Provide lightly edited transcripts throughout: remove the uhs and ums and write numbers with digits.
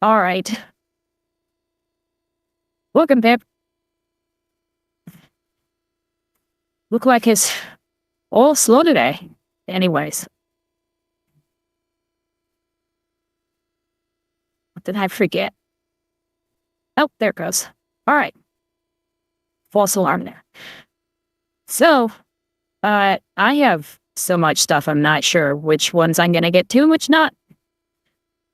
All right. Welcome, Pip. Look like it's all slow today. Anyways, what did I forget? Oh, there it goes. All right. False alarm there. So, I have so much stuff I'm not sure which ones I'm gonna get to, which not.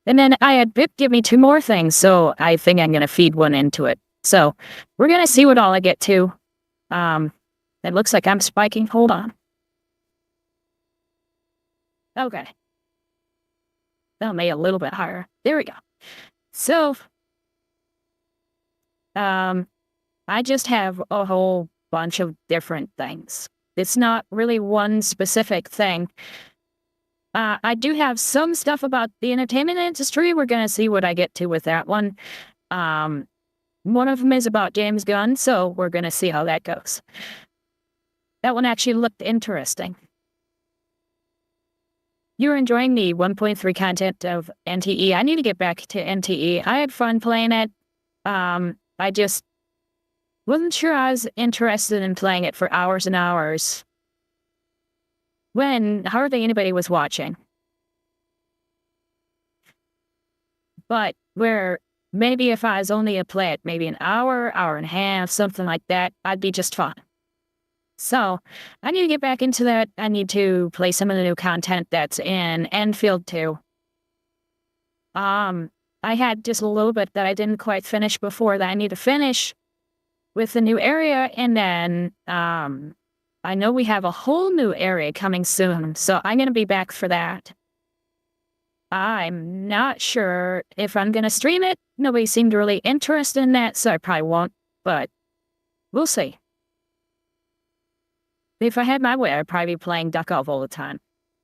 And then I had Pip give me two more things, so I think I'm gonna feed one into it. So, we're gonna see what all I get to. Um, it looks like I'm spiking. Hold on. Okay. That made a little bit higher. There we go. So, um, I just have a whole bunch of different things. It's not really one specific thing. I do have some stuff about the entertainment industry. We're going to see what I get to with that one. Um, one of them is about James Gunn, so we're going to see how that goes. That one actually looked interesting. You're enjoying the 1.3 content of NTE. I need to get back to NTE. I had fun playing it. I just wasn't sure I was interested in playing it for hours and hours when hardly anybody was watching. But where maybe if I was only to play it maybe an hour, hour and a half, something like that, I'd be just fine. So I need to get back into that. I need to play some of the new content that's in Enfield 2. I had just a little bit that I didn't quite finish before that I need to finish with the new area, and then I know we have a whole new area coming soon, so I'm gonna be back for that. I'm not sure if I'm gonna stream it. Nobody seemed really interested in that, so I probably won't, but we'll see. If I had my way, I'd probably be playing Duck Off all the time.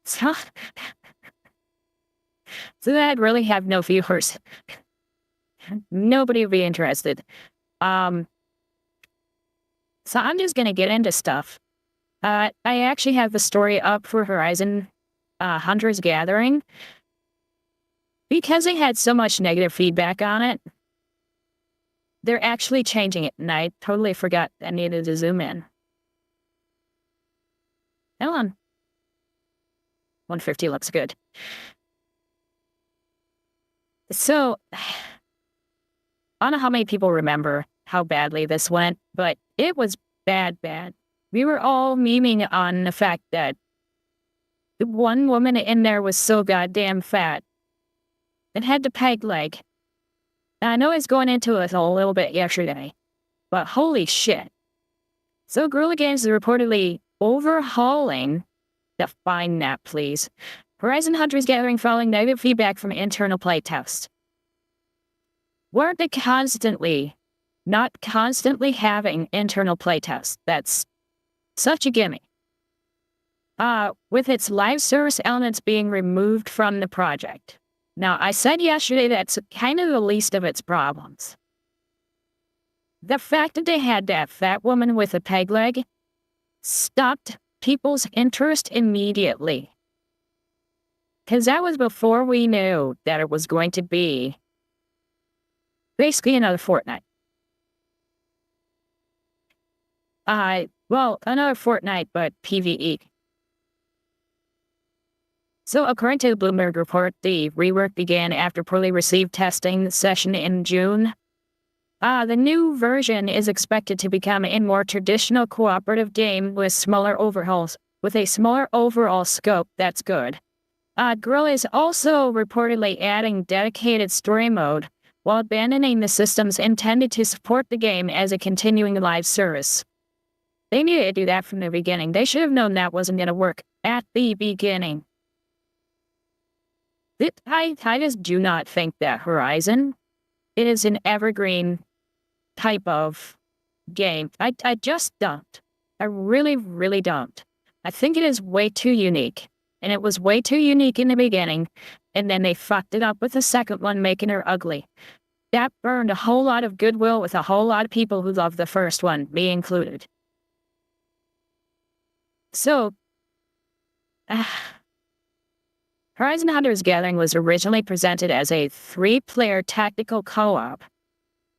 So, so I'd really have no viewers. Nobody would be interested. So I'm just gonna get into stuff. I actually have the story up for Horizon Hunter's Gathering. Because they had so much negative feedback on it, they're actually changing it, and I totally forgot I needed to zoom in. Hold on. 150 looks good. So, I don't know how many people remember how badly this went, but it was bad. We were all memeing on the fact that the one woman in there was so goddamn fat and had the peg leg. Now, I know I was going into it a little bit yesterday, but holy shit. So Guerrilla Games is reportedly overhauling, define that please, Horizon Hunter's Gathering following negative feedback from internal playtest. Weren't they not constantly having internal playtests? That's such a gimme. With its live service elements being removed from the project. Now, I said yesterday that's kind of the least of its problems. The fact that they had that fat woman with a peg leg stopped people's interest immediately. Because that was before we knew that it was going to be basically another Fortnite. Well, another Fortnite, but PvE. So according to the Bloomberg report, the rework began after poorly received testing session in June. The new version is expected to become a more traditional cooperative game with smaller overhauls, with a smaller overall scope. That's good. Guerrilla is also reportedly adding dedicated story mode while abandoning the systems intended to support the game as a continuing live service. They needed to do that from the beginning. They should have known that wasn't going to work at the beginning. I just do not think that Horizon is an evergreen type of game. I just don't. I really, really don't. I think it is way too unique. And it was way too unique in the beginning, and then they fucked it up with the second one, making her ugly. That burned a whole lot of goodwill with a whole lot of people who loved the first one, me included. So, Horizon Hunter's Gathering was originally presented as a 3-player tactical co-op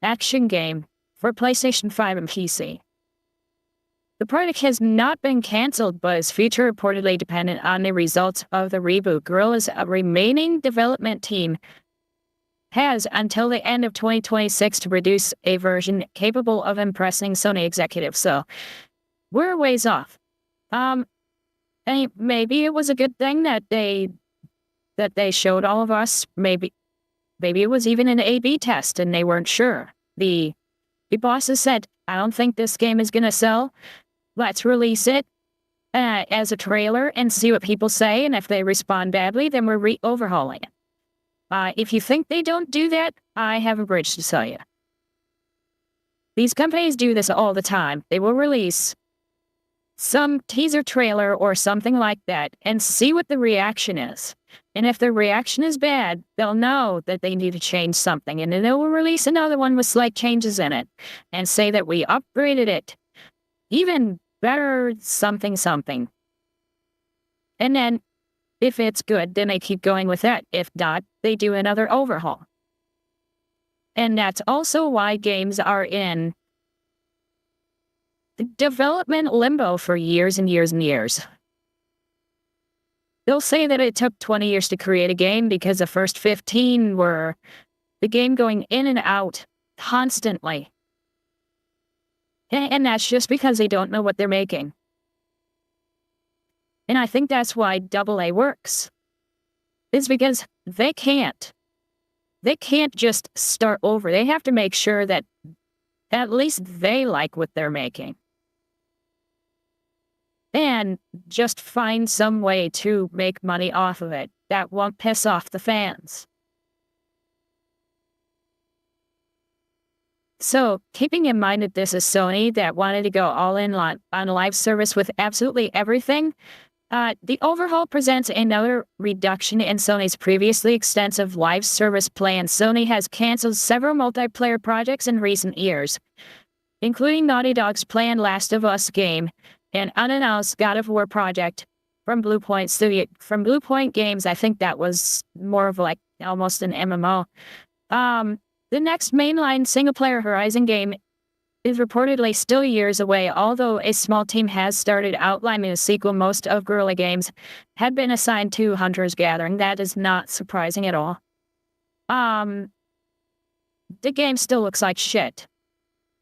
action game for PlayStation 5 and PC. The project has not been cancelled, but is future reportedly dependent on the results of the reboot. Guerrilla's remaining development team has until the end of 2026 to produce a version capable of impressing Sony executives, so we're a ways off. And maybe it was a good thing that they showed all of us. Maybe it was even an A/B test and they weren't sure. The bosses said, "I don't think this game is gonna sell. Let's release it as a trailer and see what people say, and if they respond badly, then we're overhauling it." If you think they don't do that, I have a bridge to sell you. These companies do this all the time. They will release some teaser trailer or something like that and see what the reaction is. And if the reaction is bad, they'll know that they need to change something, and then they will release another one with slight changes in it and say that we upgraded it. Even better something. And then, if it's good, then they keep going with that. If not, they do another overhaul. And that's also why games are in development limbo for years and years and years. They'll say that it took 20 years to create a game because the first 15 were the game going in and out constantly. And that's just because they don't know what they're making. And I think that's why AA works. It's because they can't just start over. They have to make sure that at least they like what they're making. And just find some way to make money off of it that won't piss off the fans. So, keeping in mind that this is Sony that wanted to go all in on live service with absolutely everything, the overhaul presents another reduction in Sony's previously extensive live service plan. Sony has canceled several multiplayer projects in recent years, including Naughty Dog's planned Last of Us game, an unannounced God of War project from Bluepoint Studio. From Bluepoint Games, I think that was more of like almost an MMO. The next mainline single-player Horizon game is reportedly still years away, although a small team has started outlining a sequel. Most of Guerrilla Games had been assigned to Hunter's Gathering. That is not surprising at all. The game still looks like shit.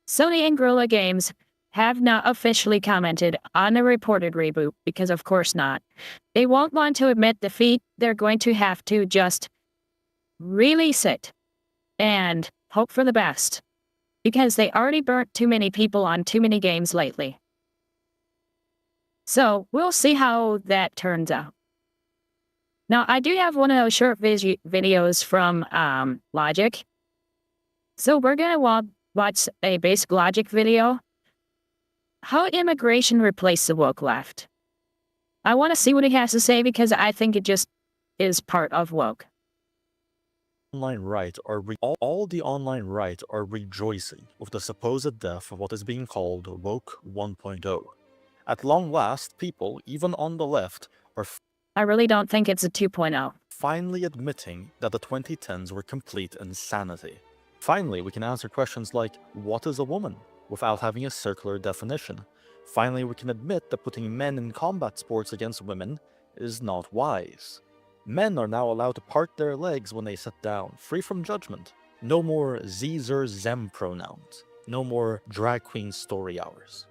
Sony and Guerrilla Games have not officially commented on the reported reboot, because of course not. They won't want to admit defeat. They're going to have to just release it and hope for the best, because they already burnt too many people on too many games lately. So we'll see how that turns out. Now, I do have one of those short videos from Logic. So we're going to watch a basic Logic video. How immigration replaced the woke left. I want to see what he has to say because I think it just is part of woke. Online right all the online right are rejoicing with the supposed death of what is being called woke 1.0. At long last, people, even on the left, are I really don't think it's a 2.0. Finally admitting that the 2010s were complete insanity. Finally, we can answer questions like, what is a woman? Without having a circular definition. Finally, we can admit that putting men in combat sports against women is not wise. Men are now allowed to part their legs when they sit down, free from judgment. No more Zer Zem pronouns. No more drag queen story hours.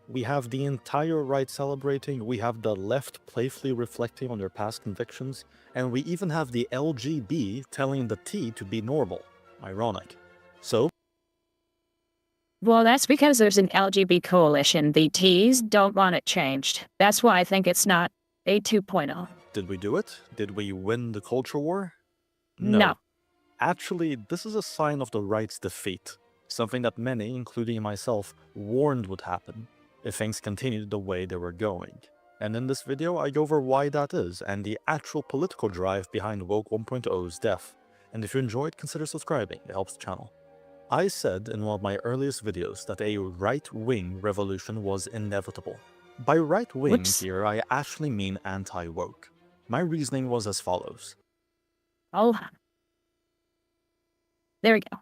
We have the entire right celebrating, we have the left playfully reflecting on their past convictions, and we even have the LGB telling the T to be normal. Ironic. So? Well, that's because there's an LGB coalition. The Ts don't want it changed. That's why I think it's not a 2.0. Did we do it? Did we win the culture war? No. Actually, this is a sign of the right's defeat. Something that many, including myself, warned would happen if things continued the way they were going. And in this video, I go over why that is, and the actual political drive behind Woke 1.0's death. And if you enjoyed, consider subscribing, it helps the channel. I said in one of my earliest videos that a right-wing revolution was inevitable. By right-wing here, I actually mean anti-woke. My reasoning was as follows. Oh, there we go.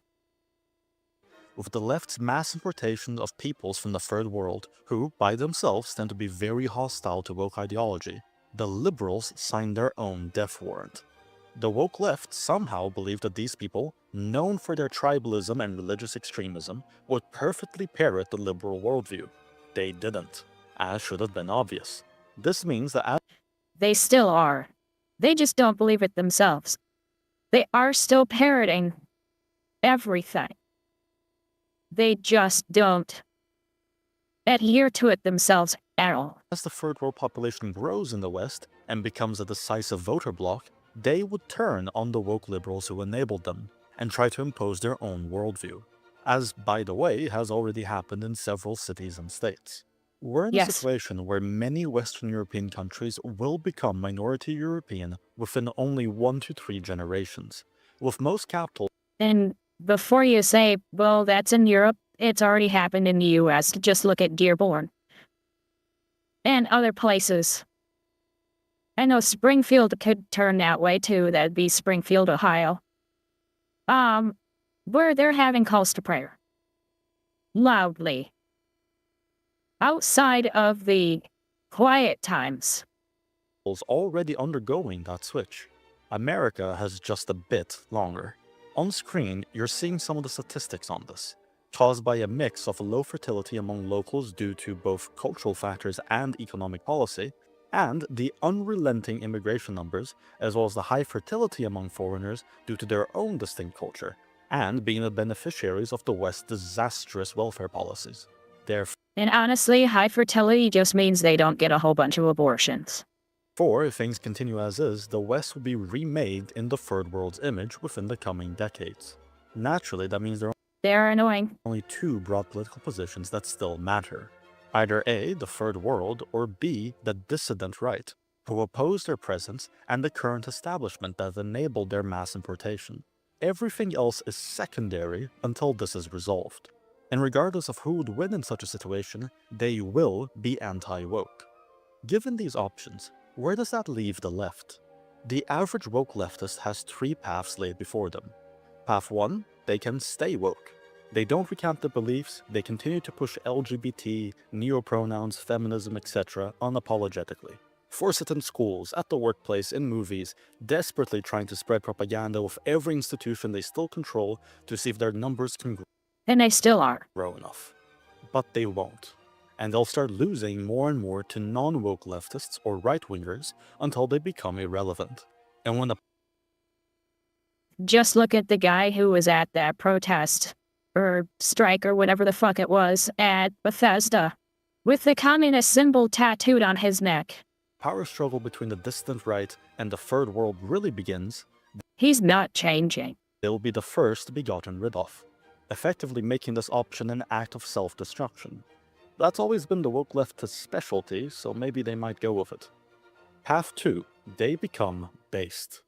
With the left's mass importation of peoples from the third world, who, by themselves, tend to be very hostile to woke ideology, the liberals signed their own death warrant. The woke left somehow believed that these people, known for their tribalism and religious extremism, would perfectly parrot the liberal worldview. They didn't, as should have been obvious. This means that as They still are. They just don't believe it themselves. They are still parroting everything. They just don't adhere to it themselves at all. the third world population grows in the West and becomes a decisive voter bloc, they would turn on the woke liberals who enabled them and try to impose their own worldview, as, by the way, has already happened in several cities and states. We're in a Yes. situation where many Western European countries will become minority European within only 1 to 3 generations, with most capitals And before you say, well, that's in Europe, it's already happened in the US. Just look at Dearborn and other places. I know Springfield could turn that way too. That'd be Springfield, Ohio. Where they're having calls to prayer. Loudly. Outside of the quiet times. already undergoing that switch. America has just a bit longer. On screen, you're seeing some of the statistics on this, caused by a mix of low fertility among locals due to both cultural factors and economic policy, and the unrelenting immigration numbers, as well as the high fertility among foreigners due to their own distinct culture, and being the beneficiaries of the West's disastrous welfare policies. And honestly, high fertility just means they don't get a whole bunch of abortions. Therefore, if things continue as is, the West will be remade in the third world's image within the coming decades. Naturally, that means there They're annoying. are only two broad political positions that still matter. Either A, the third world, or B, the dissident right, who oppose their presence and the current establishment that enabled their mass importation. Everything else is secondary until this is resolved. And regardless of who would win in such a situation, they will be anti-woke. Given these options, where does that leave the left? The average woke leftist has 3 paths laid before them. Path 1, they can stay woke. They don't recant their beliefs, they continue to push LGBT, neo-pronouns, feminism, etc. unapologetically. Force it in schools, at the workplace, in movies, desperately trying to spread propaganda with every institution they still control to see if their numbers can And they still are. grow enough. But they won't. And they'll start losing more and more to non-woke leftists or right-wingers until they become irrelevant. And when the Just look at the guy who was at that protest or strike or whatever the fuck it was at Bethesda with the communist symbol tattooed on his neck. power struggle between the distant right and the third world really begins, He's not changing. they'll be the first to be gotten rid of, effectively making this option an act of self-destruction. That's always been the woke leftist specialty, so maybe they might go with it. Path 2, they become based.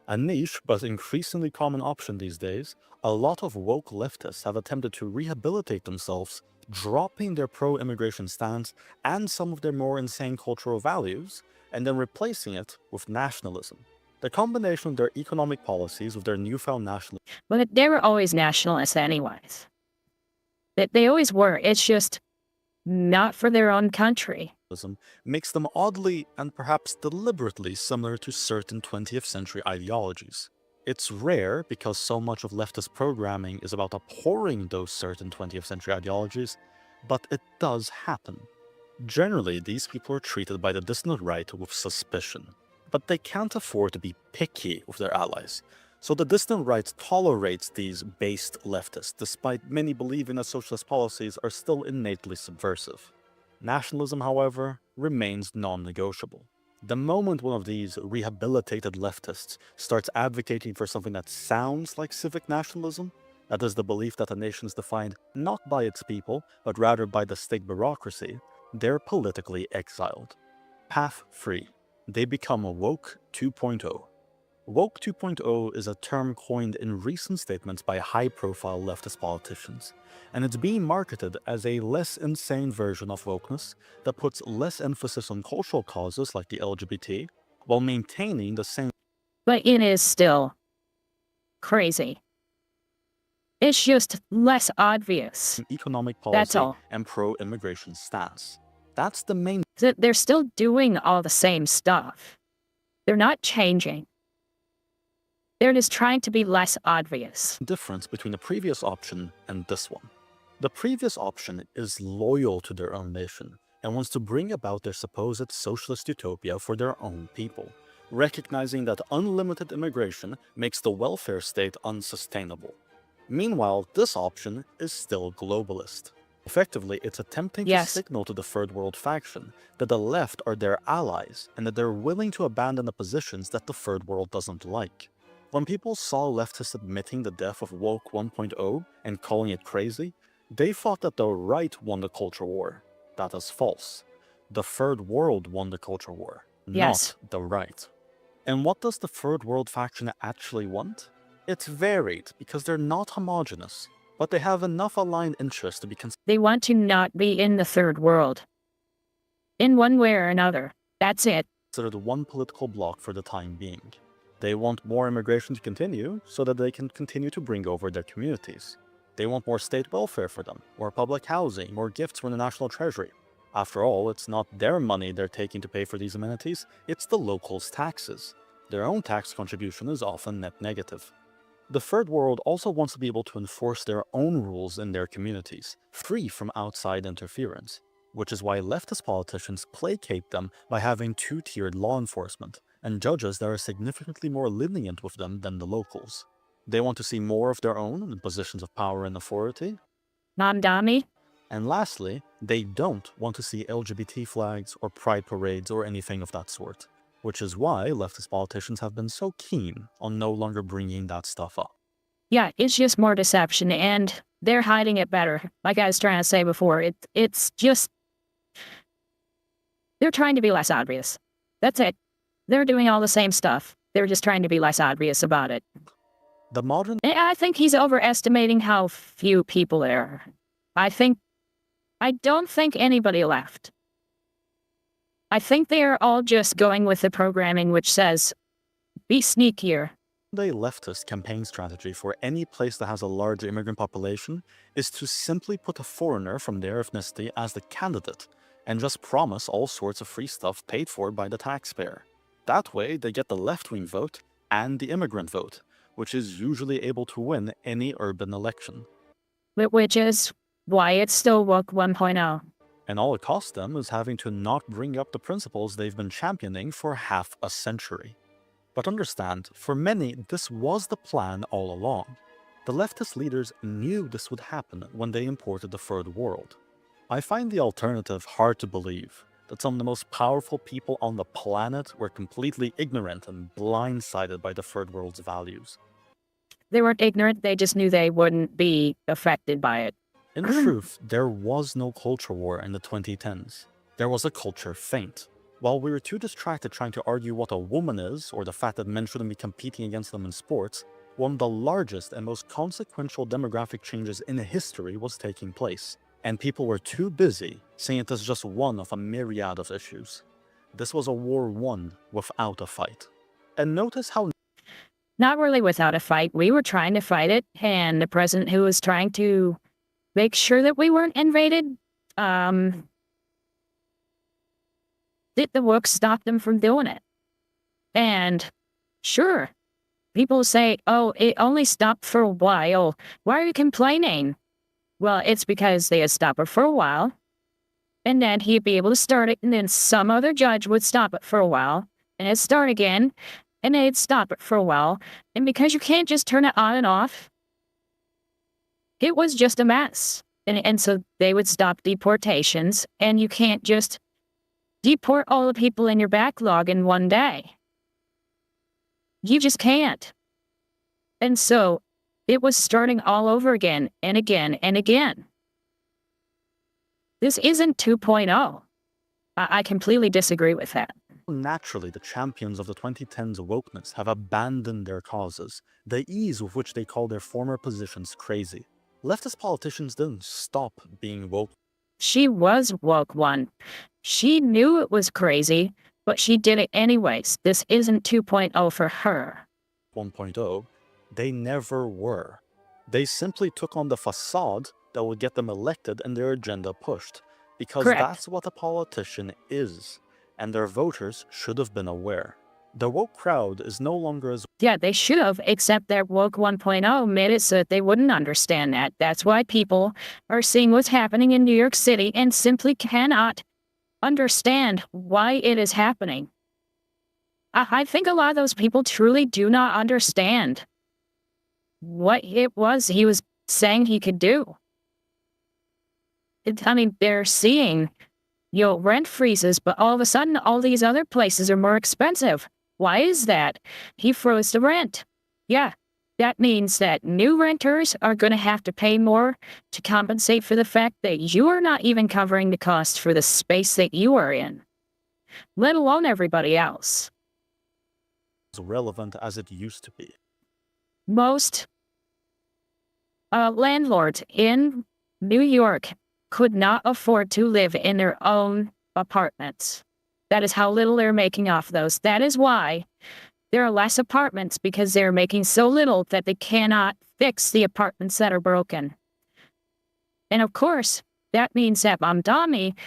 A niche but increasingly common option these days, a lot of woke leftists have attempted to rehabilitate themselves, dropping their pro-immigration stance and some of their more insane cultural values, and then replacing it with nationalism. The combination of their economic policies with their newfound nationalism But they were always nationalists anyways. They always were. It's just not for their own country. makes them oddly and perhaps deliberately similar to certain 20th century ideologies. It's rare because so much of leftist programming is about abhorring those certain 20th century ideologies, but it does happen. Generally, these people are treated by the distant right with suspicion, but they can't afford to be picky with their allies. So the distant right tolerates these based leftists, despite many believing that socialist policies are still innately subversive. Nationalism, however, remains non-negotiable. The moment one of these rehabilitated leftists starts advocating for something that sounds like civic nationalism, that is the belief that a nation is defined not by its people, but rather by the state bureaucracy, they're politically exiled. Path 3. They become a woke 2.0. Woke 2.0 is a term coined in recent statements by high-profile leftist politicians, and it's being marketed as a less insane version of wokeness that puts less emphasis on cultural causes like the LGBT, while maintaining the same But it is still crazy. It's just less obvious. economic That's policy all. and pro-immigration stance. That's the main They're still doing all the same stuff. They're not changing. They're just trying to be less obvious. difference between the previous option and this one. The previous option is loyal to their own nation and wants to bring about their supposed socialist utopia for their own people, recognizing that unlimited immigration makes the welfare state unsustainable. Meanwhile, this option is still globalist. Effectively, it's attempting to Yes. signal to the Third World faction that the left are their allies and that they're willing to abandon the positions that the Third World doesn't like. When people saw leftists admitting the death of Woke 1.0 and calling it crazy, they thought that the right won the culture war. That is false. The Third World won the culture war, Yes. not the right. And what does the Third World faction actually want? It's varied because they're not homogenous, but they have enough aligned interests to be They want to not be in the third world. In one way or another. That's it. considered one political bloc for the time being. They want more immigration to continue so that they can continue to bring over their communities. They want more state welfare for them, more public housing, more gifts from the national treasury. After all, it's not their money they're taking to pay for these amenities, it's the locals' taxes. Their own tax contribution is often net negative. The Third World also wants to be able to enforce their own rules in their communities, free from outside interference, which is why leftist politicians placate them by having two-tiered law enforcement and judges that are significantly more lenient with them than the locals. They want to see more of their own in positions of power and authority. Namdami? And lastly, they don't want to see LGBT flags or pride parades or anything of that sort, which is why leftist politicians have been so keen on no longer bringing that stuff up. Yeah, it's just more deception, and they're hiding it better. Like I was trying to say before, it's just... They're trying to be less obvious. That's it. They're doing all the same stuff. They're just trying to be less obvious about it. The modern And I think he's overestimating how few people there are. I don't think anybody left. I think they are all just going with the programming which says, be sneakier. day leftist campaign strategy for any place that has a large immigrant population is to simply put a foreigner from their ethnicity as the candidate and just promise all sorts of free stuff paid for by the taxpayer. That way, they get the left-wing vote and the immigrant vote, which is usually able to win any urban election. Which is why it's still Woke 1.0. And all it costs them is having to not bring up the principles they've been championing for half a century. But understand, for many, this was the plan all along. The leftist leaders knew this would happen when they imported the Third World. I find the alternative hard to believe, that some of the most powerful people on the planet were completely ignorant and blindsided by the Third World's values. They weren't ignorant, they just knew they wouldn't be affected by it. In truth, there was no culture war in the 2010s. There was a culture feint. While we were too distracted trying to argue what a woman is, or the fact that men shouldn't be competing against them in sports, one of the largest and most consequential demographic changes in history was taking place. And people were too busy seeing it as just one of a myriad of issues. This was a war won without a fight. And notice how Not really without a fight. We were trying to fight it, and the president who was trying to make sure that we weren't invaded, did the work stop them from doing it? And sure, people say, oh, it only stopped for a while. Why are you complaining? Well, it's because they had stopped it for a while, and then he'd be able to start it, and then some other judge would stop it for a while, and it'd start again, and they'd stop it for a while. And because you can't just turn it on and off, it was just a mess. And so they would stop deportations, and you can't just deport all the people in your backlog in one day. You just can't. And so it was starting all over again and again and again. This isn't 2.0. I completely disagree with that. naturally the champions of the 2010s wokeness have abandoned their causes, the ease with which they call their former positions crazy. Leftist politicians didn't stop being woke. She was woke one. She knew it was crazy, but she did it anyways. This isn't 2.0 for her. 1.0, they never were. They simply took on the facade that would get them elected and their agenda pushed, because Correct. that's what a politician is, and their voters should have been aware. The woke crowd is no longer as Yeah, they should have, except that woke 1.0 made it so that they wouldn't understand that. That's why people are seeing what's happening in New York City and simply cannot understand why it is happening. I think a lot of those people truly do not understand what it was he was saying he could do. I mean, they're seeing, rent freezes, but all of a sudden, all these other places are more expensive. Why is that? He froze the rent. Yeah, that means that new renters are going to have to pay more to compensate for the fact that you are not even covering the cost for the space that you are in, let alone everybody else. relevant as it used to be. Most landlords in New York could not afford to live in their own apartments. That is how little they're making off those. That is why there are less apartments, because they're making so little that they cannot fix the apartments that are broken. And of course, that means that Mamdani,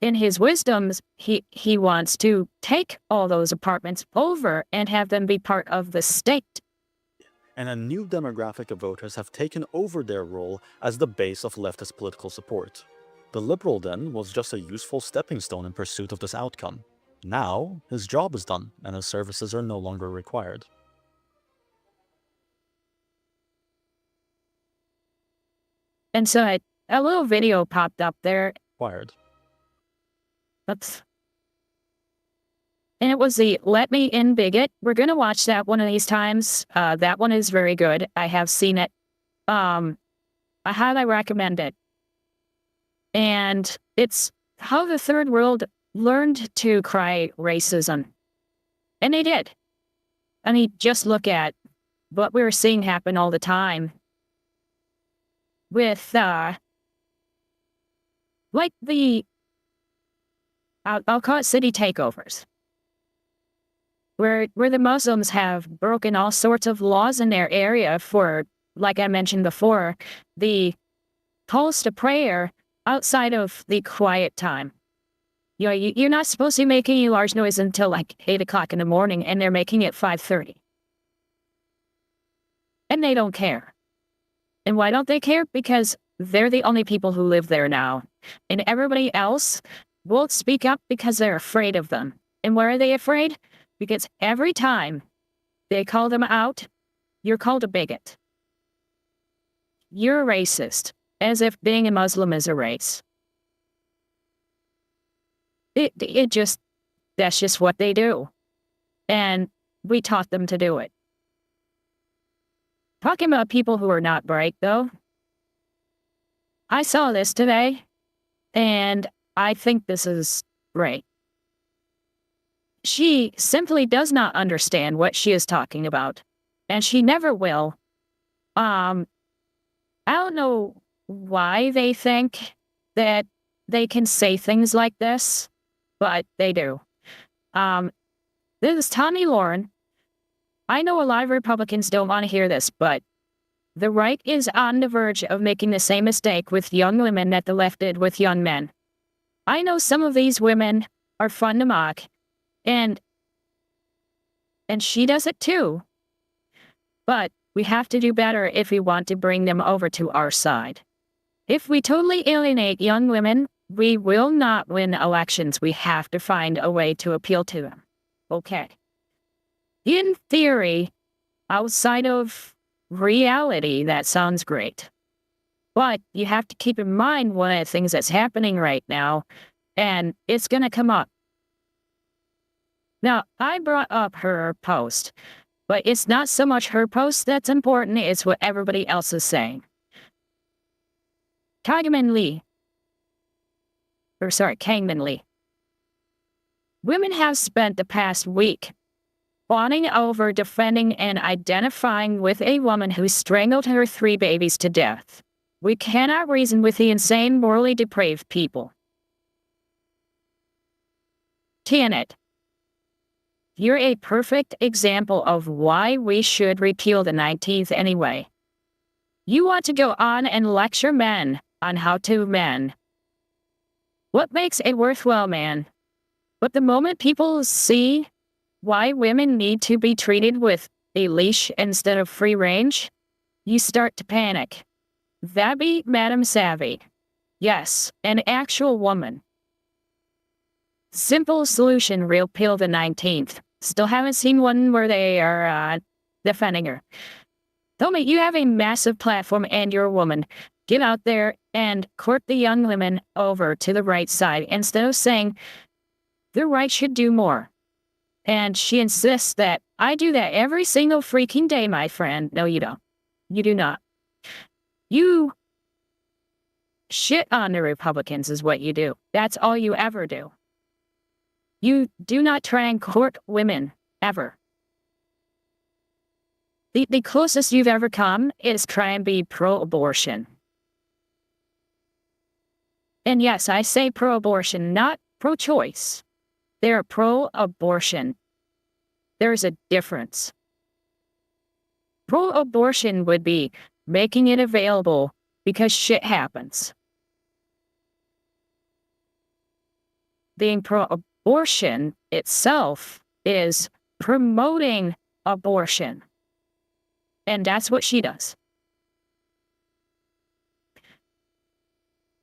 in his wisdoms, he wants to take all those apartments over and have them be part of the state. And a new demographic of voters have taken over their role as the base of leftist political support. The liberal then was just a useful stepping stone in pursuit of this outcome. Now, his job is done, and his services are no longer required. And so a little video popped up there. Required. And it was the Let Me In Bigot. We're going to watch that one of these times. That one is very good. I have seen it. I highly recommend it. And it's how the third world learned to cry racism. And they did. I mean, just look at what we're seeing happen all the time with, like I'll call it city takeovers, where the Muslims have broken all sorts of laws in their area for, like I mentioned before, the calls to prayer outside of the quiet time. You're not supposed to be making any large noise until like 8 o'clock in the morning, and they're making it 5:30. And they don't care. And why don't they care? Because they're the only people who live there now. And everybody else won't speak up because they're afraid of them. And why are they afraid? Because every time they call them out, you're called a bigot. You're a racist, as if being a Muslim is a race. That's just what they do. And we taught them to do it. Talking about people who are not bright, though, I saw this today, and I think this is great. She simply does not understand what she is talking about, and she never will. I don't know why they think that they can say things like this, but they do. This is Tommy Lauren. I know a lot of Republicans don't want to hear this, but the right is on the verge of making the same mistake with young women that the left did with young men. I know some of these women are fun to mock, and she does it too. But we have to do better if we want to bring them over to our side. If we totally alienate young women, we will not win elections. We have to find a way to appeal to them. Okay. In theory, outside of reality, that sounds great. But you have to keep in mind one of the things that's happening right now, and it's going to come up. Now, I brought up her post, but it's not so much her post that's important, it's what everybody else is saying. Kangman Lee. Women have spent the past week fawning over defending and identifying with a woman who strangled her 3 babies to death. We cannot reason with the insane, morally depraved people. Janet. You're a perfect example of why we should repeal the 19th anyway. You want to go on and lecture men on how to men. What makes a worthwhile man? But the moment people see why women need to be treated with a leash instead of free range, you start to panic. That be Madam Savvy. Yes, an actual woman. Simple solution, repeal the 19th. Still haven't seen one where they are defending her. Tell me, you have a massive platform and you're a woman. Get out there and court the young women over to the right side instead of saying the right should do more. And she insists that I do that every single freaking day, my friend. No, you don't. You do not. You shit on the Republicans is what you do. That's all you ever do. You do not try and court women, ever. The closest you've ever come is try and be pro-abortion. And yes, I say pro-abortion, not pro-choice. They're pro-abortion. There's a difference. Pro-abortion would be making it available because shit happens. Being pro-abortion itself is promoting abortion. And that's what she does.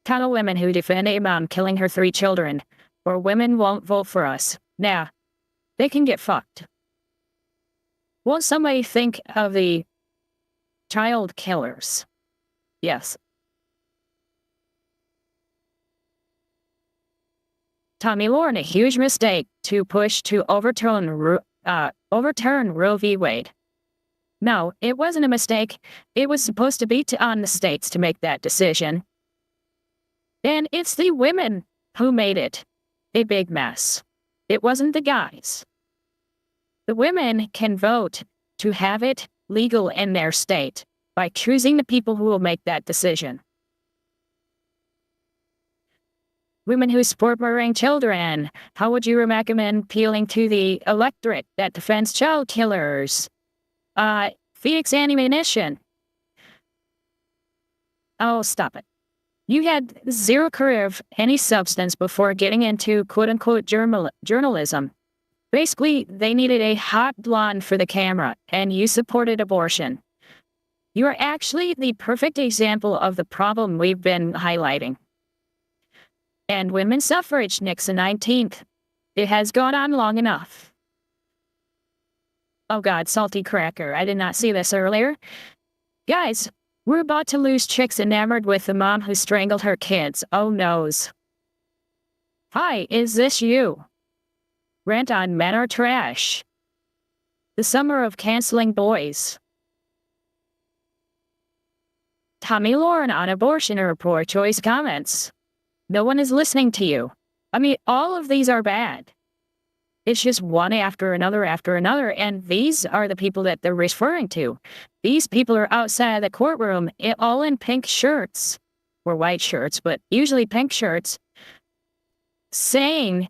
Kind of women who defend a mom killing her 3 children, or women won't vote for us. Now, they can get fucked. Won't somebody think of the child killers? Yes. Tommy Lauren, a huge mistake to push to overturn Roe v. Wade. No, it wasn't a mistake. It was supposed to be on the states to make that decision. And it's the women who made it a big mess. It wasn't the guys. The women can vote to have it legal in their state by choosing the people who will make that decision. Women who support murdering children, how would you recommend appealing to the electorate that defends child killers? Phoenix ammunition. Oh, stop it. You had zero career of any substance before getting into quote-unquote journalism. Basically, they needed a hot blonde for the camera, and you supported abortion. You are actually the perfect example of the problem we've been highlighting. And women's suffrage, Nixon 19th. It has gone on long enough. Oh God, salty cracker. I did not see this earlier. Guys, we're about to lose chicks enamored with the mom who strangled her kids. Oh noes. Hi, is this you? Rant on men are trash. The summer of canceling boys. Tommy Lauren on abortion or pro-choice comments. No one is listening to you. I mean, all of these are bad. It's just one after another, and these are the people that they're referring to. These people are outside the courtroom, all in pink shirts, or white shirts, but usually pink shirts, saying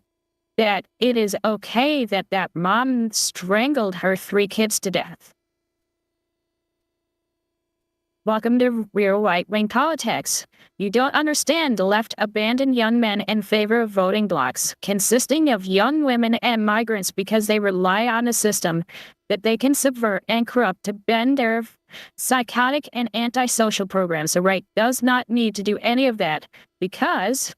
that it is okay that that mom strangled her 3 kids to death. Welcome to real right-wing politics. You don't understand. The left abandoned young men in favor of voting blocs, consisting of young women and migrants because they rely on a system that they can subvert and corrupt to bend their psychotic and antisocial programs. The right does not need to do any of that because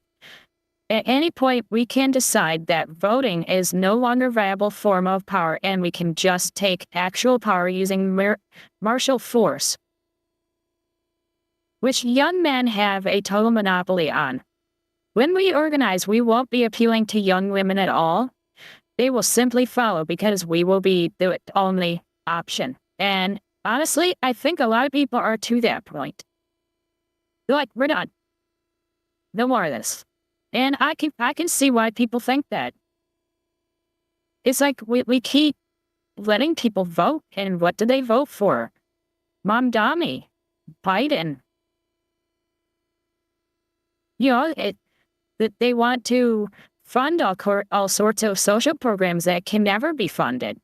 at any point we can decide that voting is no longer a viable form of power and we can just take actual power using martial force, which young men have a total monopoly on. When we organize, we won't be appealing to young women at all. They will simply follow because we will be the only option. And honestly, I think a lot of people are to that point. They're like, we're done. No more of this. And I can see why people think that. It's like we keep letting people vote, and what do they vote for? Mom Dami, Biden. You know, that they want to fund all sorts of social programs that can never be funded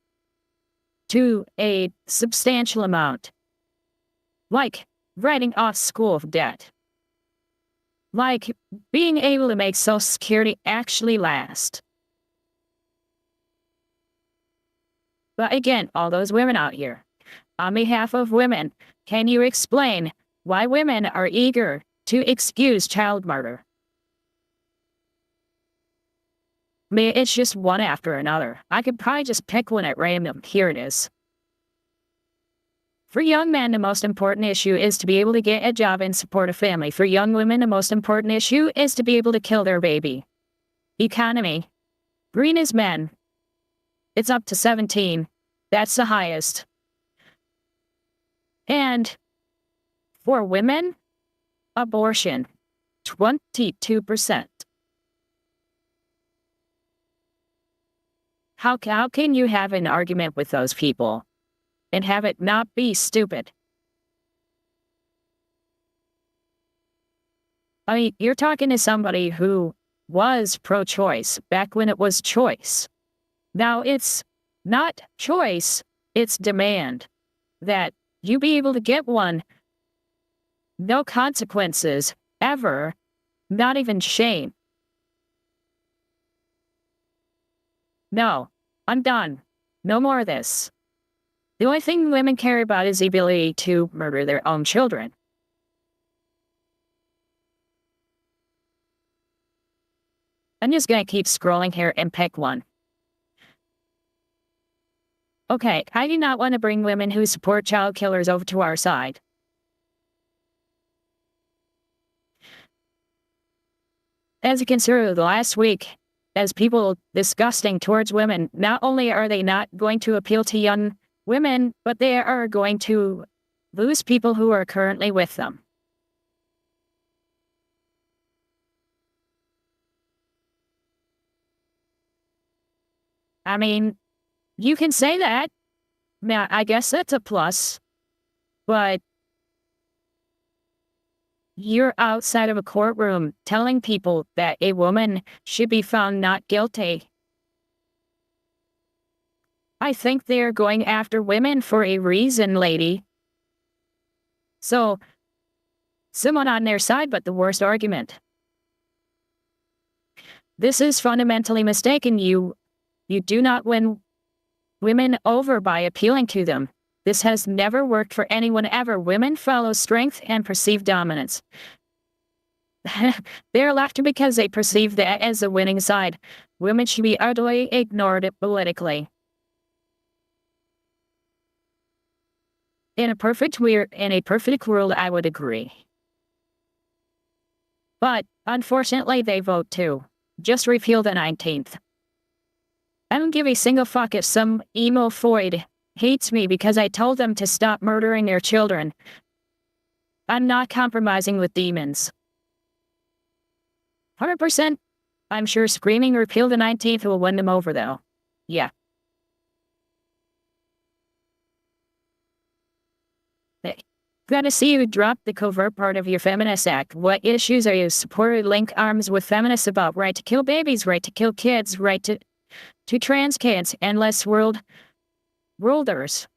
to a substantial amount, like writing off school debt, like being able to make Social Security actually last. But again, all those women out here, on behalf of women, can you explain why women are eager to excuse child murder? I mean, it's just one after another. I could probably just pick one at random. Here it is. For young men, the most important issue is to be able to get a job and support a family. For young women, the most important issue is to be able to kill their baby. Economy. Green is men. It's up to 17. That's the highest. And for women, abortion, 22%. How can you have an argument with those people and have it not be stupid? I mean, you're talking to somebody who was pro-choice back when it was choice. Now it's not choice, it's demand that you be able to get one. No consequences, ever, not even shame. No, I'm done. No more of this. The only thing women care about is the ability to murder their own children. I'm just gonna keep scrolling here and pick one. Okay, I do not want to bring women who support child killers over to our side. As you consider the last week, as people disgusting towards women, not only are they not going to appeal to young women, but they are going to lose people who are currently with them. I mean, you can say that. Now, I guess that's a plus, but you're outside of a courtroom telling people that a woman should be found not guilty. I think they're going after women for a reason, lady. So, someone on their side, but the worst argument. This is fundamentally mistaken. You do not win women over by appealing to them. This has never worked for anyone ever. Women follow strength and perceive dominance. They're left because they perceive that as the winning side. Women should be utterly ignored politically. In a perfect world, I would agree. But unfortunately, they vote too. Just repeal the 19th. I don't give a single fuck if some emo Floyd hates me because I told them to stop murdering their children. I'm not compromising with demons. 100%. I'm sure screaming repeal the 19th will win them over, though. Yeah. Glad to see you drop the covert part of your feminist act. What issues are you supporting? Link arms with feminists about right to kill babies, right to kill kids, right to trans kids, endless worlders.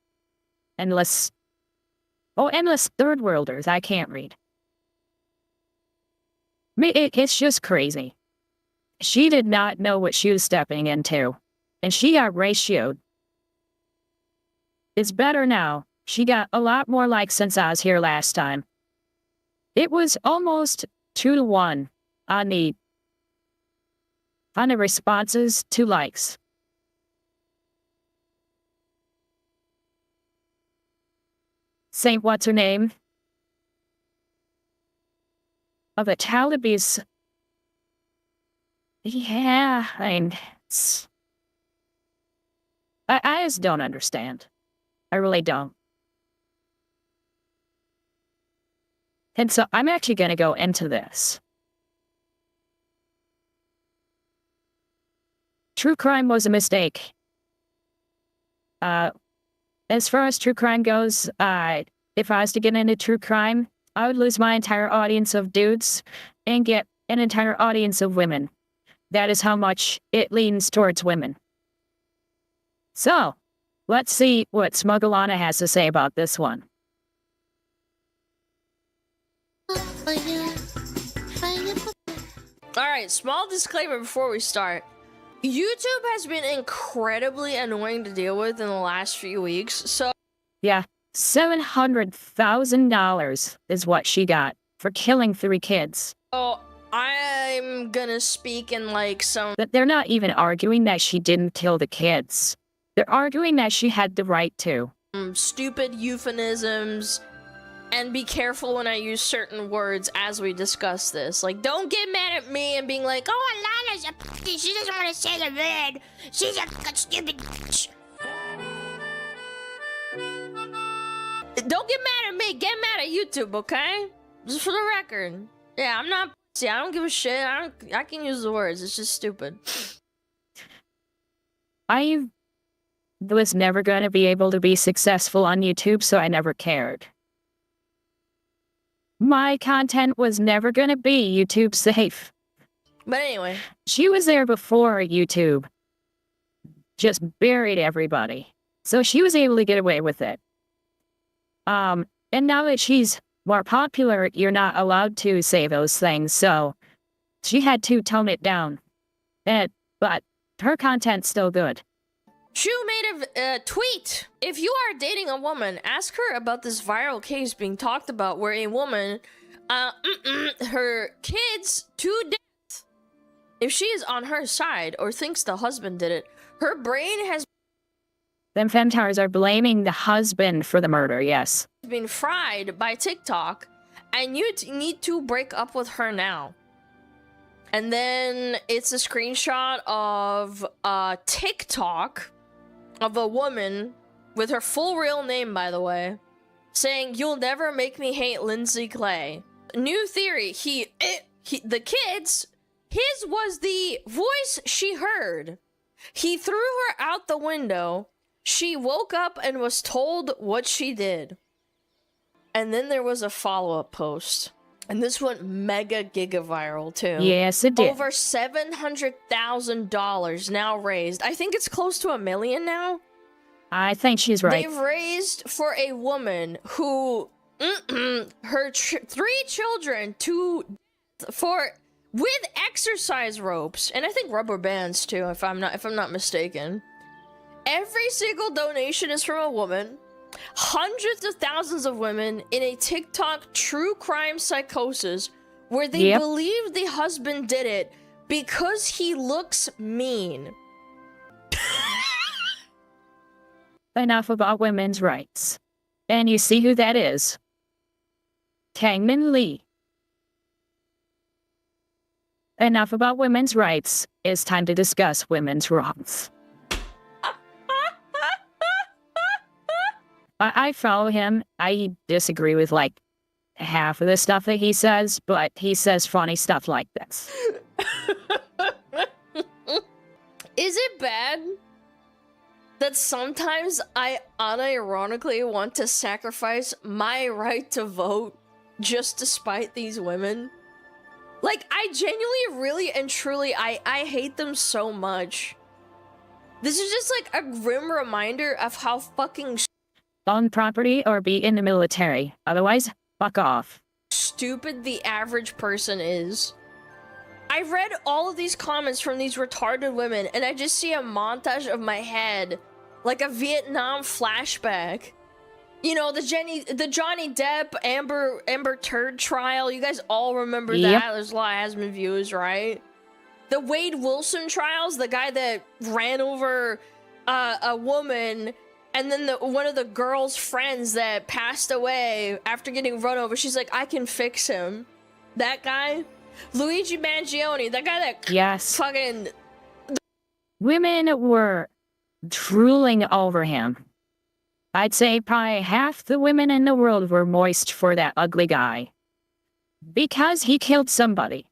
Endless third worlders. I can't read. It's just crazy. She did not know what she was stepping into, and she got ratioed. It's better now. She got a lot more likes since I was here last time. It was almost 2-to-1 on the responses to likes. Saint what's her name? Of the child abuse. Yeah, I just don't understand. I really don't. And so I'm actually going to go into this. True crime was a mistake. As far as true crime goes, if I was to get into true crime, I would lose my entire audience of dudes and get an entire audience of women. that is how much it leans towards women. So, let's see what Smugglana has to say about this one. Alright, small disclaimer before we start. YouTube has been incredibly annoying to deal with in the last few weeks, so... Yeah, $700,000 is what she got for killing 3 kids. So, I'm gonna speak in, like, some... But they're not even arguing that she didn't kill the kids. They're arguing that she had the right to. Stupid euphemisms, and be careful when I use certain words as we discuss this. Like, don't get mad at me and being like, oh, Alana's a pussy, she doesn't want to say the word, she's a fucking stupid bitch. Don't get mad at me, get mad at YouTube, okay? Just for the record. Yeah, I'm not pussy, I don't give a shit, I can use the words, it's just stupid. I was never going to be able to be successful on YouTube, so I never cared. My content was never going to be YouTube safe. But anyway. She was there before YouTube just buried everybody. So she was able to get away with it. And now that she's more popular, you're not allowed to say those things, so she had to tone it down. But her content's still good. Shu made a tweet. If you are dating a woman, ask her about this viral case being talked about where a woman, her kids to death. If she is on her side or thinks the husband did it, her brain has Them femtars are blaming the husband for the murder, yes. been fried by TikTok, and you need to break up with her now. And then it's a screenshot of TikTok of a woman with her full real name, by the way, saying, "You'll never make me hate Lindsay Clay." New theory, the kids, his was the voice she heard. He threw her out the window. She woke up and was told what she did. And then there was a follow-up post. And this went mega giga viral too. Yes, it did. Over $700,000 now raised. I think it's close to $1 million now. I think she's right. They've raised for a woman who, her 3 children with exercise ropes, and I think rubber bands too, if I'm not mistaken. Every single donation is from a woman. Hundreds of thousands of women in a TikTok true crime psychosis where they believe the husband did it because he looks mean. Enough about women's rights. And you see who that is. Tangmin Lee. Enough about women's rights. It's time to discuss women's wrongs. I follow him. I disagree with like half of the stuff that he says, but he says funny stuff like this. Is it bad that sometimes I unironically want to sacrifice my right to vote just to spite these women? Like, I genuinely, really, and truly, I hate them so much. This is just like a grim reminder of how fucking Own property or be in the military. Otherwise, fuck off. stupid the average person is. I read all of these comments from these retarded women, and I just see a montage of my head, like a Vietnam flashback. You know, the Johnny Depp Amber Turd trial. You guys all remember that? There's a lot of Asmon views, right? The Wade Wilson trials, the guy that ran over a woman, and then one of the girl's friends that passed away after getting run over. She's like, I can fix him. That guy. Luigi Mangione, that guy that fucking... Women were drooling over him. I'd say probably half the women in the world were moist for that ugly guy. Because he killed somebody.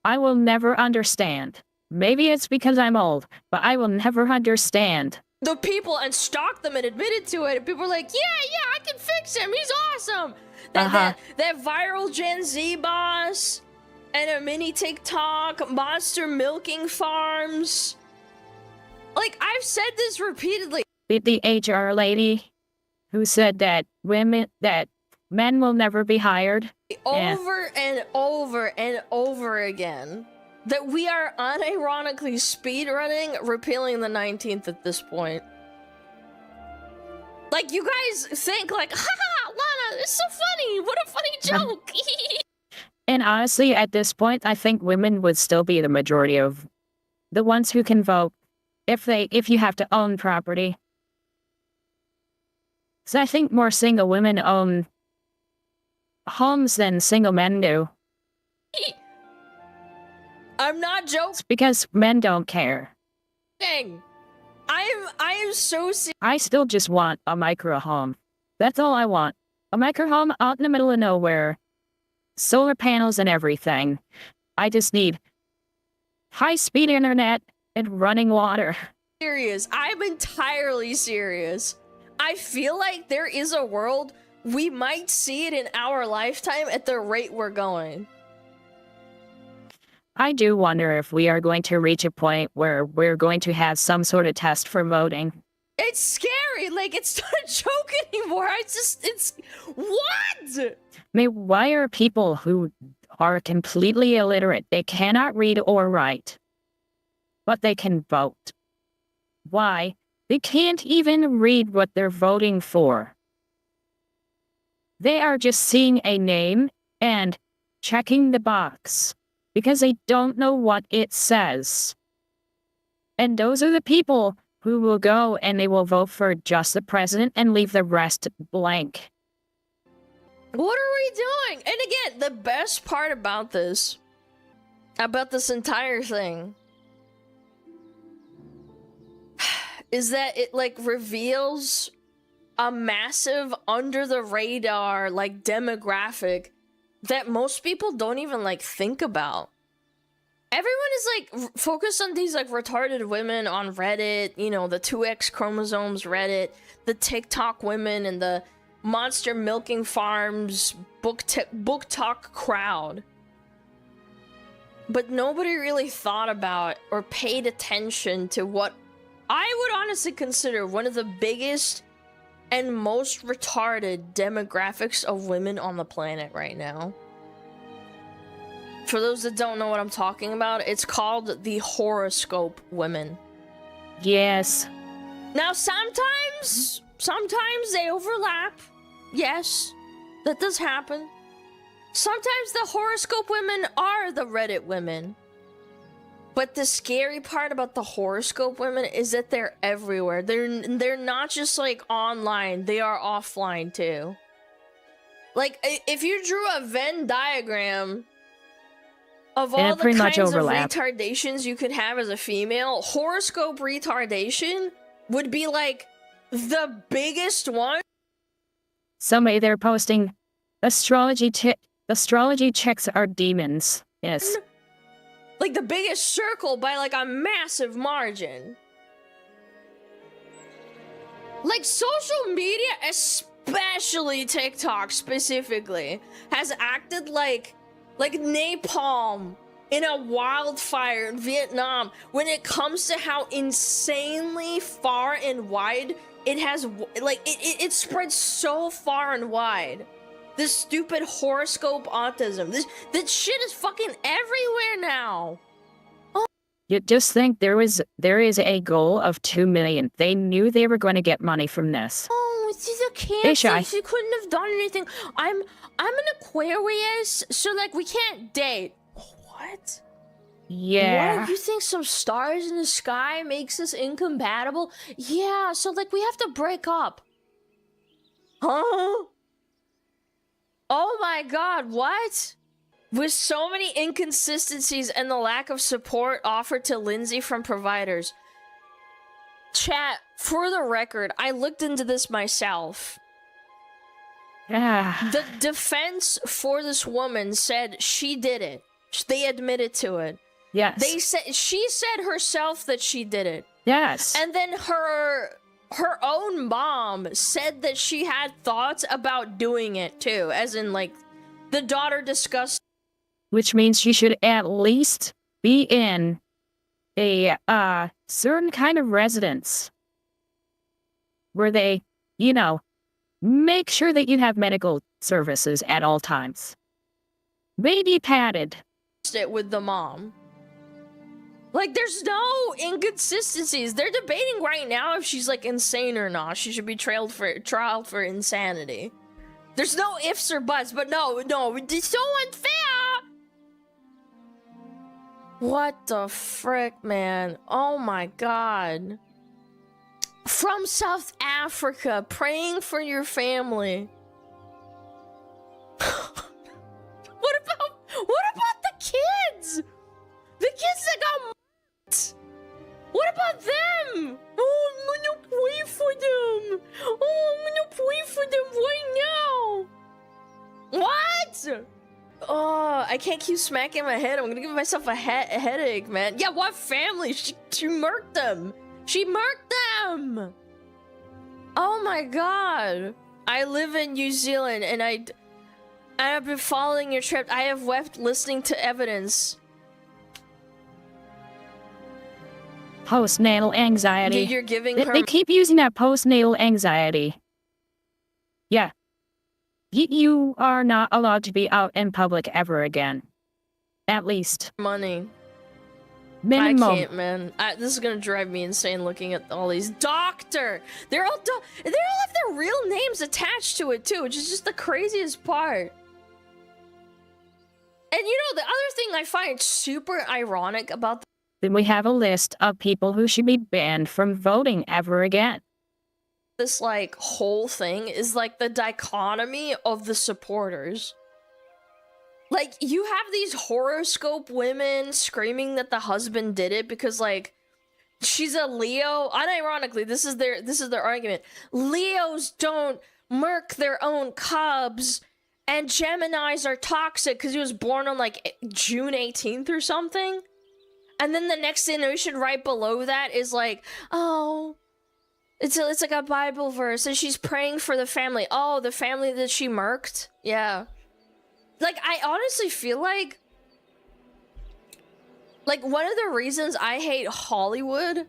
I will never understand. Maybe it's because I'm old, but I will never understand. The people and stalked them and admitted to it. And people were like, yeah, I can fix him. He's awesome. That viral Gen Z boss. and a mini TikTok, monster milking farms. Like, I've said this repeatedly. The HR lady who said that men will never be hired. Over and over and over again. That we are unironically speedrunning repealing the 19th at this point. Like, you guys think like, haha, Lana, it's so funny. What a funny joke. And honestly, at this point, I think women would still be the majority of the ones who can vote if you have to own property. So I think more single women own homes than single men do. I'm not joking. It's because men don't care. I am so serious. I still just want a micro home. That's all I want. A micro home out in the middle of nowhere. Solar panels and everything. I just need high-speed internet and running water. I'm entirely serious. I feel like there is a world we might see it in our lifetime at the rate we're going. I do wonder if we are going to reach a point where we're going to have some sort of test for voting. It's scary. Like, it's not a joke anymore. It's what? I mean, why are people who are completely illiterate, they cannot read or write, but they can vote? Why? They can't even read what they're voting for. They are just seeing a name and checking the box because they don't know what it says. And those are the people who will go and they will vote for just the president and leave the rest blank. What are we doing? And again, the best part about this entire thing, is that it, like, reveals a massive under the radar, like, demographic that most people don't even, like, think about. Everyone is, like, focused on these, like, retarded women on Reddit, you know, the 2X chromosomes Reddit, the TikTok women, and the monster milking farms book talk crowd. But nobody really thought about or paid attention to what I would honestly consider one of the biggest and most retarded demographics of women on the planet right now. For those that don't know what I'm talking about, it's called the horoscope women. Yes. Now, sometimes they overlap. Yes, that does happen. Sometimes the horoscope women are the Reddit women. But the scary part about the horoscope women is that they're everywhere. They're not just, like, online. They are offline, too. Like, if you drew a Venn diagram of all the kinds of retardations you could have as a female, horoscope retardation would be, like, the biggest one. Somebody they're posting astrology chicks are demons. Yes. Like, the biggest circle by, like, a massive margin. Like, social media, especially TikTok specifically, has acted like napalm in a wildfire in Vietnam when it comes to how insanely far and wide it has, like, it spreads so far and wide. This stupid horoscope autism. This shit is fucking everywhere now. Oh. You just think there is a goal of 2 million. They knew they were going to get money from this. Oh, these are cancers. You couldn't have done anything. I'm an Aquarius, so, like, we can't date. What? Yeah. What? You think some stars in the sky makes us incompatible? Yeah, so, like, we have to break up. Huh? Oh my god, what? With so many inconsistencies and the lack of support offered to Lindsay from providers. Chat, for the record, I looked into this myself. Yeah. The defense for this woman said she did it. They admitted to it. Yes. She said herself that she did it. Yes. And then her own mom said that she had thoughts about doing it too, as in, like, the daughter discussed. which means she should at least be in a certain kind of residence where they, make sure that you have medical services at all times. Maybe padded. It with the mom. Like, there's no inconsistencies. They're debating right now if she's like insane or not. She should be trialed for insanity. There's no ifs or buts, but no, it's so unfair. What the frick, man? Oh my god. From South Africa, praying for your family. What about the kids? The kids that got marked. What about them? Oh, I'm gonna pray for them. Oh, I'm gonna pray for them right now. What? Oh, I can't keep smacking my head. I'm gonna give myself a headache, man. Yeah, what family? She murked them. She murked them. Oh my god. I live in New Zealand and I've been following your trip. I have wept listening to evidence. Postnatal anxiety. You're giving her. They keep using that postnatal anxiety. Yeah. You are not allowed to be out in public ever again. At least. Money. Minimum. I can't, man. This is gonna drive me insane looking at all these. Doctor! They all have their real names attached to it, too, which is just the craziest part. And the other thing I find super ironic about Then we have a list of people who should be banned from voting ever again. this, like, whole thing is, like, the dichotomy of the supporters. Like, you have these horoscope women screaming that the husband did it because, like, she's a Leo. Unironically, this is their argument. Leos don't murk their own cubs, and Geminis are toxic because he was born on, like, June 18th or something. And then the next generation right below that is like, oh, it's like a Bible verse, and she's praying for the family. Oh, the family that she murked? Yeah. Like, I honestly feel like one of the reasons I hate Hollywood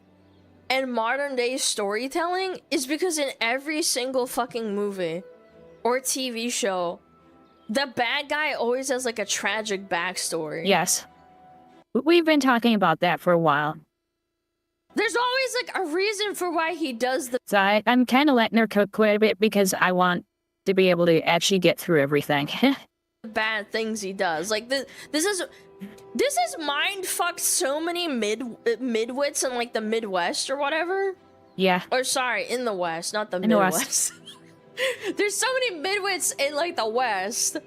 and modern day storytelling is because in every single fucking movie or TV show, the bad guy always has, like, a tragic backstory. Yes. We've been talking about that for a while. There's always, like, a reason for why he does the So I'm kind of letting her cook quite a bit because I want to be able to actually get through everything. bad things he does. Like, this has mind-fucked so many midwits in, like, the Midwest or whatever. Yeah. Or, sorry, in the West, not the In the Midwest. There's so many midwits in, like, the West.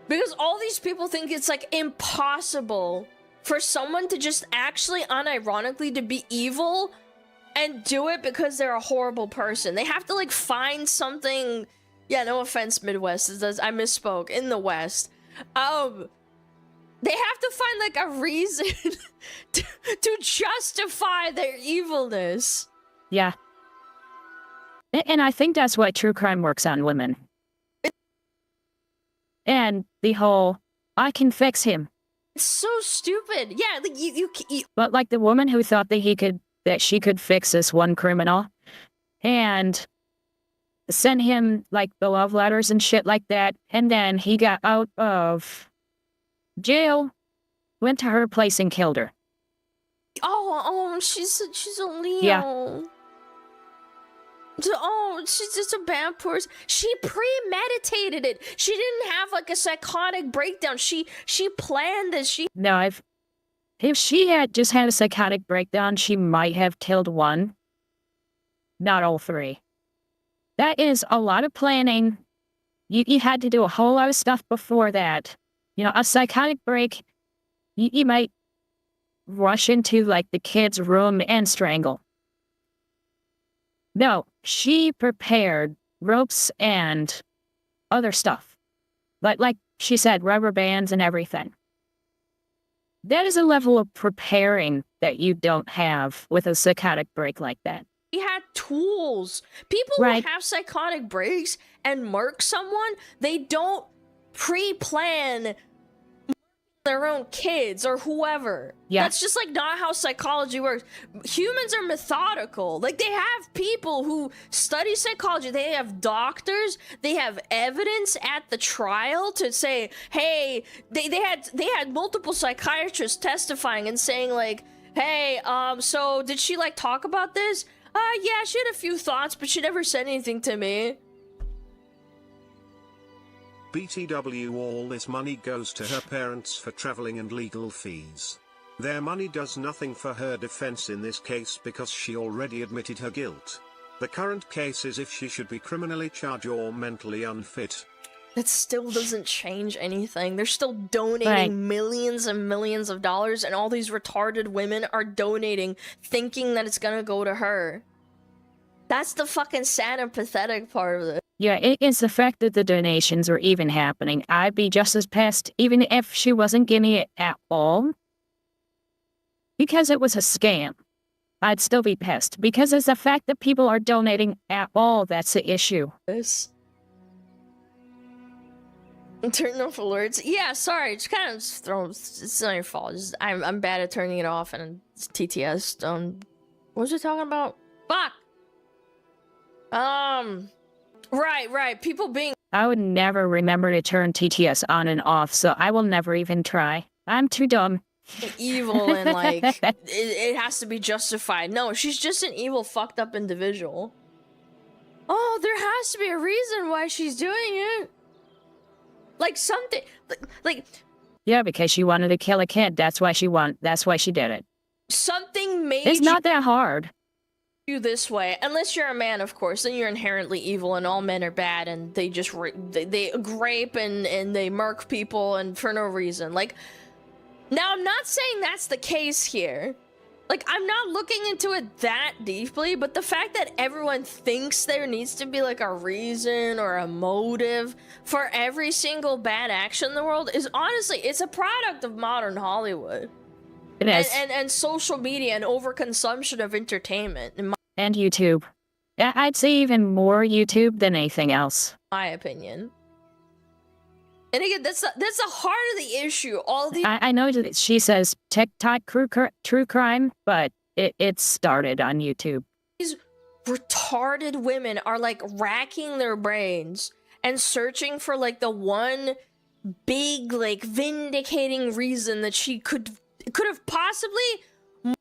Because all these people think it's, like, impossible for someone to just actually, unironically, to be evil and do it because they're a horrible person. They have to, like, find something... Yeah, no offense, Midwest. I misspoke. In the West. They have to find, like, a reason to justify their evilness. Yeah. And I think that's what true crime works on women. And the whole, I can fix him. It's so stupid. Yeah, like, you But like the woman who thought that she could fix this one criminal and send him like the love letters and shit like that. And then he got out of jail, went to her place and killed her. Oh, she's a Leo. Yeah. Oh, she's just a bad person. She premeditated it. She didn't have, like, a psychotic breakdown. She planned this. No, if she had just had a psychotic breakdown, she might have killed one, not all three. That is a lot of planning. You had to do a whole lot of stuff before that. You know, a psychotic break, you might rush into, like, the kid's room and strangle. No, she prepared ropes and other stuff. Like she said, rubber bands and everything. That is a level of preparing that you don't have with a psychotic break like that. He had tools. People who have psychotic breaks and murk someone, they don't pre-plan their own kids or whoever. Yeah. That's just like not how psychology works. Humans are methodical. Like they have people who study psychology. They have doctors. They have evidence at the trial to say, hey, they had multiple psychiatrists testifying and saying like, hey, so did she like talk about this? Yeah, she had a few thoughts, but she never said anything to me. BTW, all this money goes to her parents for traveling and legal fees. Their money does nothing for her defense in this case because she already admitted her guilt. The current case is if she should be criminally charged or mentally unfit. That still doesn't change anything. They're still donating Right. millions and millions of dollars, and all these retarded women are donating thinking that it's gonna go to her. That's the fucking sad and pathetic part of it. Yeah, it is the fact that the donations were even happening. I'd be just as pissed, even if she wasn't getting it at all. Because it was a scam. I'd still be pissed. Because it's the fact that people are donating at all that's the issue. This. Turn off alerts. Yeah, sorry. Just kind of throw. It's not your fault. I'm bad at turning it off, and it's TTS. What was I talking about? Fuck. Right. People being I would never remember to turn TTS on and off, so I will never even try. I'm too dumb. evil and like it has to be justified. No, she's just an evil, fucked up individual. Oh, there has to be a reason why she's doing it. Like something, like Yeah, because she wanted to kill a kid. That's why she did it. something made It's not that hard. you this way. Unless you're a man, of course, then you're inherently evil, and all men are bad, and they just they grape and they murk people and for no reason. Like, now I'm not saying that's the case here. Like, I'm not looking into it that deeply, but the fact that everyone thinks there needs to be like a reason or a motive for every single bad action in the world is honestly, it's a product of modern Hollywood. It is. And social media and overconsumption of entertainment, in And YouTube. I'd say even more YouTube than anything else. my opinion. And again, that's the heart of the issue. All the I know that she says TikTok true crime, but it started on YouTube. retarded women are like racking their brains and searching for like the one big like vindicating reason that she could have possibly murdered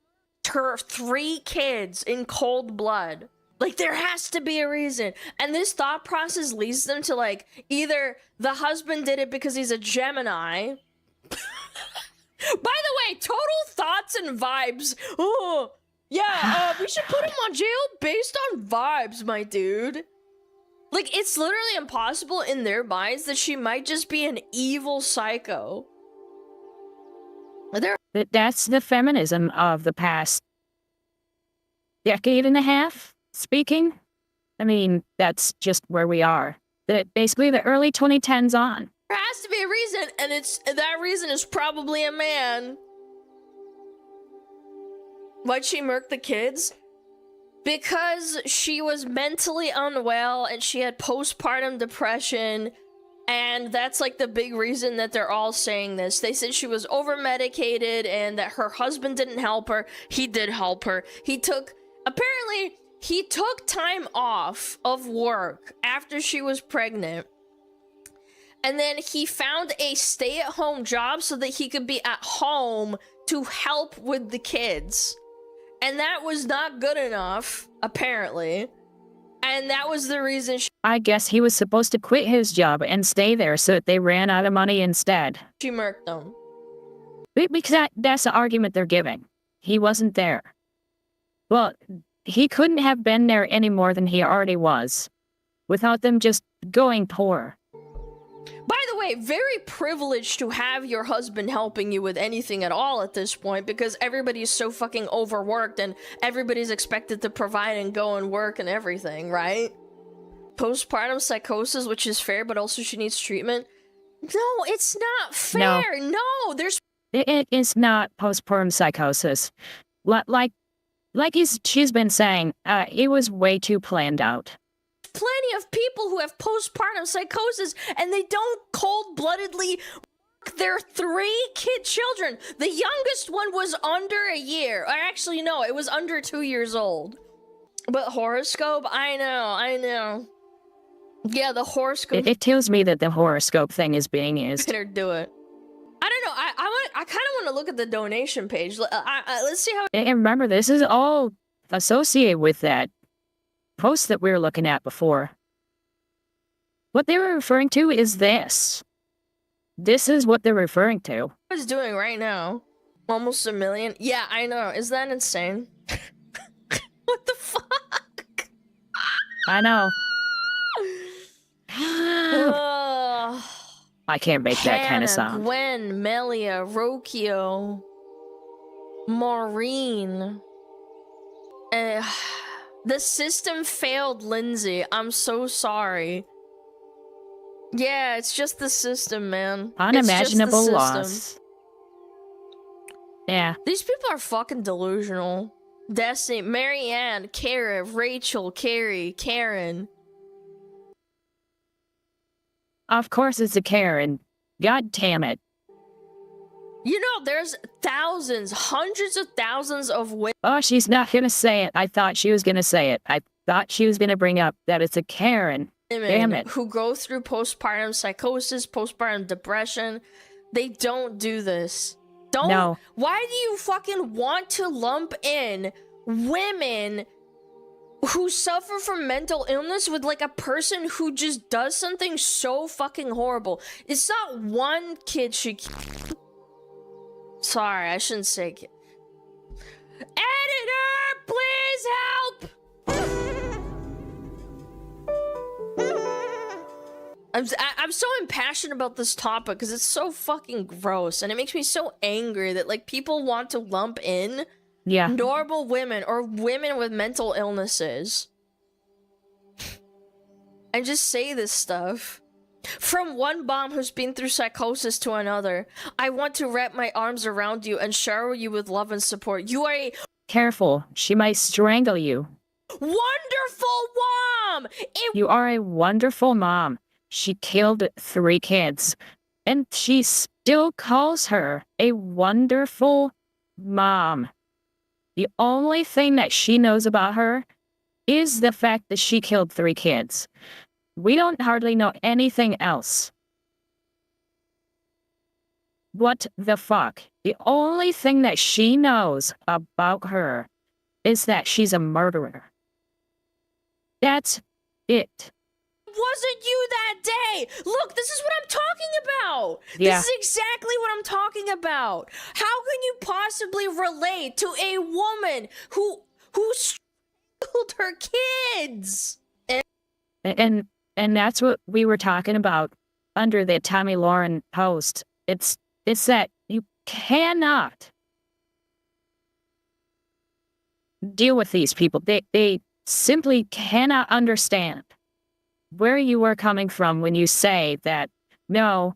her 3 kids in cold blood. Like, there has to be a reason. And this thought process leads them to like either the husband did it because he's a Gemini. By the way, total thoughts and vibes. Oh yeah, we should put him on jail based on vibes, my dude. Like, it's literally impossible in their minds that she might just be an evil psycho. That's the feminism of the past decade and a half, speaking. I mean, that's just where we are. Basically the early 2010s on. There has to be a reason, and that reason is probably a man. Why'd she murk the kids? Because she was mentally unwell and she had postpartum depression, and that's like the big reason that they're all saying this. They said she was over-medicated and that her husband didn't help her. He did help her. Apparently, he took time off of work after she was pregnant. And then he found a stay-at-home job so that he could be at home to help with the kids. And that was not good enough, apparently. And that was the reason I guess he was supposed to quit his job and stay there so that they ran out of money instead. she murked them. Because that's the argument they're giving. He wasn't there. Well, he couldn't have been there any more than he already was, without them just going poor. By the way, very privileged to have your husband helping you with anything at all at this point, because everybody's so fucking overworked and everybody's expected to provide and go and work and everything, right? Postpartum psychosis, which is fair, but also she needs treatment. No, it's not fair. No, there's It is not postpartum psychosis. She's been saying, it was way too planned out. plenty of people who have postpartum psychosis and they don't cold-bloodedly They're 3 children. The youngest one was under a year. Or actually, no, it was under 2 years old. But horoscope, I know. Yeah, the horoscope. It tells me that the horoscope thing is being used. Better do it. I don't know. I kind of want to look at the donation page. Let's see how. And remember, this is all associated with that post that we were looking at before. What they were referring to is this. This is what they're referring to. It's doing right now. Almost 1 million. Yeah, I know. Is that insane? What the fuck? I know. Ugh. I can't make that kind of sound. Gwen, Melia, Rokio, Maureen. The system failed Lindsay. I'm so sorry. Yeah, it's just the system, man. Unimaginable It's just the loss. system. Yeah. These people are fucking delusional. Destiny, Marianne, Kara, Rachel, Carrie, Karen. Of course it's a Karen. God damn it. You know, there's thousands, hundreds of thousands of women Oh, she's not gonna say it. I thought she was gonna say it. I thought she was gonna bring up that it's a Karen. Damn it. who go through postpartum psychosis, postpartum depression. They don't do this. Don't. No. Why do you fucking want to lump in women who suffer from mental illness with like a person who just does something so fucking horrible? It's not one kid she. Sorry, I shouldn't say kid. Editor, please help! I'm so impassioned about this topic because it's so fucking gross, and it makes me so angry that like people want to lump in Yeah. normal women or women with mental illnesses and just say this stuff. From one bomb who's been through psychosis to another, I want to wrap my arms around you and shower you with love and support. You are a Careful. She might strangle you. wonderful mom! You are a wonderful mom. She killed 3 kids. And she still calls her a wonderful mom. The only thing that she knows about her is the fact that she killed 3 kids. We don't hardly know anything else. What the fuck? The only thing that she knows about her is that she's a murderer. That's it. Wasn't you that day? Look, this is what I'm talking about. Yeah. This is exactly what I'm talking about. How can you possibly relate to a woman who strangled her kids? And that's what we were talking about under the Tommy Lauren post. It's that you cannot deal with these people. They simply cannot understand where you are coming from when you say that no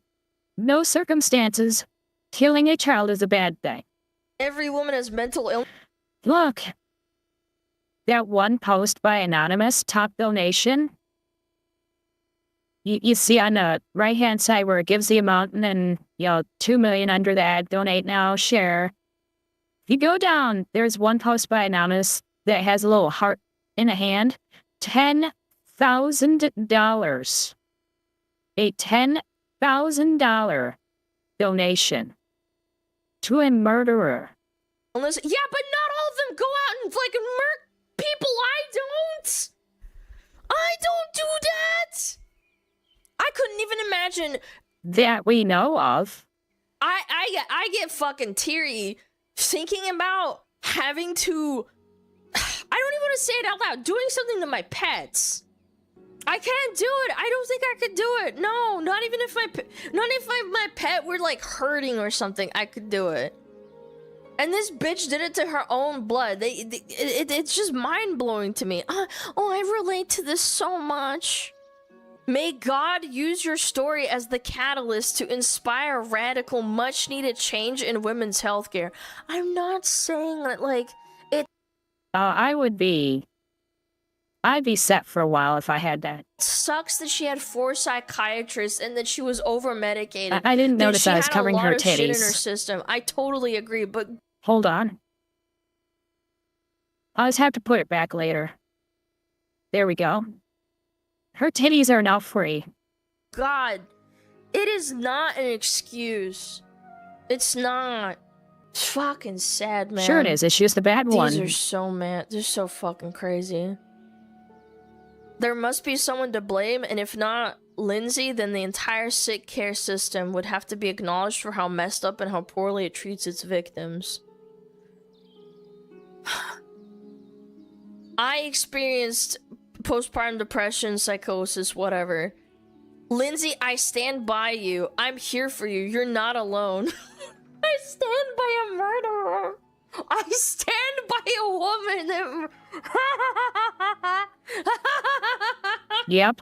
circumstances, killing a child is a bad thing. Every woman has mental illness. Look, that one post by Anonymous, top donation. You see on the right-hand side where it gives the amount and then, 2 million under that, donate now, share. If you go down, there's one post by Anonymous that has a little heart in a hand. $10,000. A $10,000 donation to a murderer. Yeah, but not all of them go out and like murk people. I don't do that. I couldn't even imagine. That we know of. I get fucking teary thinking about having to. I don't even want to say it out loud. Doing something to my pets. I can't do it. I don't think I could do it. No, not even if my pet were like hurting or something, I could do it. And this bitch did it to her own blood. It's just mind blowing to me. I relate to this so much. May God use your story as the catalyst to inspire radical, much needed change in women's healthcare. I'm not saying that like it. I would be I'd be set for a while if I had that. Sucks that she had 4 psychiatrists and that she was over medicated. I didn't notice she I was had covering a lot her of shit in her titties. system. I totally agree, but Hold on. I'll just have to put it back later. There we go. Her titties are now free. God, it is not an excuse. It's not. It's fucking sad, man. Sure it is. It's just the bad one. These are so mad. They're so fucking crazy. There must be someone to blame, and if not Lindsay, then the entire sick care system would have to be acknowledged for how messed up and how poorly it treats its victims. I experienced postpartum depression, psychosis, whatever. Lindsay, I stand by you. I'm here for you. You're not alone. I stand by a murderer. I stand by a woman that... Yep.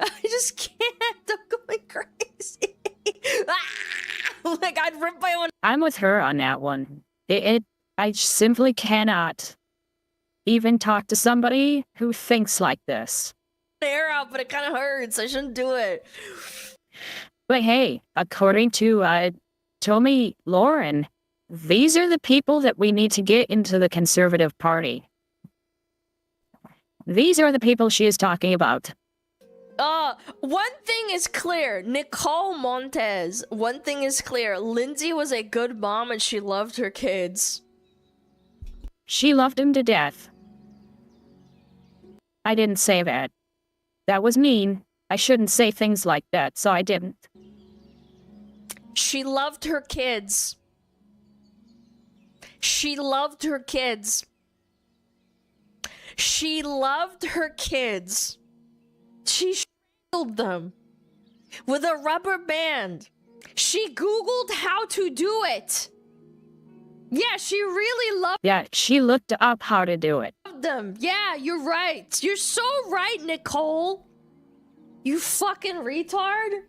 I just can't. I'm going crazy. Like, I'd rip my own... I'm with her on that one. I simply cannot even talk to somebody who thinks like this. hair out, but it kind of hurts. I shouldn't do it. But hey, according to Tommy Lauren, these are the people that we need to get into the Conservative Party. These are the people she is talking about. One thing is clear. Nicole Montez, one thing is clear. Lindsay was a good mom and she loved her kids. She loved him to death. I didn't say that. That was mean. I shouldn't say things like that, so I didn't. She loved her kids. She loved her kids. She loved her kids. She strangled them with a rubber band. She Googled how to do it. Yeah, she really loved Yeah, she looked up how to do it. them. Yeah, you're right. You're so right, Nicole. You fucking retard.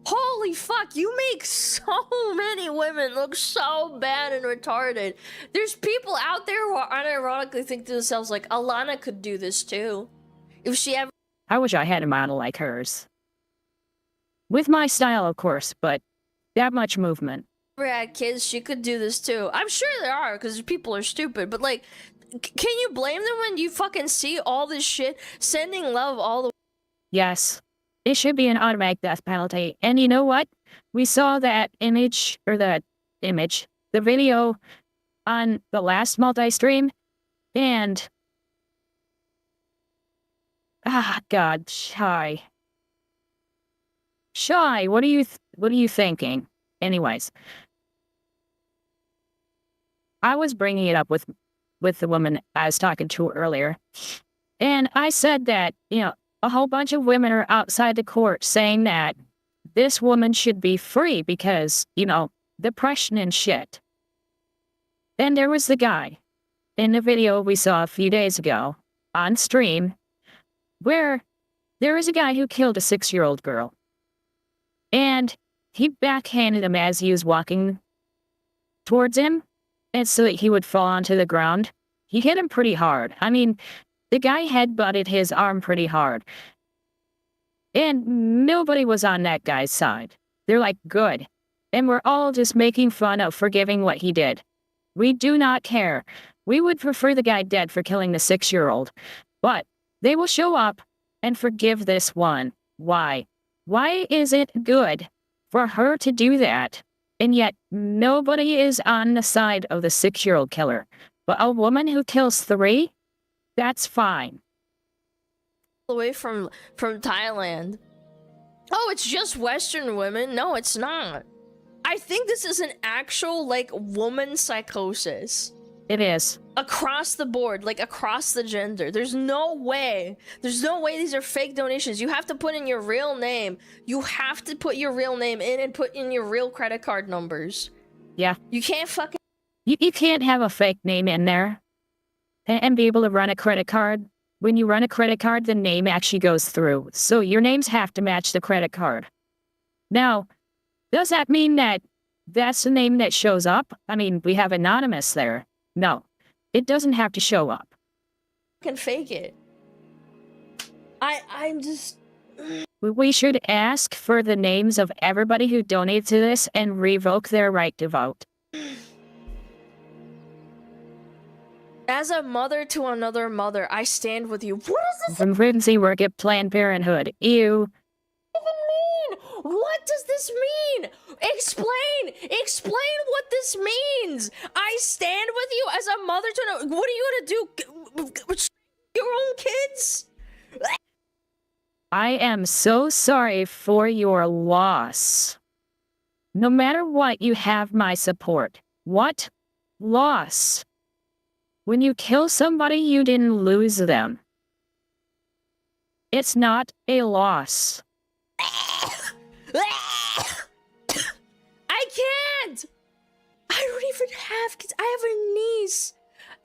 Holy fuck, you make so many women look so bad and retarded. There's people out there who unironically think to themselves like, Alana could do this too. If she ever I wish I had a model like hers. With my style, of course, but that much movement. had kids, she could do this too. I'm sure there are, because people are stupid, but like, can you blame them when you fucking see all this shit? Sending love all the Yes, it should be an automatic death penalty. And you know what? We saw that the video on the last multi-stream, and God, Shy, what are you thinking? Anyways, I was bringing it up with the woman I was talking to earlier, and I said that, a whole bunch of women are outside the court saying that this woman should be free because, depression and shit. Then there was the guy in the video we saw a few days ago on stream where there was a guy who killed a 6-year-old girl. And he backhanded him as he was walking towards him, and so that he would fall onto the ground. He hit him pretty hard. I mean, the guy headbutted his arm pretty hard. And nobody was on that guy's side. They're like, good. And we're all just making fun of forgiving what he did. We do not care. We would prefer the guy dead for killing the 6-year-old. But they will show up and forgive this one. Why? Why is it good for her to do that? And yet nobody is on the side of the 6-year-old killer. But a woman who kills 3? That's fine. way from Thailand. Oh, it's just Western women? No, it's not. I think this is an actual, like, woman psychosis. It is. Across the board, like, across the gender. There's no way these are fake donations. You have to put in your real name. You have to put your real name in and put in your real credit card numbers. Yeah. You can't fucking... You can't have a fake name in there and be able to run a credit card. When you run a credit card, the name actually goes through. So your names have to match the credit card. Now, does that mean that that's the name that shows up? I mean, we have anonymous there. No. It doesn't have to show up. Can fake it. I'm just. We should ask for the names of everybody who donates to this and revoke their right to vote. As a mother to another mother, I stand with you. What does this From Lindsay work at Planned Parenthood. Ew. even mean? What does this mean? Explain what this means. I stand with you as a mother to another. What are you gonna do? Your own kids? I am so sorry for your loss. No matter what, you have my support. What? Loss. When you kill somebody, you didn't lose them. It's not a loss. I can't! I don't even have kids. I have a niece.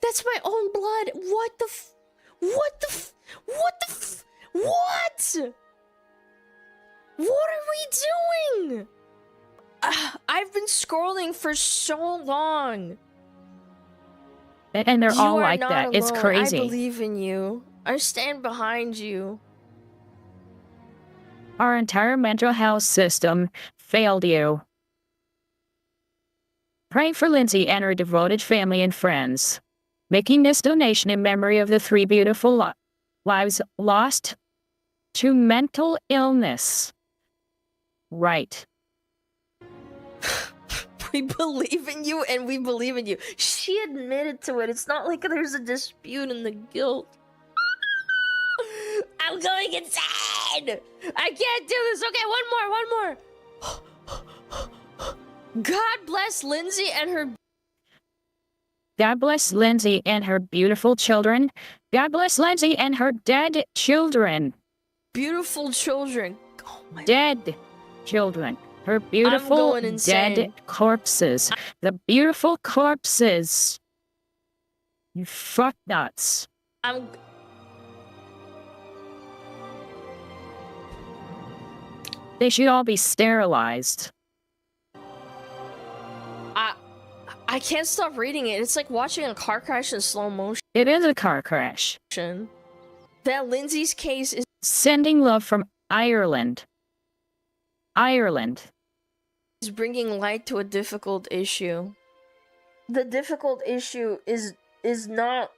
That's my own blood. What the f? What the f? What the f? What? What are we doing? I've been scrolling for so long. And they're all You are like not that. It's alone. crazy. I believe in you. I stand behind you. Our entire mental health system failed you. Pray for Lindsay and her devoted family and friends. Making this donation in memory of the 3 beautiful lives lost to mental illness. Right. We believe in you and we believe in you. She admitted to it. It's not like there's a dispute in the guilt. I'm going insane! I can't do this. Okay, one more. God bless Lindsay and her. God bless Lindsay and her beautiful children. God bless Lindsay and her dead children. Beautiful children. Oh my. Dead children. Her beautiful going insane. dead corpses. The beautiful corpses. You fuck nuts. They should all be sterilized. I can't stop reading it. It's like watching a car crash in slow motion. It is a car crash. That Lindsay's case is Sending love from Ireland. Ireland. bringing light to a difficult issue. The difficult issue is not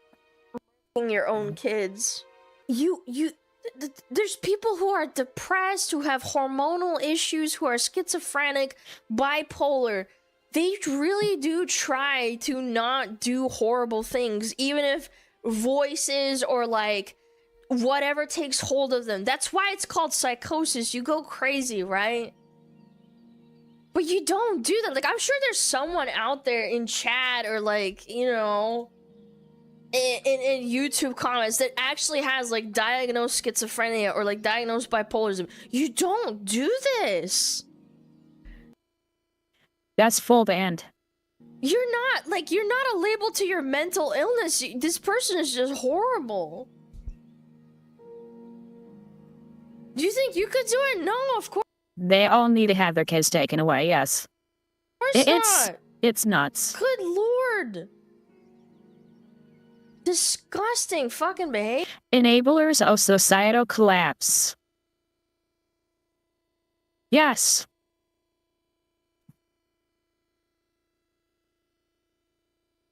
your own kids. There's people who are depressed, who have hormonal issues, who are schizophrenic, bipolar. They really do try to not do horrible things, even if voices or like whatever takes hold of them. That's why it's called psychosis. You go crazy, right? But you don't do that. Like, I'm sure there's someone out there in chat or like, you know, in YouTube comments that actually has like diagnosed schizophrenia or like diagnosed bipolarism. You don't do this. That's full band. You're not a label to your mental illness. This person is just horrible. Do you think you could do it? No, of course. They all need to have their kids taken away, yes. It's nuts. Good lord. Disgusting fucking behavior. Enablers of societal collapse. Yes.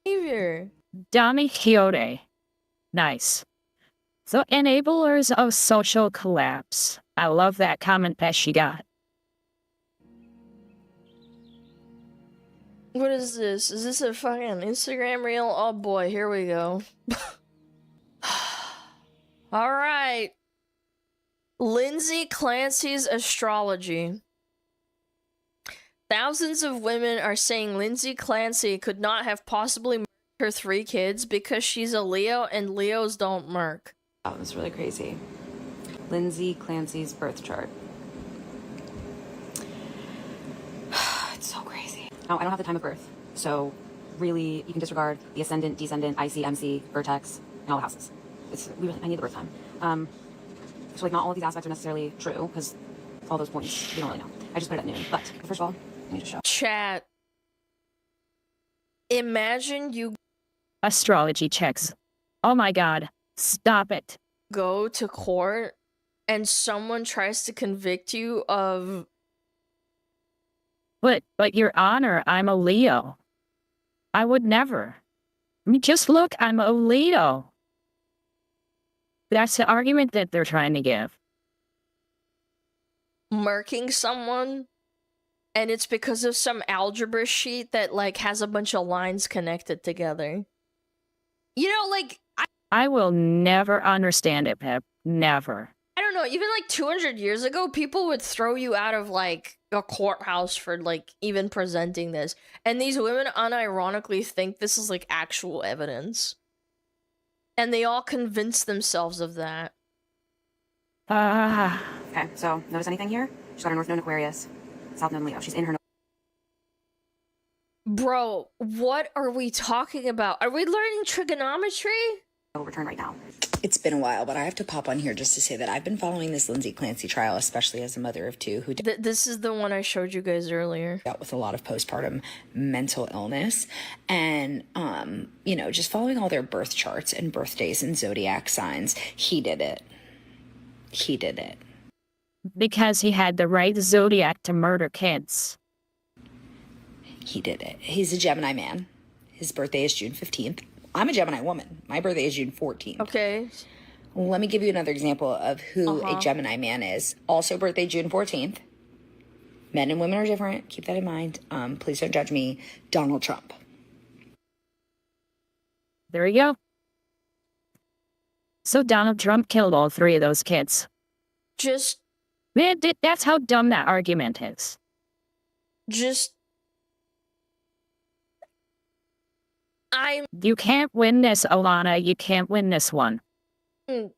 Dami Quixote. Nice. So, enablers of social collapse. I love that comment that she got. What is this? Is this a fucking Instagram reel? Oh boy, here we go. Alright. Lindsay Clancy's astrology. Thousands of women are saying Lindsay Clancy could not have possibly murdered her 3 kids because she's a Leo and Leos don't murk. That was really crazy. Lindsay Clancy's birth chart. It's so crazy. Now, I don't have the time of birth, so really, you can disregard the ascendant, descendant, IC, MC, vertex, and all the houses. I need the birth time. So, like, not all of these aspects are necessarily true, because all those points, we don't really know. I just put it at noon. But, first of all, I need to show. Chat. Imagine you astrology checks. Oh my god. Stop it. Go to court and someone tries to convict you of But Your Honor, I'm a Leo. I would never. I mean, just look, I'm a Leo. That's the argument that they're trying to give. murking someone, and it's because of some algebra sheet that like has a bunch of lines connected together. You know, like I will never understand it, Pep. Never. I don't know, even like 200 years ago, people would throw you out of like a courthouse for like even presenting this. And these women unironically think this is like actual evidence. And they all convince themselves of that. Ah. Okay, so notice anything here? She's got her North Node in Aquarius, South Node in Leo. She's in her Bro, what are we talking about? Are we learning trigonometry? return right now. It's been a while, but I have to pop on here just to say that I've been following this Lindsay Clancy trial, especially as a mother of two who This is the one I showed you guys earlier. dealt with a lot of postpartum mental illness, and you know, just following all their birth charts and birthdays and zodiac signs. He did it. He did it. Because he had the right zodiac to murder kids. He did it. He's a Gemini man. His birthday is June 15th. I'm a Gemini woman. My birthday is June 14th. Okay. Let me give you another example of who a Gemini man is. Also birthday June 14th. Men and women are different. Keep that in mind. Please don't judge me. Donald Trump. There you go. So Donald Trump killed all three of those kids. Just Man, that's how dumb that argument is. You can't win this, Alana. You can't win this one. you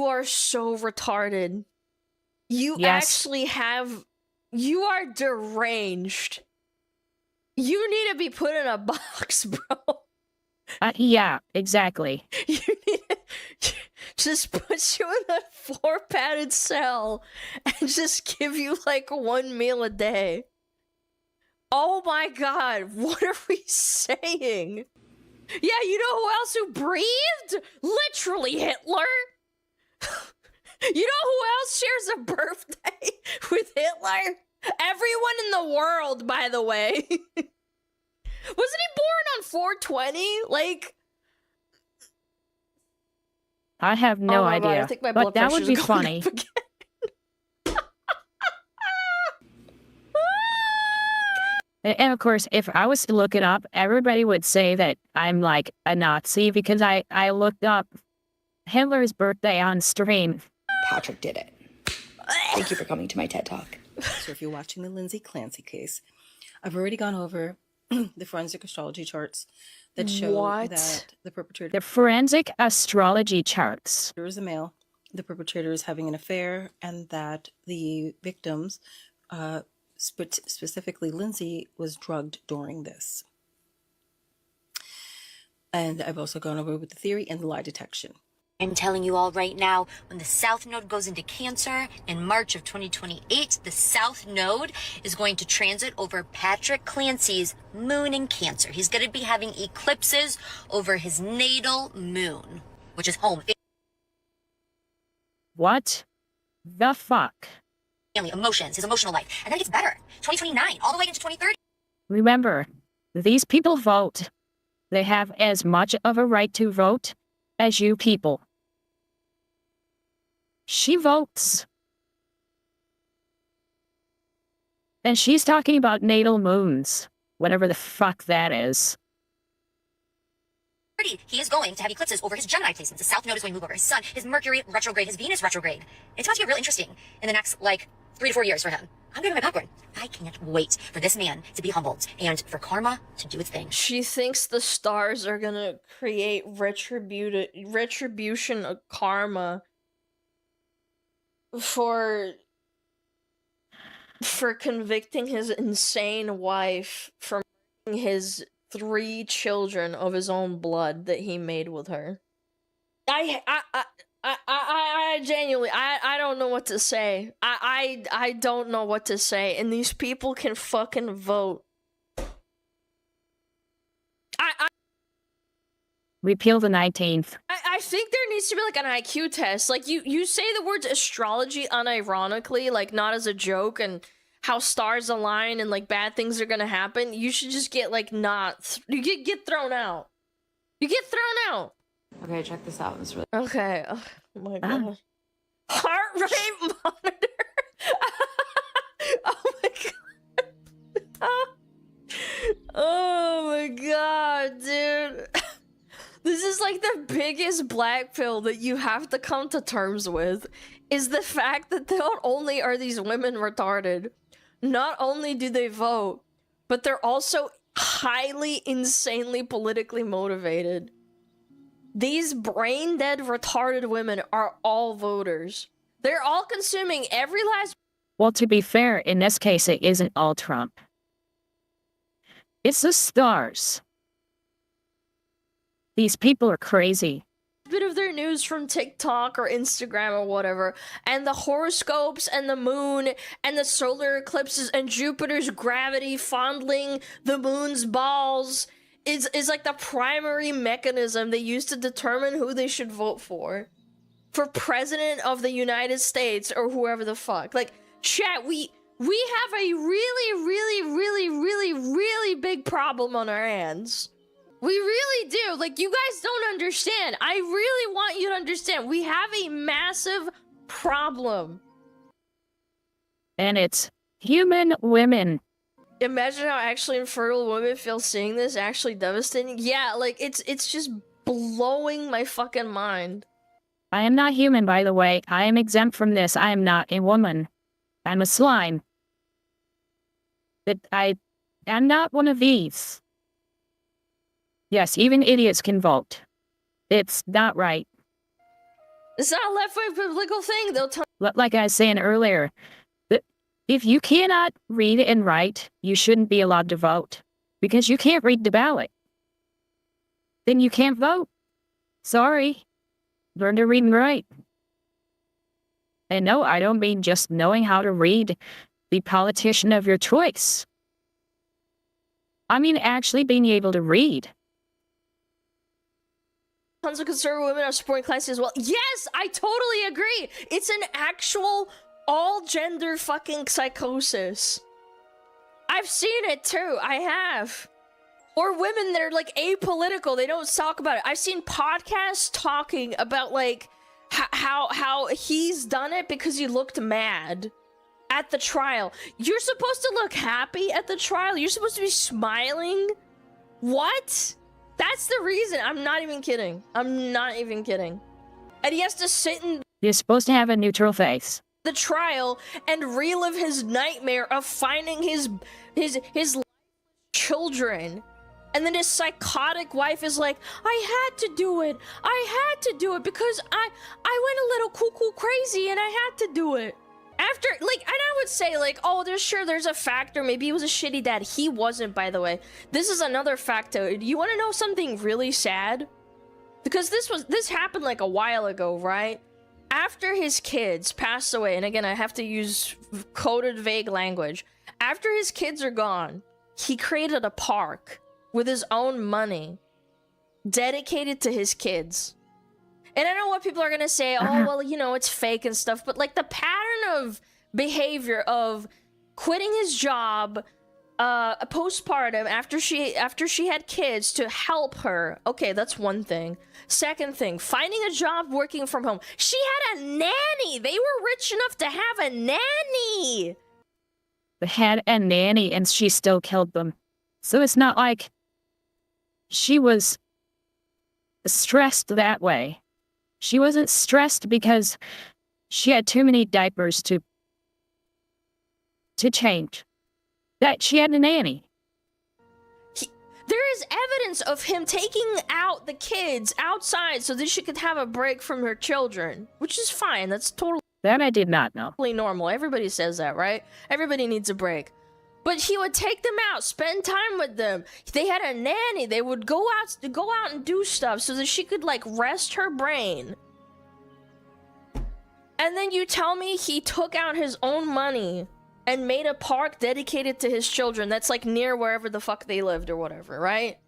are so retarded. You Yes. you are deranged. You need to be put in a box, bro. Yeah, exactly. You need to just put you in a 4-padded cell and just give you like one meal a day. Oh my god, what are we saying? Yeah, you know who else who breathed? Literally Hitler. You know who else shares a birthday with Hitler? Everyone in the world, by the way. Wasn't he born on 420? Like, I have no oh my idea. God, I think my but blood that would be pressure's going funny. up again. And of course, if I was to look it up, everybody would say that I'm like a Nazi because I looked up Hitler's birthday on stream. Patrick did it. Thank you for coming to my TED Talk. So if you're watching the Lindsay Clancy case, I've already gone over the forensic astrology charts that show What? that the perpetrator The forensic astrology charts. is a male, the perpetrator is having an affair, and that the victims, specifically Lindsay, was drugged during this. And I've also gone over with the theory and the lie detection. I'm telling you all right now, when the South Node goes into Cancer in March of 2028, the South Node is going to transit over Patrick Clancy's moon in Cancer. He's going to be having eclipses over his natal moon, which is home, What the fuck? family, emotions, his emotional life. And then it gets better. 2029, all the way into 2030. Remember, these people vote. They have as much of a right to vote as you people. She votes. And she's talking about natal moons, whatever the fuck that is. He is going to have eclipses over his Gemini placements. The South Node is going to move over his Sun, his Mercury retrograde, his Venus retrograde. It's about to get real interesting in the next, 3 to 4 years for him. I'm grabbing my popcorn. I can't wait for this man to be humbled and for karma to do its thing. She thinks the stars are gonna create retribution of karma for convicting his insane wife for murdering his 3 children of his own blood that he made with her. I genuinely, I don't know what to say. I don't know what to say. And these people can fucking vote. Repeal the 19th. I think there needs to be like an IQ test. Like you say the words astrology unironically, like not as a joke, and how stars align and like bad things are gonna happen. You should just get like you get thrown out. You get thrown out. Okay, check this out. It's really Okay. Oh my god. Heart rate monitor. Oh my god. Oh my god, dude. This is like the biggest black pill that you have to come to terms with, is the fact that not only are these women retarded, not only do they vote, but they're also highly, insanely politically motivated. These brain dead, retarded women are all voters. They're all consuming every last... Well, to be fair, in this case, it isn't all Trump. It's the stars. These people are crazy. bit of their news from TikTok or Instagram or whatever, and the horoscopes and the moon and the solar eclipses and Jupiter's gravity fondling the moon's balls is like the primary mechanism they use to determine who they should vote for president of the United States or whoever the fuck. Like, chat, we have a really big problem on our hands. We really do. Like, you guys don't understand. I really want you to understand. We have a massive problem. And it's human women. Imagine how actually infertile women feel seeing this. Actually devastating. Yeah, like, it's just blowing my fucking mind. I am not human, by the way. I am exempt from this. I am not a woman. I'm a slime. But I am not one of these. Yes, even idiots can vote. It's not right. It's not a left-wing political thing. They'll tell. Like I was saying earlier, that if you cannot read and write, you shouldn't be allowed to vote. Because you can't read the ballot. Then you can't vote. Sorry. Learn to read and write. And no, I don't mean just knowing how to read the politician of your choice. I mean actually being able to read. Tons of conservative women are supporting Clancy as well. Yes, I totally agree. It's an actual all-gender fucking psychosis. I've seen it too. I have. Or women that are like apolitical. They don't talk about it. I've seen podcasts talking about like how he's done it because he looked mad at the trial. You're supposed to look happy at the trial. You're supposed to be smiling. What? That's the reason. I'm not even kidding. I'm not even kidding. And he has to sit in You're supposed to have a neutral face. the trial and relive his nightmare of finding his children. And then his psychotic wife is like, I had to do it. I had to do it because I went a little cuckoo crazy and I had to do it. After, like, and I would say, like, oh, there's a factor. Maybe he was a shitty dad. He wasn't, by the way. This is another factor. You want to know something really sad? Because this happened, like, a while ago, right? After his kids passed away, and again, I have to use coded, vague language. After his kids are gone, he created a park with his own money dedicated to his kids. And I know what people are gonna say, oh, well, you know, it's fake and stuff, but like the pattern of behavior of quitting his job postpartum after she had kids to help her, okay, that's one thing. Second thing, finding a job working from home. She had a nanny. They were rich enough to have a nanny. They had a nanny and she still killed them. So it's not like she was stressed that way. She wasn't stressed because she had too many diapers to change. That she had a nanny. There is evidence of him taking out the kids outside so that she could have a break from her children, which is fine. That's totally That I did not know. normal. Everybody says that, right? Everybody needs a break. But he would take them out, spend time with them. They had a nanny. They would go out and do stuff so that she could like rest her brain. And then you tell me he took out his own money and made a park dedicated to his children that's like near wherever the fuck they lived or whatever, right?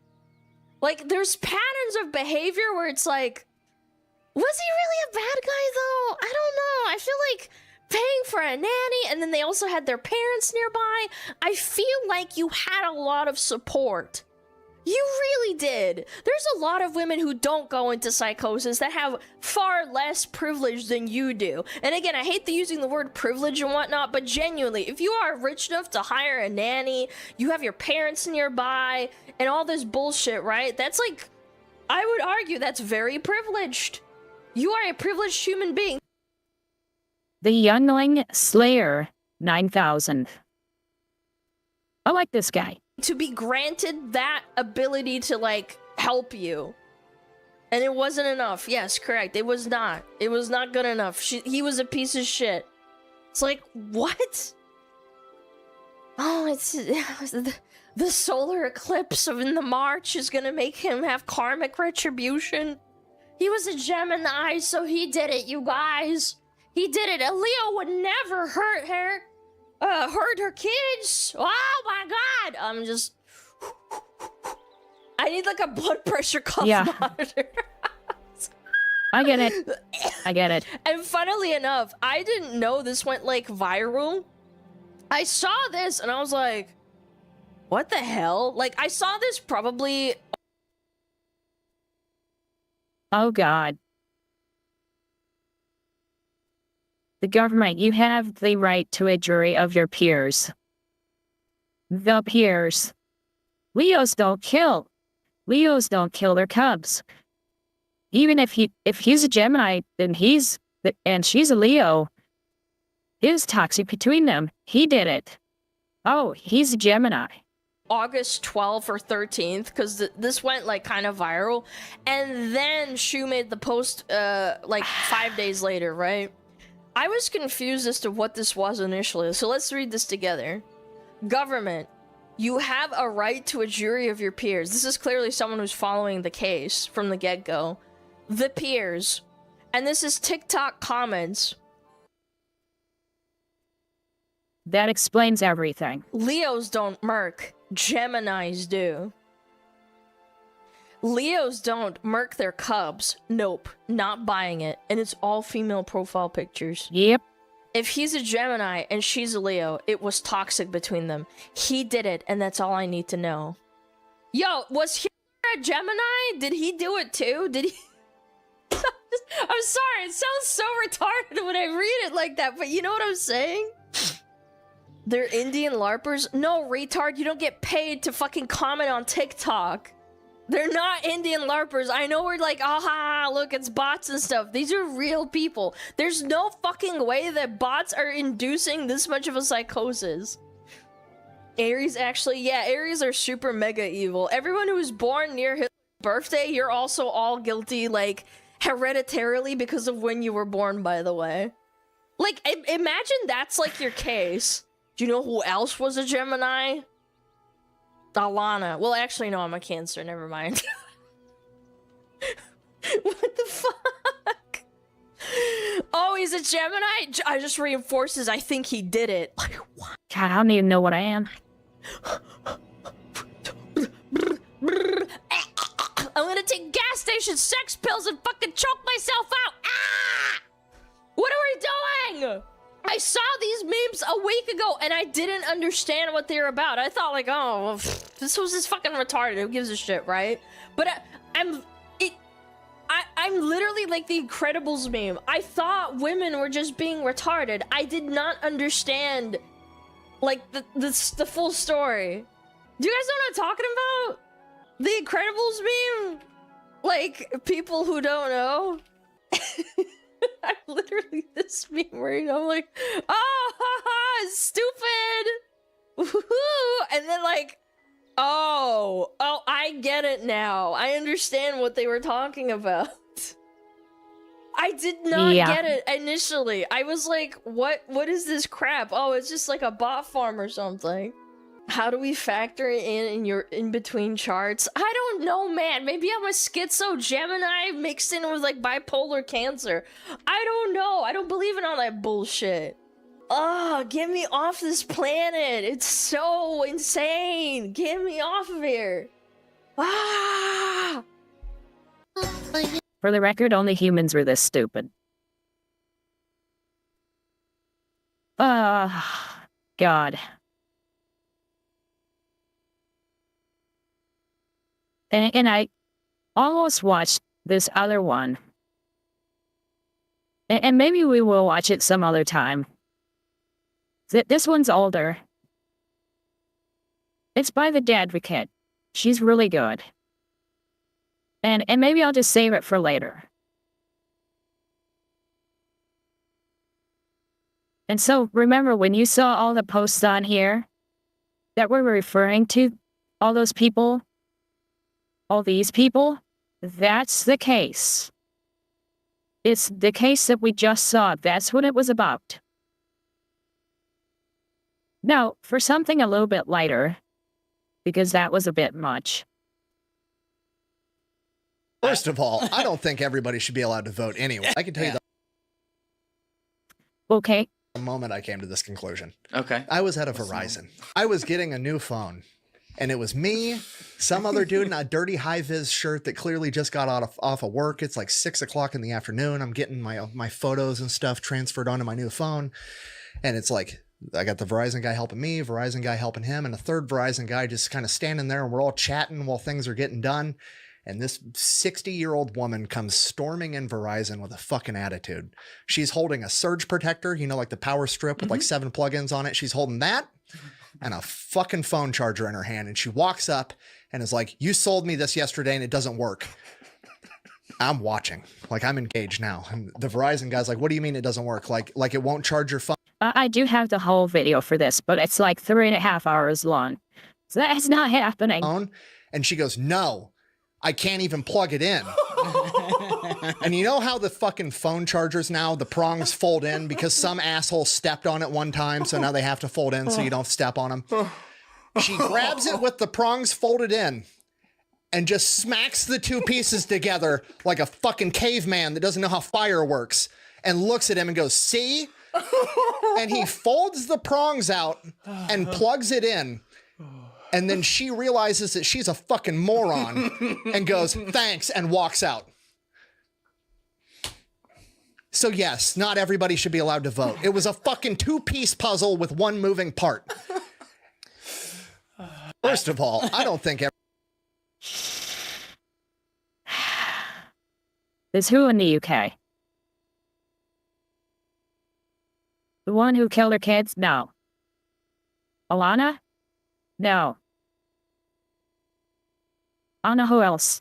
Like, there's patterns of behavior where it's like, was he really a bad guy, though? I don't know. I feel like paying for a nanny, and then they also had their parents nearby. I feel like you had a lot of support. You really did. There's a lot of women who don't go into psychosis that have far less privilege than you do. And again, I hate using the word privilege and whatnot, but genuinely, if you are rich enough to hire a nanny, you have your parents nearby, and all this bullshit, right? That's like, I would argue that's very privileged. You are a privileged human being. The Youngling Slayer 9000. I like this guy. To be granted that ability to, like, help you. And it wasn't enough. Yes, correct. It was not. It was not good enough. He was a piece of shit. It's like, what? Oh, it's the solar eclipse in the March is gonna make him have karmic retribution. He was a Gemini, so he did it, you guys. He did it. A Leo would never hurt her kids. Oh my god. I'm just... I need like a blood pressure cuff monitor. I get it. I get it. And funnily enough, I didn't know this went like viral. I saw this and I was like, what the hell? Like, I saw this probably... Oh god. The government, you have the right to a jury of your peers. The peers. Leos don't kill. Leos don't kill their cubs. Even if he's a Gemini, then and she's a Leo. It's toxic between them. He did it. Oh, he's a Gemini. August 12th or 13th, because this went like kind of viral, and then Shu made the post like 5 days later, right? I was confused as to what this was initially, so let's read this together. Government, you have a right to a jury of your peers. This is clearly someone who's following the case from the get-go. The peers. And this is TikTok comments. That explains everything. Leos don't murk. Geminis do. Leos don't murk their cubs. Nope, not buying it. And it's all female profile pictures. Yep. If he's a Gemini and she's a Leo, it was toxic between them. He did it, and that's all I need to know. Yo, was he a Gemini? Did he do it too? Did he... I'm sorry, it sounds so retarded when I read it like that, but you know what I'm saying? They're Indian LARPers? No, retard, you don't get paid to fucking comment on TikTok. They're not Indian LARPers. I know we're like, aha, look, it's bots and stuff. These are real people. There's no fucking way that bots are inducing this much of a psychosis. Aries actually, yeah, Aries are super mega evil. Everyone who was born near his birthday, you're also all guilty, like, hereditarily because of when you were born, by the way. Like, imagine that's like your case. Do you know who else was a Gemini? Alana. Well, actually, no, I'm a Cancer. Never mind. What the fuck? Oh, he's a Gemini? I just reinforces I think he did it. Like, what? God, I don't even know what I am. I'm gonna take gas station sex pills and fucking choke myself out. Ah! What are we doing? I saw these memes a week ago and I didn't understand what they were about. I thought like, oh, well, this was just fucking retarded. Who gives a shit, right? But I'm literally like the Incredibles meme. I thought women were just being retarded. I did not understand like the full story. Do you guys know what I'm talking about? The Incredibles meme? Like, people who don't know? I'm literally this meme right now. I'm like, oh, haha, stupid! Woohoo! And then like, oh, I get it now. I understand what they were talking about. I did not get it initially. I was like, what is this crap? Oh, it's just like a bot farm or something. How do we factor it in your in-between charts? I don't know, man. Maybe I'm a schizo Gemini mixed in with like bipolar Cancer. I don't know. I don't believe in all that bullshit. Oh, get me off this planet. It's so insane. Get me off of here. Ah! For the record, only humans were this stupid. God. And I almost watched this other one. And maybe we will watch it some other time. This one's older. It's by the Advocate. She's really good. And maybe I'll just save it for later. And so, remember when you saw all the posts on here that were referring to all those people, all these people, that's the case. It's the case that we just saw. That's what it was about. Now, for something a little bit lighter, because that was a bit much. First of all, I don't think everybody should be allowed to vote anyway. I can tell you Okay. the moment I came to this conclusion. Okay. I was at a Verizon. I was getting a new phone, and it was me, some other dude in a dirty high-vis shirt that clearly just got off of work. It's like 6 o'clock in the afternoon. I'm getting my photos and stuff transferred onto my new phone, and it's like, I got the Verizon guy helping me, Verizon guy helping him, and a third Verizon guy just kind of standing there, and we're all chatting while things are getting done. And this 60-year-old woman comes storming in Verizon with a fucking attitude. She's holding a surge protector, you know, like the power strip with like 7 plugins on it. She's holding that and a fucking phone charger in her hand. And she walks up and is like, you sold me this yesterday and it doesn't work. I'm watching. Like, I'm engaged now. And the Verizon guy's like, what do you mean it doesn't work? Like it won't charge your phone? I do have the whole video for this, but it's like 3.5 hours long. So that's not happening. And she goes, no. I can't even plug it in. And you know how the fucking phone chargers now, the prongs fold in because some asshole stepped on it one time, so now they have to fold in so you don't step on them. She grabs it with the prongs folded in and just smacks the two pieces together like a fucking caveman that doesn't know how fire works and looks at him and goes, see? And he folds the prongs out and plugs it in. And then she realizes that she's a fucking moron and goes, thanks, and walks out. So yes, not everybody should be allowed to vote. It was a fucking 2-piece puzzle with one moving part. First of all, I don't think There's who in the UK? The one who killed her kids? No. Alana? No. I don't know who else.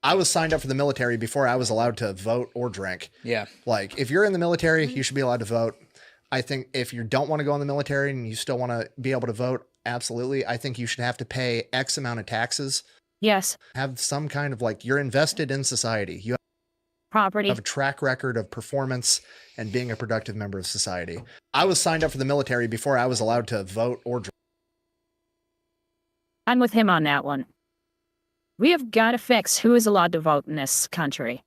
I was signed up for the military before I was allowed to vote or drink. Yeah. Like, if you're in the military, you should be allowed to vote. I think if you don't want to go in the military and you still want to be able to vote, absolutely. I think you should have to pay X amount of taxes. Yes. Have some kind of, like, you're invested in society. You Property. have a track record of performance and being a productive member of society. I was signed up for the military before I was allowed to vote or drink. I'm with him on that one. We have got to fix who is allowed to vote in this country.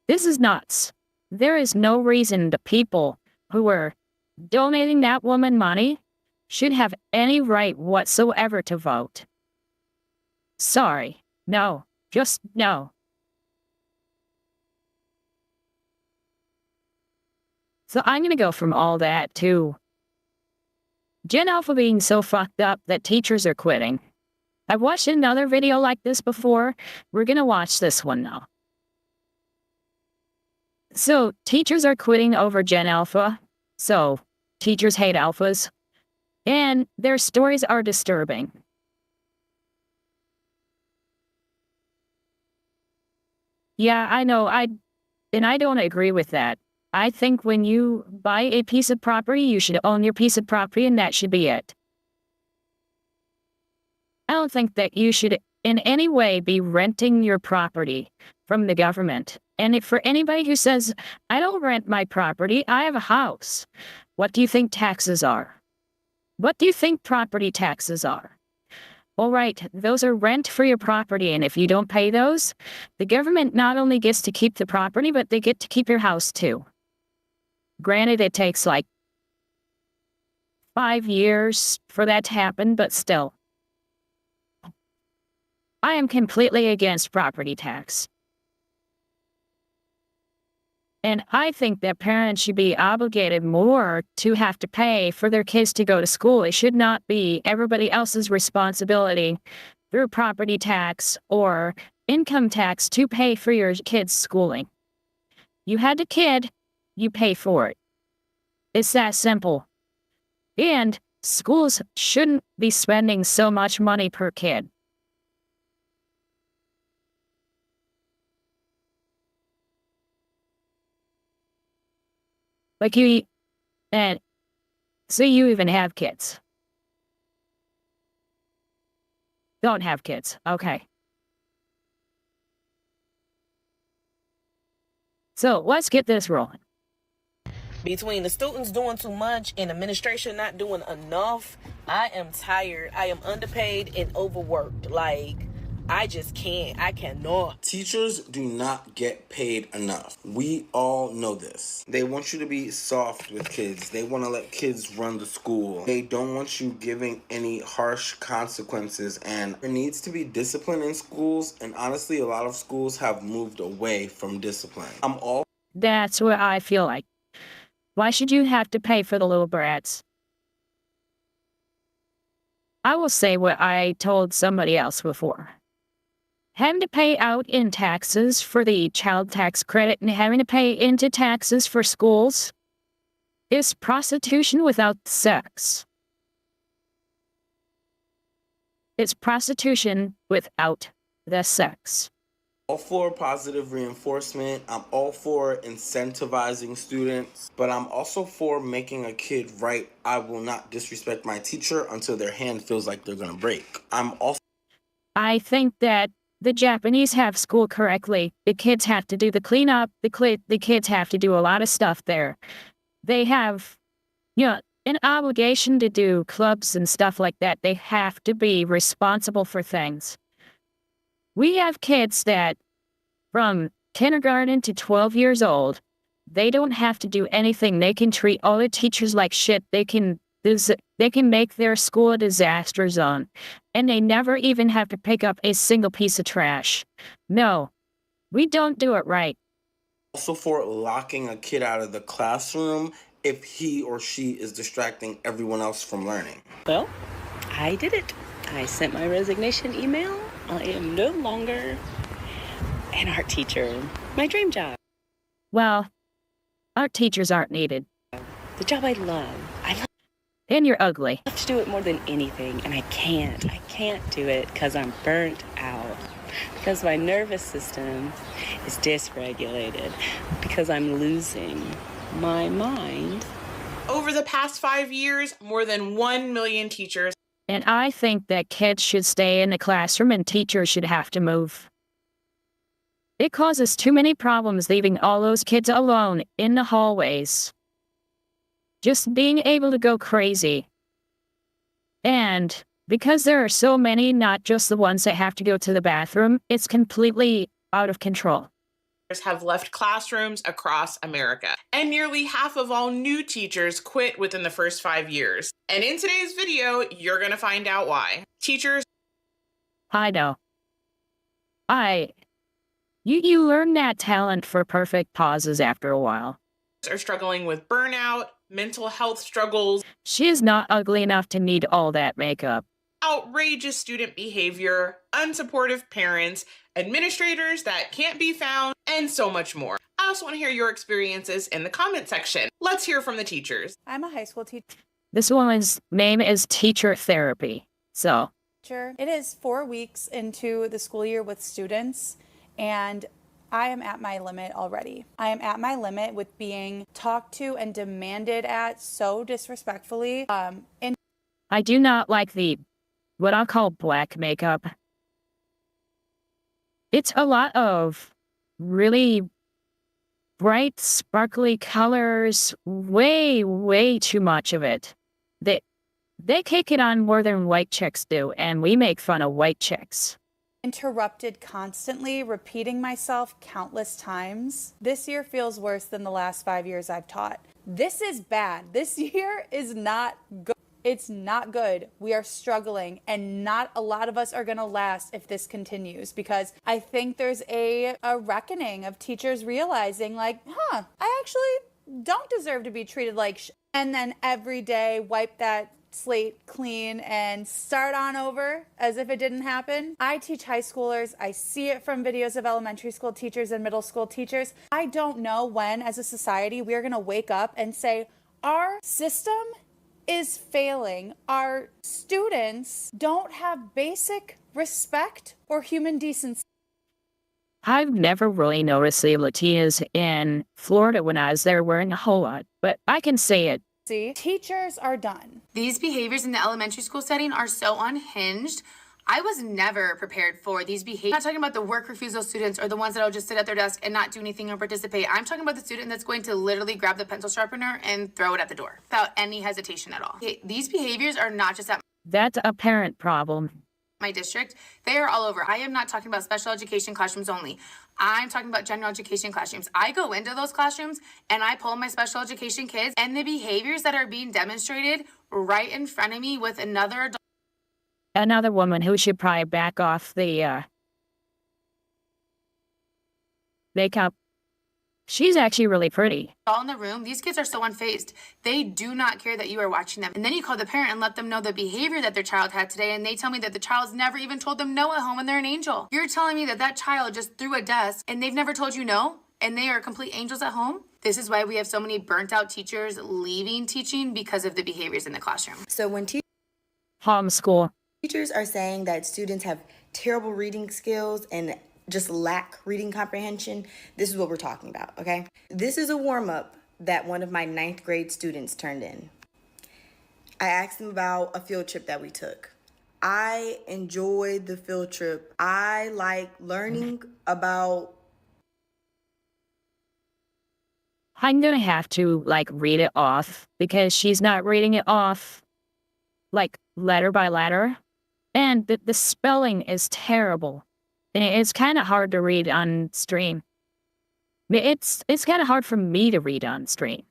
This is nuts. There is no reason the people who are donating that woman money should have any right whatsoever to vote. Sorry. No. Just no. So I'm going to go from all that to Gen Alpha being so fucked up that teachers are quitting. I've watched another video like this before. We're going to watch this one now. So teachers are quitting over Gen Alpha. So teachers hate alphas. And their stories are disturbing. Yeah, I know. I don't agree with that. I think when you buy a piece of property, you should own your piece of property and that should be it. I don't think that you should in any way be renting your property from the government. And for anybody who says, I don't rent my property, I have a house. What do you think taxes are? What do you think property taxes are? All right, those are rent for your property, and if you don't pay those, the government not only gets to keep the property, but they get to keep your house too. Granted, it takes like 5 years for that to happen, but still. I am completely against property tax. And I think that parents should be obligated more to have to pay for their kids to go to school. It should not be everybody else's responsibility through property tax or income tax to pay for your kids' schooling. You had a kid, you pay for it. It's that simple. And schools shouldn't be spending so much money per kid. Like and so you even have kids. Don't have kids. Okay. So let's get this rolling. Between the students doing too much and administration not doing enough, I am tired. I am underpaid and overworked. Like, I just can't. I cannot. Teachers do not get paid enough. We all know this. They want you to be soft with kids. They want to let kids run the school. They don't want you giving any harsh consequences, and there needs to be discipline in schools, and honestly, a lot of schools have moved away from discipline. That's what I feel like. Why should you have to pay for the little brats? I will say what I told somebody else before. Having to pay out in taxes for the child tax credit and having to pay into taxes for schools is prostitution without sex. It's prostitution without the sex. All for positive reinforcement. I'm all for incentivizing students, but I'm also for making a kid right. I will not disrespect my teacher until their hand feels like they're gonna break. I think that the Japanese have school correctly. The kids have to do the cleanup. The kids have to do a lot of stuff there. They have, an obligation to do clubs and stuff like that. They have to be responsible for things. We have kids that, from kindergarten to 12 years old, they don't have to do anything. They can treat all the teachers like shit. They can make their school a disaster zone. And they never even have to pick up a single piece of trash. No, we don't do it right. Also for locking a kid out of the classroom if he or she is distracting everyone else from learning. Well, I did it. I sent my resignation email. I am no longer an art teacher. My dream job. Well, art teachers aren't needed. The job I love. And you're ugly. I love to do it more than anything, and I can't. I can't do it because I'm burnt out. Because my nervous system is dysregulated. Because I'm losing my mind. Over the past 5 years, more than 1 million teachers. And I think that kids should stay in the classroom and teachers should have to move. It causes too many problems leaving all those kids alone in the hallways. Just being able to go crazy. And because there are so many, not just the ones that have to go to the bathroom, it's completely out of control. Have left classrooms across America. And nearly half of all new teachers quit within the first 5 years. And in today's video, you're gonna find out why. Teachers. I know. You learn that talent for perfect pauses after a while. Are struggling with burnout, mental health struggles. She is not ugly enough to need all that makeup. Outrageous student behavior, unsupportive parents, administrators that can't be found, and so much more. I also want to hear your experiences in the comment section. Let's hear from the teachers. I'm a high school teacher. This woman's name is Teacher Therapy. So, it is 4 weeks into the school year with students, and I am at my limit already. I am at my limit with being talked to and demanded at so disrespectfully. I do not like what I'll call black makeup. It's a lot of really bright, sparkly colors, way, way too much of it. They kick it on more than white chicks do, and we make fun of white chicks. Interrupted constantly, repeating myself countless times. This year feels worse than the last 5 years I've taught. This is bad. This year is not good. It's not good. We are struggling, and not a lot of us are going to last if this continues, because I think there's a reckoning of teachers realizing, like, I actually don't deserve to be treated like and then every day wipe that slate clean and start on over as if it didn't happen. I teach high schoolers. I see it from videos of elementary school teachers and middle school teachers. I don't know when, as a society, we are going to wake up and say, our system is failing. Our students don't have basic respect or human decency. I've never really noticed the Latinas in Florida when I was there wearing a whole lot, but I can say it. Teachers are done. These behaviors in the elementary school setting are so unhinged. I was never prepared for these behaviors. I'm not talking about the work refusal students or the ones that'll just sit at their desk and not do anything or participate. I'm talking about the student that's going to literally grab the pencil sharpener and throw it at the door without any hesitation at all. These behaviors are not just at That's a parent problem. my district. They are all over. I am not talking about special education classrooms only. I'm talking about general education classrooms. I go into those classrooms and I pull my special education kids, and the behaviors that are being demonstrated right in front of me with another adult. Another woman who should probably back off the makeup. She's actually really pretty. All in the room, these kids are so unfazed. They do not care that you are watching them. And then you call the parent and let them know the behavior that their child had today, and they tell me that the child's never even told them no at home and they're an angel. You're telling me that that child just threw a desk and they've never told you no, and they are complete angels at home? This is why we have so many burnt out teachers leaving teaching, because of the behaviors in the classroom. So when Homeschool. teachers are saying that students have terrible reading skills and just lack reading comprehension, this is what we're talking about, okay? This is a warm-up that one of my 9th grade students turned in. I asked them about a field trip that we took. I enjoyed the field trip. I like learning about... I'm gonna have to, read it off, because she's not reading it off, letter by letter. And the spelling is terrible. And it's kind of hard to read on stream. It's kind of hard for me to read on stream.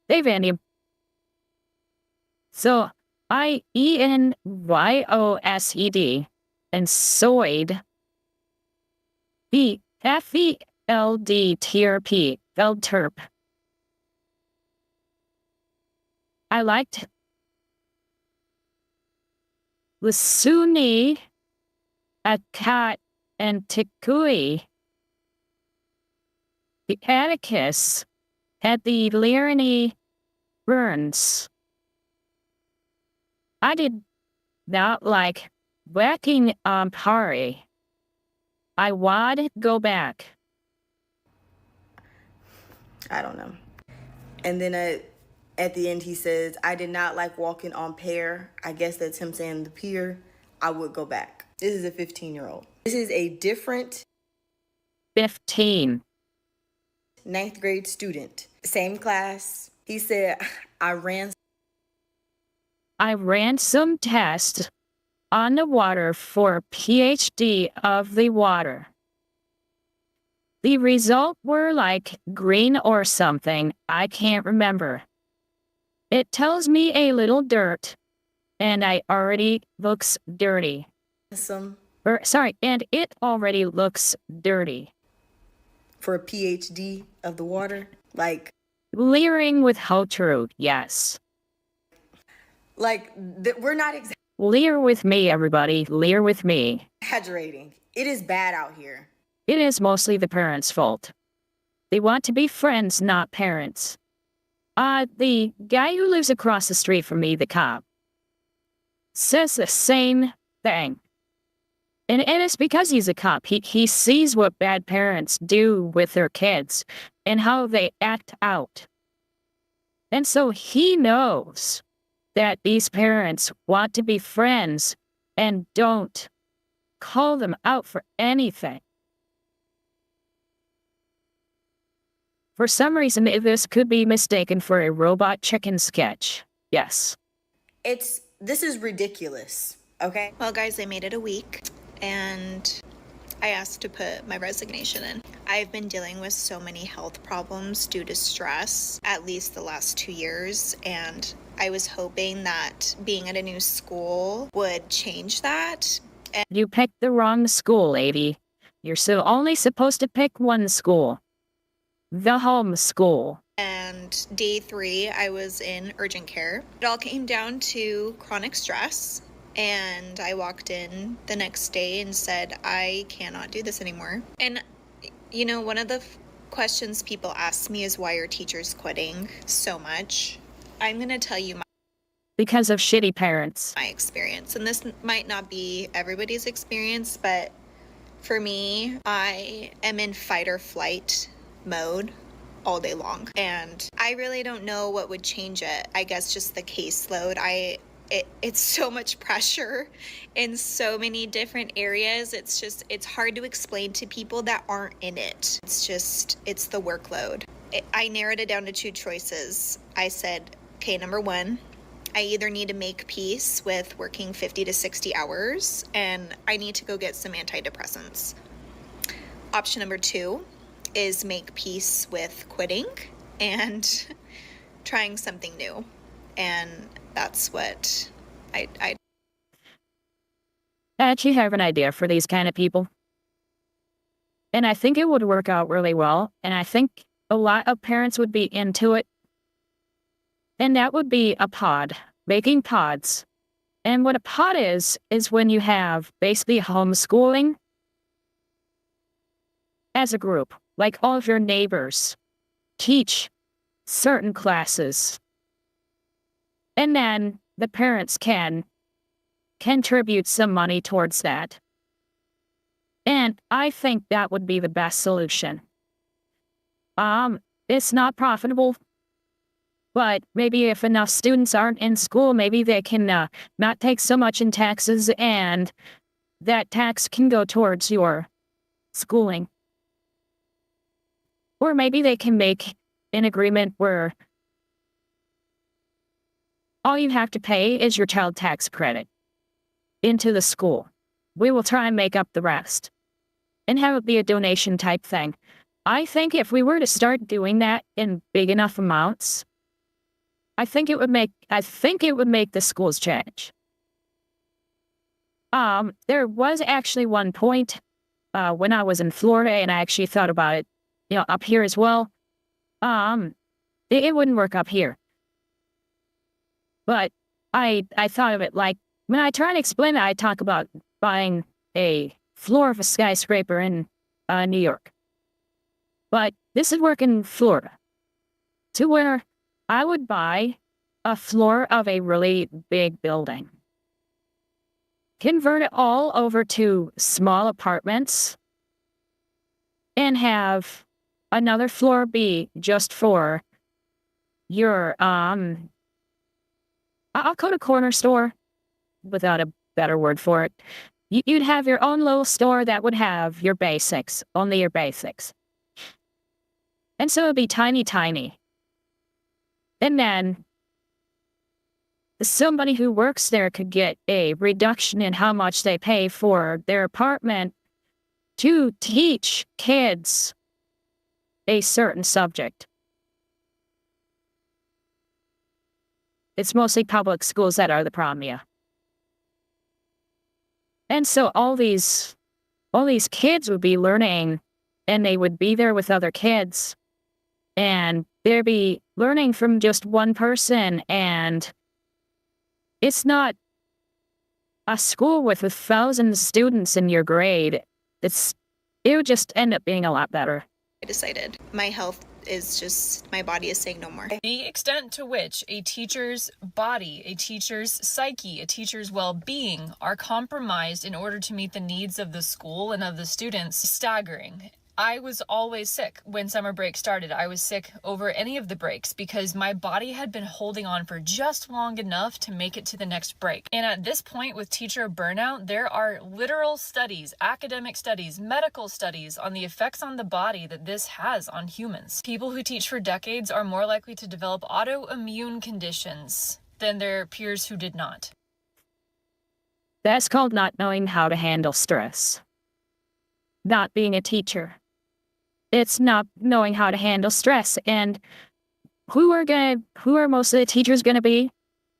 Hey, Vandy. So, IENYOSED and Soid, FELDTRP, Feldterp. I liked Lasuni, Akat, and Tikui. The Atticus had the Lyrini Burns. I did not like whacking Pari. I would go back. I don't know. And then at the end he says, I did not like walking on pear. I guess that's him saying the pier. I would go back. This is a 15-year-old. This is a different 15. 9th grade student. Same class. He said, I ran some tests on the water for PhD of the water. The result were green or something. I can't remember. It tells me a little dirt, and I already looks dirty. And it already looks dirty. For a PhD of the water, leering with Hotrude, yes. We're not leer with me, everybody. Leer with me. exaggerating. It is bad out here. It is mostly the parents' fault. They want to be friends, not parents. The guy who lives across the street from me, the cop, says the same thing. And it's because he's a cop. He sees what bad parents do with their kids and how they act out. And so he knows that these parents want to be friends and don't call them out for anything. For some reason, this could be mistaken for a robot chicken sketch. Yes. This is ridiculous, okay? Well, guys, I made it a week, and I asked to put my resignation in. I've been dealing with so many health problems due to stress, at least the last 2 years, and I was hoping that being at a new school would change that. You picked the wrong school, lady. You're only supposed to pick one school. The home school. And day 3, I was in urgent care. It all came down to chronic stress. And I walked in the next day and said, I cannot do this anymore. And, you know, one of the questions people ask me is, why are teachers quitting so much? I'm going to tell you because of shitty parents. My experience. And this might not be everybody's experience, but for me, I am in fight or flight mode all day long. And I really don't know what would change it. I guess just the caseload. It's so much pressure in so many different areas. It's hard to explain to people that aren't in it. It's the workload. I narrowed it down to 2 choices. I said, okay, number 1, I either need to make peace with working 50 to 60 hours, and I need to go get some antidepressants. Option number 2 is make peace with quitting and trying something new. And that's what I actually have an idea for these kind of people. And I think it would work out really well. And I think a lot of parents would be into it. And that would be a pod, making pods. And what a pod is when you have basically homeschooling as a group. Like all of your neighbors teach certain classes. And then the parents can contribute some money towards that. And I think that would be the best solution. It's not profitable, but maybe if enough students aren't in school, maybe they can not take so much in taxes, and that tax can go towards your schooling. Or maybe they can make an agreement where all you have to pay is your child tax credit into the school. We will try and make up the rest and have it be a donation type thing. I think if we were to start doing that in big enough amounts, I think it would make the schools change. There was actually one point when I was in Florida, and I actually thought about it, up here as well. It wouldn't work up here. But I thought of it like, when I try to explain it, I talk about buying a floor of a skyscraper in New York. But this would work in Florida, to where I would buy a floor of a really big building, convert it all over to small apartments, and have another floor be just for your, I'll call it a corner store, without a better word for it. You'd have your own little store that would have your basics, only your basics. And so it'd be tiny, tiny. And then somebody who works there could get a reduction in how much they pay for their apartment to teach kids a certain subject. It's mostly public schools that are the problem, yeah. And so all these kids would be learning, and they would be there with other kids, and they'd be learning from just one person, and it's not a school with 1,000 students in your grade. It would just end up being a lot better. I decided my health is just, my body is saying no more. The extent to which a teacher's body, a teacher's psyche, a teacher's well-being are compromised in order to meet the needs of the school and of the students is staggering. I was always sick when summer break started. I was sick over any of the breaks because my body had been holding on for just long enough to make it to the next break. And at this point with teacher burnout, there are literal studies, academic studies, medical studies on the effects on the body that this has on humans. People who teach for decades are more likely to develop autoimmune conditions than their peers who did not. That's called not knowing how to handle stress. Not being a teacher. It's not knowing how to handle stress. And who are most of the teachers gonna be?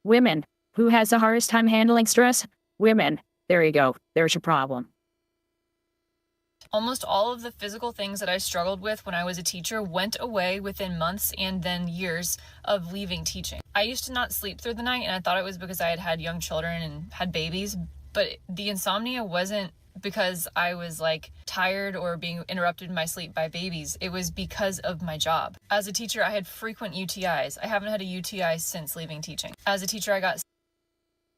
Women. Who has the hardest time handling stress? Women. There you go. There's your problem. Almost all of the physical things that I struggled with when I was a teacher went away within months and then years of leaving teaching. I used to not sleep through the night, and I thought it was because I had had young children and had babies, but the insomnia wasn't because I was like tired or being interrupted in my sleep by babies. It was because of my job. As a teacher, I had frequent UTIs. I haven't had a UTI since leaving teaching. As a teacher, I got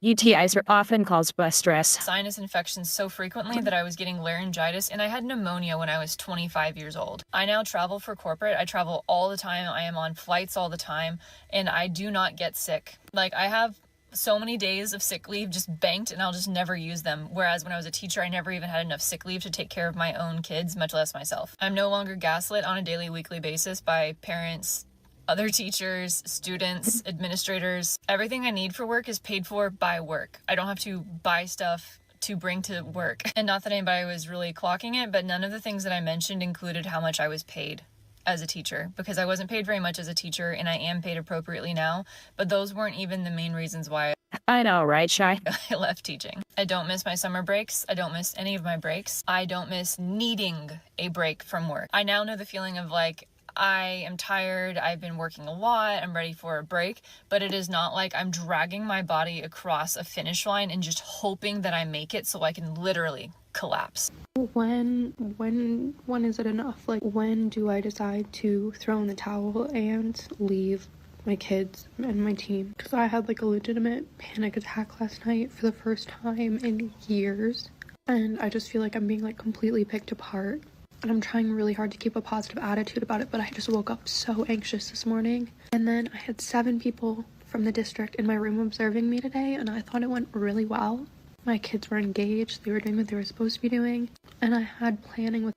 UTIs are often caused by stress. sinus infections so frequently that I was getting laryngitis, and I had pneumonia when I was 25 years old. I now travel for corporate. I travel all the time. I am on flights all the time, and I do not get sick. Like, I have so many days of sick leave just banked, and I'll just never use them. Whereas when I was a teacher, I never even had enough sick leave to take care of my own kids, much less myself. I'm no longer gaslit on a daily, weekly basis by parents, other teachers, students, administrators. Everything I need for work is paid for by work. I don't have to buy stuff to bring to work. And not that anybody was really clocking it, but none of the things that I mentioned included how much I was paid as a teacher, because I wasn't paid very much as a teacher, and I am paid appropriately now, but those weren't even the main reasons why I know, right, Shy? I left teaching. I don't miss my summer breaks. I don't miss any of my breaks. I don't miss needing a break from work. I now know the feeling of like, I am tired, I've been working a lot, I'm ready for a break, but it is not like I'm dragging my body across a finish line and just hoping that I make it so I can literally collapse. When is it enough? Like, when do I decide to throw in the towel and leave my kids and my team? Because I had like a legitimate panic attack last night for the first time in years, and I just feel like I'm being like completely picked apart. And I'm trying really hard to keep a positive attitude about it, but I just woke up so anxious this morning. And then I had 7 people from the district in my room observing me today, and I thought it went really well. My kids were engaged, they were doing what they were supposed to be doing, and I had planning with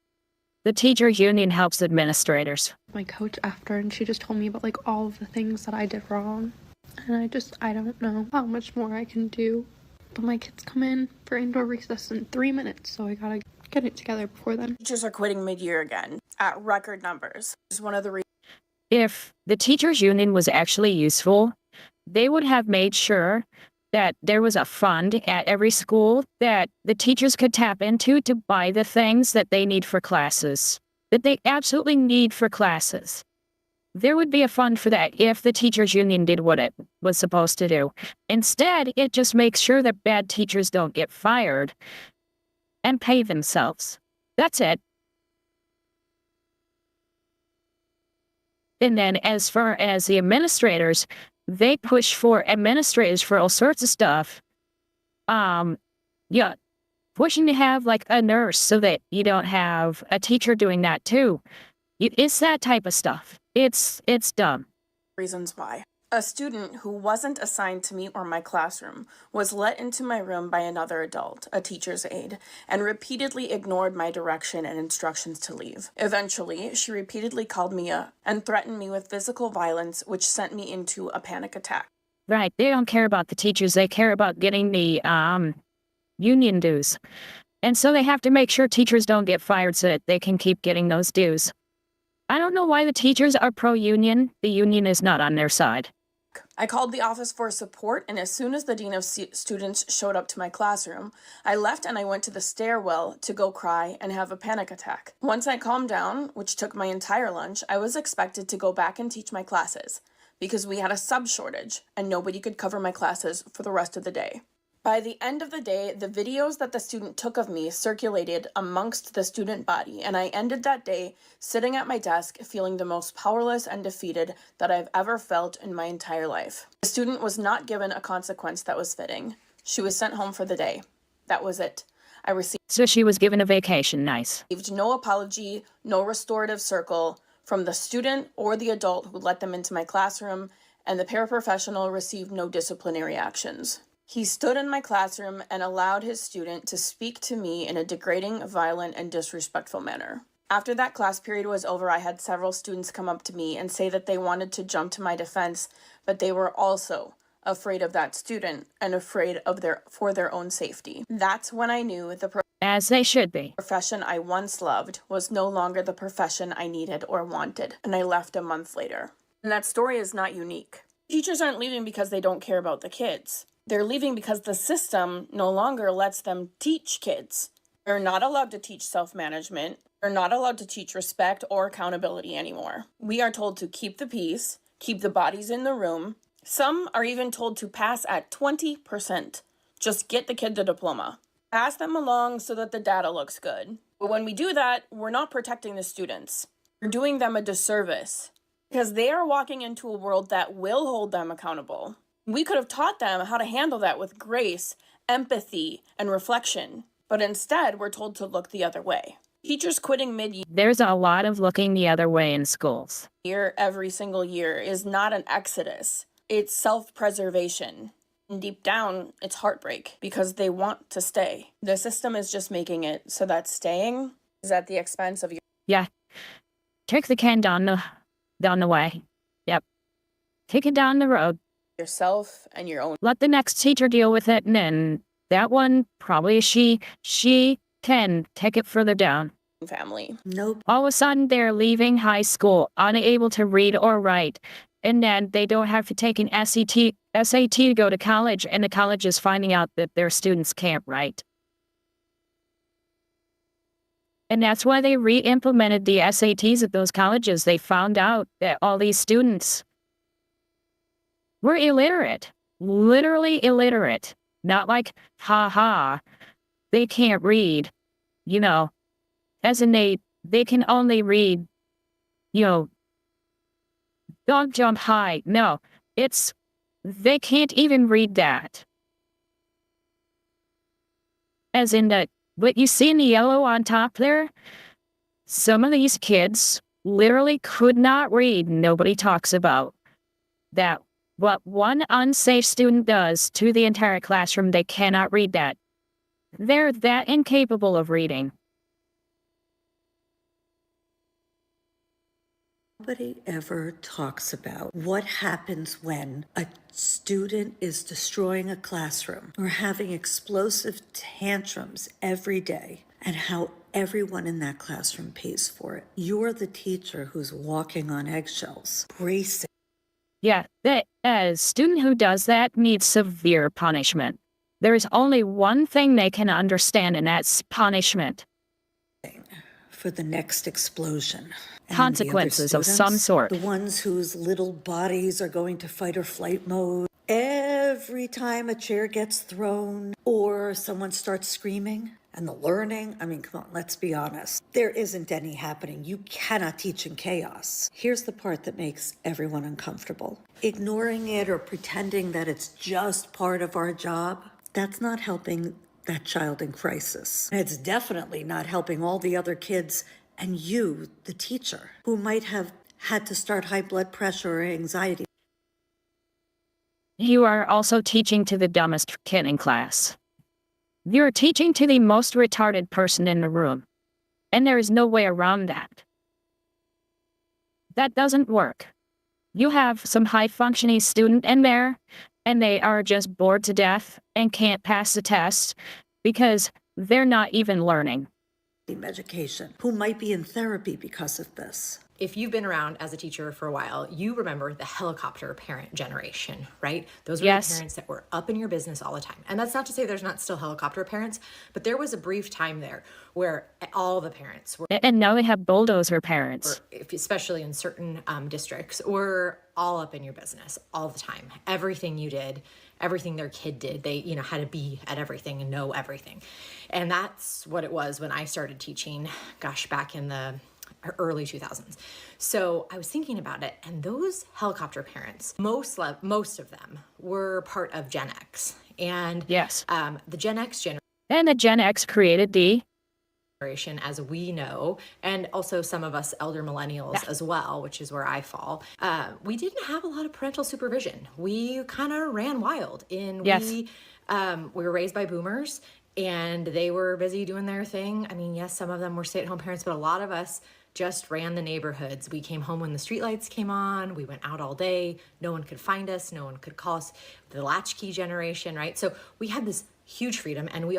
The teachers union helps administrators. my coach after, and she just told me about like all of the things that I did wrong. And I don't know how much more I can do. But my kids come in for indoor recess in 3 minutes, so I gotta get it together before then. Teachers are quitting mid-year again at record numbers. It's one of the reasons. If the teachers union was actually useful, they would have made sure that there was a fund at every school that the teachers could tap into to buy the things that they need for classes, that they absolutely need for classes. There would be a fund for that if the teachers union did what it was supposed to do. Instead, it just makes sure that bad teachers don't get fired and pay themselves. That's it. And then as far as the administrators, they push for administrators for all sorts of stuff. Yeah, pushing to have like a nurse so that you don't have a teacher doing that too. It's that type of stuff. It's dumb. Reasons why. A student who wasn't assigned to me or my classroom was let into my room by another adult, a teacher's aide, and repeatedly ignored my direction and instructions to leave. Eventually, she repeatedly called me and threatened me with physical violence, which sent me into a panic attack. Right, they don't care about the teachers, they care about getting the union dues. And so they have to make sure teachers don't get fired so that they can keep getting those dues. I don't know why the teachers are pro-union. The union is not on their side. I called the office for support, and as soon as the dean of students showed up to my classroom, I left and I went to the stairwell to go cry and have a panic attack. Once I calmed down, which took my entire lunch, I was expected to go back and teach my classes because we had a sub shortage and nobody could cover my classes for the rest of the day. By the end of the day, the videos that the student took of me circulated amongst the student body, and I ended that day sitting at my desk feeling the most powerless and defeated that I've ever felt in my entire life. The student was not given a consequence that was fitting. She was sent home for the day. That was it. I received So she was given a vacation, nice. no apology, no restorative circle from the student or the adult who let them into my classroom, and the paraprofessional received no disciplinary actions. He stood in my classroom and allowed his student to speak to me in a degrading, violent, and disrespectful manner. After that class period was over, I had several students come up to me and say that they wanted to jump to my defense, but they were also afraid of that student and afraid of their own safety. That's when I knew the As they should be. profession I once loved was no longer the profession I needed or wanted, and I left a month later. And that story is not unique. Teachers aren't leaving because they don't care about the kids. They're leaving because the system no longer lets them teach kids. They're not allowed to teach self-management. They're not allowed to teach respect or accountability anymore. We are told to keep the peace, keep the bodies in the room. Some are even told to pass at 20%. Just get the kid the diploma. Pass them along so that the data looks good. But when we do that, we're not protecting the students. We're doing them a disservice because they are walking into a world that will hold them accountable. We could have taught them how to handle that with grace, empathy, and reflection. But instead, we're told to look the other way. Teachers quitting mid-year There's a lot of looking the other way in schools. every single year is not an exodus. It's self-preservation. And deep down, it's heartbreak because they want to stay. The system is just making it so that staying is at the expense of Yeah. Take the can down the way. Yep. Take it down the road. yourself and your own. Let the next teacher deal with it, and then that one, probably she can take it further down. Family. Nope. All of a sudden, they're leaving high school unable to read or write, and then they don't have to take an SAT to go to college, and the college is finding out that their students can't write. And that's why they re-implemented the SATs at those colleges. They found out that all these students were illiterate, literally illiterate. Not like, they can't read, as in they can only read, dog jump high. No, they can't even read that. As in what you see in the yellow on top there, some of these kids literally could not read. Nobody talks about that. What one unsafe student does to the entire classroom, they cannot read that. They're that incapable of reading. Nobody ever talks about what happens when a student is destroying a classroom or having explosive tantrums every day and how everyone in that classroom pays for it. You're the teacher who's walking on eggshells, bracing. Yeah, a student who does that needs severe punishment. There is only one thing they can understand, and that's punishment. For the next explosion. Consequences of some sort. The ones whose little bodies are going to fight or flight mode. Every time a chair gets thrown or someone starts screaming. And the learning, come on, let's be honest. There isn't any happening. You cannot teach in chaos. Here's the part that makes everyone uncomfortable. Ignoring it or pretending that it's just part of our job, that's not helping that child in crisis. And it's definitely not helping all the other kids and you, the teacher, who might have had to start high blood pressure or anxiety. You are also teaching to the dumbest kid in class. You're teaching to the most retarded person in the room. And there is no way around that. That doesn't work. You have some high-functioning student in there, and they are just bored to death and can't pass the test because they're not even learning. Education, who might be in therapy because of this. If you've been around as a teacher for a while, you remember the helicopter parent generation, right? Those were the parents that were up in your business all the time. And that's not to say there's not still helicopter parents, but there was a brief time there where all the parents were. And now they have bulldozer parents. Especially in certain districts, were all up in your business all the time. Everything you did, everything their kid did, they had to be at everything and know everything. And that's what it was when I started teaching, back in the early 2000s. So I was thinking about it, and those helicopter parents, most of them were part of Gen X. And the Gen X generation. And the Gen X created the generation as we know, and also some of us elder millennials as well, which is where I fall. We didn't have a lot of parental supervision. We kind of ran wild. We were raised by boomers, and they were busy doing their thing. Yes, some of them were stay-at-home parents, but a lot of us just ran the neighborhoods. We came home when the streetlights came on. We went out all day. No one could find us. No one could call us. The latchkey generation, right? So we had this huge freedom, and we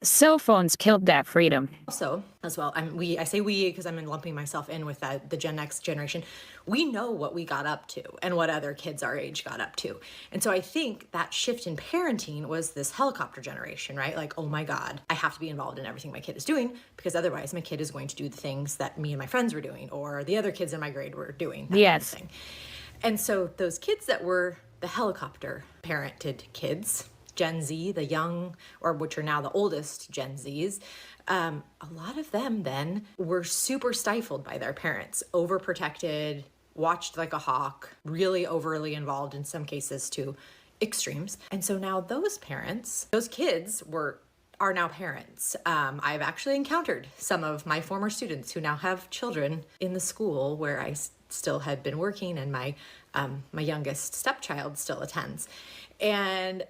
Cell phones killed that freedom. also, as well, I say we because I'm lumping myself in with the Gen X generation. We know what we got up to and what other kids our age got up to. And so I think that shift in parenting was this helicopter generation, right? Like, oh my God, I have to be involved in everything my kid is doing because otherwise my kid is going to do the things that me and my friends were doing or the other kids in my grade were doing. Yes. Kind of thing. And so those kids that were the helicopter parented kids, Gen Z, the young, or which are now the oldest Gen Zs, a lot of them then were super stifled by their parents, overprotected, watched like a hawk, really overly involved in some cases to extremes. And so now those parents, those kids are now parents. I've actually encountered some of my former students who now have children in the school where I still had been working, and my youngest stepchild still attends. And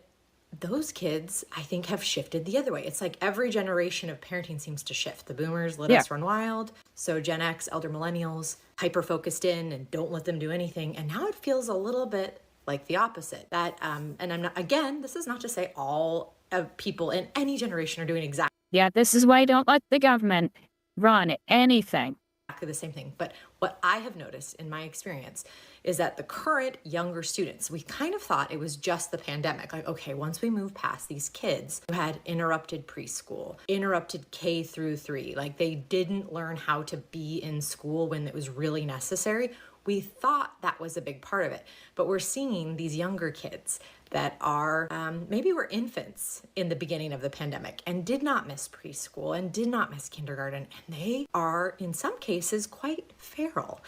those kids, I think, have shifted the other way. It's like every generation of parenting seems to shift. The boomers let us run wild. So Gen X, elder millennials, hyper-focused in and don't let them do anything. And now it feels a little bit like the opposite. That, and I'm not, again, this is not to say all of people in any generation are doing exactly. Yeah, this is why I don't let the government run anything. The same thing. But what I have noticed in my experience is that the current younger students, we kind of thought it was just the pandemic. Like, okay, once we move past these kids who had interrupted preschool, interrupted K through 3, like they didn't learn how to be in school when it was really necessary. We thought that was a big part of it. But we're seeing these younger kids that are maybe were infants in the beginning of the pandemic and did not miss preschool and did not miss kindergarten. And they are, in some cases, quite feral.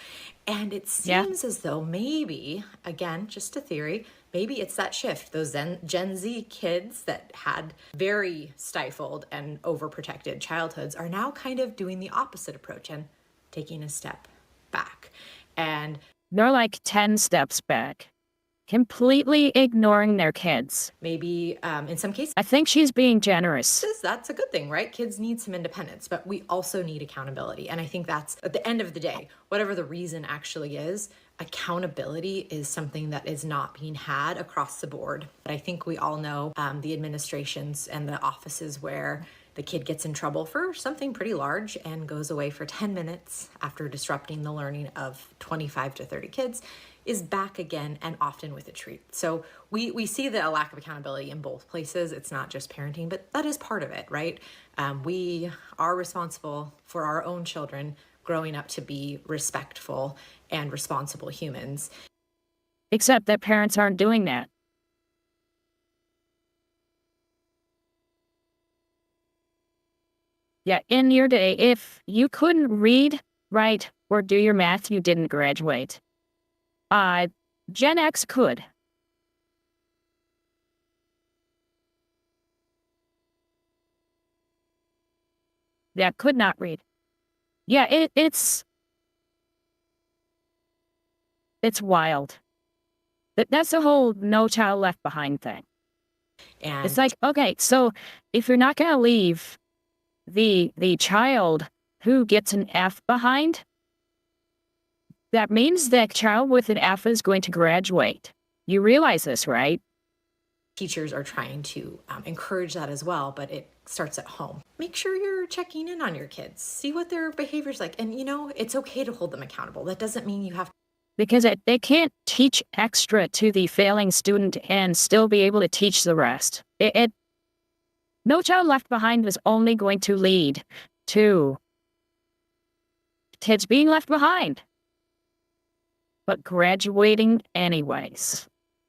And it seems as though maybe, again, just a theory, maybe it's that shift. Those Gen Z kids that had very stifled and overprotected childhoods are now kind of doing the opposite approach and taking a step back. And they're like 10 steps back, completely ignoring their kids. Maybe in some cases, I think she's being generous. That's a good thing, right? Kids need some independence, but we also need accountability. And I think that's, at the end of the day, whatever the reason actually is, accountability is something that is not being had across the board. But I think we all know the administrations and the offices where the kid gets in trouble for something pretty large and goes away for 10 minutes after disrupting the learning of 25 to 30 kids is back again, and often with a treat. So we see a lack of accountability in both places. It's not just parenting, but that is part of it, right? We are responsible for our own children growing up to be respectful and responsible humans. Except that parents aren't doing that. Yeah, in your day, if you couldn't read, write, or do your math, you didn't graduate. Gen X could. Yeah, could not read. Yeah, it's wild. That's the whole no child left behind thing. And it's like, okay, so if you're not gonna leave the child who gets an F behind, that means that child with an F is going to graduate. You realize this, right? Teachers are trying to encourage that as well, but it starts at home. Make sure you're checking in on your kids. See what their behavior's like. And, it's okay to hold them accountable. That doesn't mean you have to. Because they can't teach extra to the failing student and still be able to teach the rest. No Child Left Behind was only going to lead to kids being left behind, but graduating anyways.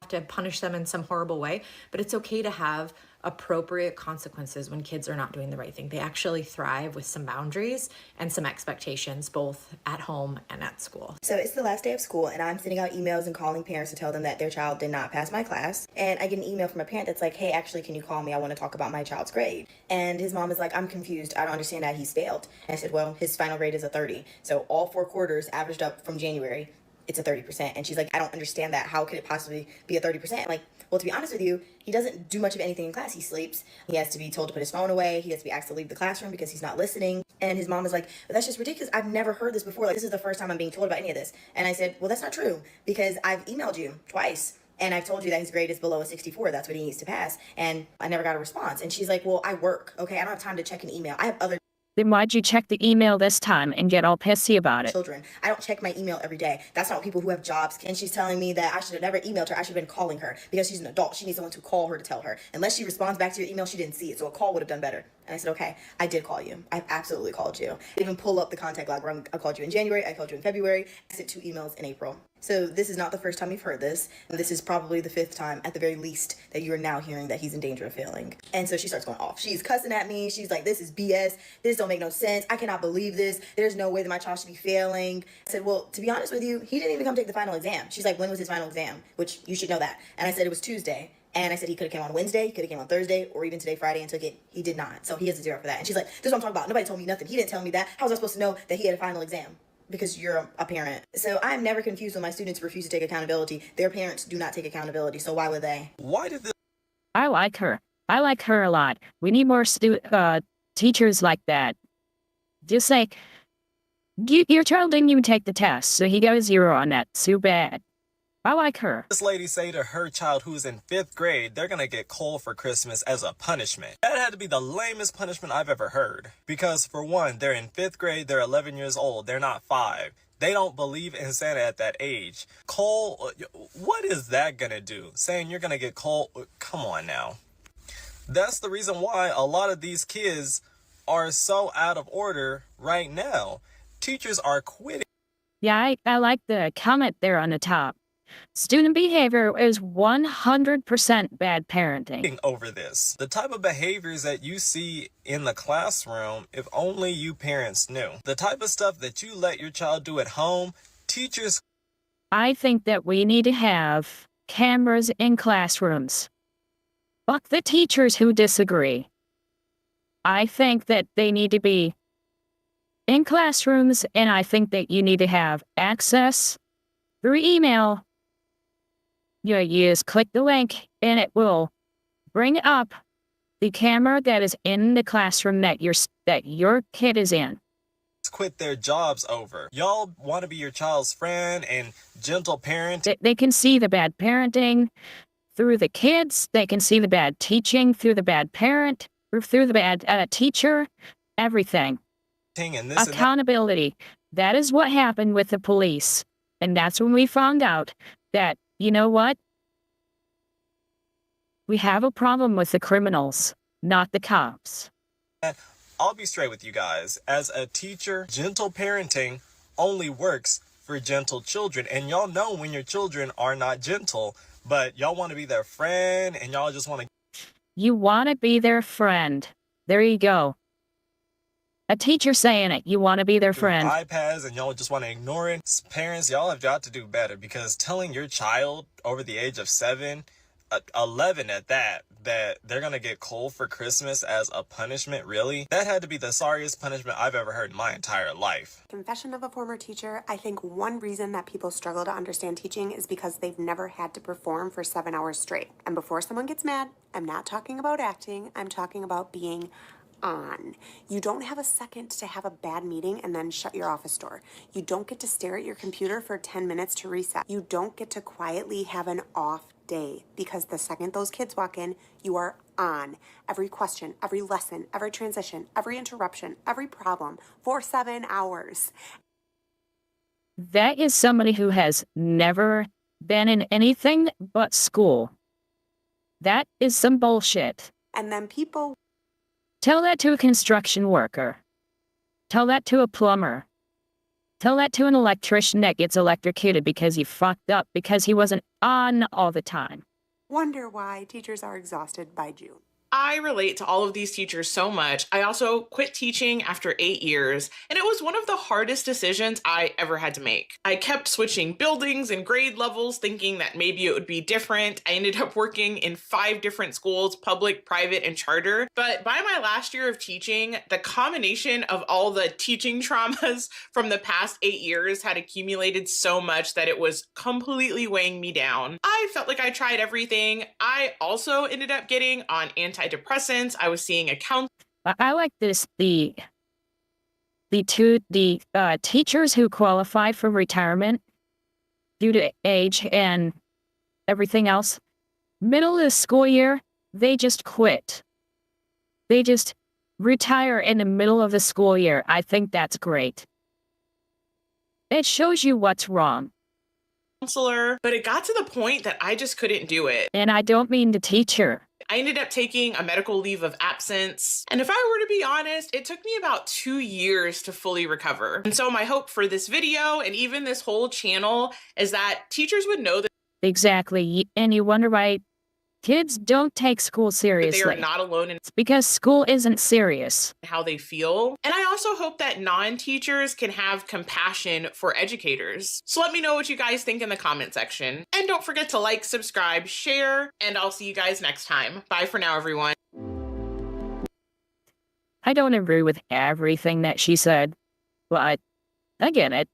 To punish them in some horrible way, but it's okay to have appropriate consequences when kids are not doing the right thing. They actually thrive with some boundaries and some expectations, both at home and at school. So it's the last day of school, and I'm sending out emails and calling parents to tell them that their child did not pass my class. And I get an email from a parent that's like, hey, actually, can you call me? I want to talk about my child's grade. And his mom is like, I'm confused. I don't understand how he's failed. And I said, well, his final grade is a 30. So all 4 quarters averaged up from January, it's a 30%. And she's like, I don't understand that. How could it possibly be a 30%? Like, well, to be honest with you, he doesn't do much of anything in class. He sleeps. He has to be told to put his phone away. He has to be asked to leave the classroom because he's not listening. And his mom was like, "But that's just ridiculous. I've never heard this before. Like, this is the first time I'm being told about any of this." And I said, "Well, that's not true, because I've emailed you twice. And I've told you that his grade is below a 64. That's what he needs to pass. And I never got a response." And she's like, "Well, I work. Okay, I don't have time to check an email. I have other Then why'd you check the email this time and get all pissy about it? children. I don't check my email every day. That's not what people who have jobs." And she's telling me that I should have never emailed her. I should have been calling her, because she's an adult. She needs someone to call her to tell her. Unless she responds back to your email, she didn't see it. So a call would have done better. And I said, "Okay, I did call you. I absolutely called you. I even pull up the contact log where I called you in January. I called you in February. I sent 2 emails in April." So this is not the first time you've heard this. This is probably the 5th time, at the very least, that you are now hearing that he's in danger of failing. And so she starts going off. She's cussing at me. She's like, "This is BS. This don't make no sense. I cannot believe this. There's no way that my child should be failing." I said, "Well, to be honest with you, he didn't even come take the final exam." She's like, "When was his final exam?" Which you should know that. And I said it was Tuesday. And I said he could have came on Wednesday, he could have came on Thursday, or even today, Friday, and took it. He did not. So he has a 0 for that. And she's like, "This is what I'm talking about. Nobody told me nothing. He didn't tell me that. How was I supposed to know that he had a final exam?" Because you're a parent. So I'm never confused when my students refuse to take accountability. Their parents do not take accountability. So why would they? Why did this? I like her. I like her a lot. We need more teachers like that. Just say, your child didn't even take the test, so he got a 0 on that. So bad. I like her. This lady say to her child who's in 5th grade, they're gonna get coal for Christmas as a punishment. That had to be the lamest punishment I've ever heard. Because for one, they're in 5th grade, they're 11 years old, they're not 5. They don't believe in Santa at that age. Coal, what is that gonna do? Saying you're gonna get coal, come on now. That's the reason why a lot of these kids are so out of order right now. Teachers are quitting. Yeah, I like the comment there on the top. Student behavior is 100% bad parenting. Over this. The type of behaviors that you see in the classroom, if only you parents knew. The type of stuff that you let your child do at home, teachers. I think that we need to have cameras in classrooms. Fuck the teachers who disagree. I think that they need to be in classrooms, and I think that you need to have access through email. You just click the link, and it will bring up the camera that is in the classroom that your kid is in. Quit their jobs over. Y'all want to be your child's friend and gentle parent. They can see the bad parenting through the kids. They can see the bad teaching through the bad parent, or through the bad teacher, everything. And this accountability. That is what happened with the police. And that's when we found out that, you know what? We have a problem with the criminals, not the cops. I'll be straight with you guys. As a teacher, gentle parenting only works for gentle children. And y'all know when your children are not gentle, but y'all want to be their friend and y'all just want to. You want to be their friend. There you go. A teacher saying it. You want to be their friend. iPads and y'all just want to ignore it. Parents, y'all have got to do better, because telling your child over the age of 7, 11 at that they're going to get coal for Christmas as a punishment, really? That had to be the sorriest punishment I've ever heard in my entire life. Confession of a former teacher. I think one reason that people struggle to understand teaching is because they've never had to perform for 7 hours straight. And before someone gets mad, I'm not talking about acting. I'm talking about being on. You don't have a second to have a bad meeting and then shut your office door. You don't get to stare at your computer for 10 minutes to reset. You don't get to quietly have an off day, because the second those kids walk in, you are on. Every question, every lesson, every transition, every interruption, every problem for 7 hours. That is somebody who has never been in anything but school. That is some bullshit. And then people... Tell that to a construction worker. Tell that to a plumber. Tell that to an electrician that gets electrocuted because he fucked up because he wasn't on all the time. Wonder why teachers are exhausted by June. I relate to all of these teachers so much. I also quit teaching after 8 years, and it was one of the hardest decisions I ever had to make. I kept switching buildings and grade levels, thinking that maybe it would be different. I ended up working in 5 different schools, public, private, and charter. But by my last year of teaching, the combination of all the teaching traumas from the past 8 years had accumulated so much that it was completely weighing me down. I felt like I tried everything. I also ended up getting on antidepressants. I was seeing a counselor. I like this. the teachers who qualify for retirement due to age and everything else, middle of the school year, they just quit. They just retire in the middle of the school year. I think that's great. It shows you what's wrong. Counselor, but it got to the point that I just couldn't do it. And I don't mean the teacher. I ended up taking a medical leave of absence. And if I were to be honest, it took me about 2 years to fully recover. And so my hope for this video and even this whole channel is that teachers would know that Exactly. And you wonder why kids don't take school seriously. they are not alone in It's because school isn't serious. how they feel. And I also hope that non-teachers can have compassion for educators. So let me know what you guys think in the comment section. And don't forget to like, subscribe, share, and I'll see you guys next time. Bye for now, everyone. I don't agree with everything that she said, but I get it.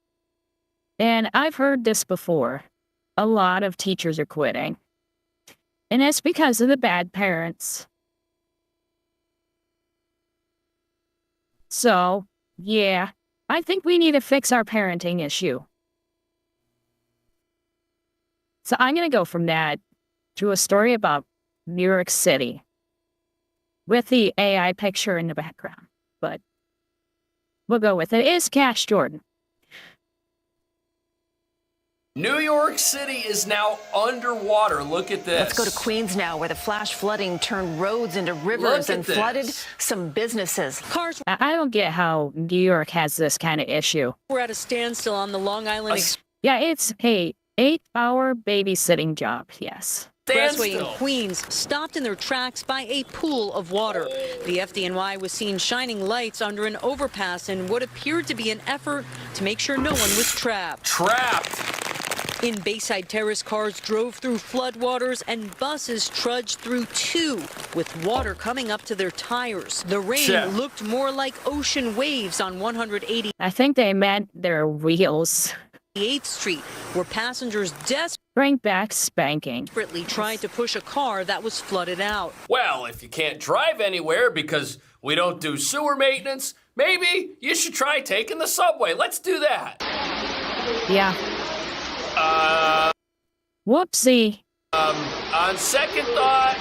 And I've heard this before. A lot of teachers are quitting. And it's because of the bad parents. So, yeah, I think we need to fix our parenting issue. So I'm going to go from that to a story about New York City with the AI picture in the background. But we'll go with it. It's Cash Jordan. New York City is now underwater. Look at this. Let's go to Queens now, where the flash flooding turned roads into rivers and flooded some businesses. Cars. I don't get how New York has this kind of issue. We're at a standstill on the Long Island Yeah, it's a 8-hour babysitting job, yes. Expressway in Queens, stopped in their tracks by a pool of water. The FDNY was seen shining lights under an overpass in what appeared to be an effort to make sure no one was trapped. In Bayside Terrace, cars drove through floodwaters and buses trudged through too, with water coming up to their tires. The rain looked more like ocean waves on 180. I think they meant their wheels. 8th Street, where passengers bring back spanking. desperately tried to push a car that was flooded out. Well, if you can't drive anywhere because we don't do sewer maintenance, maybe you should try taking the subway. Let's do that. Yeah. Whoopsie. On second thought,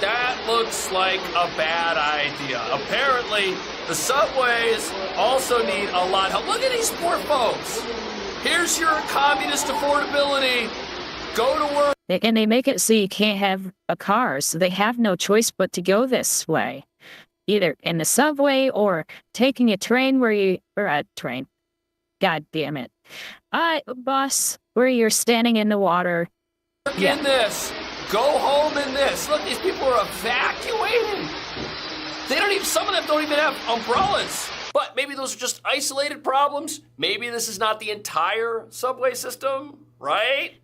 that looks like a bad idea. Apparently, the subways also need a lot of help. Look at these poor folks. Here's your communist affordability. Go to work. And they make it so you can't have a car, so they have no choice but to go this way. Either in the subway or taking a train God damn it. A bus where you're standing in the water. In this. Go home in this. Look, these people are evacuating. Some of them don't even have umbrellas. But maybe those are just isolated problems. Maybe this is not the entire subway system, right?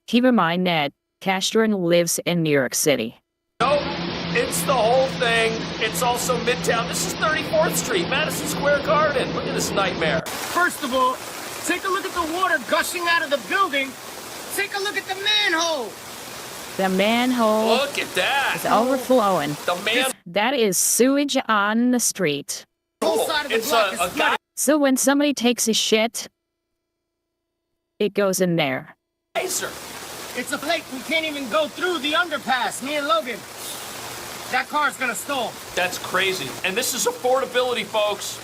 Keep in mind that Cash Jordan lives in New York City. Nope, it's the whole thing. It's also Midtown. This is 34th Street, Madison Square Garden. Look at this nightmare. First of all, take a look at the water gushing out of the building. Take a look at the manhole. The manhole Look at that. is overflowing. The That is sewage on the street. Whole side of the block is flooded. So when somebody takes a shit, it goes in there. It's a flake. We can't even go through the underpass. Me and Logan. That car's gonna stall. That's crazy. And this is affordability, folks.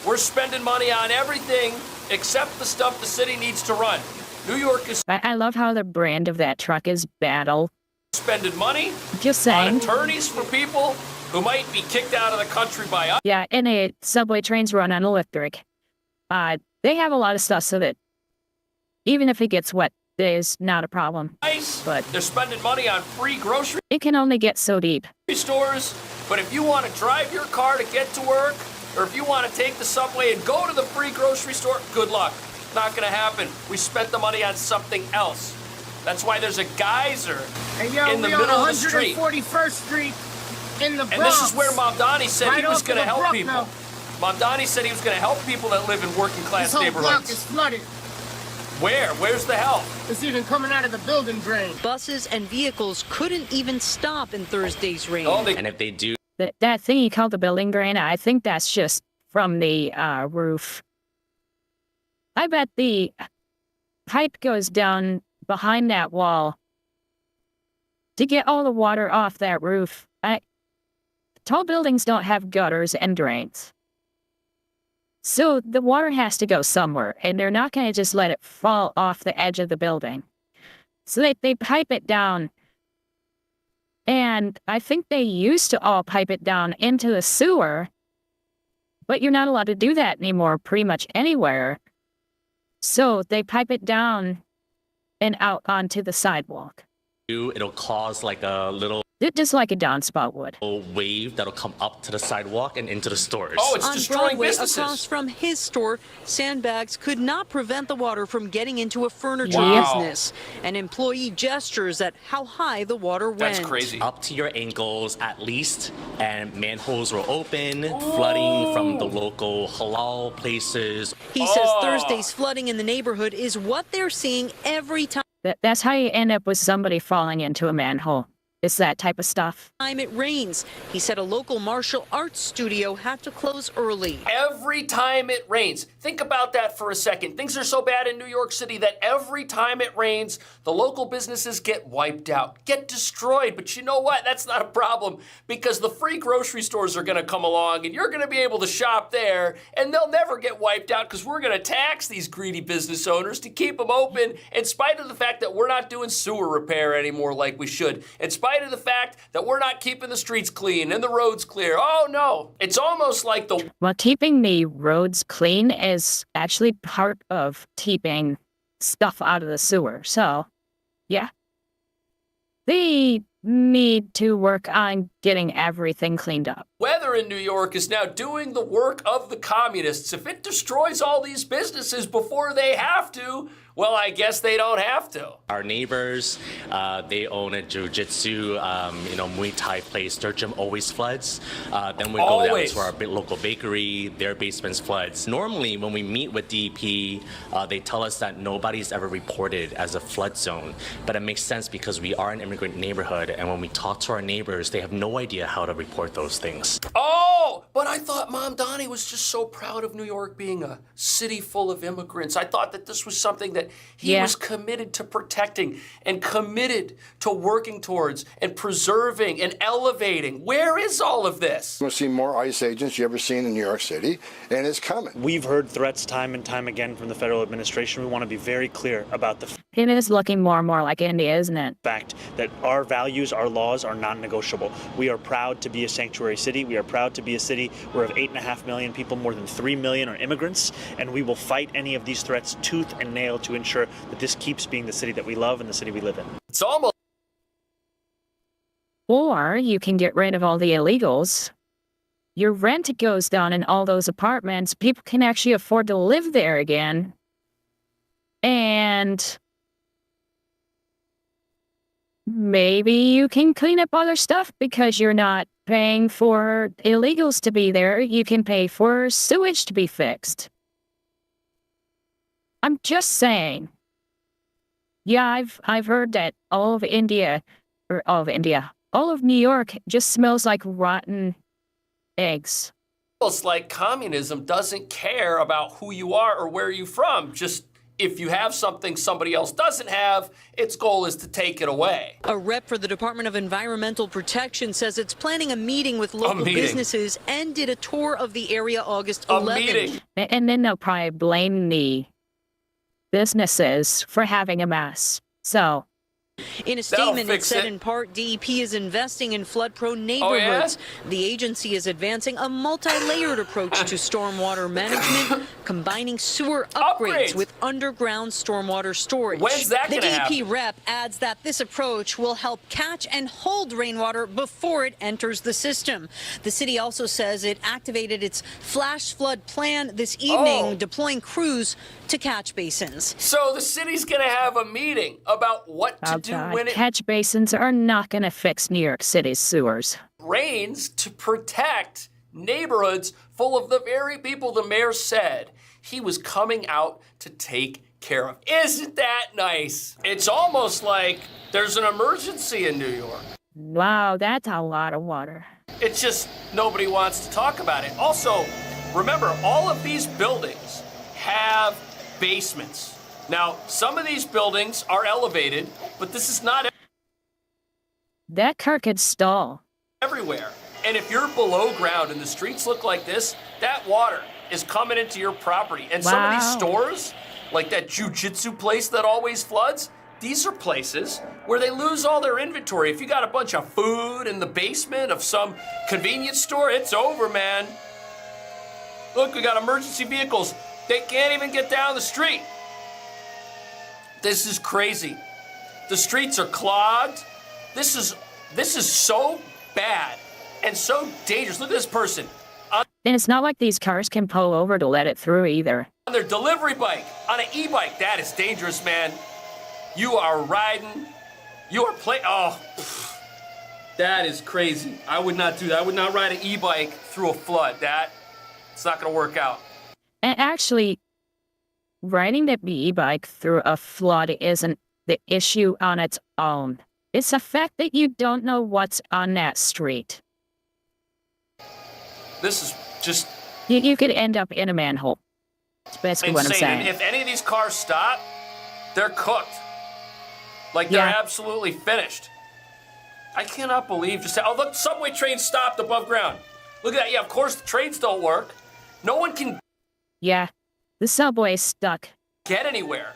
We're spending money on everything except the stuff the city needs to run. New York is I love how the brand of that truck is Battle. spending money Just on saying. attorneys for people who might be kicked out of the country by us. Yeah, and subway trains run on electric. They have a lot of stuff so that even if it gets wet, there's not a problem. But They're spending money on free grocery it can only get so deep. stores. But if you want to drive your car to get to work, or if you want to take the subway and go to the free grocery store, good luck. Not going to happen. We spent the money on something else. That's why there's a geyser in the middle of the street. 141st Street in the Bronx. And this is where Mamdani said Right he was off going to of the help Brook people. now. Mamdani said he was going to help people that live in working class This whole block neighborhoods. is flooded. Where? Where's the help? It's even coming out of the building drain. Buses and vehicles couldn't even stop in Thursday's rain. And if they do, That thing you call the building drain, I think that's just from the roof. I bet the pipe goes down behind that wall to get all the water off that roof. Tall buildings don't have gutters and drains. So the water has to go somewhere, and they're not going to just let it fall off the edge of the building. So they pipe it down. And I think they used to all pipe it down into the sewer, but you're not allowed to do that anymore pretty much anywhere. So they pipe it down and out onto the sidewalk. It'll cause like a little Just like a downspout would. wave that'll come up to the sidewalk and into the stores. Oh, it's On destroying Broadway, businesses. across from his store, sandbags could not prevent the water from getting into a furniture Wow. business. An employee gestures at how high the water went. Up to your ankles at least, and manholes were open, flooding from the local halal places. He says Thursday's flooding in the neighborhood is what they're seeing every That's how you end up with somebody falling into a manhole. It's that type of stuff. time it rains. He said a local martial arts studio had to close early. Every time it rains. Think about that for a second. Things are so bad in New York City that every time it rains, the local businesses get wiped out, get destroyed. But you know what? That's not a problem because the free grocery stores are going to come along and you're going to be able to shop there and they'll never get wiped out because we're going to tax these greedy business owners to keep them open in spite of the fact that we're not doing sewer repair anymore like we should. In spite of the fact that we're not keeping the streets clean and the roads clear. Oh no, it's almost like the... Well, keeping the roads clean is actually part of keeping stuff out of the sewer. So, yeah. They need to work on getting everything cleaned up. Weather in New York is now doing the work of the communists. If it destroys all these businesses before they have to, well, I guess they don't have to. Our neighbors, they own a jiu-jitsu, Muay Thai place. Their gym always floods. Then we go down to our local bakery. Their basements floods. Normally, when we meet with DEP, they tell us that nobody's ever reported as a flood zone. But it makes sense because we are an immigrant neighborhood, and when we talk to our neighbors, they have no idea how to report those things. Oh, but I thought Mom Donnie was just so proud of New York being a city full of immigrants. I thought that this was something that he was committed to protecting and committed to working towards and preserving and elevating. Where is all of this? We'll see more ICE agents you ever seen in New York City, and it's coming. We've heard threats time and time again from the federal administration. We want to be very clear about the It is looking more and more like India, isn't it? fact that our values, our laws are non-negotiable. We are proud to be a sanctuary city. We are proud to be a city where of 8.5 million people, more than 3 million are immigrants, and we will fight any of these threats tooth and nail to ensure that this keeps being the city that we love and the city we live in. It's almost... Or you can get rid of all the illegals. Your rent goes down in all those apartments. People can actually afford to live there again. And maybe you can clean up other stuff because you're not paying for illegals to be there. You can pay for sewage to be fixed. I'm just saying. Yeah, I've heard that all of New York just smells like rotten eggs. It's like communism doesn't care about who you are or where you're from. Just if you have something somebody else doesn't have, its goal is to take it away. A rep for the Department of Environmental Protection says it's planning a meeting with local businesses and did a tour of the area August 11th. And then they'll probably blame the businesses for having a mess. So, in a statement, it said in part DEP is investing in flood-prone neighborhoods. The agency is advancing a multi-layered approach to stormwater management, combining sewer upgrades with underground stormwater storage. When's that The gonna DEP happen? rep adds that this approach will help catch and hold rainwater before it enters the system. The city also says it activated its flash flood plan this evening, deploying crews to catch basins. So the city's going to have a meeting about what to do when it catch basins are not going to fix New York City's sewers. rains to protect neighborhoods full of the very people the mayor said he was coming out to take care of. Isn't that nice? It's almost like there's an emergency in New York. Wow, that's a lot of water. It's just nobody wants to talk about it. Also, Remember, all of these buildings have basements. Now, some of these buildings are elevated, but this is not That car could stall. everywhere. And if you're below ground and the streets look like this, that water is coming into your property. And some of these Wow. stores, like that jujitsu place that always floods, these are places where they lose all their inventory. If you got a bunch of food in the basement of some convenience store, it's over, man. Look, we got emergency vehicles. They can't even get down the street. This is crazy. The streets are clogged. This is so bad and so dangerous. Look at this person And it's not like these cars can pull over to let it through either. on their delivery bike, on an e-bike. That is dangerous, man. You are riding. You are that is crazy. I would not do that. I would not ride an e-bike through a flood. It's not going to work out. And actually, riding the e-bike through a flood isn't the issue on its own. It's the fact that you don't know what's on that street. This is just You could end up in a manhole. That's basically what I'm insane. saying. And if any of these cars stop, they're cooked. Like they're absolutely finished. I cannot believe look, subway train stopped above ground. Look at that. Yeah, of course the trains don't work. No one can Yeah, the subway's stuck. get anywhere.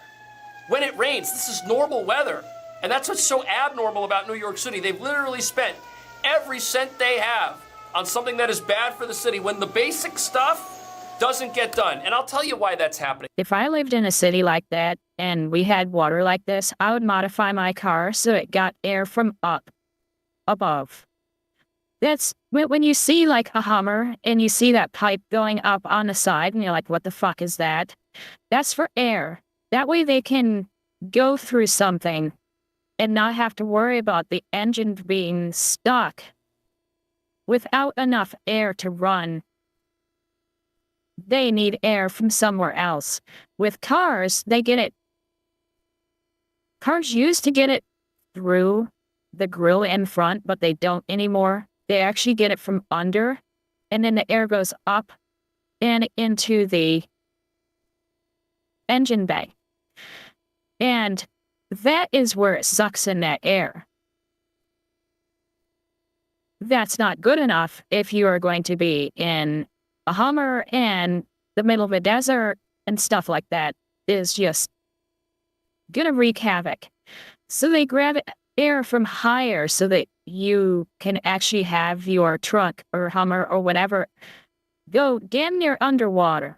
When it rains, this is normal weather. And that's what's so abnormal about New York City. They've literally spent every cent they have on something that is bad for the city when the basic stuff doesn't get done. And I'll tell you why that's happening. If I lived in a city like that and we had water like this, I would modify my car so it got air from above. That's when you see like a Hummer and you see that pipe going up on the side and you're like, what the fuck is that? That's for air. That way they can go through something and not have to worry about the engine being stuck without enough air to run. They need air from somewhere else. With cars, they get it. Cars used to get it through the grill in front, but they don't anymore. They actually get it from under, and then the air goes up and into the engine bay. And that is where it sucks in that air. That's not good enough if you are going to be in a Hummer and the middle of a desert and stuff like that is just gonna wreak havoc. So they grab air from higher so that you can actually have your truck or Hummer or whatever go damn near underwater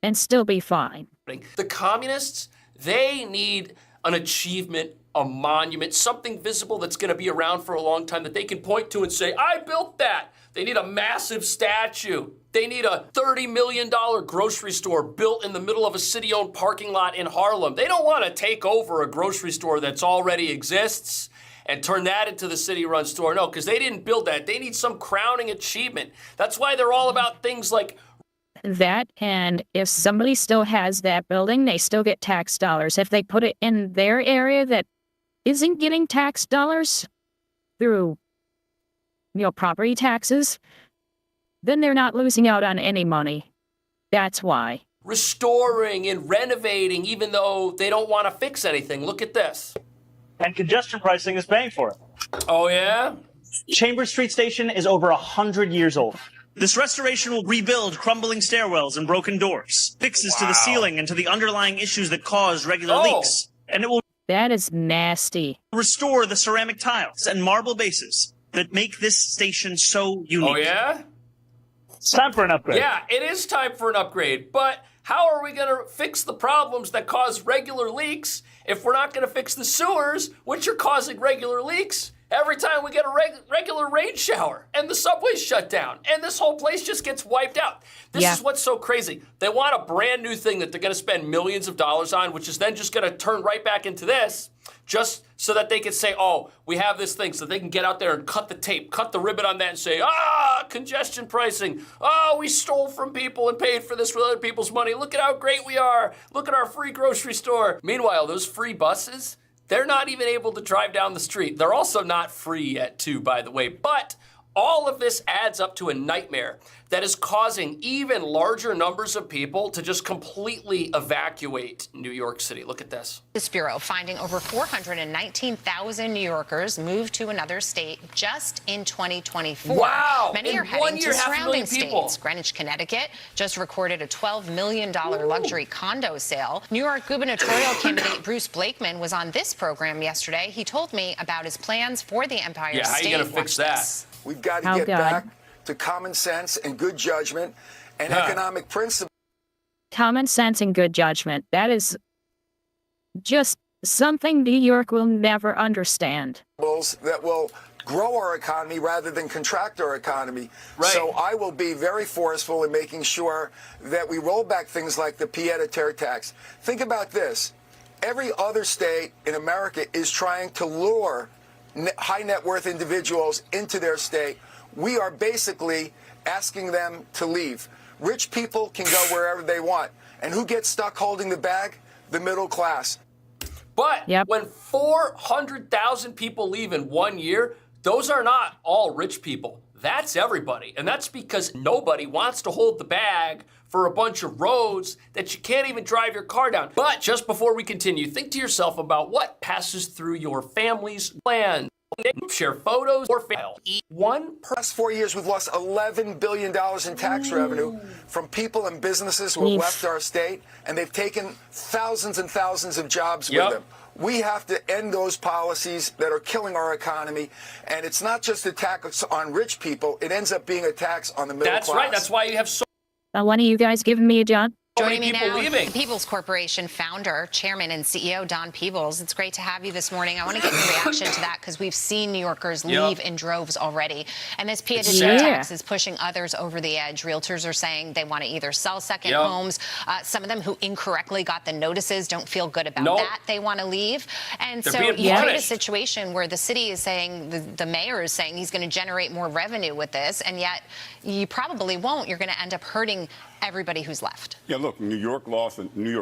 and still be fine. The communists, they need an achievement, a monument, something visible that's going to be around for a long time that they can point to and say, I built that. They need a massive statue. They need a $30 million grocery store built in the middle of a city-owned parking lot in Harlem. They don't want to take over a grocery store that's already exists and turn that into the city-run store. No, because they didn't build that. They need some crowning achievement. That's why they're all about things like that, and if somebody still has that building, they still get tax dollars. If they put it in their area that isn't getting tax dollars through, property taxes, then they're not losing out on any money. That's why. restoring and renovating even though they don't want to fix anything. Look at this. And congestion pricing is paying for it. Oh, yeah? Chambers Street Station is over 100 years old. This restoration will rebuild crumbling stairwells and broken doors, fixes to the ceiling and to the underlying issues that cause regular leaks. And it will That is nasty. restore the ceramic tiles and marble bases that make this station so unique. Oh, yeah? It's time for an upgrade. Yeah, it is time for an upgrade, but how are we going to fix the problems that cause regular leaks if we're not going to fix the sewers, which are causing regular leaks every time we get a regular rain shower and the subway's shut down and this whole place just gets wiped out? This is what's so crazy. They want a brand new thing that they're going to spend millions of dollars on, which is then just going to turn right back into this, just so that they can say, oh, we have this thing, so they can get out there and cut the tape, cut the ribbon on that and say, congestion pricing. Oh, we stole from people and paid for this with other people's money. Look at how great we are. Look at our free grocery store. Meanwhile, those free buses, they're not even able to drive down the street. They're also not free yet, too, by the way. But All of this adds up to a nightmare that is causing even larger numbers of people to just completely evacuate New York City. Look at this. This bureau finding over 419,000 New Yorkers moved to another state just in 2024. Wow! Many In are 1 heading year, to 500,000 surrounding people. states. Greenwich, Connecticut just recorded a $12 million luxury condo sale. New York gubernatorial candidate Bruce Blakeman was on this program yesterday. He told me about his plans for the Empire Yeah, how State. you gonna fix that? This. We've got to How get good? back to common sense and good judgment and economic principles. Common sense and good judgment. That is just something New York will never understand. That will grow our economy rather than contract our economy. Right. So I will be very forceful in making sure that we roll back things like the pied-à-terre tax. Think about this. Every other state in America is trying to lure high net worth individuals into their state. We are basically asking them to leave. Rich people can go wherever they want. And who gets stuck holding the bag? The middle class. But when 400,000 people leave in 1 year, those are not all rich people. That's everybody. And that's because nobody wants to hold the bag for a bunch of roads that you can't even drive your car down. But just before we continue, think to yourself about what passes through your family's plan. Share photos or file. Last 4 years, we've lost $11 billion in tax revenue from people and businesses who have left our state, and they've taken thousands and thousands of jobs with them. We have to end those policies that are killing our economy, and it's not just a tax on rich people, it ends up being a tax on the middle class. That's right. That's why you have so One of you guys giving me a job? Joining me people now, leaving. the People's Corporation founder, chairman, and CEO Don Peebles. It's great to have you this morning. I want to get your reaction to that because we've seen New Yorkers leave in droves already. And this pied-à-terre tax is pushing others over the edge. Realtors are saying they want to either sell second homes. Some of them who incorrectly got the notices don't feel good about that. They want to leave. And They're so being you create a punished. situation where the city is saying, the mayor is saying he's going to generate more revenue with this, and yet you probably won't. You're going to end up hurting everybody who's left. Yeah, look, New York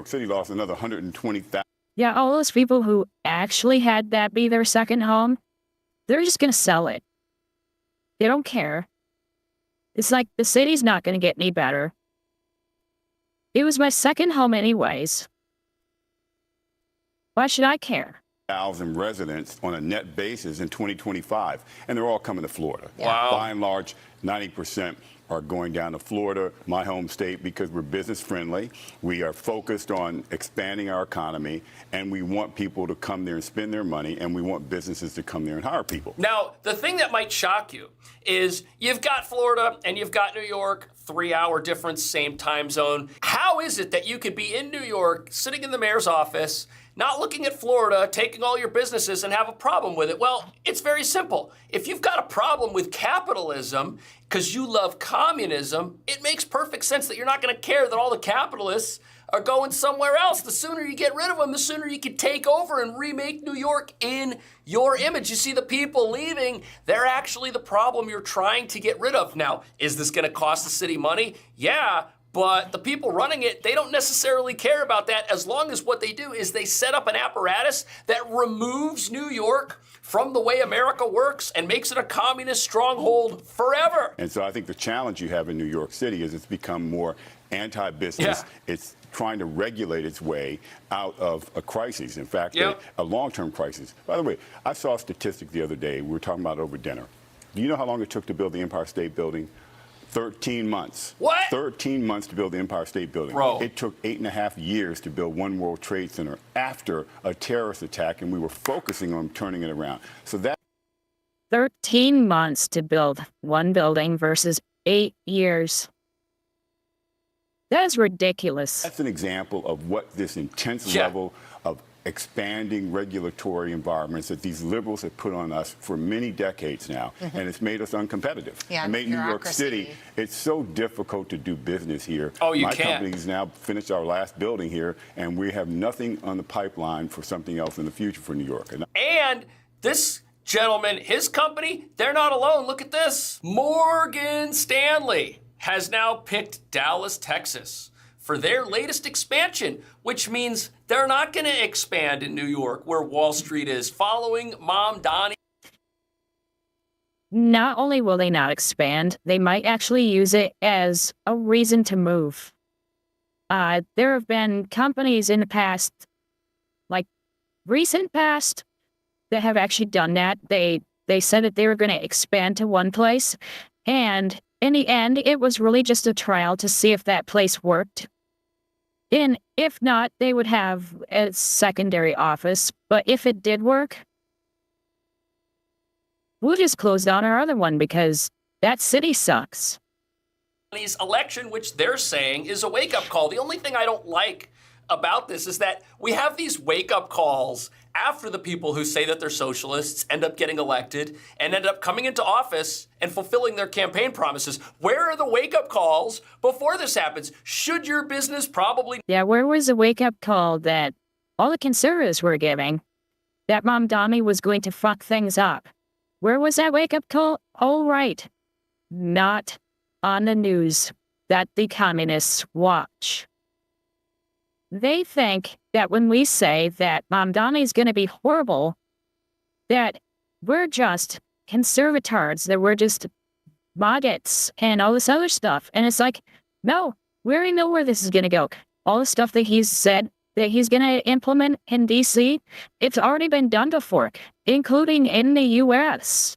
City lost another 120,000. Yeah, all those people who actually had that be their second home, they're just going to sell it. They don't care. It's like the city's not going to get any better. It was my second home anyways. Why should I care? 1,000 residents on a net basis in 2025, and they're all coming to Florida. Wow. By and large, 90% are going down to Florida, my home state, because we're business friendly. We are focused on expanding our economy, and we want people to come there and spend their money, and we want businesses to come there and hire people. Now, the thing that might shock you is you've got Florida and you've got New York, 3-hour difference, same time zone. How is it that you could be in New York, sitting in the mayor's office, not looking at Florida, taking all your businesses and have a problem with it? Well, it's very simple. If you've got a problem with capitalism because you love communism, it makes perfect sense that you're not going to care that all the capitalists are going somewhere else. The sooner you get rid of them, the sooner you can take over and remake New York in your image. You see, the people leaving, they're actually the problem you're trying to get rid of. Now, is this going to cost the city money? Yeah. But the people running it, they don't necessarily care about that as long as what they do is they set up an apparatus that removes New York from the way America works and makes it a communist stronghold forever. And so I think the challenge you have in New York City is it's become more anti-business. It's trying to regulate its way out of a crisis. In fact, a long-term crisis. By the way, I saw a statistic the other day. We were talking about it over dinner. Do you know how long it took to build the Empire State Building? 13 months. What? 13 months to build the Empire State Building. Bro. It took 8.5 years to build One World Trade Center after a terrorist attack, and we were focusing on turning it around. So that 13 months to build one building versus 8 years. That is ridiculous. that's an example of what this intense level of expanding regulatory environments that these liberals have put on us for many decades now, and it's made us uncompetitive. Yeah, It made New York bureaucracy. City, it's so difficult to do business here. Oh, you My can't. company's now finished our last building here, and we have nothing on the pipeline for something else in the future for New York. And this gentleman, his company, they're not alone. Look at this. Morgan Stanley has now picked Dallas, Texas for their latest expansion, which means they're not going to expand in New York where Wall Street is, following Mom Donnie. not only will they not expand, they might actually use it as a reason to move. There have been companies in the past, like recent past, that have actually done that. They said that they were going to expand to one place, and in the end, it was really just a trial to see if that place worked. And if not, they would have a secondary office. But if it did work, we'll just close down our other one because that city sucks. Election, which they're saying is a wake-up call. The only thing I don't like about this is that we have these wake-up calls after the people who say that they're socialists end up getting elected and end up coming into office and fulfilling their campaign promises. Where are the wake-up calls before this happens? Should your business probably... Yeah, where was the wake-up call that all the conservatives were giving? That Mamdani was going to fuck things up. Where was that wake-up call? Oh, right. Not on the news that the communists watch. They think that when we say that Mamdani is going to be horrible, that we're just conservatards, that we're just maggots and all this other stuff. And it's like, no, we already know where this is going to go. All the stuff that he's said that he's going to implement in D.C., it's already been done before, including in the U.S.,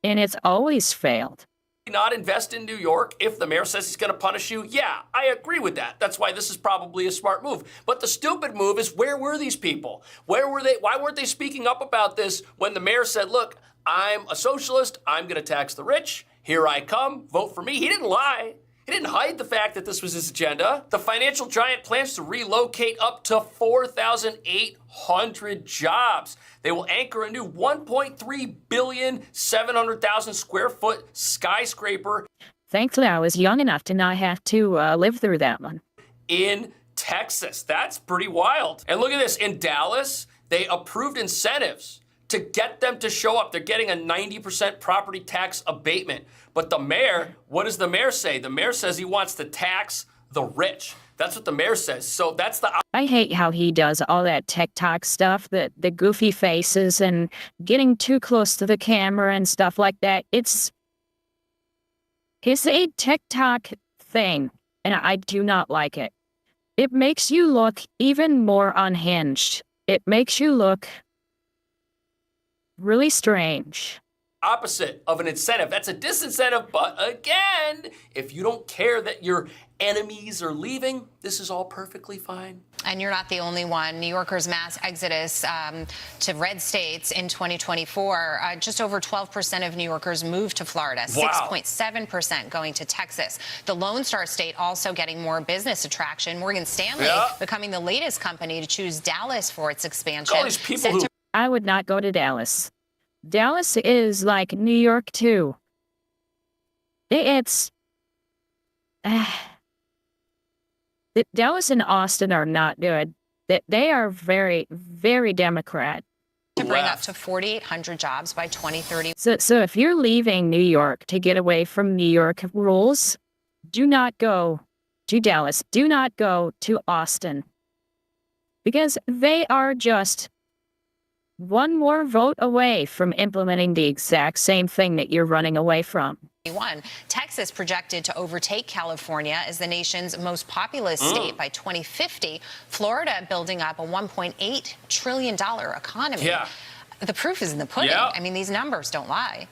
and it's always failed. Not invest in New York if the mayor says he's going to punish you? Yeah, I agree with that. That's why this is probably a smart move. But the stupid move is, where were these people? Where were they? Why weren't they speaking up about this when the mayor said, look, I'm a socialist, I'm going to tax the rich, here I come, vote for me? He didn't lie. He didn't hide the fact that this was his agenda. The financial giant plans to relocate up to 4,800 jobs. They will anchor a new 1.3 billion, 700,000 square foot skyscraper. Thankfully, I was young enough to not have to live through that one. In Texas. That's pretty wild. And look at this. In Dallas, they approved incentives to get them to show up. They're getting a 90% property tax abatement. But the mayor, what does the mayor say? The mayor says he wants to tax the rich. That's what the mayor says. So that's the... I hate how he does all that TikTok stuff, the goofy faces and getting too close to the camera and stuff like that. It's a TikTok thing, and I do not like it. It makes you look even more unhinged. It makes you look really strange. Opposite of an incentive. That's a disincentive, but again, if you don't care that your enemies are leaving, this is all perfectly fine. And you're not the only one. New Yorkers' mass exodus to red states in 2024. Just over 12% of New Yorkers moved to Florida, 6.7% going to Texas. The Lone Star State also getting more business attraction. Morgan Stanley becoming the latest company to choose Dallas for its expansion. All these people who... I would not go to Dallas. Dallas is like New York, too. It's... Dallas and Austin are not good. They are very, very Democrat. To bring up to 4,800 jobs by 2030. So if you're leaving New York to get away from New York rules, do not go to Dallas. Do not go to Austin. Because they are just one more vote away from implementing the exact same thing that you're running away from. Texas projected to overtake California as the nation's most populous state by 2050. Florida building up a $1.8 trillion economy. Yeah. The proof is in the pudding. Yeah. I mean, these numbers don't lie.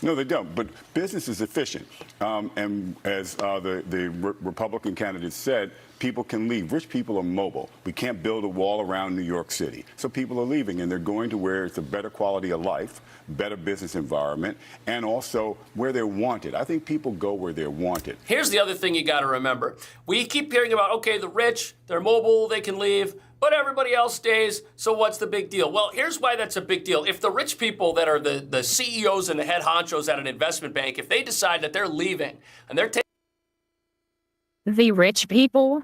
No, they don't. But business is efficient. And as the Republican candidate said, people can leave. Rich people are mobile. We can't build a wall around New York City. So people are leaving, and they're going to where it's a better quality of life, better business environment, and also where they're wanted. I think people go where they're wanted. Here's the other thing you got to remember. We keep hearing about, okay, the rich, they're mobile, they can leave, but everybody else stays, so what's the big deal? Well, here's why that's a big deal. If the rich people that are the CEOs and the head honchos at an investment bank, if they decide that they're leaving and they're taking... The rich people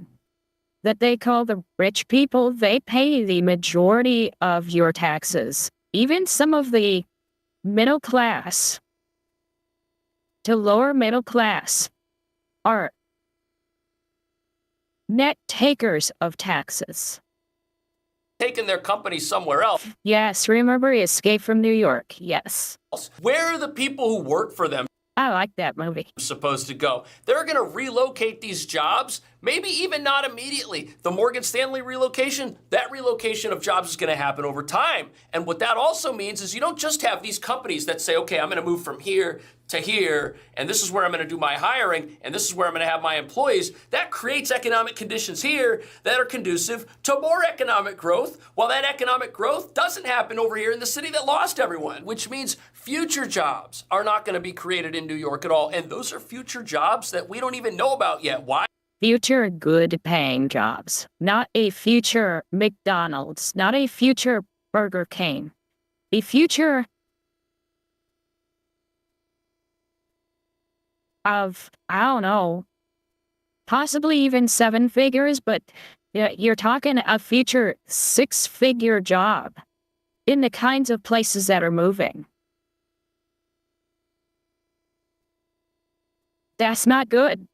that they call the rich people, they pay the majority of your taxes. Even some of the middle class to lower middle class are net takers of taxes. taking their company somewhere else. Yes, remember Escape from New York. Yes. Where are the people who work for them I like that movie. supposed to go? They're going to relocate these jobs, maybe even not immediately. The Morgan Stanley relocation, that relocation of jobs is going to happen over time. And what that also means is you don't just have these companies that say, okay, I'm going to move from here to here, and this is where I'm going to do my hiring, and this is where I'm going to have my employees. That creates economic conditions here that are conducive to more economic growth, while that economic growth doesn't happen over here in the city that lost everyone, which means future jobs are not going to be created in New York at all. And those are future jobs that we don't even know about yet. Why? Future good paying jobs, not a future McDonald's, not a future Burger King, a future of, I don't know, possibly even 7 figures, but you're talking a future 6-figure job in the kinds of places that are moving. That's not good.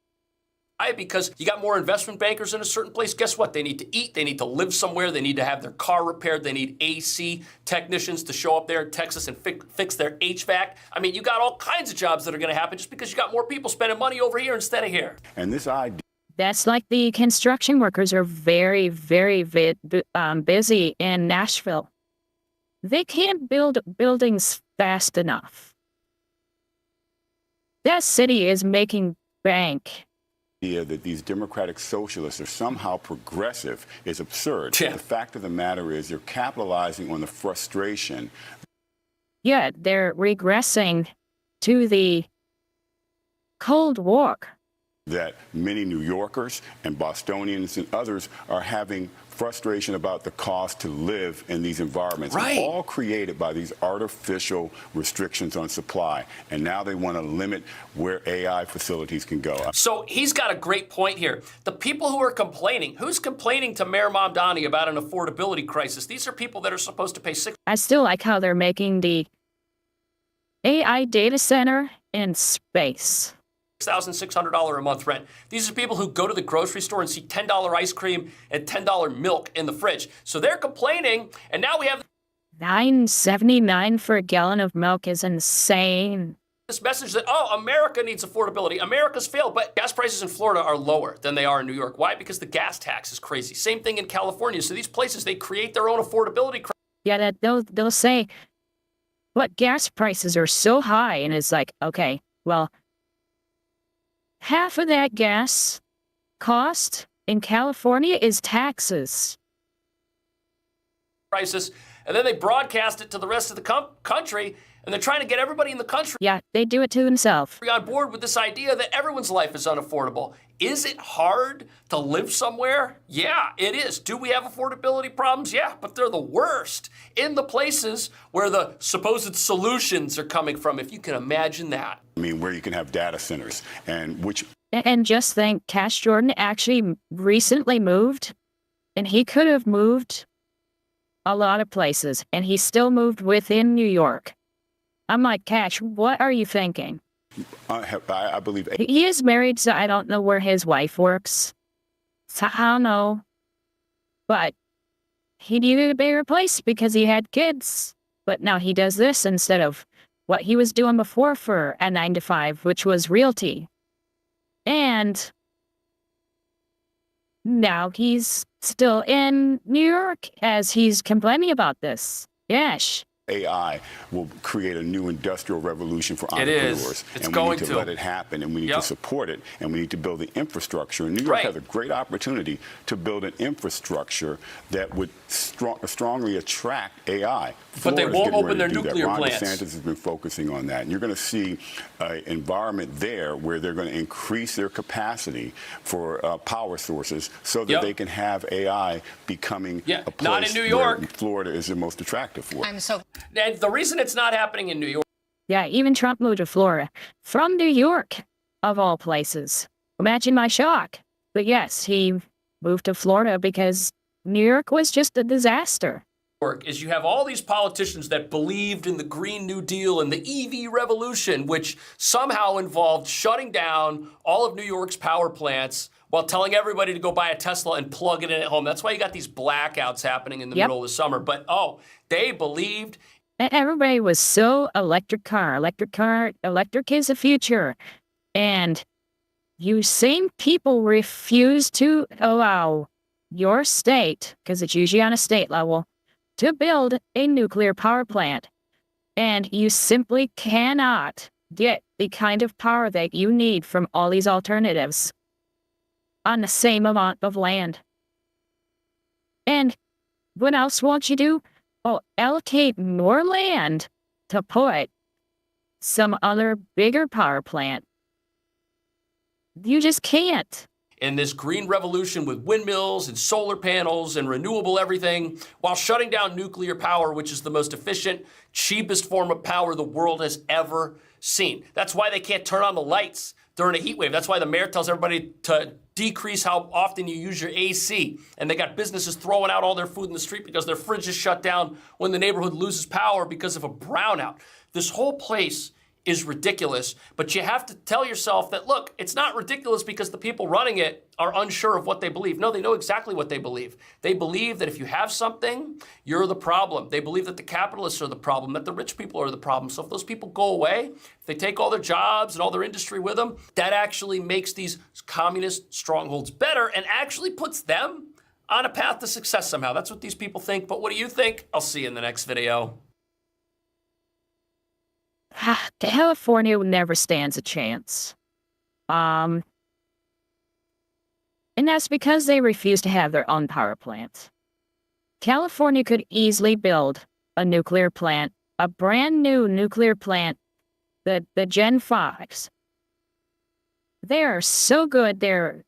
Why? Because you got more investment bankers in a certain place. Guess what? They need to eat. They need to live somewhere. They need to have their car repaired. They need AC technicians to show up there in Texas and fix their HVAC. I mean, you got all kinds of jobs that are going to happen just because you got more people spending money over here instead of here. And this idea. That's like the construction workers are very, very busy in Nashville. They can't build buildings fast enough. That city is making bank. That these democratic socialists are somehow progressive is absurd. Yeah. The fact of the matter is they're capitalizing on the frustration. Yeah, they're regressing to the Cold War. That many New Yorkers and Bostonians and others are having frustration about the cost to live in these environments. Right. All created by these artificial restrictions on supply. And now they want to limit where AI facilities can go. So he's got a great point here. The people who are complaining, who's complaining to Mayor Mamdani about an affordability crisis? These are people that are supposed to pay I still like how they're making the AI data center in space. $6,600 a month rent. These are people who go to the grocery store and see $10 ice cream and $10 milk in the fridge. So they're complaining, and now we have $9.79 for a gallon of milk is insane. this message that, oh, America needs affordability. America's failed, but gas prices in Florida are lower than they are in New York. Why? Because the gas tax is crazy. Same thing in California. So these places, they create their own affordability crisis. Yeah, that they'll say, but gas prices are so high, and it's like, okay, well, half of that gas cost in California is taxes. Crisis, and then they broadcast it to the rest of the country, and they're trying to get everybody in the country Yeah, they do it to themselves. on board with this idea that everyone's life is unaffordable. Is it hard to live somewhere? Yeah, it is. Do we have affordability problems? Yeah, but they're the worst in the places where the supposed solutions are coming from, if you can imagine that. I mean, where you can have data centers and which. And just think, Cash Jordan actually recently moved, and he could have moved a lot of places, and he still moved within New York. I'm like, Cash, what are you thinking? I believe. He is married, so I don't know where his wife works. So I don't know. But he needed a bigger place because he had kids. But now he does this instead of what he was doing before for a 9-to-5, which was realty. And now he's still in New York as he's complaining about this. Yes. AI will create a new industrial revolution for It is. entrepreneurs. It's and going we need to to. let it happen, and we need Yep. to support it, and we need to build the infrastructure. And New York Right. has a great opportunity to build an infrastructure that would strongly attract AI. But they Florida's won't getting open ready their to do that. nuclear Ron plants. DeSantis has been focusing on that. And you're going to see an environment there where they're going to increase their capacity for power sources so that Yep. they can have AI becoming a place not in New where York. Florida is the most attractive for. And the reason it's not happening in New York. Yeah, even Trump moved to Florida. From New York, of all places. Imagine my shock. But yes, he moved to Florida because New York was just a disaster. Is you have all these politicians that believed in the Green New Deal and the EV revolution, which somehow involved shutting down all of New York's power plants while telling everybody to go buy a Tesla and plug it in at home. That's why you got these blackouts happening in the middle of the summer. But, they believed. And everybody was so electric is the future. And you same people refuse to allow your state, because it's usually on a state level, to build a nuclear power plant. And you simply cannot get the kind of power that you need from all these alternatives on the same amount of land. And what else won't you do? Oh, allocate more land to put some other bigger power plant. You just can't. In this green revolution with windmills and solar panels and renewable everything, while shutting down nuclear power, which is the most efficient, cheapest form of power the world has ever seen. That's why they can't turn on the lights during a heat wave. That's why the mayor tells everybody to decrease how often you use your AC. And they got businesses throwing out all their food in the street because their fridge is shut down when the neighborhood loses power because of a brownout. This whole place is ridiculous, but you have to tell yourself that, look, it's not ridiculous because the people running it are unsure of what they believe. No, they know exactly what they believe. They believe that if you have something, you're the problem. They believe that the capitalists are the problem, that the rich people are the problem. So if those people go away, if they take all their jobs and all their industry with them, that actually makes these communist strongholds better and actually puts them on a path to success somehow. That's what these people think. But what do you think? I'll see you in the next video. California never stands a chance. And that's because they refuse to have their own power plants. California could easily build a nuclear plant, a brand new nuclear plant, the Gen 5s. They are so good, they're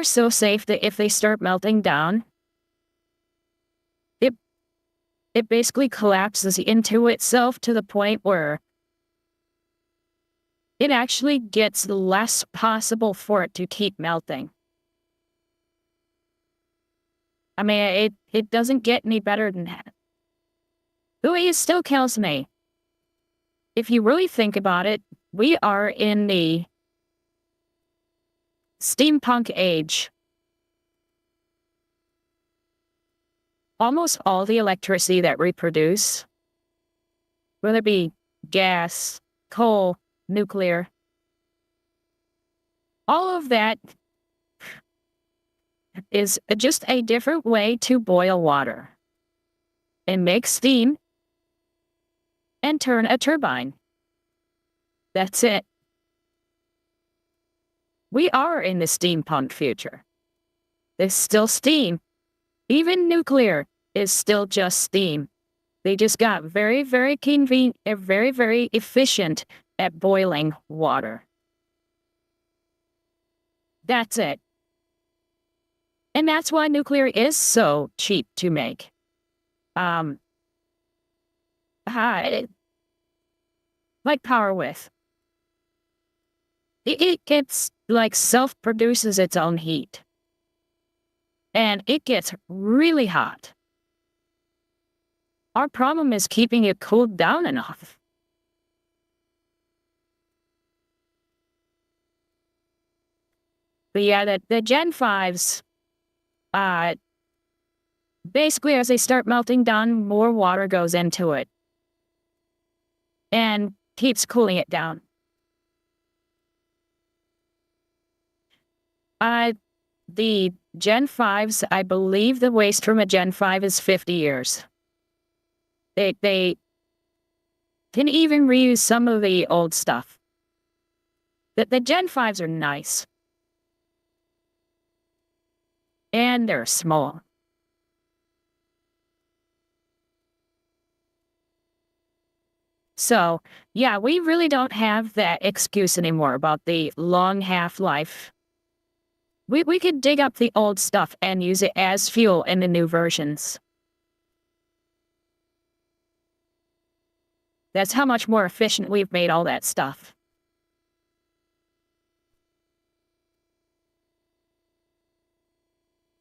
so safe that if they start melting down, it basically collapses into itself to the point where it actually gets less possible for it to keep melting. I mean, it doesn't get any better than that. Though it still kills me. If you really think about it, we are in the steampunk age. Almost all the electricity that we produce, whether it be gas, coal, nuclear, all of that is just a different way to boil water and make steam and turn a turbine. That's it. We are in the steampunk future. There's still steam. Even nuclear is still just steam. They just got very, very convenient, very, very efficient at boiling water. That's it. And that's why nuclear is so cheap to make. Like power with. It gets, like, self-produces its own heat. And it gets really hot. Our problem is keeping it cooled down enough. But yeah, the Gen 5s, basically as they start melting down, more water goes into it. And keeps cooling it down. The Gen 5s, I believe the waste from a Gen 5 is 50 years. They can even reuse some of the old stuff. The Gen 5s are nice. And they're small. So, yeah, we really don't have that excuse anymore about the long half-life. We could dig up the old stuff and use it as fuel in the new versions. That's how much more efficient we've made all that stuff.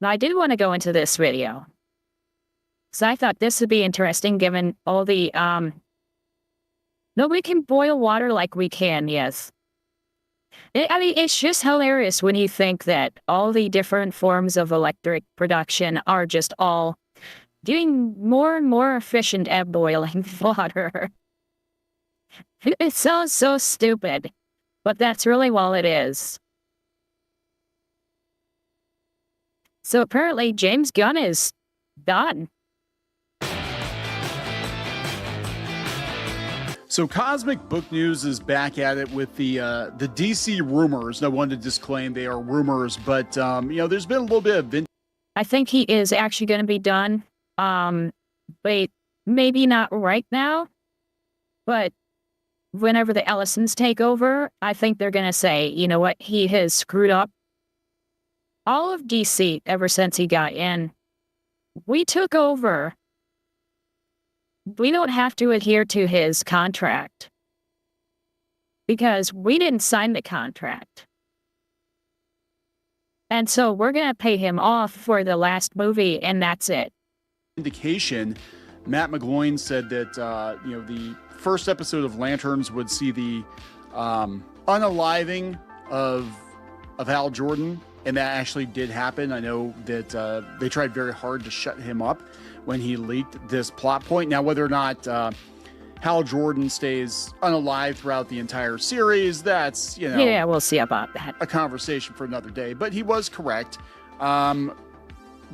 Now, I did want to go into this video. So I thought this would be interesting given all the, nobody can boil water like we can, yes. I mean, it's just hilarious when you think that all the different forms of electric production are just all doing more and more efficient at boiling water. It sounds so stupid, but that's really all it is. So apparently James Gunn is done. So Cosmic Book News is back at it with the DC rumors. No one to disclaim they are rumors, but there's been a little bit of I think he is actually going to be done. But maybe not right now. But whenever the Ellisons take over, I think they're going to say, you know what, he has screwed up all of DC ever since he got in. We took over. We don't have to adhere to his contract because we didn't sign the contract. And so we're going to pay him off for the last movie, and that's it. indication. Matt McGloin said that the first episode of Lanterns would see the unaliving of Hal Jordan, and that actually did happen. I know that they tried very hard to shut him up when he leaked this plot point. Now, whether or not Hal Jordan stays unalive throughout the entire series, that's, yeah, we'll see about that. A conversation for another day. But he was correct.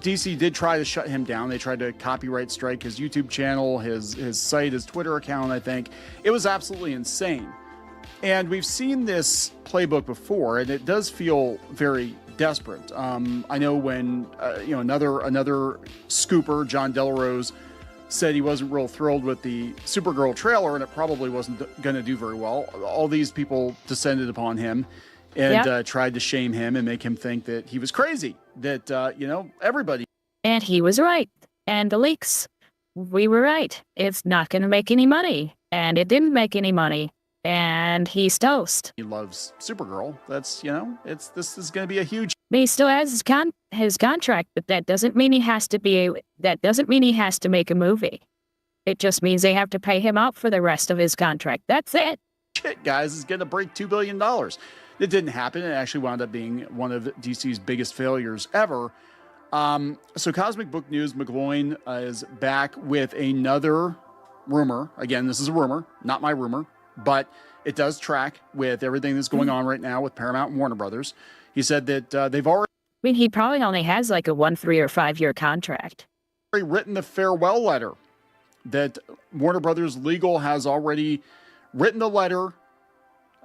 DC did try to shut him down. They tried to copyright strike his YouTube channel, his site, his Twitter account, I think. It was absolutely insane. And we've seen this playbook before, and it does feel very desperate. I know when another scooper, John Delarose, said he wasn't real thrilled with the Supergirl trailer, and it probably wasn't going to do very well. All these people descended upon him and tried to shame him and make him think that he was crazy, that, everybody. And he was right. And the leaks, we were right. It's not going to make any money. And it didn't make any money. And he's toast. He loves Supergirl. That's, this is going to be a huge. He still has his contract, but that doesn't mean he has to make a movie. It just means they have to pay him out for the rest of his contract. That's it. Shit, guys, is going to break $2 billion. It didn't happen. It actually wound up being one of DC's biggest failures ever. So Cosmic Book News, McGloin is back with another rumor. Again, this is a rumor, not my rumor, but it does track with everything that's going on right now with Paramount and Warner Brothers. He said that they've already... I mean, he probably only has like a 1, 3, or 5 year contract. Written the farewell letter. That Warner Brothers Legal has already written the letter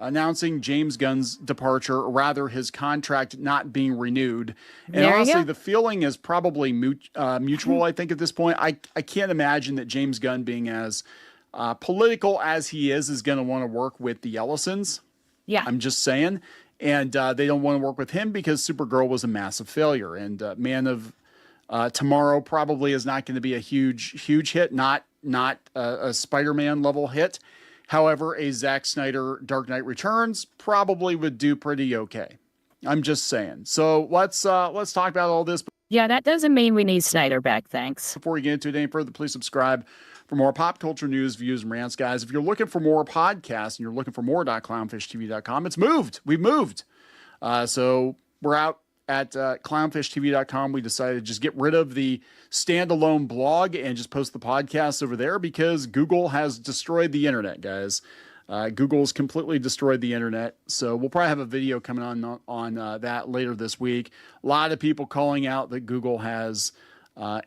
announcing James Gunn's departure, or rather his contract not being renewed. And honestly, the feeling is probably mutual, I think, at this point. I can't imagine that James Gunn, being as political as he is going to want to work with the Ellisons. Yeah. I'm just saying. And they don't want to work with him because Supergirl was a massive failure. And Man of Tomorrow probably is not going to be a huge hit, not a Spider-Man level hit. However, a Zack Snyder Dark Knight Returns probably would do pretty okay. I'm just saying. So let's talk about all this. Yeah, that doesn't mean we need Snyder back, thanks. Before we get into it any further, please subscribe for more pop culture news, views, and rants, guys. If you're looking for more podcasts and you're looking for more.clownfishtv.com, it's moved. We've moved. So we're out at clownfishtv.com. We decided to just get rid of the standalone blog and just post the podcast over there because Google has destroyed the internet, guys. Google's completely destroyed the internet. So we'll probably have a video coming on that later this week. A lot of people calling out that Google has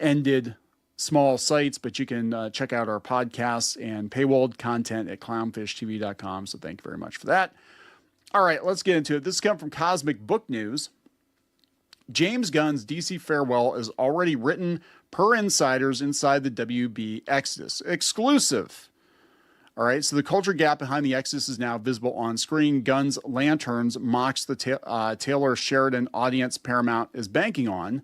ended small sites, but you can check out our podcasts and paywalled content at clownfishtv.com. So thank you very much for that. All right, let's get into it. This comes from Cosmic Book News. James Gunn's DC farewell is already written per insiders inside the WB Exodus. Exclusive. All right, so the culture gap behind the Exodus is now visible on screen. Gunn's Lanterns mocks the Taylor Sheridan audience Paramount is banking on.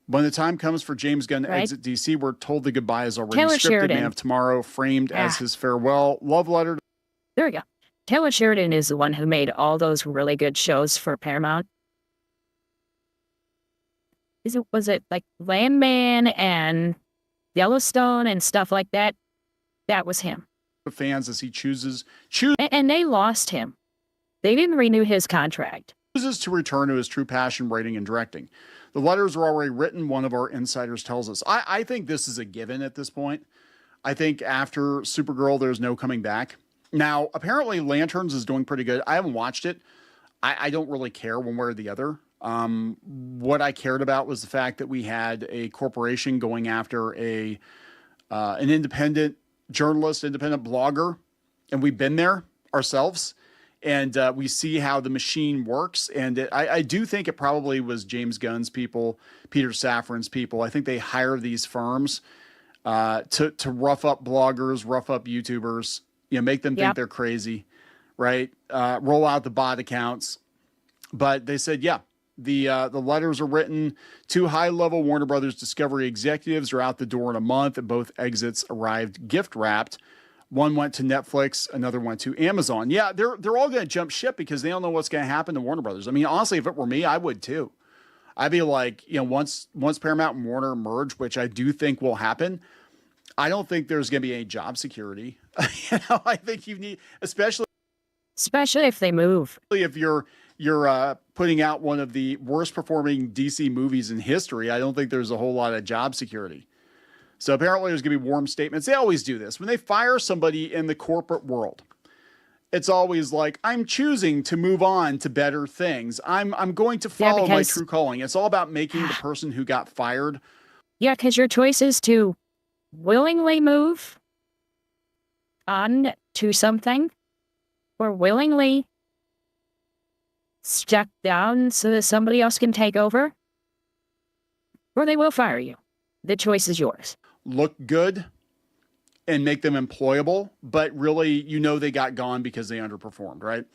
When the time comes for James Gunn to exit DC, we're told the goodbye is already Taylor scripted. Sheridan. Man of Tomorrow framed as his farewell love letter. There we go. Taylor Sheridan is the one who made all those really good shows for Paramount. Was it like Landman and Yellowstone and stuff like that? That was him. Fans as he chooses. And they lost him. They didn't renew his contract. Chooses to return to his true passion, writing and directing. The letters are already written, one of our insiders tells us. I think this is a given at this point. I think after Supergirl, there's no coming back. Now, apparently Lanterns is doing pretty good. I haven't watched it. I don't really care one way or the other. What I cared about was the fact that we had a corporation going after an independent journalist, independent blogger, and we've been there ourselves. And we see how the machine works. And I do think it probably was James Gunn's people, Peter Safran's people. I think they hire these firms to rough up bloggers, rough up YouTubers, make them think they're crazy, right? Roll out the bot accounts. But they said, the letters are written. 2 high-level Warner Brothers Discovery executives are out the door in a month, and both exits arrived gift-wrapped. One went to Netflix, another went to Amazon. Yeah, they're all going to jump ship because they don't know what's going to happen to Warner Brothers. I mean, honestly, if it were me, I would too. I'd be like, once Paramount and Warner merge, which I do think will happen, I don't think there's going to be any job security. I think you need, especially if they move. If you're putting out one of the worst performing DC movies in history, I don't think there's a whole lot of job security. So apparently there's going to be warm statements. They always do this. When they fire somebody in the corporate world, it's always like, I'm choosing to move on to better things. I'm going to follow my true calling. It's all about making the person who got fired. Yeah, because your choice is to willingly move on to something or willingly step down so that somebody else can take over, or they will fire you. The choice is yours. Look good and make them employable, but really, they got gone because they underperformed, right?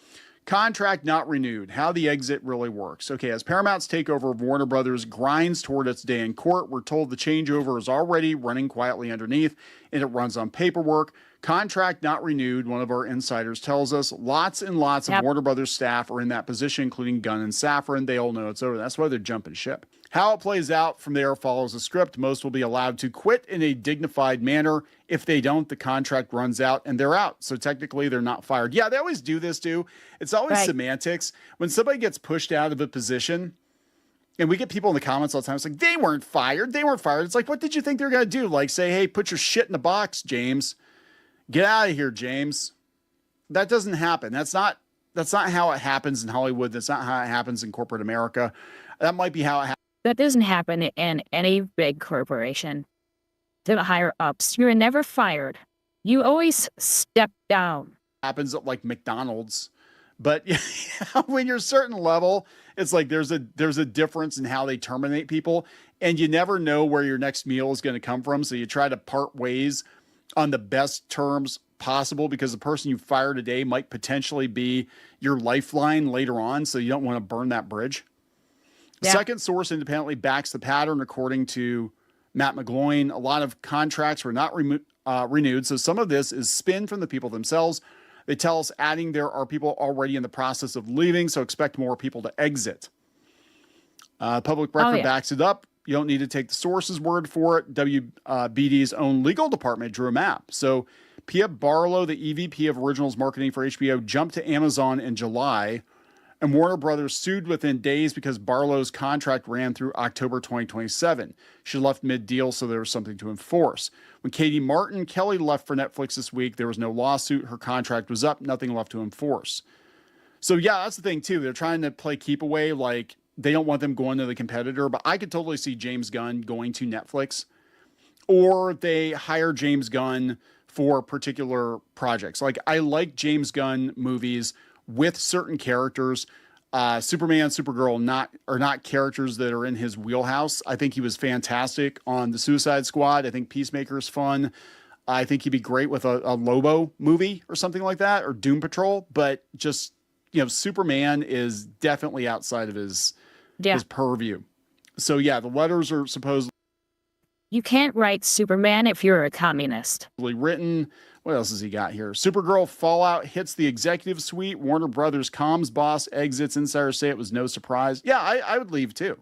Contract not renewed. How the exit really works. Okay, as Paramount's takeover of Warner Brothers grinds toward its day in court, we're told the changeover is already running quietly underneath, and it runs on paperwork. Contract not renewed, one of our insiders tells us. Lots and lots of Warner Brothers staff are in that position, including Gunn and Safran. They all know it's over. That's why they're jumping ship. How it plays out from there follows a script. Most will be allowed to quit in a dignified manner. If they don't, the contract runs out and they're out. So technically, they're not fired. Yeah, they always do this too. It's always semantics. When somebody gets pushed out of a position, and we get people in the comments all the time, it's like, they weren't fired. They weren't fired. It's like, what did you think they were going to do? Like say, hey, put your shit in a box, James. Get out of here, James. That doesn't happen. That's not how it happens in Hollywood. That's not how it happens in corporate America. That might be how it happens. That doesn't happen in any big corporation. To higher ups, you're never fired. You always step down. Happens at like McDonald's, but when you're a certain level, it's like there's a difference in how they terminate people, and you never know where your next meal is going to come from. So you try to part ways on the best terms possible because the person you fire today might potentially be your lifeline later on. So you don't want to burn that bridge. Yeah. Second source independently backs the pattern, according to Matt McGloin. A lot of contracts were not renewed, so some of this is spin from the people themselves. They tell us, adding, there are people already in the process of leaving, so expect more people to exit. Public record backs it up. You don't need to take the source's word for it. WBD's own legal department drew a map. So Pia Barlow, the EVP of Originals Marketing for HBO, jumped to Amazon in July, and Warner Brothers sued within days because Barlow's contract ran through October 2027. She left mid-deal, so there was something to enforce. When Katie Martin Kelly left for Netflix this week, there was no lawsuit. Her contract was up, nothing left to enforce. So yeah, that's the thing too. They're trying to play keep away, like they don't want them going to the competitor, but I could totally see James Gunn going to Netflix, or they hire James Gunn for particular projects. Like I like James Gunn movies with certain characters. Superman, Supergirl are not characters that are in his wheelhouse. I think he was fantastic on the Suicide Squad. I think Peacemaker is fun. I think he'd be great with a Lobo movie or something like that, or Doom Patrol. But just, Superman is definitely outside of his purview. So yeah, the letters are supposedly. You can't write Superman if you're a communist. Written. What else has he got here? Supergirl fallout hits the executive suite. Warner Brothers comms boss exits. Insiders say it was no surprise. Yeah, I would leave too.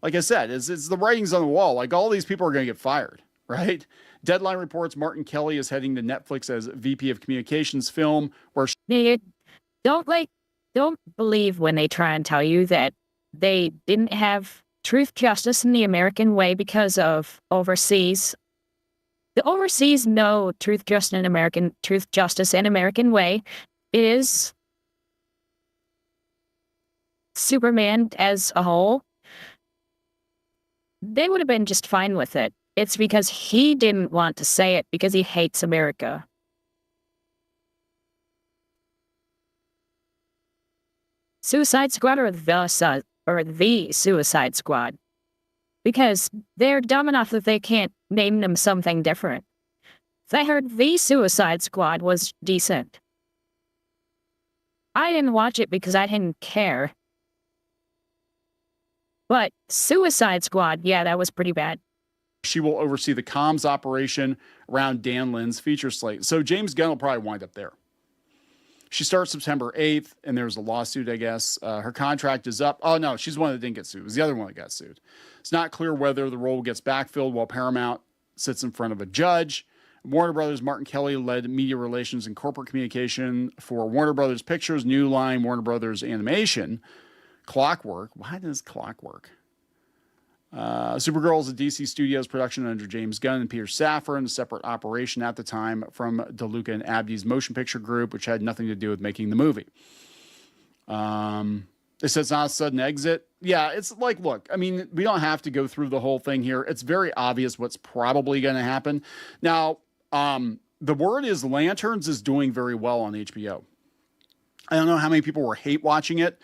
Like I said, it's the writings on the wall. Like all these people are going to get fired, right? Deadline reports Martin Kelly is heading to Netflix as VP of Communications Film, where don't don't believe when they try and tell you that they didn't have truth, justice in the American way because of overseas. The overseas know truth, justice, and American way is Superman as a whole. They would have been just fine with it. It's because he didn't want to say it because he hates America. Suicide Squad or the Suicide Squad. Because they're dumb enough that they can't name them something different. I heard the Suicide Squad was decent. I didn't watch it because I didn't care. But Suicide Squad, yeah, that was pretty bad. She will oversee the comms operation around Dan Lynn's feature slate. So James Gunn will probably wind up there. She starts September 8th, and there's a lawsuit, I guess. Her contract is up. Oh, no, she's the one that didn't get sued. It was the other one that got sued. It's not clear whether the role gets backfilled while Paramount sits in front of a judge. Warner Brothers' Martin Kelly led media relations and corporate communication for Warner Brothers Pictures, New Line, Warner Brothers Animation. Clockwork. Why does Clockwork? Supergirl is a DC Studios production under James Gunn and Peter Safran, a separate operation at the time from DeLuca and Abdi's motion picture group, which had nothing to do with making the movie. It says it's not a sudden exit. Yeah, it's like, look, I mean, we don't have to go through the whole thing here. It's very obvious what's probably going to happen. Now, the word is Lanterns is doing very well on HBO. I don't know how many people were hate watching it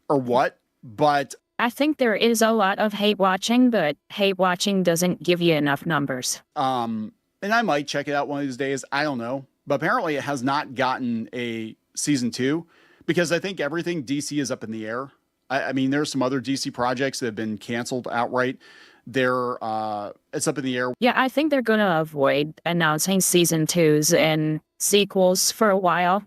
or what, but I think there is a lot of hate watching, but hate watching doesn't give you enough numbers. And I might check it out one of these days. I don't know. But apparently it has not gotten a season 2 because I think everything DC is up in the air. I mean, there's some other DC projects that have been canceled outright. It's up in the air. Yeah, I think they're going to avoid announcing season 2s and sequels for a while.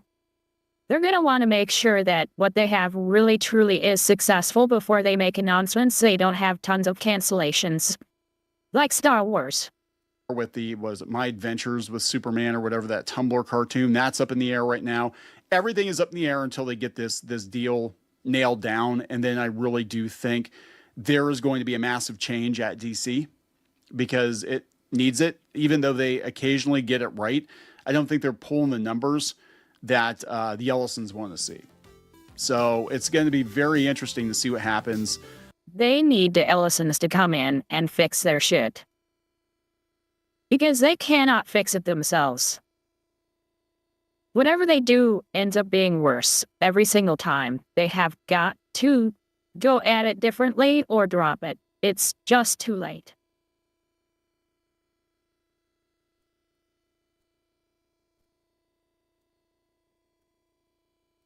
They're going to want to make sure that what they have really truly is successful before they make announcements so they don't have tons of cancellations. Like Star Wars. With My Adventures with Superman or whatever, that Tumblr cartoon, that's up in the air right now. Everything is up in the air until they get this deal nailed down. And then I really do think there is going to be a massive change at DC because it needs it. Even though they occasionally get it right, I don't think they're pulling the numbers that the Ellisons want to see. So it's going to be very interesting to see what happens. They need the Ellisons to come in and fix their shit. Because they cannot fix it themselves. Whatever they do ends up being worse every single time. They have got to go at it differently or drop it. It's just too late.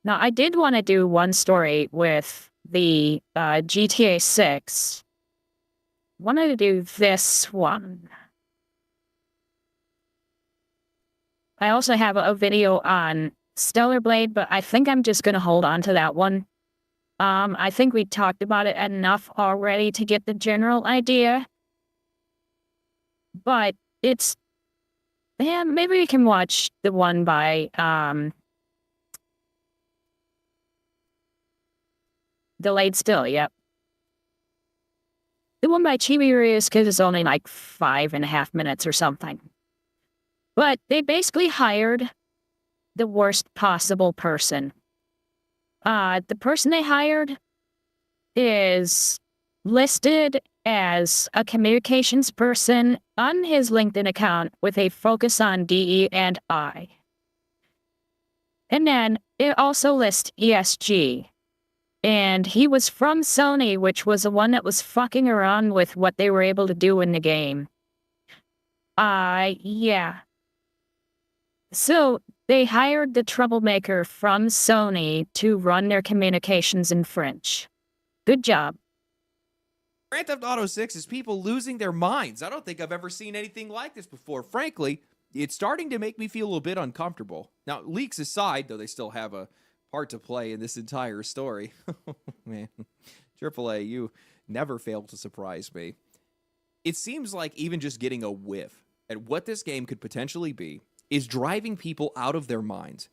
Now, I did want to do one story with the GTA 6. Wanted to do this one. I also have a video on Stellar Blade, but I think I'm just going to hold on to that one. I think we talked about it enough already to get the general idea. But it's... Yeah, maybe we can watch the one by... Delayed Still, yep. The one by Chibi is because it's only like 5.5 minutes or something. But they basically hired the worst possible person. The person they hired is listed as a communications person on his LinkedIn account with a focus on DE&I. And then it also lists ESG. And he was from Sony, which was the one that was fucking around with what they were able to do in the game. Yeah. So, they hired the troublemaker from Sony to run their communications in French. Good job. Grand Theft Auto 6 is people losing their minds. I don't think I've ever seen anything like this before. Frankly, it's starting to make me feel a little bit uncomfortable. Now, leaks aside, though they still have a part to play in this entire story. Man, AAA, you never fail to surprise me. It seems like even just getting a whiff at what this game could potentially be is driving people out of their minds.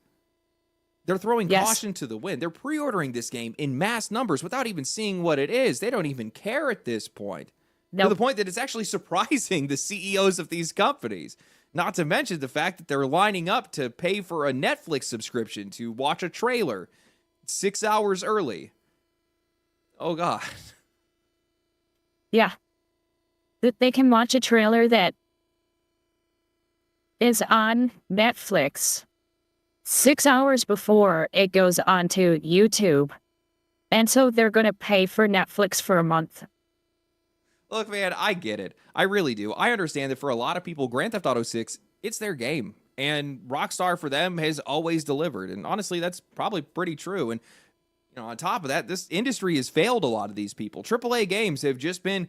They're throwing caution to the wind. They're pre-ordering this game in mass numbers without even seeing what it is. They don't even care at this point. To the point that it's actually surprising the CEOs of these companies. Not to mention the fact that they're lining up to pay for a Netflix subscription to watch a trailer 6 hours early. Oh, God. Yeah. That they can watch a trailer that is on Netflix 6 hours before it goes onto YouTube. And so they're going to pay for Netflix for a month. Look, man, I get it. I really do. I understand that for a lot of people, Grand Theft Auto 6, it's their game. And Rockstar, for them, has always delivered. And honestly, that's probably pretty true. And, you know, on top of that, this industry has failed a lot of these people. AAA games have just been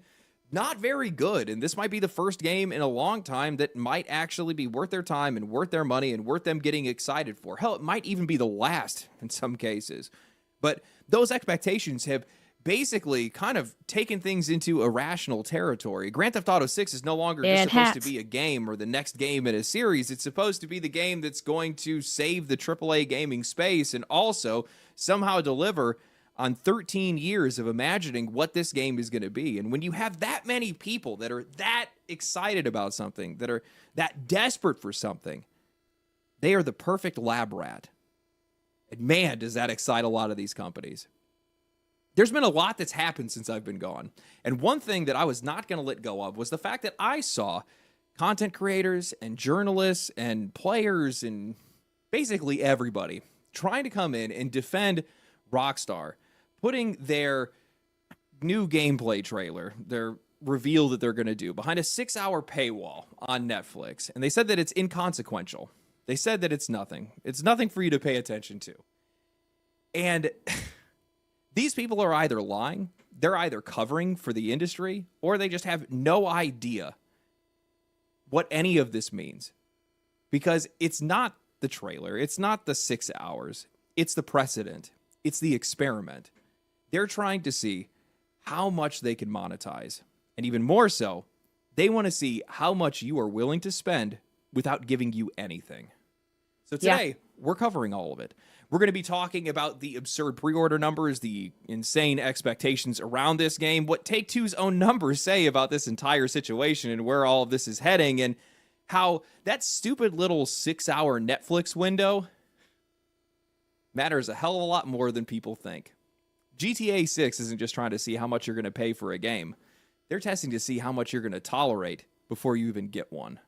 not very good. And this might be the first game in a long time that might actually be worth their time and worth their money and worth them getting excited for. Hell, it might even be the last in some cases. But those expectations have basically kind of taken things into irrational territory. Grand Theft Auto 6 is no longer just supposed to be a game or the next game in a series. It's supposed to be the game that's going to save the AAA gaming space and also somehow deliver on 13 years of imagining what this game is going to be. And when you have that many people that are that excited about something, that are that desperate for something, they are the perfect lab rat. And man, does that excite a lot of these companies. There's been a lot that's happened since I've been gone. And one thing that I was not going to let go of was the fact that I saw content creators and journalists and players and basically everybody trying to come in and defend Rockstar, putting their new gameplay trailer, their reveal that they're going to do, behind a 6-hour paywall on Netflix. And they said that it's inconsequential. They said that it's nothing. It's nothing for you to pay attention to. And these people are either lying, they're either covering for the industry, or they just have no idea what any of this means. Because it's not the trailer, it's not the 6 hours, it's the precedent, it's the experiment. They're trying to see how much they can monetize. And even more so, they want to see how much you are willing to spend without giving you anything. So today, we're covering all of it. We're going to be talking about the absurd pre-order numbers, the insane expectations around this game, what Take-Two's own numbers say about this entire situation and where all of this is heading, and how that stupid little 6-hour Netflix window matters a hell of a lot more than people think. GTA 6 isn't just trying to see how much you're going to pay for a game. They're testing to see how much you're going to tolerate before you even get one.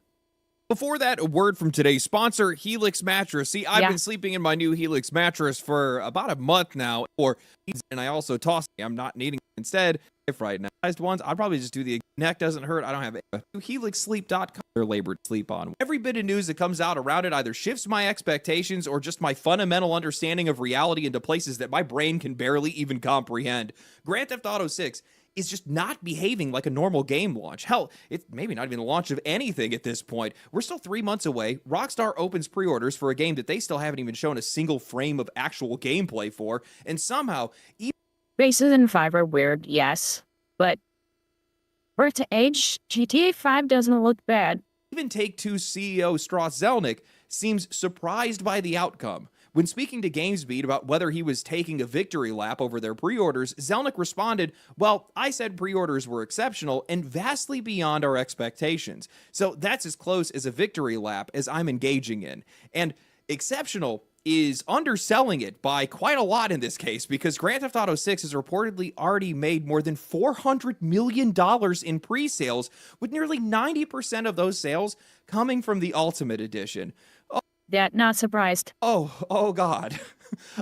Before that, a word from today's sponsor, Helix Mattress. See, I've been sleeping in my new Helix mattress for about a month now, and I also toss it. I'm not needing it. Instead, if right now, ones, I'd probably just do the neck doesn't hurt. I don't have it. HelixSleep.com. They're labor to sleep on. Every bit of news that comes out around it either shifts my expectations or just my fundamental understanding of reality into places that my brain can barely even comprehend. Grand Theft Auto 6 is just not behaving like a normal game launch. Hell, it's maybe not even the launch of anything at this point. We're still 3 months away. Rockstar opens pre-orders for a game that they still haven't even shown a single frame of actual gameplay for, and somehow... Races in 5 are weird, yes, but for it to age, GTA 5 doesn't look bad. Even Take-Two CEO Strauss Zelnick seems surprised by the outcome. When speaking to GamesBeat about whether he was taking a victory lap over their pre-orders, Zelnick responded, "Well, I said pre-orders were exceptional and vastly beyond our expectations. So that's as close as a victory lap as I'm engaging in." And exceptional is underselling it by quite a lot in this case, because Grand Theft Auto 6 has reportedly already made more than $400 million in pre-sales, with nearly 90% of those sales coming from the Ultimate Edition. Yeah, not surprised. Oh God.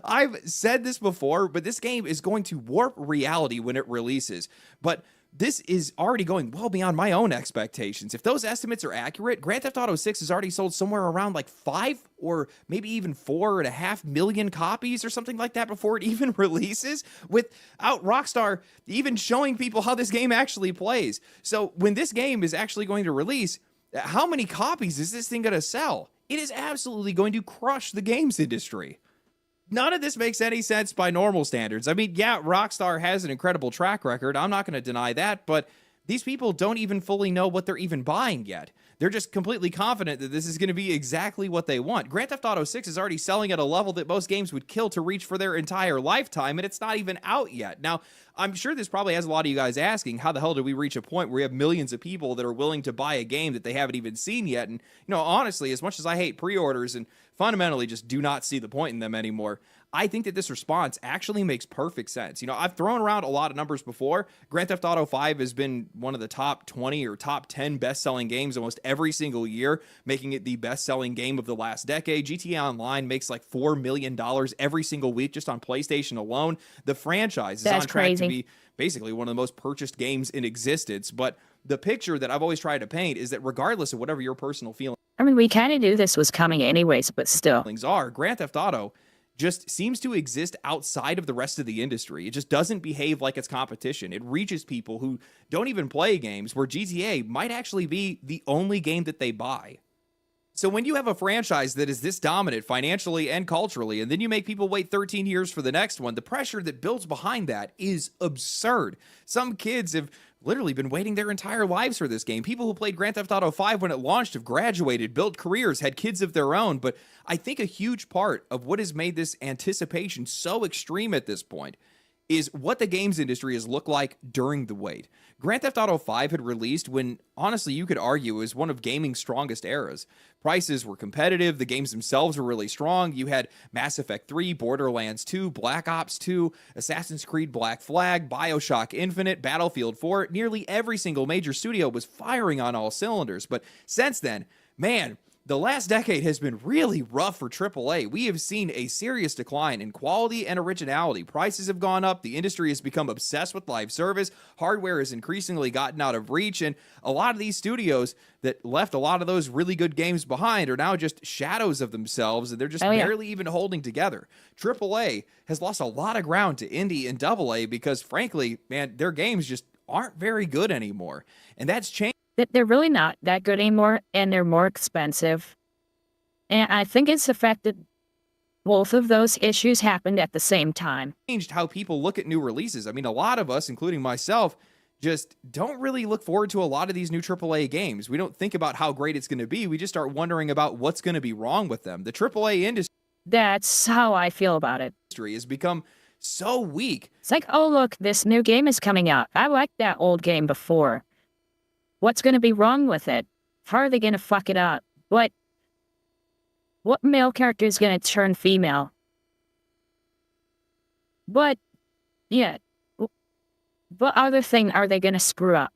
I've said this before, but this game is going to warp reality when it releases. But this is already going well beyond my own expectations. If those estimates are accurate, Grand Theft Auto 6 has already sold somewhere around like 5 or maybe even 4.5 million copies or something like that before it even releases, without Rockstar even showing people how this game actually plays. So when this game is actually going to release, how many copies is this thing going to sell? It is absolutely going to crush the games industry. None of this makes any sense by normal standards. I mean, yeah, Rockstar has an incredible track record. I'm not going to deny that, but these people don't even fully know what they're even buying yet. they're just completely confident that this is going to be exactly what they want. Grand Theft Auto 6 is already selling at a level that most games would kill to reach for their entire lifetime, and it's not even out yet. Now, I'm sure this probably has a lot of you guys asking, how the hell did we reach a point where we have millions of people that are willing to buy a game that they haven't even seen yet? And, honestly, as much as I hate pre-orders and fundamentally just do not see the point in them anymore, I think that this response actually makes perfect sense. I've thrown around a lot of numbers before. Grand Theft Auto 5 has been one of the top 20 or top 10 best-selling games almost every single year, making it the best-selling game of the last decade. GTA Online makes like $4 million every single week just on PlayStation alone. The franchise is on track to be basically one of the most purchased games in existence. But the picture that I've always tried to paint is that regardless of whatever your personal feelings we kind of knew this was coming anyways, but still. Grand Theft Auto just seems to exist outside of the rest of the industry. It just doesn't behave like its competition. It reaches people who don't even play games, where GTA might actually be the only game that they buy. So when you have a franchise that is this dominant financially and culturally, and then you make people wait 13 years for the next one, the pressure that builds behind that is absurd. Some kids have literally been waiting their entire lives for this game. People who played Grand Theft Auto 5 when it launched have graduated, built careers, had kids of their own. But I think a huge part of what has made this anticipation so extreme at this point is what the games industry has looked like during the wait. Grand Theft Auto 5 had released when, honestly, you could argue it was one of gaming's strongest eras. Prices were competitive, the games themselves were really strong. You had Mass Effect 3, Borderlands 2, Black Ops 2, Assassin's Creed Black Flag, BioShock Infinite, Battlefield 4. Nearly every single major studio was firing on all cylinders. But since then, man, the last decade has been really rough for AAA. We have seen a serious decline in quality and originality. Prices have gone up. The industry has become obsessed with live service. Hardware has increasingly gotten out of reach. And a lot of these studios that left a lot of those really good games behind are now just shadows of themselves, and they're just barely even holding together. AAA has lost a lot of ground to Indie and AA because, frankly, man, their games just aren't very good anymore. And that's changed. They're really not that good anymore, and they're more expensive. And I think it's affected both of those issues happened at the same time. Changed how people look at new releases. I mean, a lot of us, including myself, just don't really look forward to a lot of these new AAA games. We don't think about how great it's going to be. We just start wondering about what's going to be wrong with them. The AAA industry. That's how I feel about it. Has become so weak. It's like, oh, look, this new game is coming out. I liked that old game before. What's going to be wrong with it? How are they going to fuck it up? What male character is going to turn female? What other thing are they going to screw up?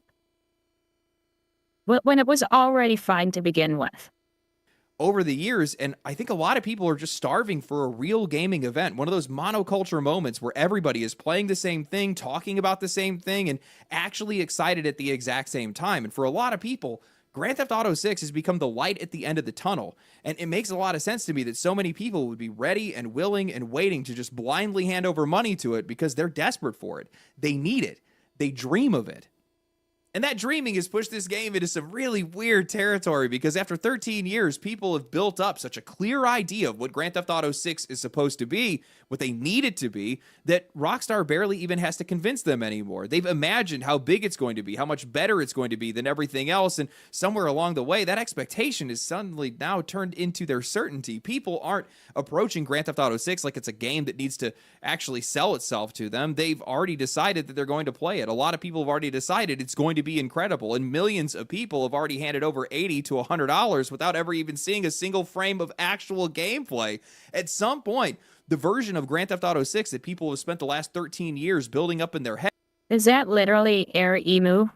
When it was already fine to begin with. Over the years, and I think a lot of people are just starving for a real gaming event, one of those monoculture moments where everybody is playing the same thing, talking about the same thing, and actually excited at the exact same time. And for a lot of people, Grand Theft Auto 6 has become the light at the end of the tunnel, and it makes a lot of sense to me that so many people would be ready and willing and waiting to just blindly hand over money to it because they're desperate for it. They need it. They dream of it. And that dreaming has pushed this game into some really weird territory because after 13 years, people have built up such a clear idea of what Grand Theft Auto 6 is supposed to be, what they need it to be, that Rockstar barely even has to convince them anymore. They've imagined how big it's going to be, how much better it's going to be than everything else, and somewhere along the way, that expectation is suddenly now turned into their certainty. People aren't approaching Grand Theft Auto 6 like it's a game that needs to actually sell itself to them. They've already decided that they're going to play it. A lot of people have already decided it's going to be incredible, and millions of people have already handed over $80 to $100 without ever even seeing a single frame of actual gameplay. At some point, the version of Grand Theft Auto 6 that people have spent the last 13 years building up in their heads. Is that literally Air Emu?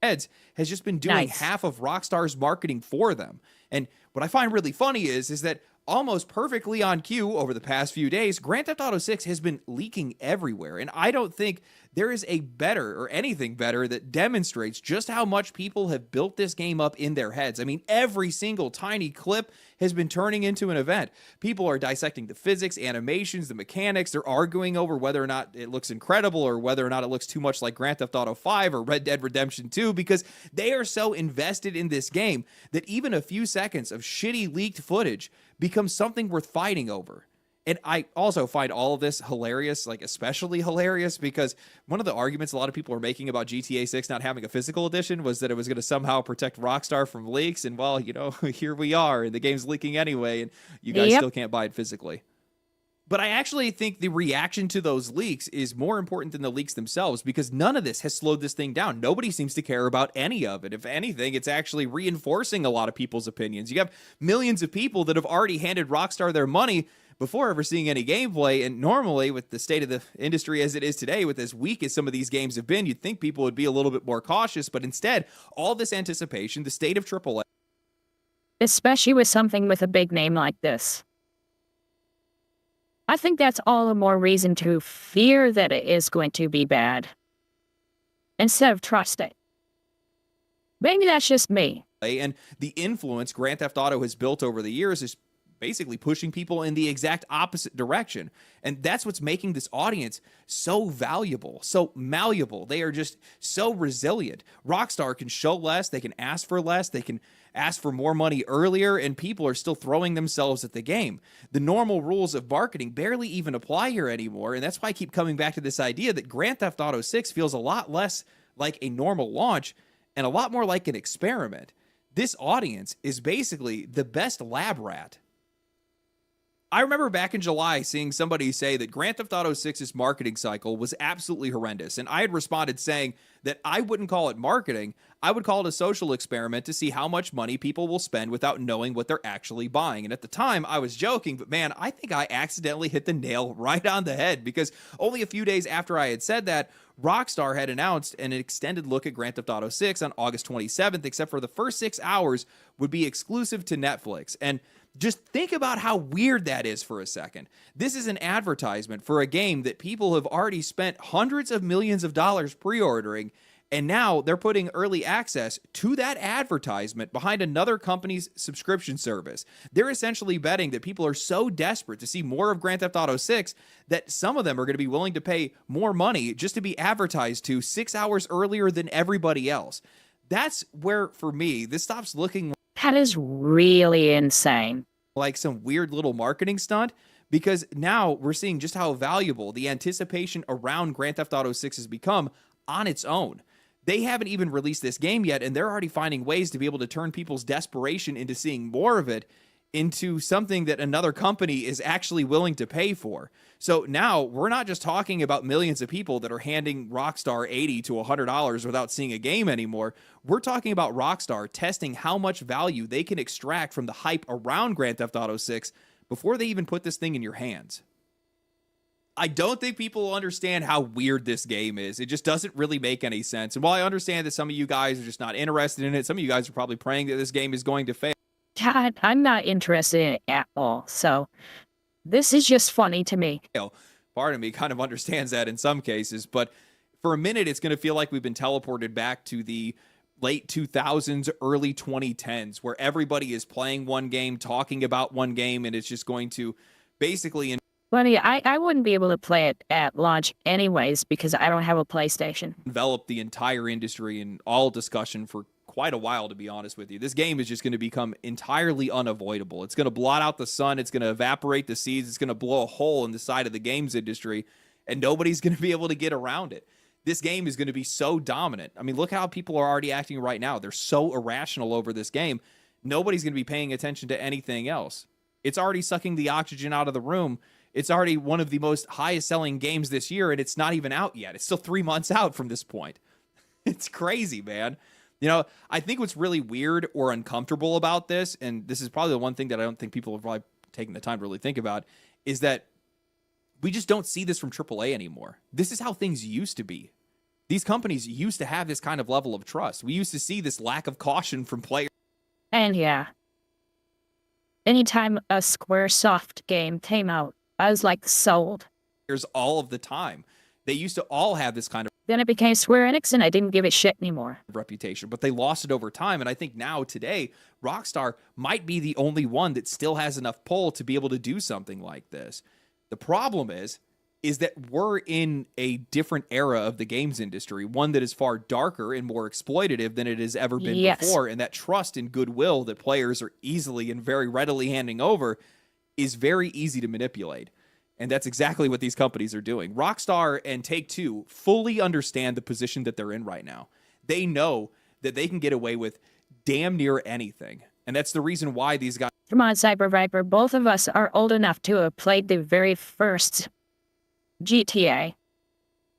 Has just been doing half of Rockstar's marketing for them. And what I find really funny is that almost perfectly on cue over the past few days, Grand Theft Auto 6 has been leaking everywhere. And I don't think there is a better or anything better that demonstrates just how much people have built this game up in their heads. I mean, every single tiny clip has been turning into an event. People are dissecting the physics, animations, the mechanics. They're arguing over whether or not it looks incredible or whether or not it looks too much like Grand Theft Auto 5 or Red Dead Redemption 2 because they are so invested in this game that even a few seconds of shitty leaked footage becomes something worth fighting over. And I also find all of this hilarious, like especially hilarious, because one of the arguments a lot of people are making about GTA 6 not having a physical edition was that it was going to somehow protect Rockstar from leaks. And well, here we are, and the game's leaking anyway, and you guys still can't buy it physically. But I actually think the reaction to those leaks is more important than the leaks themselves, because none of this has slowed this thing down. Nobody seems to care about any of it. If anything, it's actually reinforcing a lot of people's opinions. You have millions of people that have already handed Rockstar their money before ever seeing any gameplay. And normally, with the state of the industry as it is today, with as weak as some of these games have been, you'd think people would be a little bit more cautious. But instead, all this anticipation, the state of AAA. Especially with something with a big name like this. I think that's all the more reason to fear that it is going to be bad, instead of trust it. Maybe that's just me. And the influence Grand Theft Auto has built over the years is basically pushing people in the exact opposite direction. And that's what's making this audience so valuable, so malleable. They are just so resilient. Rockstar can show less, they can ask for less, they can ask for more money earlier, and people are still throwing themselves at the game. The normal rules of marketing barely even apply here anymore, and that's why I keep coming back to this idea that Grand Theft Auto 6 feels a lot less like a normal launch and a lot more like an experiment. This audience is basically the best lab rat. I remember back in July seeing somebody say that Grand Theft Auto 6's marketing cycle was absolutely horrendous, and I had responded saying that I wouldn't call it marketing, I would call it a social experiment to see how much money people will spend without knowing what they're actually buying. And at the time, I was joking, but man, I think I accidentally hit the nail right on the head, because only a few days after I had said that, Rockstar had announced an extended look at Grand Theft Auto 6 on August 27th, except for the first 6 hours would be exclusive to Netflix. And just think about how weird that is for a second. This is an advertisement for a game that people have already spent hundreds of millions of dollars pre-ordering, and now they're putting early access to that advertisement behind another company's subscription service. They're essentially betting that people are so desperate to see more of Grand Theft Auto 6 that some of them are going to be willing to pay more money just to be advertised to 6 hours earlier than everybody else. That's where, for me, this stops looking that is really insane. Like some weird little marketing stunt, because now we're seeing just how valuable the anticipation around Grand Theft Auto 6 has become on its own. They haven't even released this game yet, and they're already finding ways to be able to turn people's desperation into seeing more of it into something that another company is actually willing to pay for. So now we're not just talking about millions of people that are handing Rockstar $80 to $100 without seeing a game anymore. We're talking about Rockstar testing how much value they can extract from the hype around Grand Theft Auto 6 before they even put this thing in your hands. I don't think people will understand how weird this game is. It just doesn't really make any sense. And while I understand that some of you guys are just not interested in it, some of you guys are probably praying that this game is going to fail. God, I'm not interested in it at all. So this is just funny to me. Part of me kind of understands that in some cases, but for a minute, it's going to feel like we've been teleported back to the late 2000s, early 2010s, where everybody is playing one game, talking about one game, and it's just going to basically... Funny, I wouldn't be able to play it at launch anyways because I don't have a PlayStation. Envelop the entire industry and all discussion for quite a while, to be honest with you. This game is just going to become entirely unavoidable. It's going to blot out the sun. It's going to evaporate the seas. It's going to blow a hole in the side of the games industry, and nobody's going to be able to get around it. This game is going to be so dominant. I mean, look how people are already acting right now. They're so irrational over this game. Nobody's going to be paying attention to anything else. It's already sucking the oxygen out of the room. It's already one of the most highest selling games this year, and it's not even out yet. It's still 3 months out from this point. It's crazy, man. You know, I think what's really weird or uncomfortable about this, and this is probably the one thing that I don't think people have probably taken the time to really think about, is that we just don't see this from AAA anymore. This is how things used to be. These companies used to have this kind of level of trust. We used to see this lack of caution from players. And yeah, anytime a Squaresoft game came out, I was like sold. All of the time. They used to all have this kind of... Then it became Square Enix, and I didn't give it shit anymore. Reputation, but they lost it over time, and I think now, today, Rockstar might be the only one that still has enough pull to be able to do something like this. The problem is that we're in a different era of the games industry, one that is far darker and more exploitative than it has ever been before, and that trust and goodwill that players are easily and very readily handing over is very easy to manipulate. And that's exactly what these companies are doing. Rockstar and Take-Two fully understand the position that they're in right now. They know that they can get away with damn near anything. And that's the reason why these guys... Come on, Cyber Viper. Both of us are old enough to have played the very first GTA.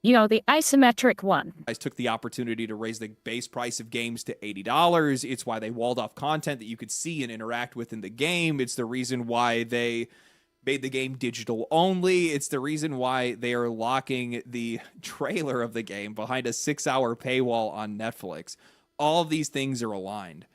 You know, the isometric one. Guys took the opportunity to raise the base price of games to $80. It's why they walled off content that you could see and interact with in the game. It's the reason why they made the game digital only. It's the reason why they are locking the trailer of the game behind a 6-hour paywall on Netflix. All of these things are aligned.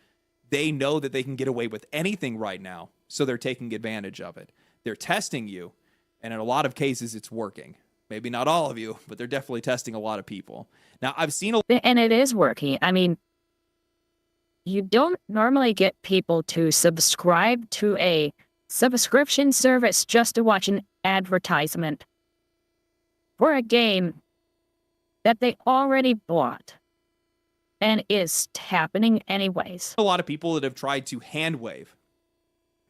They know that they can get away with anything right now, so they're taking advantage of it. They're testing you, and in a lot of cases, it's working. Maybe not all of you, but they're definitely testing a lot of people. Now, I've seen and it is working. I mean, you don't normally get people to subscribe to a subscription service just to watch an advertisement for a game that they already bought and is happening anyways. A lot of people that have tried to hand wave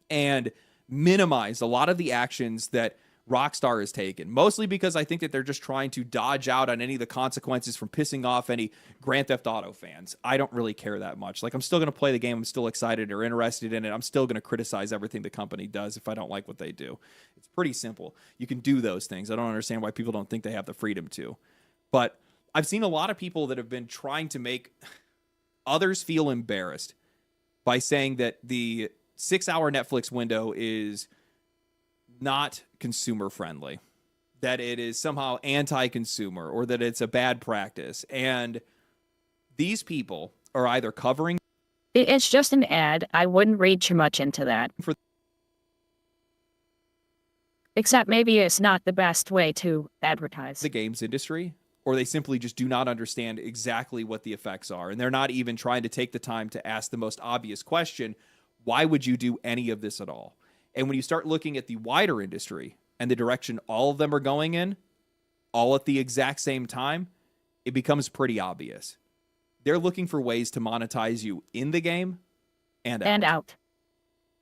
and minimize a lot of the actions that Rockstar has taken, mostly because I think that they're just trying to dodge out on any of the consequences from pissing off any Grand Theft Auto fans. I don't really care that much. Like, I'm still going to play the game. I'm still excited or interested in it. I'm still going to criticize everything the company does if I don't like what they do. It's pretty simple. You can do those things. I don't understand why people don't think they have the freedom to. But I've seen a lot of people that have been trying to make others feel embarrassed by saying that the 6-hour Netflix window is not consumer friendly, that it is somehow anti-consumer, or that it's a bad practice. And these people are either covering... It's just an ad. I wouldn't read too much into that. Except maybe it's not the best way to advertise. The games industry, or they simply just do not understand exactly what the effects are. And they're not even trying to take the time to ask the most obvious question: why would you do any of this at all? And when you start looking at the wider industry and the direction all of them are going in, all at the exact same time, it becomes pretty obvious. They're looking for ways to monetize you in the game and out.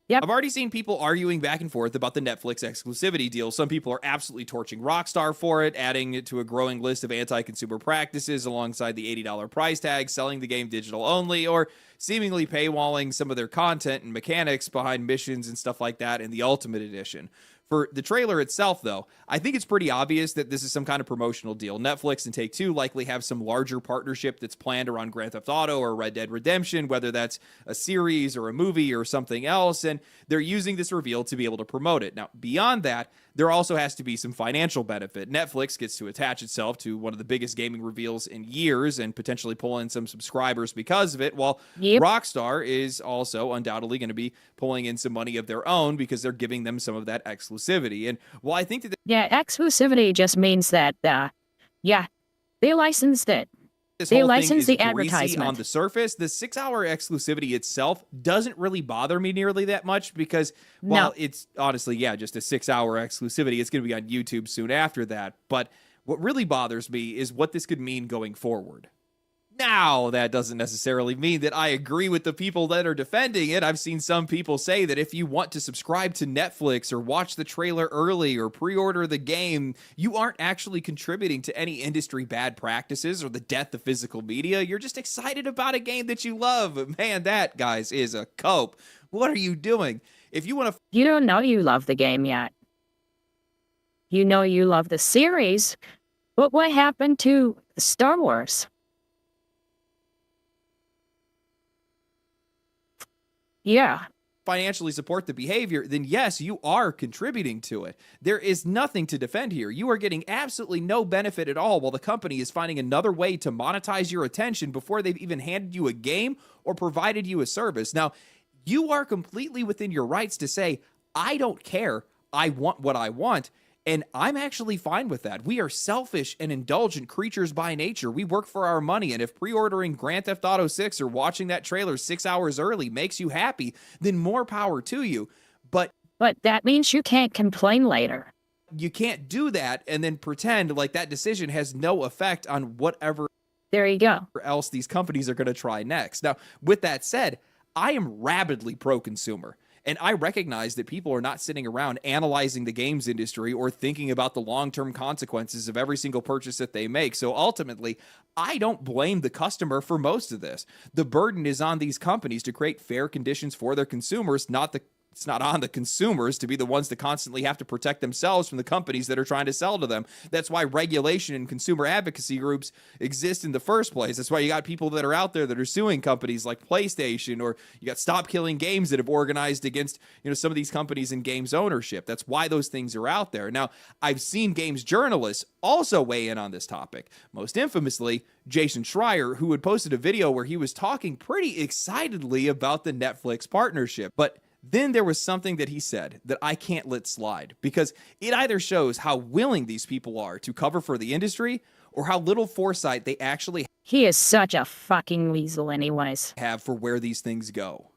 Yep. I've already seen people arguing back and forth about the Netflix exclusivity deal. Some people are absolutely torching Rockstar for it, adding it to a growing list of anti-consumer practices alongside the $80 price tag, selling the game digital only, or seemingly paywalling some of their content and mechanics behind missions and stuff like that in the Ultimate Edition. For the trailer itself, though, I think it's pretty obvious that this is some kind of promotional deal. Netflix and Take-Two likely have some larger partnership that's planned around Grand Theft Auto or Red Dead Redemption, whether that's a series or a movie or something else, and they're using this reveal to be able to promote it. Now, beyond that, there also has to be some financial benefit. Netflix gets to attach itself to one of the biggest gaming reveals in years and potentially pull in some subscribers because of it, while Rockstar is also undoubtedly going to be pulling in some money of their own because they're giving them some of that exclusivity. And while I think that... Yeah, exclusivity just means that, they licensed it. They license the advertisement. On the surface, the 6-hour exclusivity itself doesn't really bother me nearly that much because, while it's honestly, just a 6-hour exclusivity, it's going to be on YouTube soon after that. But what really bothers me is what this could mean going forward. Now, that doesn't necessarily mean that I agree with the people that are defending it. I've seen some people say that if you want to subscribe to Netflix or watch the trailer early or pre-order the game, you aren't actually contributing to any industry bad practices or the death of physical media. You're just excited about a game that you love. Man, that, guys, is a cope. What are you doing? If you want to... You don't know you love the game yet. You know you love the series, but what happened to Star Wars? Yeah. Financially support the behavior, then yes, you are contributing to it. There is nothing to defend here. You are getting absolutely no benefit at all while the company is finding another way to monetize your attention before they've even handed you a game or provided you a service. Now, you are completely within your rights to say, I don't care. I want what I want. And I'm actually fine with that. We are selfish and indulgent creatures by nature. We work for our money. And if pre-ordering Grand Theft Auto 6 or watching that trailer 6 hours early makes you happy, then more power to you. But that means you can't complain later. You can't do that and then pretend like that decision has no effect on whatever there you go. else these companies are going to try next. Now, with that said, I am rabidly pro-consumer. And I recognize that people are not sitting around analyzing the games industry or thinking about the long-term consequences of every single purchase that they make. So ultimately, I don't blame the customer for most of this. The burden is on these companies to create fair conditions for their consumers, it's not on the consumers to be the ones that constantly have to protect themselves from the companies that are trying to sell to them. That's why regulation and consumer advocacy groups exist in the first place. That's why you got people that are out there that are suing companies like PlayStation, or you got Stop Killing Games that have organized against, some of these companies and games ownership. That's why those things are out there. Now, I've seen games journalists also weigh in on this topic. Most infamously, Jason Schreier, who had posted a video where he was talking pretty excitedly about the Netflix partnership. But then there was something that he said that I can't let slide, because it either shows how willing these people are to cover for the industry or how little foresight they actually He is such a fucking weasel anyways. have for where these things go.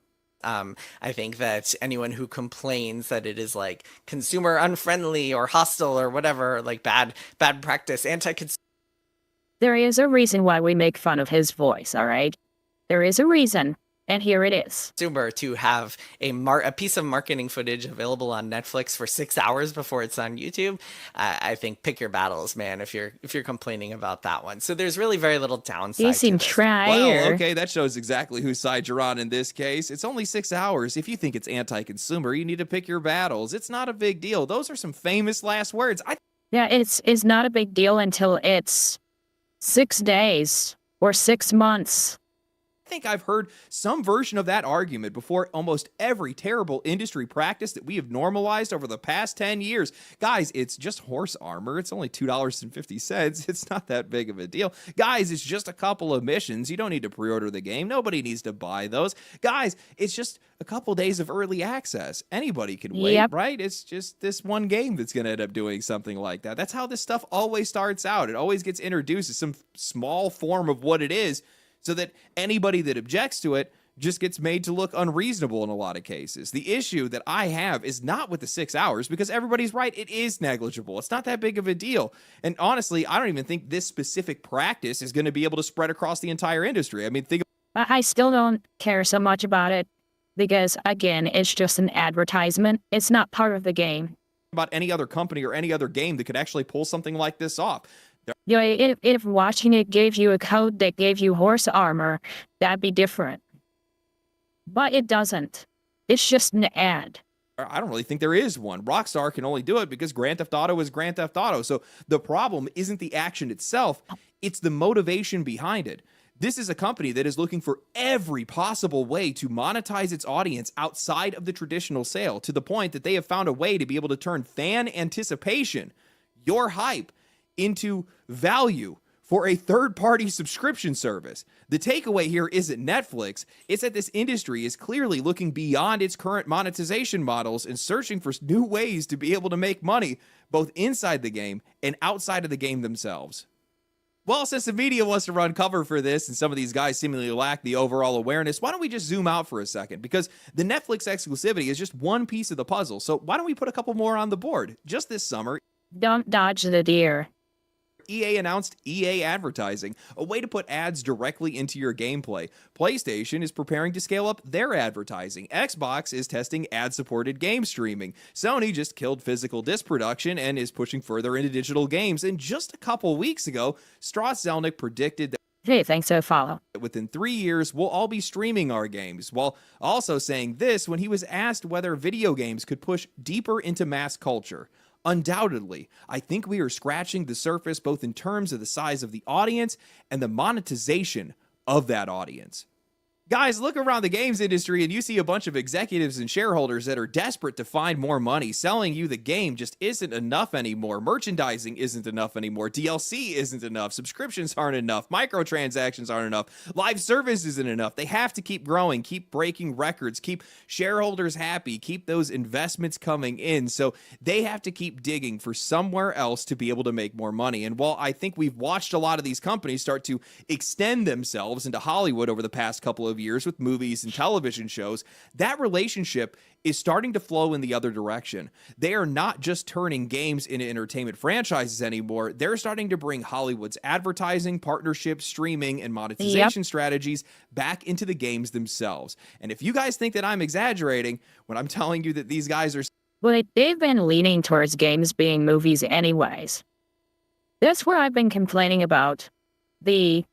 I think that anyone who complains that it is like consumer unfriendly or hostile or whatever, like bad practice, anti-consumer. There is a reason why we make fun of his voice, all right? There is a reason. And here it is. To have a piece of marketing footage available on Netflix for 6 hours before it's on YouTube, I think pick your battles, man. If you're complaining about that one, so there's really very little downside. You seem Well, okay, that shows exactly whose side you're on in this case. It's only 6 hours. If you think it's anti-consumer, you need to pick your battles. It's not a big deal. Those are some famous last words. Yeah, it's not a big deal until it's 6 days or 6 months. I think I've heard some version of that argument before almost every terrible industry practice that we have normalized over the past 10 years. Guys, it's just horse armor. It's only $2.50. It's not that big of a deal. Guys, it's just a couple of missions. You don't need to pre-order the game. Nobody needs to buy those. Guys, it's just a couple days of early access. Anybody can wait, right? It's just this one game that's going to end up doing something like that. That's how this stuff always starts out. It always gets introduced as some small form of what it is, so that anybody that objects to it just gets made to look unreasonable in a lot of cases. The issue that I have is not with the 6 hours, because everybody's right. It is negligible. It's not that big of a deal. And honestly, I don't even think this specific practice is going to be able to spread across the entire industry. I mean, I still don't care so much about it because, again, it's just an advertisement. It's not part of the game. About any other company or any other game that could actually pull something like this off. If watching it gave you a code that gave you horse armor, that'd be different. But it doesn't. It's just an ad. I don't really think there is one. Rockstar can only do it because Grand Theft Auto is Grand Theft Auto. So the problem isn't the action itself, it's the motivation behind it. This is a company that is looking for every possible way to monetize its audience outside of the traditional sale, to the point that they have found a way to be able to turn fan anticipation, your hype, into value for a third-party subscription service. The takeaway here isn't Netflix. It's that this industry is clearly looking beyond its current monetization models and searching for new ways to be able to make money, both inside the game and outside of the game themselves. Well, since the media wants to run cover for this and some of these guys seemingly lack the overall awareness, why don't we just zoom out for a second? Because the Netflix exclusivity is just one piece of the puzzle. So why don't we put a couple more on the board? Just this summer, don't dodge the deer. EA announced EA Advertising, a way to put ads directly into your gameplay. PlayStation is preparing to scale up their advertising. Xbox is testing ad-supported game streaming. Sony just killed physical disc production and is pushing further into digital games. And just a couple weeks ago, Strauss Zelnick predicted that Hey, thanks for the follow. within 3 years, we'll all be streaming our games, while also saying this when he was asked whether video games could push deeper into mass culture. Undoubtedly, I think we are scratching the surface both in terms of the size of the audience and the monetization of that audience. Guys, look around the games industry and you see a bunch of executives and shareholders that are desperate to find more money. Selling you the game just isn't enough anymore. Merchandising isn't enough anymore. DLC isn't enough. Subscriptions aren't enough. Microtransactions aren't enough. Live service isn't enough. They have to keep growing, keep breaking records, keep shareholders happy, keep those investments coming in. So they have to keep digging for somewhere else to be able to make more money. And while I think we've watched a lot of these companies start to extend themselves into Hollywood over the past couple of of years with movies and television shows, that relationship is starting to flow in the other direction. They are not just turning games into entertainment franchises anymore. They're starting to bring Hollywood's advertising, partnerships, streaming, and monetization strategies back into the games themselves. And if you guys think that I'm exaggerating when I'm telling you that these guys are... Well, they've been leaning towards games being movies anyways. That's where I've been complaining about the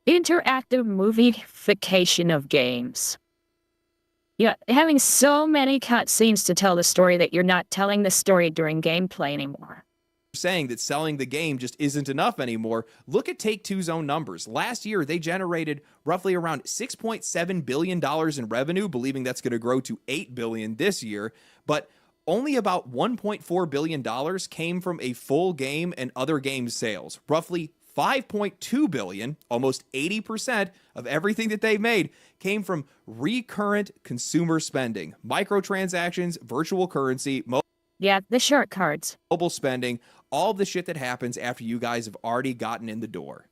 interactive movification of games. Yeah, having so many cutscenes to tell the story that you're not telling the story during gameplay anymore. Saying that selling the game just isn't enough anymore. Look at Take-Two's own numbers. Last year, they generated roughly around $6.7 billion in revenue, believing that's going to grow to $8 billion this year. But only about $1.4 billion came from a full game and other game sales. Roughly $5.2 billion, almost 80% of everything that they made, came from recurrent consumer spending, microtransactions, virtual currency, the short cards, mobile spending, all the shit that happens after you guys have already gotten in the door.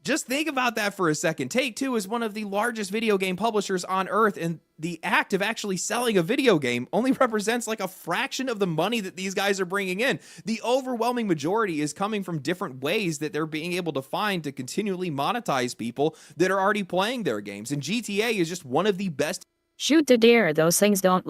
Just think about that for a second. Take-Two is one of the largest video game publishers on earth, and the act of actually selling a video game only represents like a fraction of the money that these guys are bringing in. The overwhelming majority is coming from different ways that they're being able to find to continually monetize people that are already playing their games. And GTA is just one of the best. Shoot the deer. Those things don't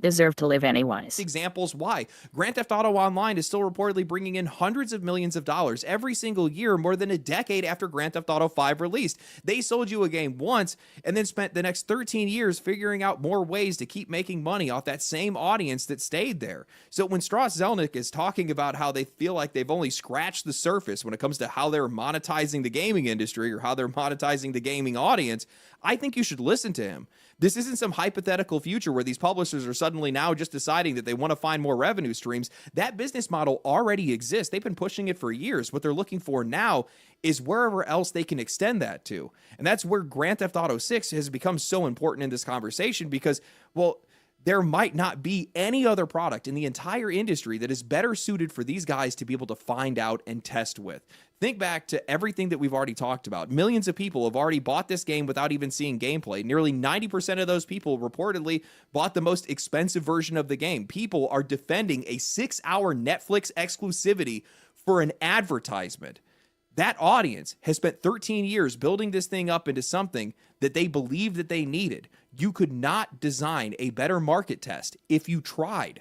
deserve to live anyways. Examples why. Grand Theft Auto Online is still reportedly bringing in hundreds of millions of dollars every single year, more than a decade after Grand Theft Auto 5 released. They sold you a game once and then spent the next 13 years figuring out more ways to keep making money off that same audience that stayed there. So when Strauss Zelnick is talking about how they feel like they've only scratched the surface when it comes to how they're monetizing the gaming industry or how they're monetizing the gaming audience, I think you should listen to him. This isn't some hypothetical future where these publishers are suddenly now just deciding that they want to find more revenue streams. That business model already exists. They've been pushing it for years. What they're looking for now is wherever else they can extend that to. And that's where Grand Theft Auto 6 has become so important in this conversation because, well, there might not be any other product in the entire industry that is better suited for these guys to be able to find out and test with. Think back to everything that we've already talked about. Millions of people have already bought this game without even seeing gameplay. Nearly 90% of those people reportedly bought the most expensive version of the game. People are defending a 6-hour Netflix exclusivity for an advertisement. That audience has spent 13 years building this thing up into something that they believed that they needed. You could not design a better market test if you tried.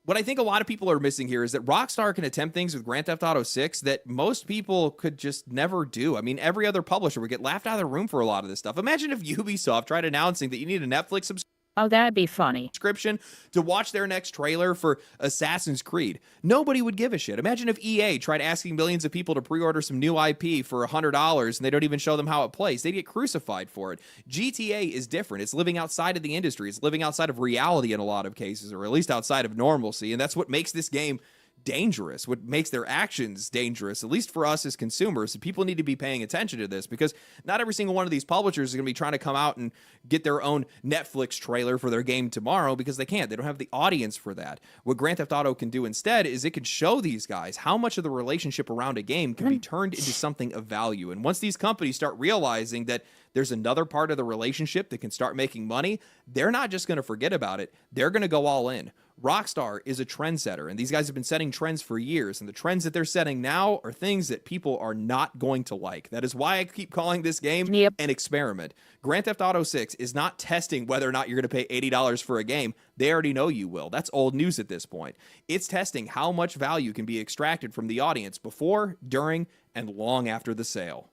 What I think a lot of people are missing here is that Rockstar can attempt things with Grand Theft Auto 6 that most people could just never do. I mean, every other publisher would get laughed out of the room for a lot of this stuff. Imagine if Ubisoft tried announcing that you need a Netflix subscription. Oh, that'd be funny. Subscription to watch their next trailer for Assassin's Creed. Nobody would give a shit. Imagine if EA tried asking millions of people to pre-order some new IP for $100 and they don't even show them how it plays. They'd get crucified for it. GTA is different. It's living outside of the industry. It's living outside of reality in a lot of cases, or at least outside of normalcy. And that's what makes this game dangerous, what makes their actions dangerous, at least for us as consumers. People need to be paying attention to this because not every single one of these publishers is going to be trying to come out and get their own Netflix trailer for their game tomorrow because they can't. They don't have the audience for that. What Grand Theft Auto can do instead is it can show these guys how much of the relationship around a game can be turned into something of value. And once these companies start realizing that there's another part of the relationship that can start making money, they're not just going to forget about it. They're going to go all in. Rockstar is a trendsetter, and these guys have been setting trends for years, and the trends that they're setting now are things that people are not going to like. That is why I keep calling this game an experiment. Grand Theft Auto 6 is not testing whether or not you're going to pay $80 for a game. They already know you will. That's old news at this point. It's testing how much value can be extracted from the audience before, during, and long after the sale.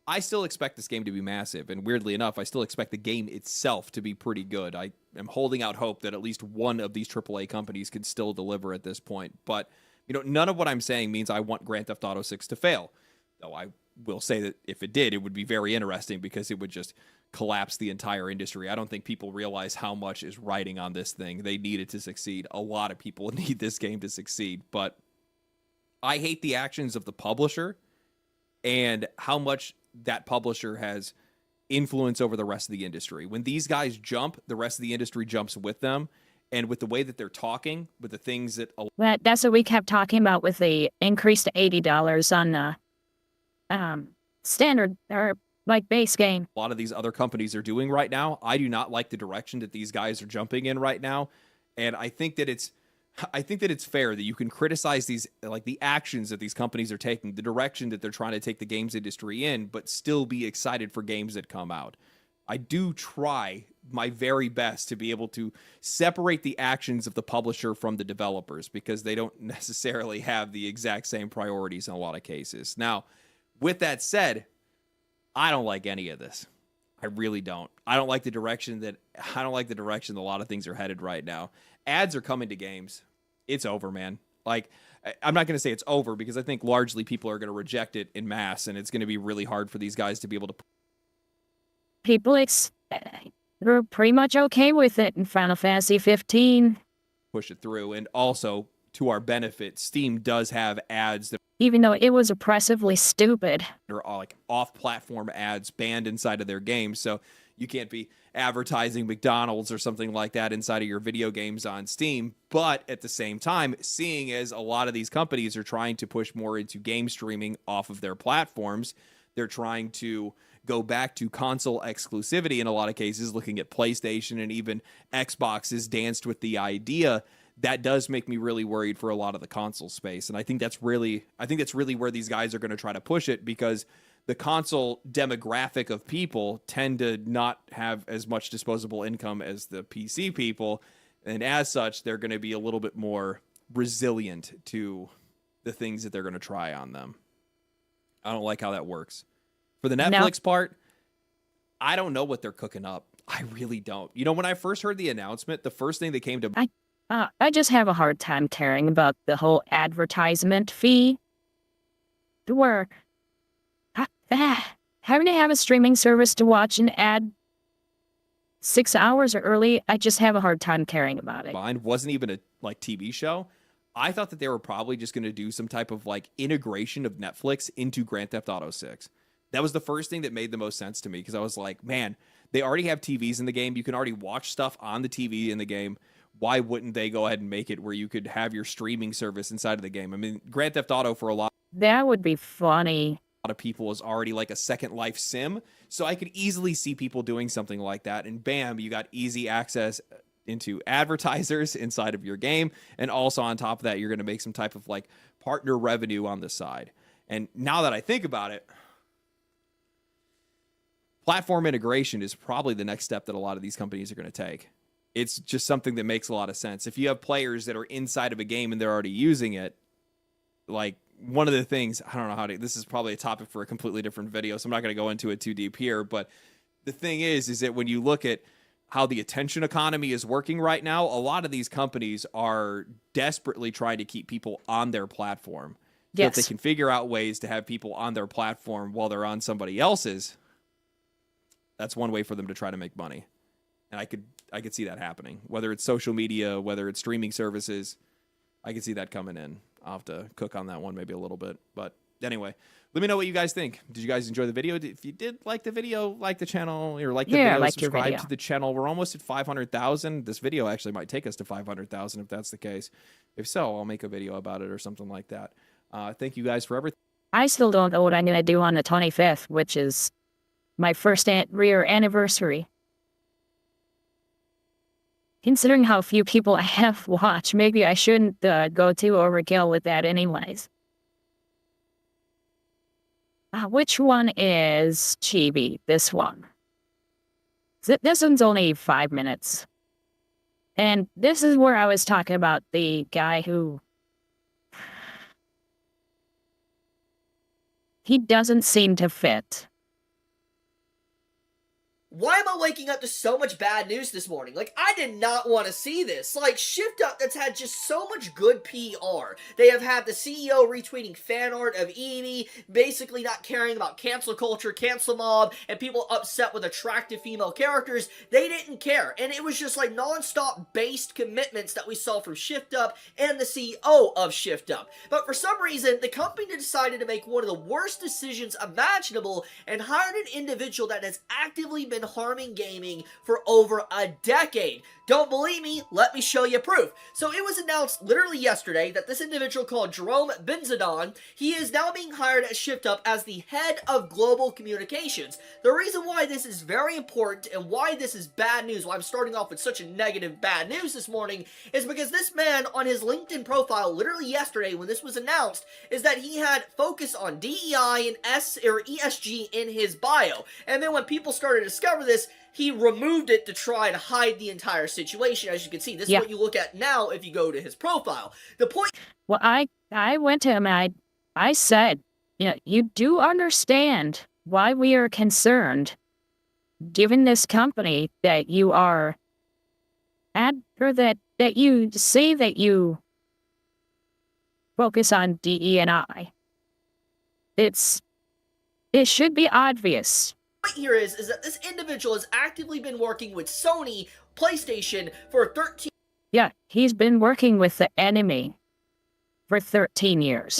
I still expect this game to be massive, and weirdly enough, I still expect the game itself to be pretty good. I am holding out hope that at least one of these AAA companies can still deliver at this point. But, none of what I'm saying means I want Grand Theft Auto 6 to fail. Though I will say that if it did, it would be very interesting because it would just collapse the entire industry. I don't think people realize how much is riding on this thing. They need it to succeed. A lot of people need this game to succeed, but I hate the actions of the publisher and how much that publisher has influence over the rest of the industry. When these guys jump, the rest of the industry jumps with them. And with the way that they're talking, with the things that That's what we kept talking about with the increase to $80 on the standard or like base game. a lot of these other companies are doing right now, I do not like the direction that these guys are jumping in right now. And I think that it's fair that you can criticize these, like the actions that these companies are taking, the direction that they're trying to take the games industry in, but still be excited for games that come out. I do try my very best to be able to separate the actions of the publisher from the developers, because they don't necessarily have the exact same priorities in a lot of cases. Now, with that said, I don't like any of this. I really don't. I don't like the direction that a lot of things are headed right now. Ads are coming to games. It's over, man. Like, I'm not going to say it's over, because I think largely people are going to reject it in mass, and it's going to be really hard for these guys to be able to. People were pretty much okay with it in Final Fantasy 15. Push it through. And also, to our benefit, Steam does have ads that, even though it was oppressively stupid, are all like off-platform ads banned inside of their games. So you can't be advertising McDonald's or something like that inside of your video games on Steam. But at the same time, seeing as a lot of these companies are trying to push more into game streaming off of their platforms, they're trying to go back to console exclusivity in a lot of cases, looking at PlayStation and even Xbox has danced with the idea. That does make me really worried for a lot of the console space. And I think that's really where these guys are going to try to push it, because the console demographic of people tend to not have as much disposable income as the PC people. And as such, they're going to be a little bit more resilient to the things that they're going to try on them. I don't like how that works. For the Netflix part, I don't know what they're cooking up. I really don't. You know, when I first heard the announcement, the first thing that came to mind, I just have a hard time caring about the whole advertisement fee. Where having to have a streaming service to watch an ad 6 hours early, I just have a hard time caring about it. Mine wasn't even a TV show. I thought that they were probably just going to do some type of integration of Netflix into Grand Theft Auto 6. That was the first thing that made the most sense to me, because I was like, man, they already have TVs in the game. You can already watch stuff on the TV in the game. Why wouldn't they go ahead and make it where you could have your streaming service inside of the game? I mean, Grand Theft Auto for a lot That would be funny. of people is already like a Second Life sim. So I could easily see people doing something like that. And bam, you got easy access into advertisers inside of your game. And also on top of that, you're going to make some type of partner revenue on the side. And now that I think about it, platform integration is probably the next step that a lot of these companies are going to take. It's just something that makes a lot of sense. If you have players that are inside of a game and they're already using it, one of the things, I don't know how to, this is probably a topic for a completely different video, so I'm not going to go into it too deep here, but the thing is that when you look at how the attention economy is working right now, a lot of these companies are desperately trying to keep people on their platform. So yes. If they can figure out ways to have people on their platform while they're on somebody else's, that's one way for them to try to make money. And I could see that happening. Whether it's social media, whether it's streaming services, I could see that coming in. I'll have to cook on that one maybe a little bit. But anyway, let me know what you guys think. Did you guys enjoy the video? If you did like the video, like the channel, or like the video, subscribe to the channel. We're almost at 500,000. This video actually might take us to 500,000 if that's the case. If so, I'll make a video about it or something like that. Thank you guys for everything. I still don't know what I'm going to do on the 25th, which is my first rear anniversary. Considering how few people I have watched, maybe I shouldn't go too overkill with that anyways. Which one is Chibi? This one. This one's only 5 minutes. And this is where I was talking about the guy who... He doesn't seem to fit. Why am I waking up to so much bad news this morning? I did not want to see this. Shift Up that's had just so much good PR. They have had the CEO retweeting fan art of Eevee, basically not caring about cancel culture, cancel mob, and people upset with attractive female characters. They didn't care. And it was just non-stop based commitments that we saw from Shift Up and the CEO of Shift Up. But for some reason, the company decided to make one of the worst decisions imaginable and hired an individual that has actively been harming gaming for over a decade. Don't believe me? Let me show you proof. So it was announced literally yesterday that this individual called Jerome Benzadon, he is now being hired at ShiftUp as the head of global communications. The reason why this is very important and why this is bad news, why I'm starting off with such a negative bad news this morning, is because this man on his LinkedIn profile literally yesterday when this was announced is that he had focus on DEI and ESG in his bio. And then when people started to discover this, he removed it to try to hide the entire situation. As you can see, this is what you look at now if you go to his profile. The point... Well, I went to him and I said, you know, you do understand why we are concerned, given this company that you are at, or that you say that you focus on DE&I. It should be obvious. Point here is that this individual has actively been working with Sony PlayStation for 13 Yeah, he's been working with the enemy for 13 years.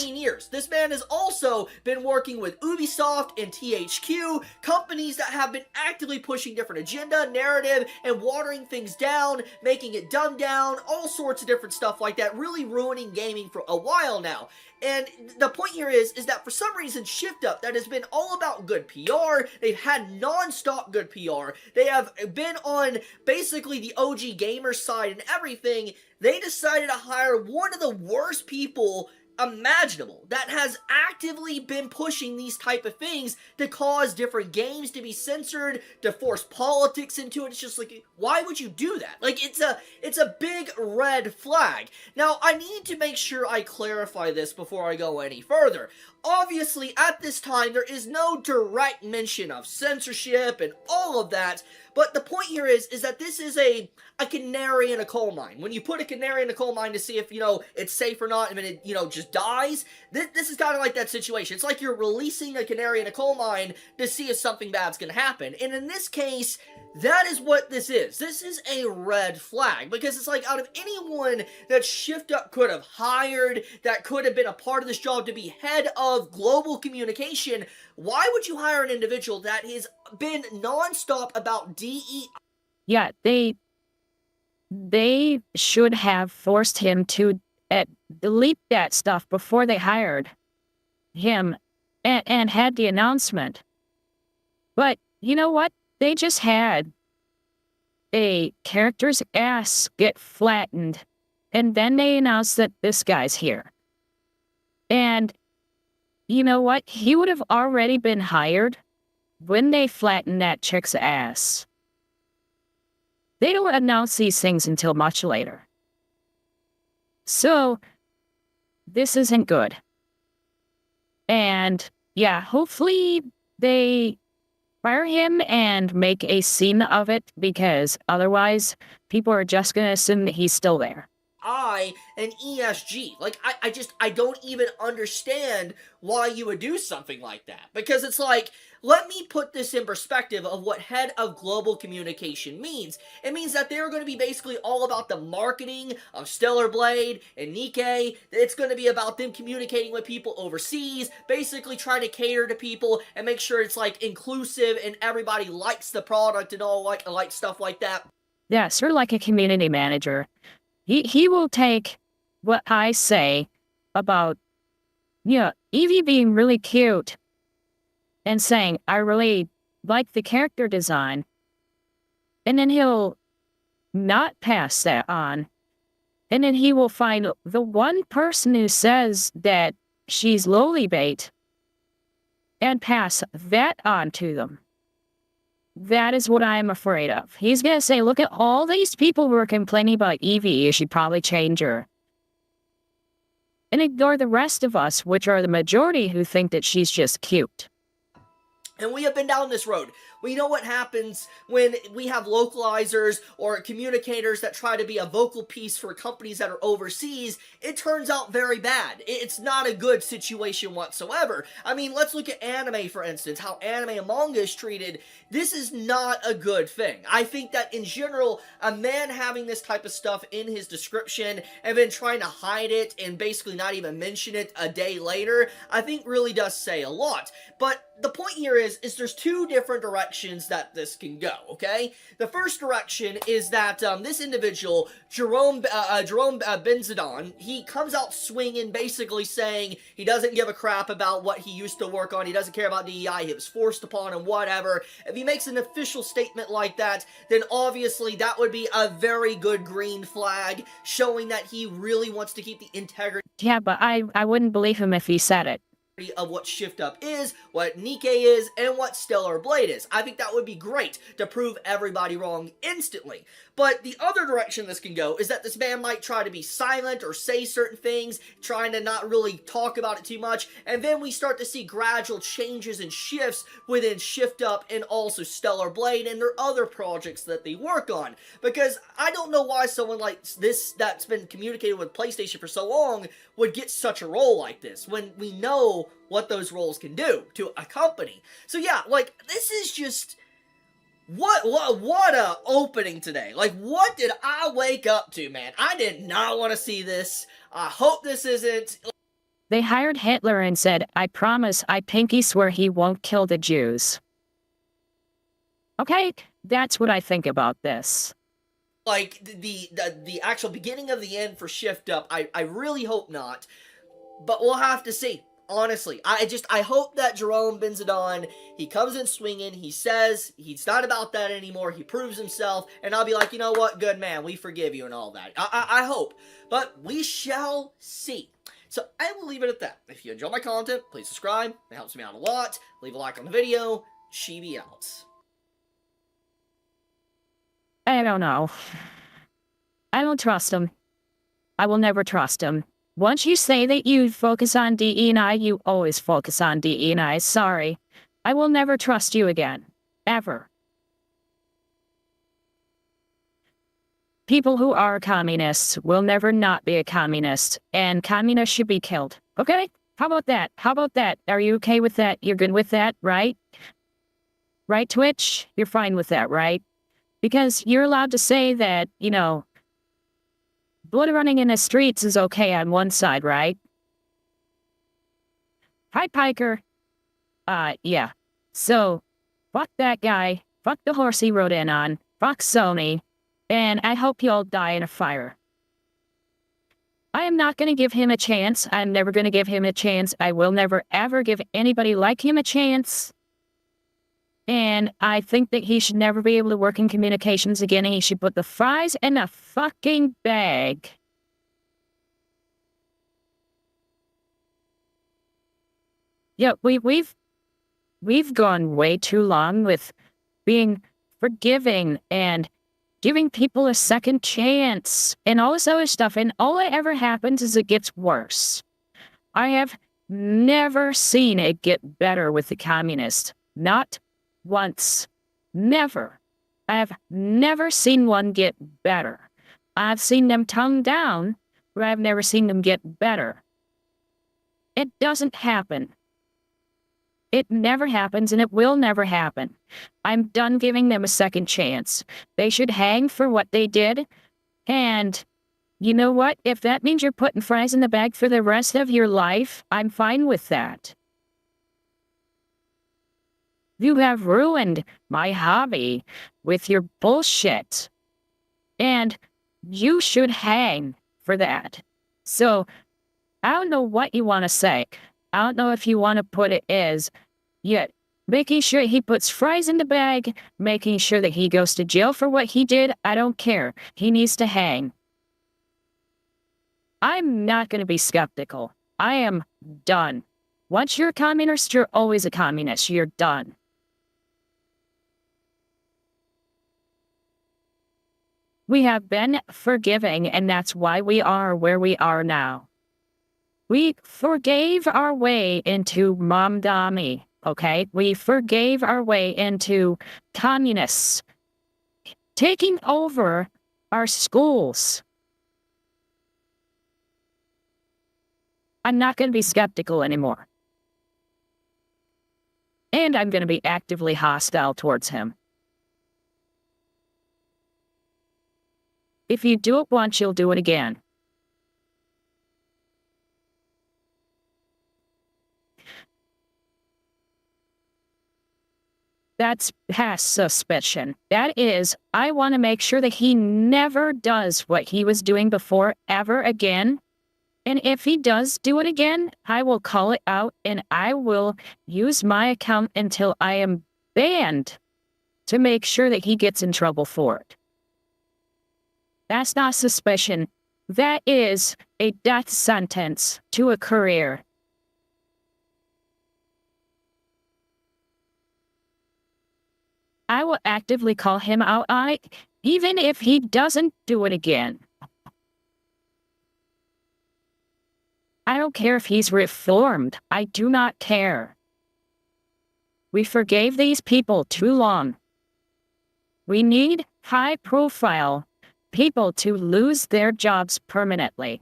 This man has also been working with Ubisoft and THQ, companies that have been actively pushing different agenda, narrative, and watering things down, making it dumbed down, all sorts of different stuff like that, really ruining gaming for a while now. And the point here is that for some reason, ShiftUp, that has been all about good PR, they've had non-stop good PR, they have been on basically the OG gamer side and everything, they decided to hire one of the worst people imaginable that has actively been pushing these type of things to cause different games to be censored, to force politics into it. It's just like, why would you do that? Like, it's a big red flag. Now, I need to make sure I clarify this before I go any further. Obviously, at this time, there is no direct mention of censorship and all of that, but the point here is that this is a canary in a coal mine. When you put a canary in a coal mine to see if, it's safe or not, and then it, just dies, this is kind of like that situation. It's like you're releasing a canary in a coal mine to see if something bad's gonna happen. And in this case, that is what this is. This is a red flag, because it's like, out of anyone that ShiftUp could have hired, that could have been a part of this job to be head of global communication, why would you hire an individual that has been non-stop about DE? Yeah, they should have forced him to delete that stuff before they hired him and had the announcement. But you know what? They just had a character's ass get flattened, and then they announced that this guy's here. And you know what? He would have already been hired when they flattened that chick's ass. They don't announce these things until much later. So, this isn't good. And yeah, hopefully they fire him and make a scene of it, because otherwise people are just going to assume that he's still there. And ESG. Like, I don't even understand why you would do something like that. Because it's like, let me put this in perspective of what head of global communication means. It means that they're going to be basically all about the marketing of Stellar Blade and Nikkei. It's going to be about them communicating with people overseas, basically trying to cater to people and make sure it's like inclusive and everybody likes the product and all like stuff like that. Yeah, sort of like a community manager. He will take what I say about, Evie being really cute and saying, I really like the character design. And then he'll not pass that on. And then he will find the one person who says that she's lowly bait and pass that on to them. That is what I'm afraid of. He's going to say, look at all these people who are complaining about Evie. You should probably change her. And ignore the rest of us, which are the majority who think that she's just cute. And we have been down this road. We know what happens when we have localizers or communicators that try to be a vocal piece for companies that are overseas. It turns out very bad. It's not a good situation whatsoever. I mean, let's look at anime, for instance, how anime and manga is treated. This is not a good thing. I think that in general, a man having this type of stuff in his description and then trying to hide it and basically not even mention it a day later, I think really does say a lot. But the point here is there's two different directions directions that this can go, okay? The first direction is that this individual, Jerome Benzadon, he comes out swinging, basically saying he doesn't give a crap about what he used to work on, he doesn't care about DEI, he was forced upon him, whatever. If he makes an official statement like that, then obviously that would be a very good green flag, showing that he really wants to keep the integrity. Yeah, but I wouldn't believe him if he said it. Of what Shift Up is, what Nikkei is, and what Stellar Blade is. I think that would be great to prove everybody wrong instantly. But the other direction this can go is that this man might try to be silent or say certain things, trying to not really talk about it too much, and then we start to see gradual changes and shifts within Shift Up and also Stellar Blade and their other projects that they work on. Because I don't know why someone like this that's been communicating with PlayStation for so long would get such a role like this, when we know what those roles can do to a company. So yeah, like, this is just... What a opening today. Like, what did I wake up to, man? I did not want to see this. I hope this isn't... They hired Hitler and said, I promise, I pinky swear he won't kill the Jews. Okay, that's what I think about this. Like, the actual beginning of the end for Shift Up, I really hope not. But we'll have to see. Honestly, I hope that Jerome Benzadon, he comes in swinging, he says he's not about that anymore, he proves himself, and I'll be like, you know what, good man, we forgive you and all that. I hope. But we shall see. So I will leave it at that. If you enjoy my content, please subscribe. It helps me out a lot. Leave a like on the video. Chibi out. I don't know. I don't trust him. I will never trust him. Once you say that you focus on DE&I, you always focus on DE&I. Sorry. I will never trust you again. Ever. People who are communists will never not be a communist, and communists should be killed. Okay? How about that? How about that? Are you okay with that? You're good with that, right? Right, Twitch? You're fine with that, right? Because you're allowed to say that, you know, blood running in the streets is okay on one side, right? Hi, Piker. Yeah. So, fuck that guy. Fuck the horse he rode in on. Fuck Sony. And I hope you all die in a fire. I am not going to give him a chance. I'm never going to give him a chance. I will never, ever give anybody like him a chance. And I think that he should never be able to work in communications again. He should put the fries in a fucking bag. Yeah, we've gone way too long with being forgiving and giving people a second chance and all this other stuff. And all that ever happens is it gets worse. I have never seen it get better with the communists. Not once. Never. I have never seen one get better. I've seen them tone down, but I've never seen them get better. It doesn't happen. It never happens, and it will never happen. I'm done giving them a second chance. They should hang for what they did, and you know what? If that means you're putting fries in the bag for the rest of your life, I'm fine with that. You have ruined my hobby with your bullshit. And you should hang for that. So, I don't know what you want to say. I don't know if you want to put it as, yet, making sure he puts fries in the bag, making sure that he goes to jail for what he did, I don't care. He needs to hang. I'm not going to be skeptical. I am done. Once you're a communist, you're always a communist. You're done. We have been forgiving, and that's why we are where we are now. We forgave our way into Momdami, okay? We forgave our way into communists taking over our schools. I'm not going to be skeptical anymore. And I'm going to be actively hostile towards him. If you do it once, you'll do it again. That's past suspicion. That is, I want to make sure that he never does what he was doing before ever again. And if he does do it again, I will call it out and I will use my account until I am banned to make sure that he gets in trouble for it. That's not suspicion. That is a death sentence to a career. I will actively call him out on it, even if he doesn't do it again. I don't care if he's reformed. I do not care. We forgave these people too long. We need high-profile people to lose their jobs permanently.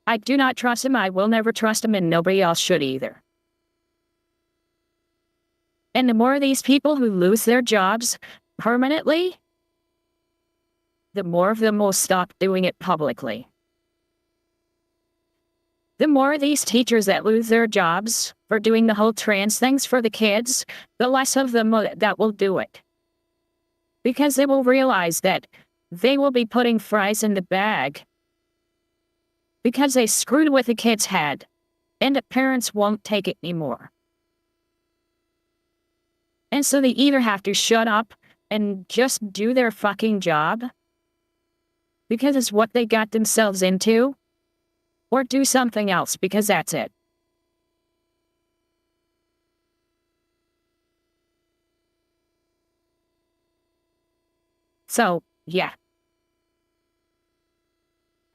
I do not trust him. I will never trust him, and nobody else should either. And the more of these people who lose their jobs permanently, the more of them will stop doing it publicly. The more of these teachers that lose their jobs for doing the whole trans things for the kids, the less of them that will do it. Because they will realize that they will be putting fries in the bag because they screwed with the kid's head, and the parents won't take it anymore. And so they either have to shut up and just do their fucking job, because it's what they got themselves into, or do something else, because that's it. So, yeah.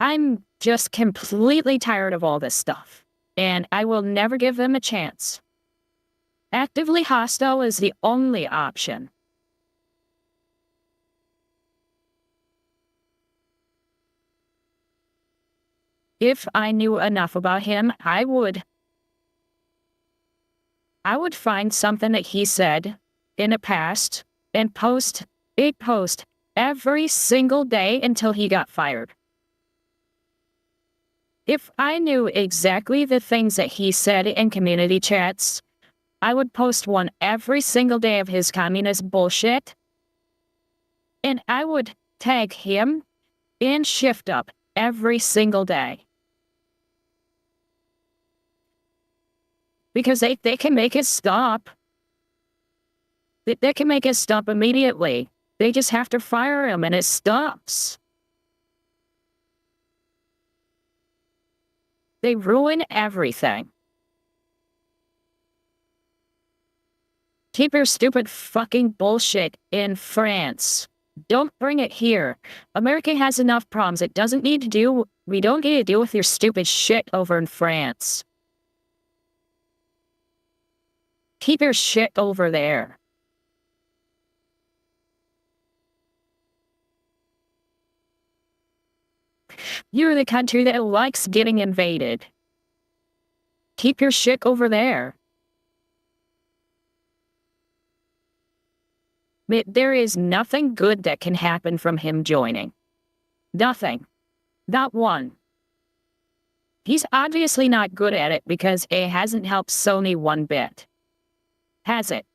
I'm just completely tired of all this stuff, and I will never give them a chance. Actively hostile is the only option. If I knew enough about him, I would find something that he said in the past and post a post every single day until he got fired. If I knew exactly the things that he said in community chats, I would post one every single day of his communist bullshit, and I would tag him and Shift Up every single day. Because they can make it stop. They can make it stop immediately. They just have to fire him and it stops. They ruin everything. Keep your stupid fucking bullshit in France. Don't bring it here. America has enough problems. We don't need to deal with your stupid shit over in France. Keep your shit over there. You're the country that likes getting invaded. Keep your shit over there. There is nothing good that can happen from him joining. Nothing. Not one. He's obviously not good at it because it hasn't helped Sony one bit. Has it?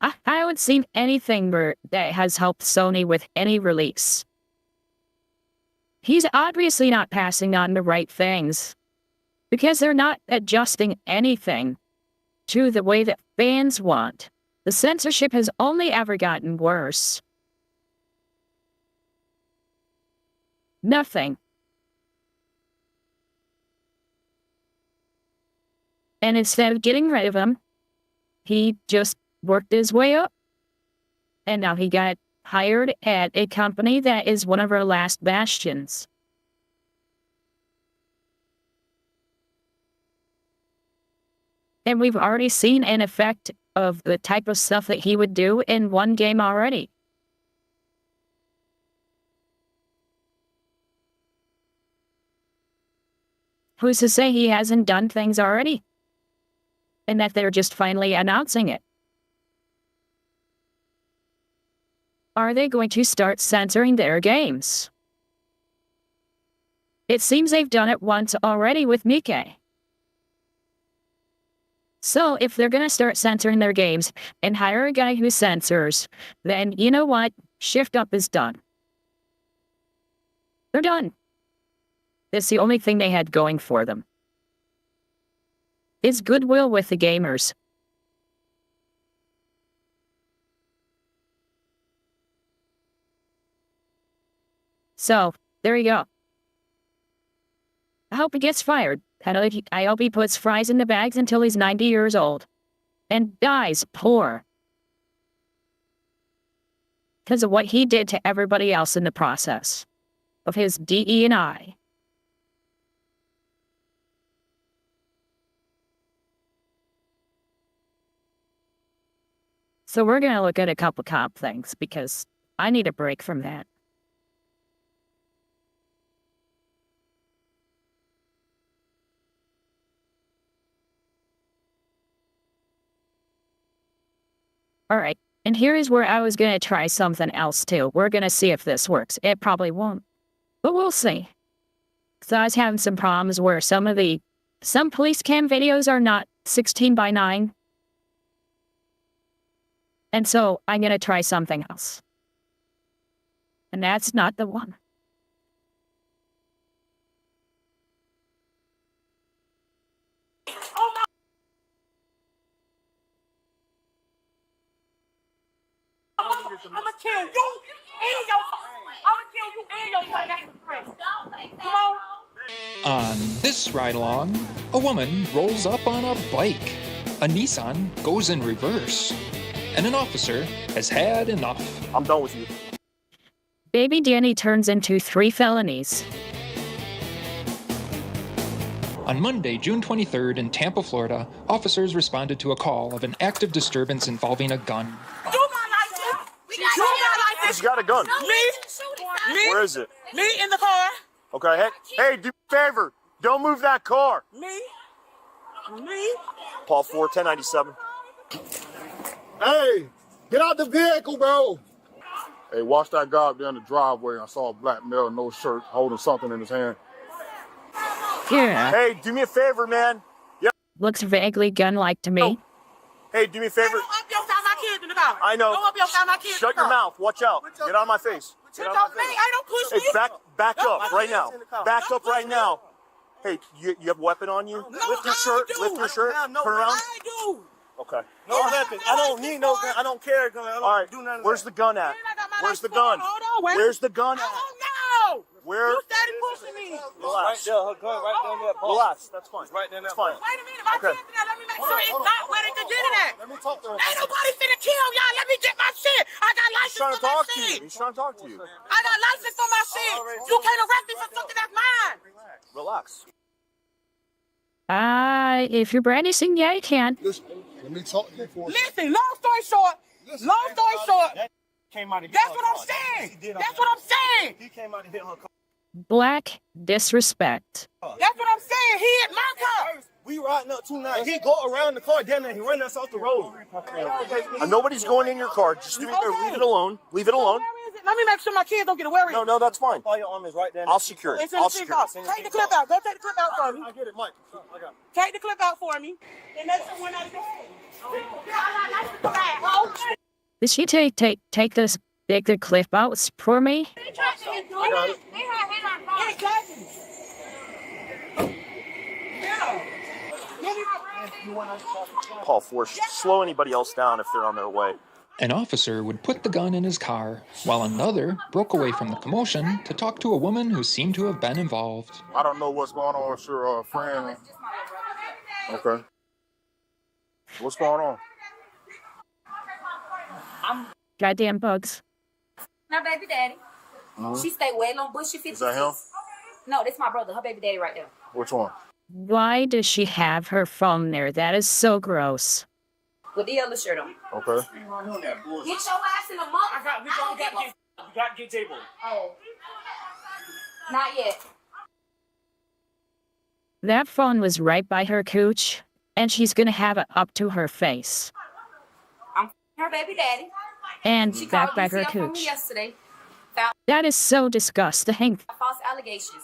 I haven't seen anything that has helped Sony with any release. He's obviously not passing on the right things because they're not adjusting anything to the way that fans want. The censorship has only ever gotten worse. Nothing. And instead of getting rid of him, he just worked his way up. And now he got hired at a company that is one of our last bastions. And we've already seen an effect of the type of stuff that he would do in one game already. Who's to say he hasn't done things already? And that they're just finally announcing it? Are they going to start censoring their games? It seems they've done it once already with Mickey. So if they're going to start censoring their games and hire a guy who censors, then you know what? Shift Up is done. They're done. That's the only thing they had going for them. Is goodwill with the gamers. So, there you go. I hope he gets fired. I hope he puts fries in the bags until he's 90 years old. And dies poor. Because of what he did to everybody else in the process. Of his DE&I. So we're going to look at a couple cop things because I need a break from that. All right, and here is where I was going to try something else too. We're going to see if this works. It probably won't, but we'll see. So I was having some problems where some police cam videos are not 16:9. And so I'm going to try something else. And that's not the one. I'm gonna kill you and your friend. Come on. On this ride along, a woman rolls up on a bike. A Nissan goes in reverse. And an officer has had enough. I'm done with you. Baby Danny turns into 3 felonies. On Monday, June 23rd in Tampa, Florida, officers responded to a call of an active disturbance involving a gun. She's got a gun. Me? Where is it? Me in the car. Okay, hey, do me a favor. Don't move that car. Me? Paul 4, 1097. Hey, get out the vehicle, bro. Hey, watch that guy up there in the driveway. I saw a black male, no shirt, holding something in his hand. Yeah. Hey, do me a favor, man. Yep. Looks vaguely gun-like to me. Hey, do me a favor. I know. Shut your mouth. Watch out. Get out of my face. Get out of my face. I don't push Hey, back up right now. Back up right now. Hey, you have a weapon on you? No, Lift your shirt. Lift your shirt. Turn around. I do. Okay. No weapon. I don't need no gun. I don't care. All right. Where's the gun at? Where's the gun? Where's the gun at? No. Where? You started pushing me. Relax. Right there. Her gun right down there. Relax. That's fine. Right there. That's fine. Wait a minute. If I get to that, let me make sure it's not where they can get it at. Let me talk to her. Ain't nobody finna kill y'all. Let me get my shit. I got license for my shit. He's trying to talk to you. I got license for my shit. You can't arrest me for something that's mine. Relax. If you're brandishing, yeah, you can. Listen, let me talk to you for a Listen, long story short. That's what I'm saying. That's what I'm saying. He came out and hit her car. Black disrespect. That's what I'm saying. He hit my car. We riding up 2-9. He go around the car, then he ran us off the road. Nobody's going in your car. Just leave it alone. Leave it alone. Let me make sure my kids don't get away with it. No, that's fine. All your arm is right there. I'll secure it. I'll secure it. Take the clip out. Go take the clip out for me. I get it, Mike. Take the clip out for me. And that's the one I said. Did she take this bigger clip out for me? I got it. Paul, slow anybody else down if they're on their way. An officer would put the gun in his car, while another broke away from the commotion to talk to a woman who seemed to have been involved. I don't know what's going on with your friend. Okay. What's going on? Goddamn bugs. My baby daddy. She stay way on Bushy 56. Is that him? No, that's my brother. Her baby daddy right there. Which one? Why does she have her phone there? That is so gross. With the yellow shirt on. Okay. Get your ass in the mug. We got to get table. Oh. Not yet. That phone was right by her cooch, and she's gonna have it up to her face. I'm her baby daddy. And she back by called her UCF on me cooch. yesterday. Found That is so disgusting. false allegations.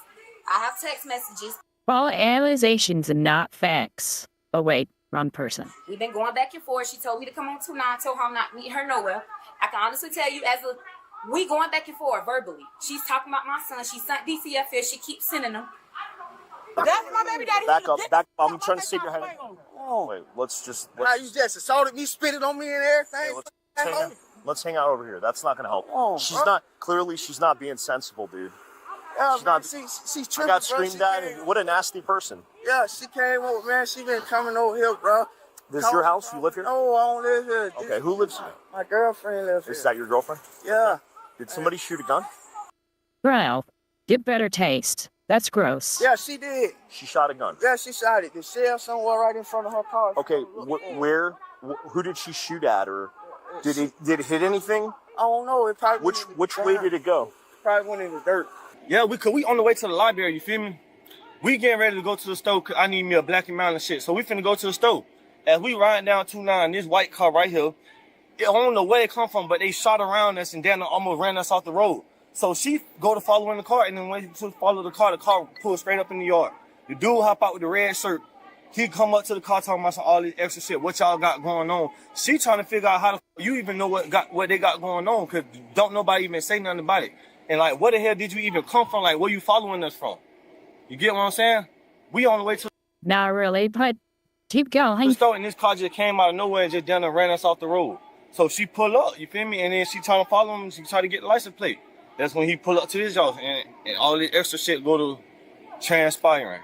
I have text messages. Well, allegations and not facts. Oh wait, Wrong person. We've been going back and forth. She told me to come on 2-9. I told her I'm not meeting her nowhere. I can honestly tell you, we going back and forth verbally. She's talking about my son. She sent DCF here. She keeps sending them. That's my baby daddy. Back up. I'm trying to stick your head. Oh, wait, let's Now you just assaulted me, spitted on me and everything. let's hang out over here. That's not gonna help. Oh, she's not being sensible, dude. Yeah, She's not. She's tripping, I got screamed at, and what a nasty person. Yeah, she came over, man. She been coming over here, bro. This is your house? You live here? No, I don't live here. Okay, who lives here? My girlfriend lives here. Is that your girlfriend? Yeah. Did somebody shoot a gun? Well, get better taste. That's gross. Yeah, she did. She shot a gun. Yeah, she shot it. The shell somewhere right in front of her car. Okay, who did she shoot at, or did it hit anything? I don't know. It probably Which way did it go? Probably went in the dirt. Yeah, we on the way to the library, you feel me? We getting ready to go to the store because I need me a Black and Mountain shit. So we finna go to the store. As we riding down 2-9, this white car right here, I don't know where it come from, but they shot around us and then almost ran us off the road. So she go to follow in the car, and then when she follow the car pulled straight up in the yard. The dude hop out with the red shirt. He come up to the car talking about all this extra shit. What y'all got going on? She trying to figure out how you even know what they got going on, because don't nobody even say nothing about it. And like, where the hell did you even come from? Like, where you following us from? You get what I'm saying? We on the way to Not really, but keep going. the store, and this car just came out of nowhere and just down and ran us off the road. So she pull up, you feel me? And then she trying to follow him. She try to get the license plate. That's when he pull up to his house, and all this extra shit go to transpiring.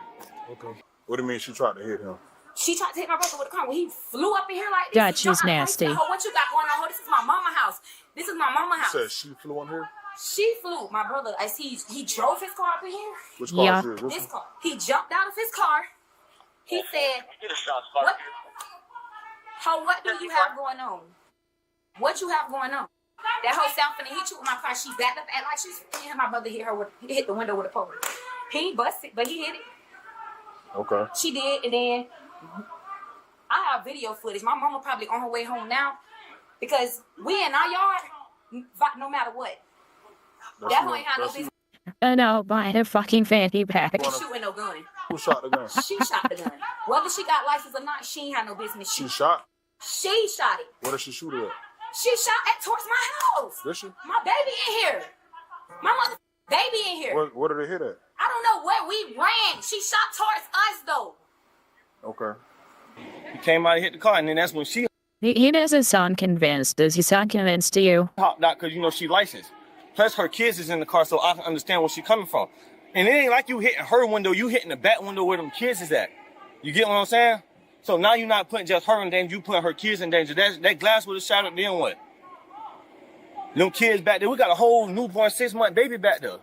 Okay. What do you mean she tried to hit him? She tried to hit my brother with a car when he flew up in here like this. God, she's nasty. What you got going on? This is my mama house. This is my mama house. You said she flew on here? She flew. My brother, as he drove his car up in here. Which car is this? This car. He jumped out of his car. He said, what do you have going on? What you have going on? That whole sound finna hit you with my car. She backed up and like she's my brother hit the window with a pole. He ain't busted, but he hit it. Okay. She did, and then I have video footage. My mama probably on her way home now because we in our yard no matter what. That ain't had no business. No, buying a fucking fanny pack. She shooting no gun. Who shot the gun? She shot the gun. Whether she got license or not, she ain't had no business. She shot? She shot it. Where did she shoot it at? She shot towards my house. Did she? My baby in here. My mother baby in here. Where did it hit at? I don't know where we ran. She shot towards us though. Okay. He came out and hit the car, and then that's when she He doesn't sound convinced. Does he sound convinced to you? hopped out because she licensed. Plus her kids is in the car, so I can understand where she coming from. And it ain't like you hitting her window, you hitting the back window where them kids is at. You get what I'm saying? So now you're not putting just her in danger, you putting her kids in danger. That glass would have shattered, then what? Them kids back there, we got a whole newborn 6-month baby back there.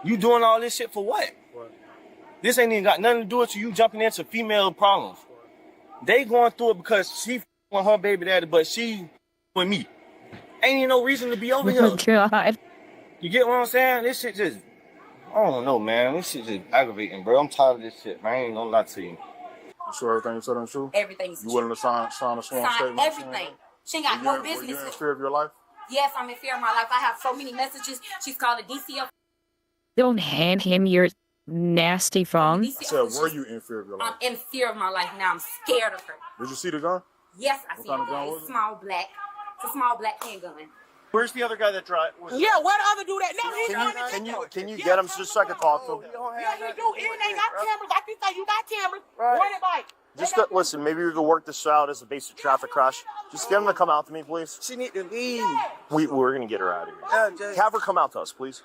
You doing all this shit for what? This ain't even got nothing to do with you jumping into female problems. They going through it because she with her baby daddy, but she with me. Ain't even no reason to be over here. Oh, God. You get what I'm saying? This shit just, I don't know, man. This shit just aggravating, bro. I'm tired of this shit, man. I ain't gonna lie to you. You sure everything you said is true? Everything's true. You willing to sign a sworn statement? Everything. She ain't got no business. Were you in fear of your life? Yes, I'm in fear of my life. I have so many messages. She's called a DCF. Don't hand him your nasty phone. I said, were you in fear of your life? I'm in fear of my life now. I'm scared of her. Did you see the gun? Yes, I see What kind the of gun gun. was It's small black. It's a small black handgun. Where's the other guy that drive? Yeah, where the other dude at? No, Can you get him just so I can talk to him? Yeah, he do. And they got cameras. I can say you got cameras. Run it bike. Just listen, maybe we could work this out as a basic traffic crash. Just get him to come out to me, please. She need to leave. We're gonna get her out of here. Have her come out to us, please.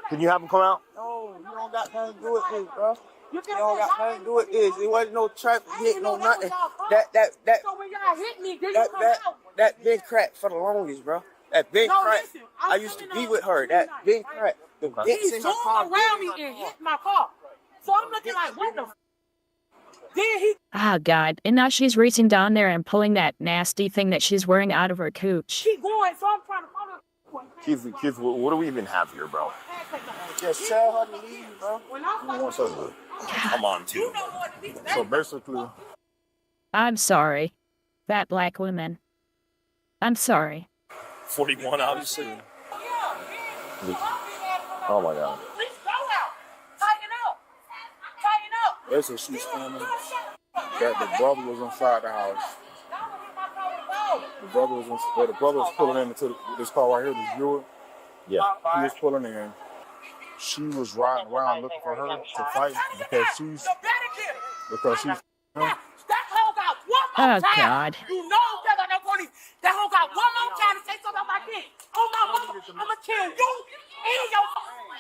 Can you have him come out? No, you don't got nothing to do with this, bro. You don't got nothing to do with this. It wasn't no traffic hit, no nothing. So when y'all hit me, did you come out? That been cracked for the longest, bro. That been cracked. I used to be with her. That been cracked. He zoomed around me and hit my car. So I'm looking like, what the? Then he. Oh, God. And now she's reaching down there and pulling that nasty thing that she's wearing out of her cooch. Keep going, so I'm trying to follow. Keith, what do we even have here, bro? Just tell her to leave, bro. Come on, too. So basically, I'm sorry. Fat black women. I'm sorry. 41, obviously. Oh my God. That's what she's filming. that the brother was inside the house. The brother was pulling into this car right here, this Buick. Yeah. He was pulling in. She was riding around looking for her to fight because she's. That hoe got one more Oh, time. God. You know that I know police. That hoe got one more time to say something about my kid. Oh my mama, I'ma kill you and your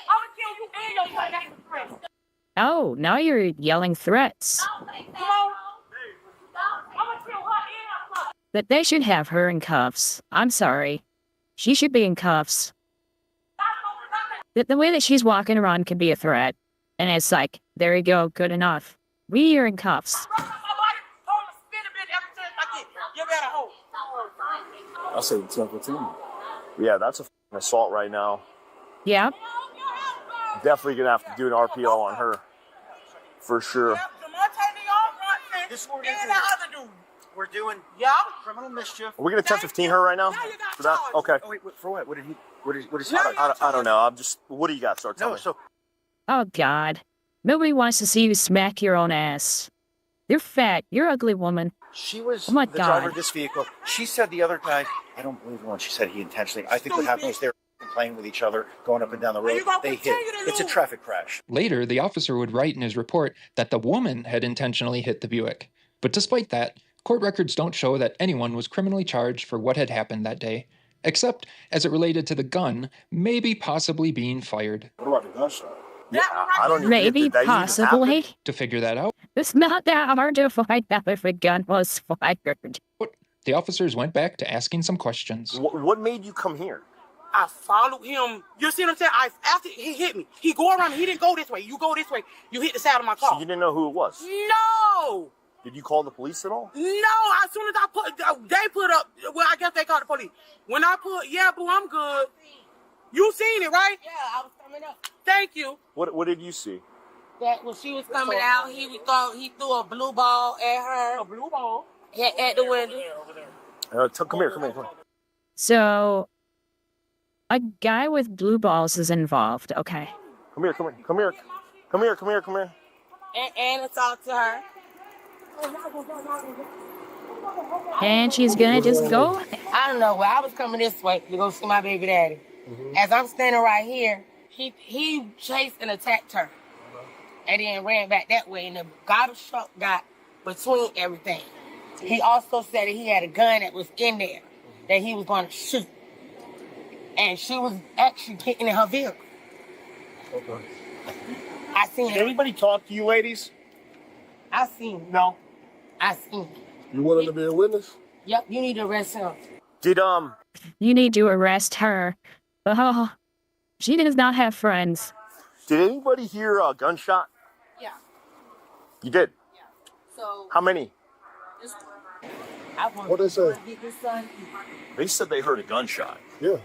I'ma kill you and your son. That's the threat. Oh, now you're yelling threats. Come on. I'ma kill her and her son. That they should have her in cuffs. I'm sorry. She should be in cuffs. The way that she's walking around could be a threat. And it's like, there you go, good enough. We are in cuffs. You better hope. I say 10-15. Yeah, that's a assault right now. Yeah. Definitely gonna have to do an RPO on her, for sure. We're doing criminal mischief. Are we gonna 10-15 her right now? For that? Okay. Oh, wait, for what? What did he? What is? I don't know. I'm just. What do you got, sir? Tell me. So Oh, God. Nobody wants to see you smack your own ass. You're fat. You're an ugly woman. she was Oh, my the driver God. of this vehicle. She said the other guy. I don't believe the one. She said he intentionally. I think what happened was they were playing with each other, going up and down the road. They hit. It's a traffic crash. Later, the officer would write in his report that the woman had intentionally hit the Buick. But despite that, court records don't show that anyone was criminally charged for what had happened that day, except as it related to the gun maybe possibly being fired. What about the gunshot? Yeah, I don't even Maybe, did that even possibly. happen? To figure that out, It's not that hard to find out if a gun was fired. the officers went back to asking some questions. What made you come here? I followed him. You see what I'm saying? After he hit me, he go around. He didn't go this way. You go this way. You hit the side of my car. So you didn't know who it was? No. Did you call the police at all? No, as soon as I they put up, well, I guess they called the police. When I put, yeah, boo, I'm good. You seen it, right? Yeah, I was coming up. Thank you. What did you see? That when she was coming out, he threw a blue ball at her. A blue ball? At the window. Come here. So, a guy with blue balls is involved. Okay. Come here. And to talk to her. And she's gonna just go? I don't know. Well, I was coming this way to go see my baby daddy. As I'm standing right here, he chased and attacked her. And then ran back that way, and the garbage truck got between everything. He also said that he had a gun that was in there that he was going to shoot. And she was actually getting in her vehicle. Okay. I seen it. Did anybody talk to you ladies? I seen it. No. I seen it. You willing to be a witness? Yep, you need to arrest him. Did You need to arrest her. Oh, she does not have friends. Did anybody hear a gunshot? Yeah. You did? Yeah. So How many? What they say? They said they heard a gunshot. Yeah.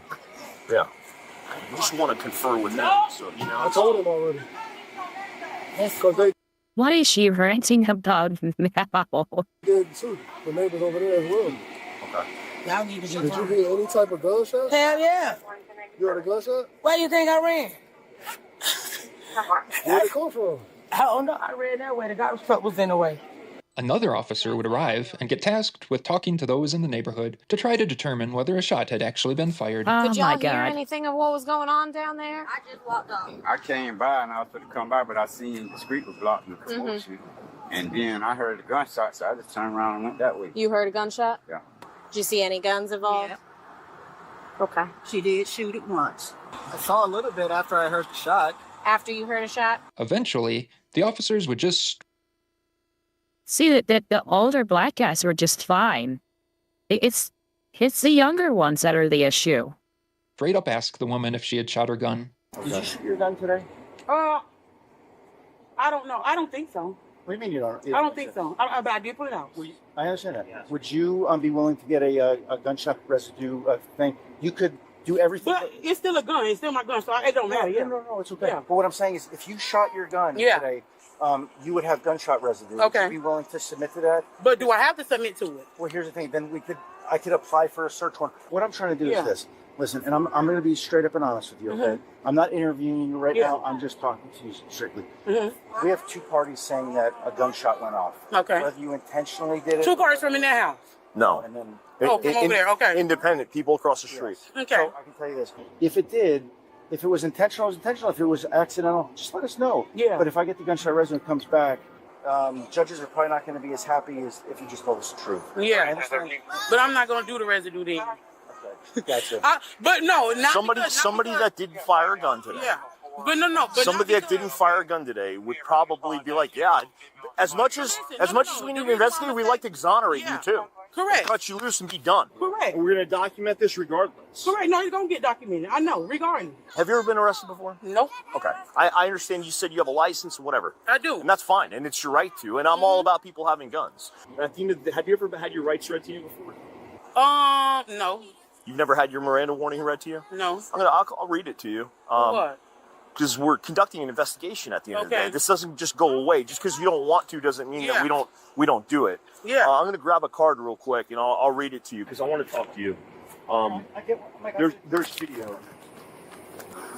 Yeah. I just want to confer with them. So, you know. I told them already. Because they What is she ranting about now? did too. The neighbors over there as well. Okay. Y'all need to Did you hear any type of gunshot? Hell yeah. You heard a gunshot? Where do you think I ran? Where'd it come from? I don't know. I ran that way. The garbage truck was in the way. Another officer would arrive and get tasked with talking to those in the neighborhood to try to determine whether a shot had actually been fired. Oh Could y'all my hear God. anything of what was going on down there? I just walked off. I came by and I was going to come by, but I seen the street was blocked in the Mhm. And then I heard the gunshot, so I just turned around and went that way. You heard a gunshot? Yeah. Did you see any guns involved? Yeah. Okay. She did shoot it once. I saw a little bit after I heard the shot. After you heard a shot? Eventually, the officers would just See that the older black guys were just fine. It's the younger ones that are the issue. straight up ask the woman if she had shot her gun. Did you shoot your gun today? I don't know. I don't think so. What do you mean you don't? I don't think so. But I did put it out. I understand that. Would you be willing to get a gunshot residue thing? You could do everything. But it's still a gun. It's still my gun, so it don't matter. Yeah. No, it's okay. Yeah. But what I'm saying is, if you shot your gun Yeah. today, you would have gunshot residue. Okay. Would you be willing to submit to that? But do I have to submit to it? Well, here's the thing. Then I could apply for a search warrant. What I'm trying to do Yeah. is this. Listen, and I'm going to be straight up and honest with you, okay? I'm not interviewing you right now. I'm just talking to you strictly. We have two parties saying that a gunshot went off. Okay. Whether you intentionally did it. Two parties from in that house. No. And then, from over there. Okay. Independent people across the street. Okay. so I can tell you this. If it did, if it was intentional, it was intentional. If it was accidental, just let us know. Yeah. But if I get the gunshot resident who comes back, judges are probably not going to be as happy as if you just told us the truth. Yeah. I understand. But I'm not going to do the residue then. Gotcha. But no, not Somebody that didn't fire a gun today. Yeah. But no. But Somebody that didn't fire a gun today would probably be like, yeah, as much as we need to investigate, we like to exonerate you too. Correct. Cut you loose and be done. Correct. We're going to document this regardless. Correct. No, it's going to get documented. I know, regardless. Have you ever been arrested before? No. Okay. I understand you said you have a license or whatever. I do. And that's fine, and it's your right to, and I'm all about people having guns. Have you ever had your rights read to you before? No. You've never had your Miranda warning read to you? No. I'll read it to you. What? Because we're conducting an investigation at the end of the Okay. day. This doesn't just go away. Just because you don't want to doesn't mean that we don't do it. Yeah. I'm gonna grab a card real quick and I'll read it to you because I want to talk to you. There's video.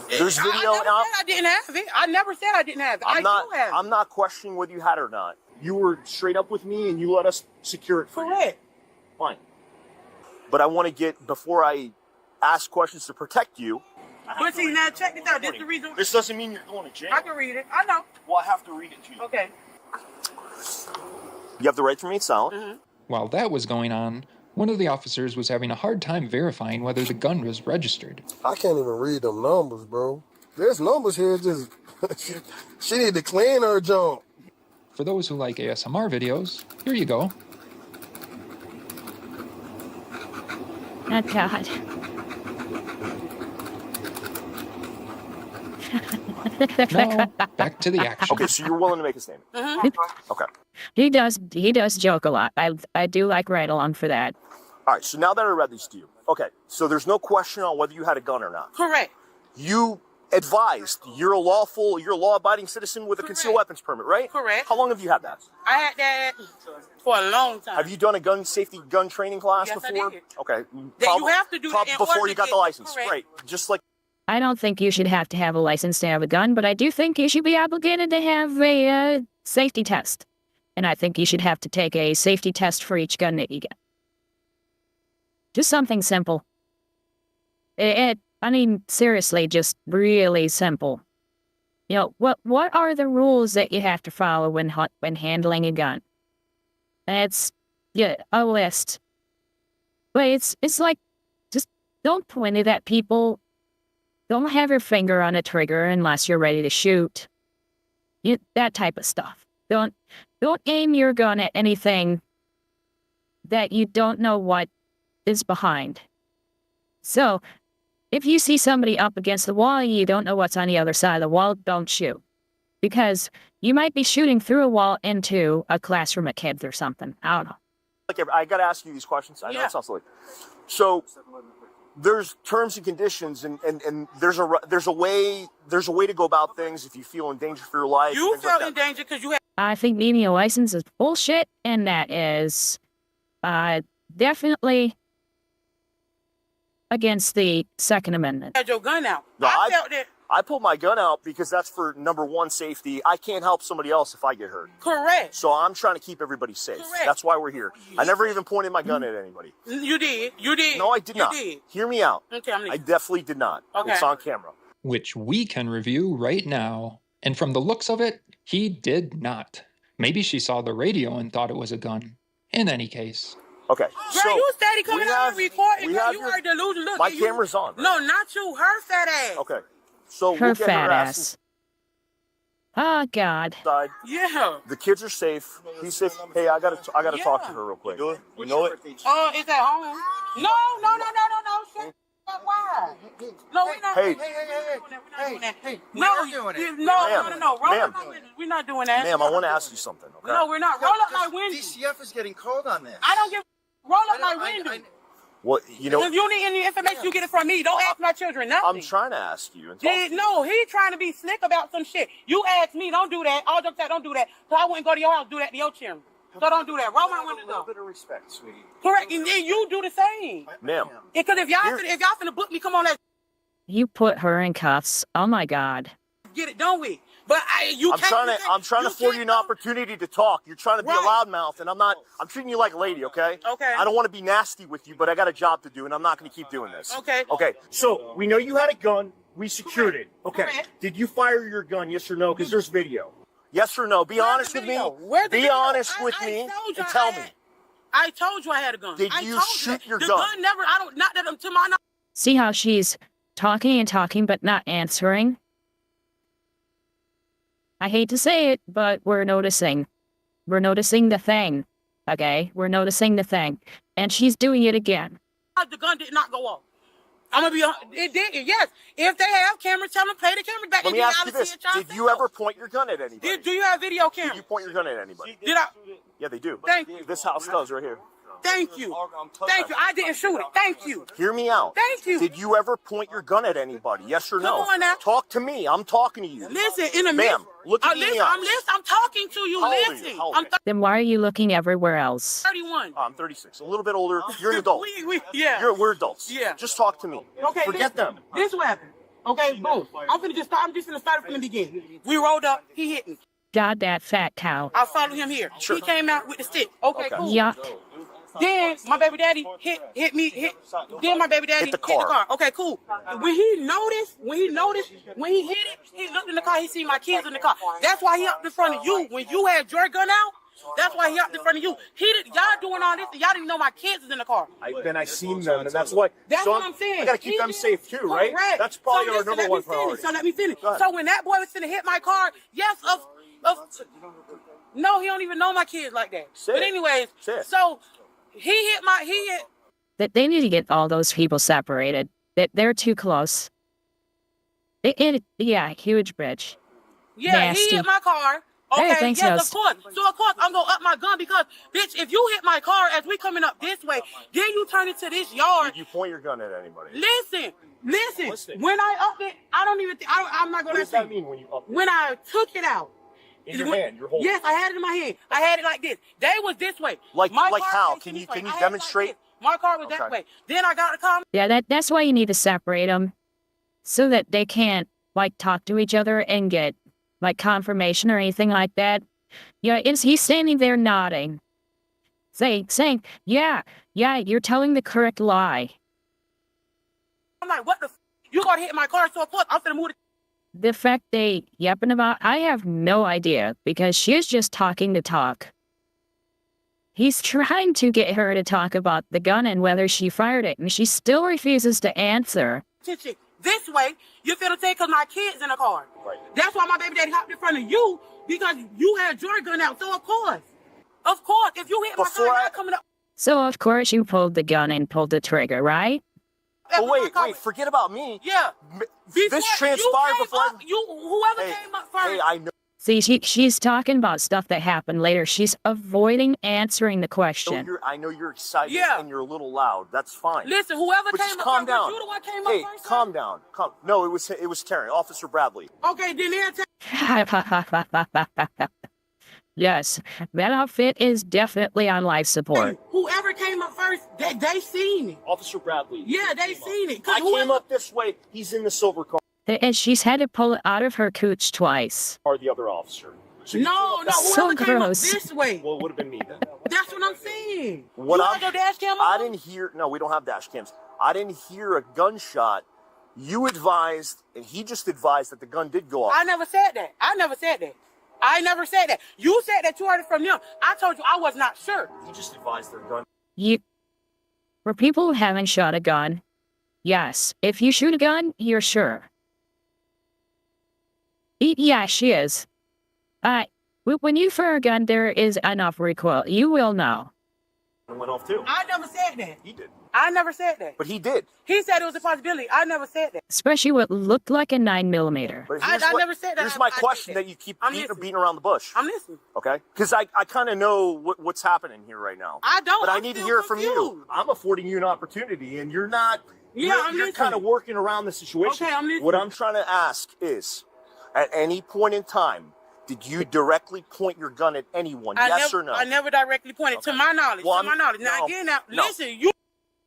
There's video. I didn't have it. I never said I didn't have it. I do have it. I'm not questioning whether you had it or not. You were straight up with me and you let us secure it for you. Correct. Fine. But I want to get, before I ask questions to protect you. But see, now check this out. This is the reason. This doesn't mean you're going to jail. I can read it. I know. Well, I have to read it to you. Okay. You have the right to remain silent. While that was going on, one of the officers was having a hard time verifying whether the gun was registered. I can't even read them numbers, bro. There's numbers here just... she need to clean her junk. For those who like ASMR videos, here you go. Oh, God. Now, back to the action. Okay, so you're willing to make a statement? Okay. He does joke a lot. I do like right along for that. All right, so now that I read these to you, okay, so there's no question on whether you had a gun or not. Correct. You advised you're a law-abiding citizen with a concealed weapons permit, right? Correct. How long have you had that? I had that for a long time. Have you done a gun training class Yes, before? I did. Okay. You have to do that in before order you to got get- the license, correct. right? Just like I don't think you should have to have a license to have a gun, but I do think you should be obligated to have a safety test. And I think you should have to take a safety test for each gun that you get. Just something simple. I mean, seriously, just really simple. You know, what are the rules that you have to follow when handling a gun? It's a list. But it's like, just don't point it at people. Don't have your finger on a trigger unless you're ready to shoot. That type of stuff. Don't aim your gun at anything that you don't know what is behind. So, if you see somebody up against the wall and you don't know what's on the other side of the wall, don't shoot. Because you might be shooting through a wall into a classroom of kids or something. I don't know. like I got to ask you these questions. I know it sounds silly. So there's terms and conditions, and there's a way to go about things if you feel in danger for your life. You felt in danger because you had. I think needing a license is bullshit, and that is definitely against the Second Amendment. Had your gun out. No, I felt that. I pulled my gun out because that's for number one, safety. I can't help somebody else if I get hurt. Correct. So I'm trying to keep everybody safe. Correct. That's why we're here. I never even pointed my gun at anybody. You did. You did. No, I did not. You did. Hear me out. Okay, I'm I definitely did not. Okay. It's on camera. Which we can review right now. And from the looks of it, he did not. Maybe she saw the radio and thought it was a gun. In any case. Okay. Girl, so you steady coming out and recording. Girl, you are delusional. Look, my you- camera's on. Right? No, not you. Her fat ass. Okay. So Her we'll get fat her ass. Oh, God. inside. Yeah. The kids are safe. He's safe. Hey, I gotta talk to her real quick. You know it? It's at home. No. Shit. Why? No, we're not. Hey. No, no. Roll up my window. We're not doing that. Ma'am, I want to ask you something. Okay? No, we're not. Roll up my window. DCF is getting called on this. I don't give. Roll up my window. Well, you know. If you need any information, you get it from me. Don't ask my children nothing. I'm trying to ask you. And talk to you. No, he trying to be slick about some shit. You ask me, don't do that. All jokes aside, don't do that. So I wouldn't go to your house, do that to your children. So don't do that. Roll my windows up. A little bit of respect, sweetie. Correct, and then you do the same. Ma'am. Because if y'all finna book me, come on, let's You put her in cuffs. Oh my God. get it done with. But I'm trying to afford you an opportunity to talk. You're trying to be a loudmouth, and I'm treating you like a lady, okay? Okay. I don't want to be nasty with you, but I got a job to do, and I'm not going to keep doing this. Okay. Okay. So we know you had a gun. We secured it. Okay. Correct. Did you fire your gun? Yes or no? Because there's video. Yes or no? Be honest with me. Be honest with me and tell me. I told you I had a gun. Did you shoot your gun? The gun never. I don't. Not that to my knowledge. See how she's talking and talking but not answering? I hate to say it, but we're noticing. We're noticing the thing. Okay? We're noticing the thing. And she's doing it again. The gun did not go off. I'm gonna be. It did. Yes. If they have cameras, tell them to play the camera back. Let me ask you this: did you ever point your gun at anybody? Do you have video camera? Did you point your gun at anybody? Did I? Yeah, they do. Thank you. This house does right here. Thank you. Thank you. I didn't shoot it. Thank you. Hear me out. Thank you. Did you ever point your gun at anybody? Yes or no? Come on now. Talk to me. I'm talking to you. Listen, in a Ma'am, minute. look at me in the eyes. I'm talking to you. How old are Listen. you? How old are you? Then why are you looking everywhere else? 31. I'm 36. A little bit older. You're an adult. Yeah. We're adults. Yeah. Just talk to me. Okay. Forget them. This what happened. Okay, boom. I'm just gonna start from the beginning. We rolled up. He hit me. God, that fat cow. I followed him here. He came out with the stick. Okay, cool. Yeah. Then my baby daddy hit me. Then my baby daddy hit the car. Okay, cool. When he hit it, he looked in the car. He seen my kids in the car. That's why he up in front of you. When you had your gun out, that's why he up in front of you. Y'all doing all this, and y'all didn't know my kids is in the car. Then I seen them, and that's why. That's what I'm saying. I gotta keep them safe too, right? Correct. That's probably our listen, number one priority. So let me finish. So when that boy was finna hit my car, yes, no, he don't even know my kids like that. But anyways, so he hit. That they need to get all those people separated. That they're too close. Yeah, huge bitch. Yeah, Nasty. he hit my car. Hey, Okay, thanks, yes, Ghost. of course. So of course I'm gonna up my gun because, bitch, if you hit my car as we coming up this way, then you turn into this yard. Did you point your gun at anybody? Listen. When I upped it, I'm not gonna. What does that mean when you up it? When I took it out. In your hand, you're holding. Yes, I had it in my hand. I had it like this. They was this way. Like My car how? was Can you this way. I had it demonstrate? like this. My car was that way. Then I got the car. Yeah, that's why you need to separate them. So that they can't, talk to each other and get, confirmation or anything like that. Yeah, he's standing there nodding. Saying, yeah, you're telling the correct lie. I'm like, what the you gonna hit my car, so of course I'm gonna move it. The fact they yapping about, I have no idea, because she's just talking to talk. He's trying to get her to talk about the gun and whether she fired it, and she still refuses to answer. This way, you finna take cause my kids in the car. Right. That's why my baby daddy hopped in front of you, because you had your gun out. So of course, if you hit my car, I'm coming up. So of course you pulled the gun and pulled the trigger, right? Oh wait, forget about me. Yeah. This transpired before. Whoever came up first. Hey, I know. See, she's talking about stuff that happened later. She's avoiding answering the question. I know you're excited and you're a little loud. That's fine. Listen, whoever But came just up calm first, down. you the one came Hey, up first? calm down. No, it was Terry, Officer Bradley. Okay, then they'll Yes, that outfit is definitely on life support. whoever came up first, they seen it. Officer Bradley. Yeah, they seen it. I came up this way. He's in the silver car. And she's had to pull it out of her cooch twice. Or the other officer. No, So whoever came up gross. this way. Well, it would have been me then. That's what I'm saying. What you have your dash cam on? I didn't hear. No, we don't have dash cams. I didn't hear a gunshot. You advised, and he just advised that the gun did go off. I never said that. You said that you heard it from them. I told you I was not sure. He just advised their gun. For people who haven't shot a gun, yes, if you shoot a gun, you're sure. Yeah, she is. When you fire a gun, there is enough recoil. You will know. It went off too. I never said that. He did. I never said that. But he did. He said it was a possibility. I never said that. Especially what looked like a 9mm. But I never said that. Here's my question that you keep beating around the bush. I'm listening. Okay? Because I kind of know what's happening here right now. I don't. But I need to hear it from you. I'm affording you an opportunity, and you're not. Yeah, you're kind of working around the situation. Okay, I'm listening. What I'm trying to ask is, at any point in time, Did you directly point your gun at anyone? Yes or no? I never directly pointed, to my knowledge. Well, to my knowledge. Now, again, listen, you.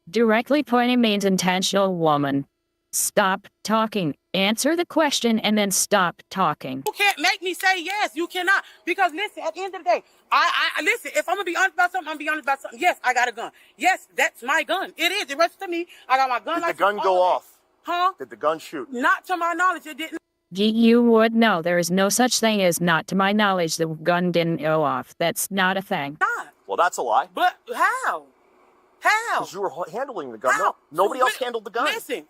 Directly pointing means intentional, woman. Stop talking. Answer the question and then stop talking. You can't make me say yes. You cannot. Because listen, at the end of the day, I listen, if I'm going to be honest about something, I'm going to be honest about something. Yes, I got a gun. Yes, that's my gun. It is. It rests to me. I got my gun. Did the gun go off? Huh? Did the gun shoot? Not to my knowledge, it didn't. You would know. There is no such thing as, not to my knowledge, the gun didn't go off. That's not a thing. Well, that's a lie. But how? How? Because you were handling the gun. No, nobody else handled the gun. Listen,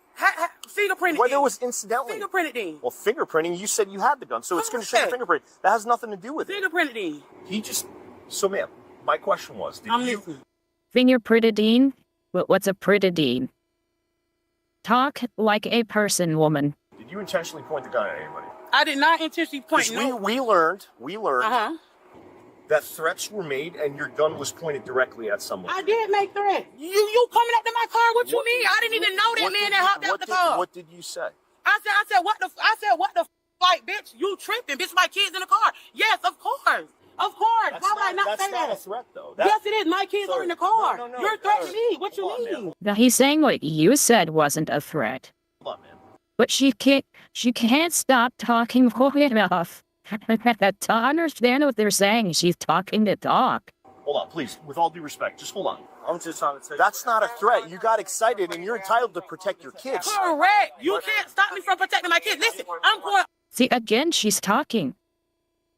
fingerprinted. Whether it was incidentally. Fingerprinted in. Well, fingerprinting, you said you had the gun, so it's going to show your fingerprint. That has nothing to do with it. Fingerprinted in. He just. So, ma'am, my question was, did you. Fingerprinted? What's a pritidine? Talk like a person, woman. Did you intentionally point the gun at anybody? I did not intentionally point. We learned that threats were made and your gun was pointed directly at someone. I did make threats. You coming up to my car? What you mean? I didn't even know that man that hopped out the car. What did you say? I said what the like, bitch? You tripping? Bitch, my kids in the car. Yes, of course. Of course. Why would I not say that? That's not a threat, though. Yes, it is. My kids are in the car. No. You're threatening me. What you mean? Now he's saying what you said wasn't a threat. Hold on, man. But she can't stop talking long enough. To understand what they're saying, she's talking to talk. Hold on, please. With all due respect, just hold on. I'm just trying to say that's not a threat. You got excited, and you're entitled to protect your kids. Correct. You can't stop me from protecting my kids. Listen, I'm going. See, again, she's talking.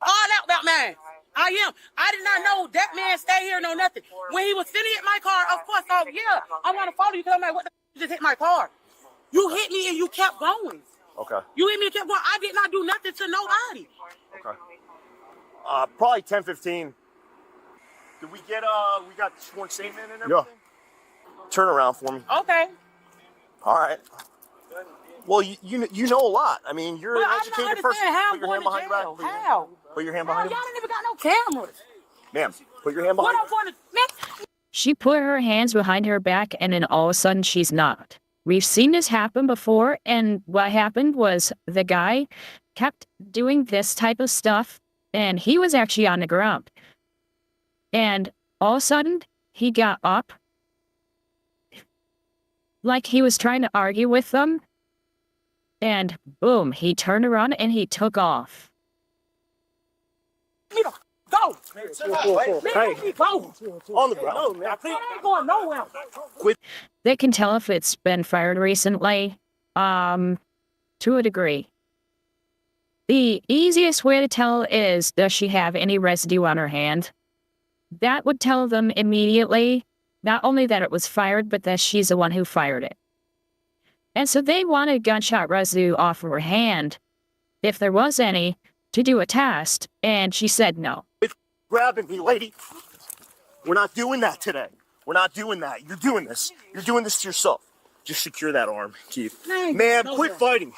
All out about mine. I am. I did not know that man stay here, no nothing. When he was sitting at my car, of course, I want to follow you because I'm like, what the you just hit my car. You hit me and you kept going. Okay. You hit me and kept going. I did not do nothing to nobody. Okay. Probably 10-15. Did we get we got sworn statement and everything? Yeah. Turn around for me. Okay. All right. Well, you know a lot. I mean, you're an educated person. Put your hand behind your back. How? Put your hand behind your back. Y'all ain't even got no cameras. Ma'am, put your hand behind your back. She put her hands behind her back, and then all of a sudden she's not. We've seen this happen before, and what happened was the guy kept doing this type of stuff, and he was actually on the ground. And all of a sudden, he got up, like he was trying to argue with them, and boom, he turned around and he took off. Go! Hey, go! On the ground. No, man. I ain't going nowhere. Quit. They can tell if it's been fired recently, to a degree. The easiest way to tell is, does she have any residue on her hand? That would tell them immediately, not only that it was fired, but that she's the one who fired it. And so they wanted gunshot residue off of her hand, if there was any, to do a test, and she said no. Quit grabbing me, lady. We're not doing that today. We're not doing that. You're doing this. You're doing this to yourself. Just secure that arm, Keith. Man, quit fighting.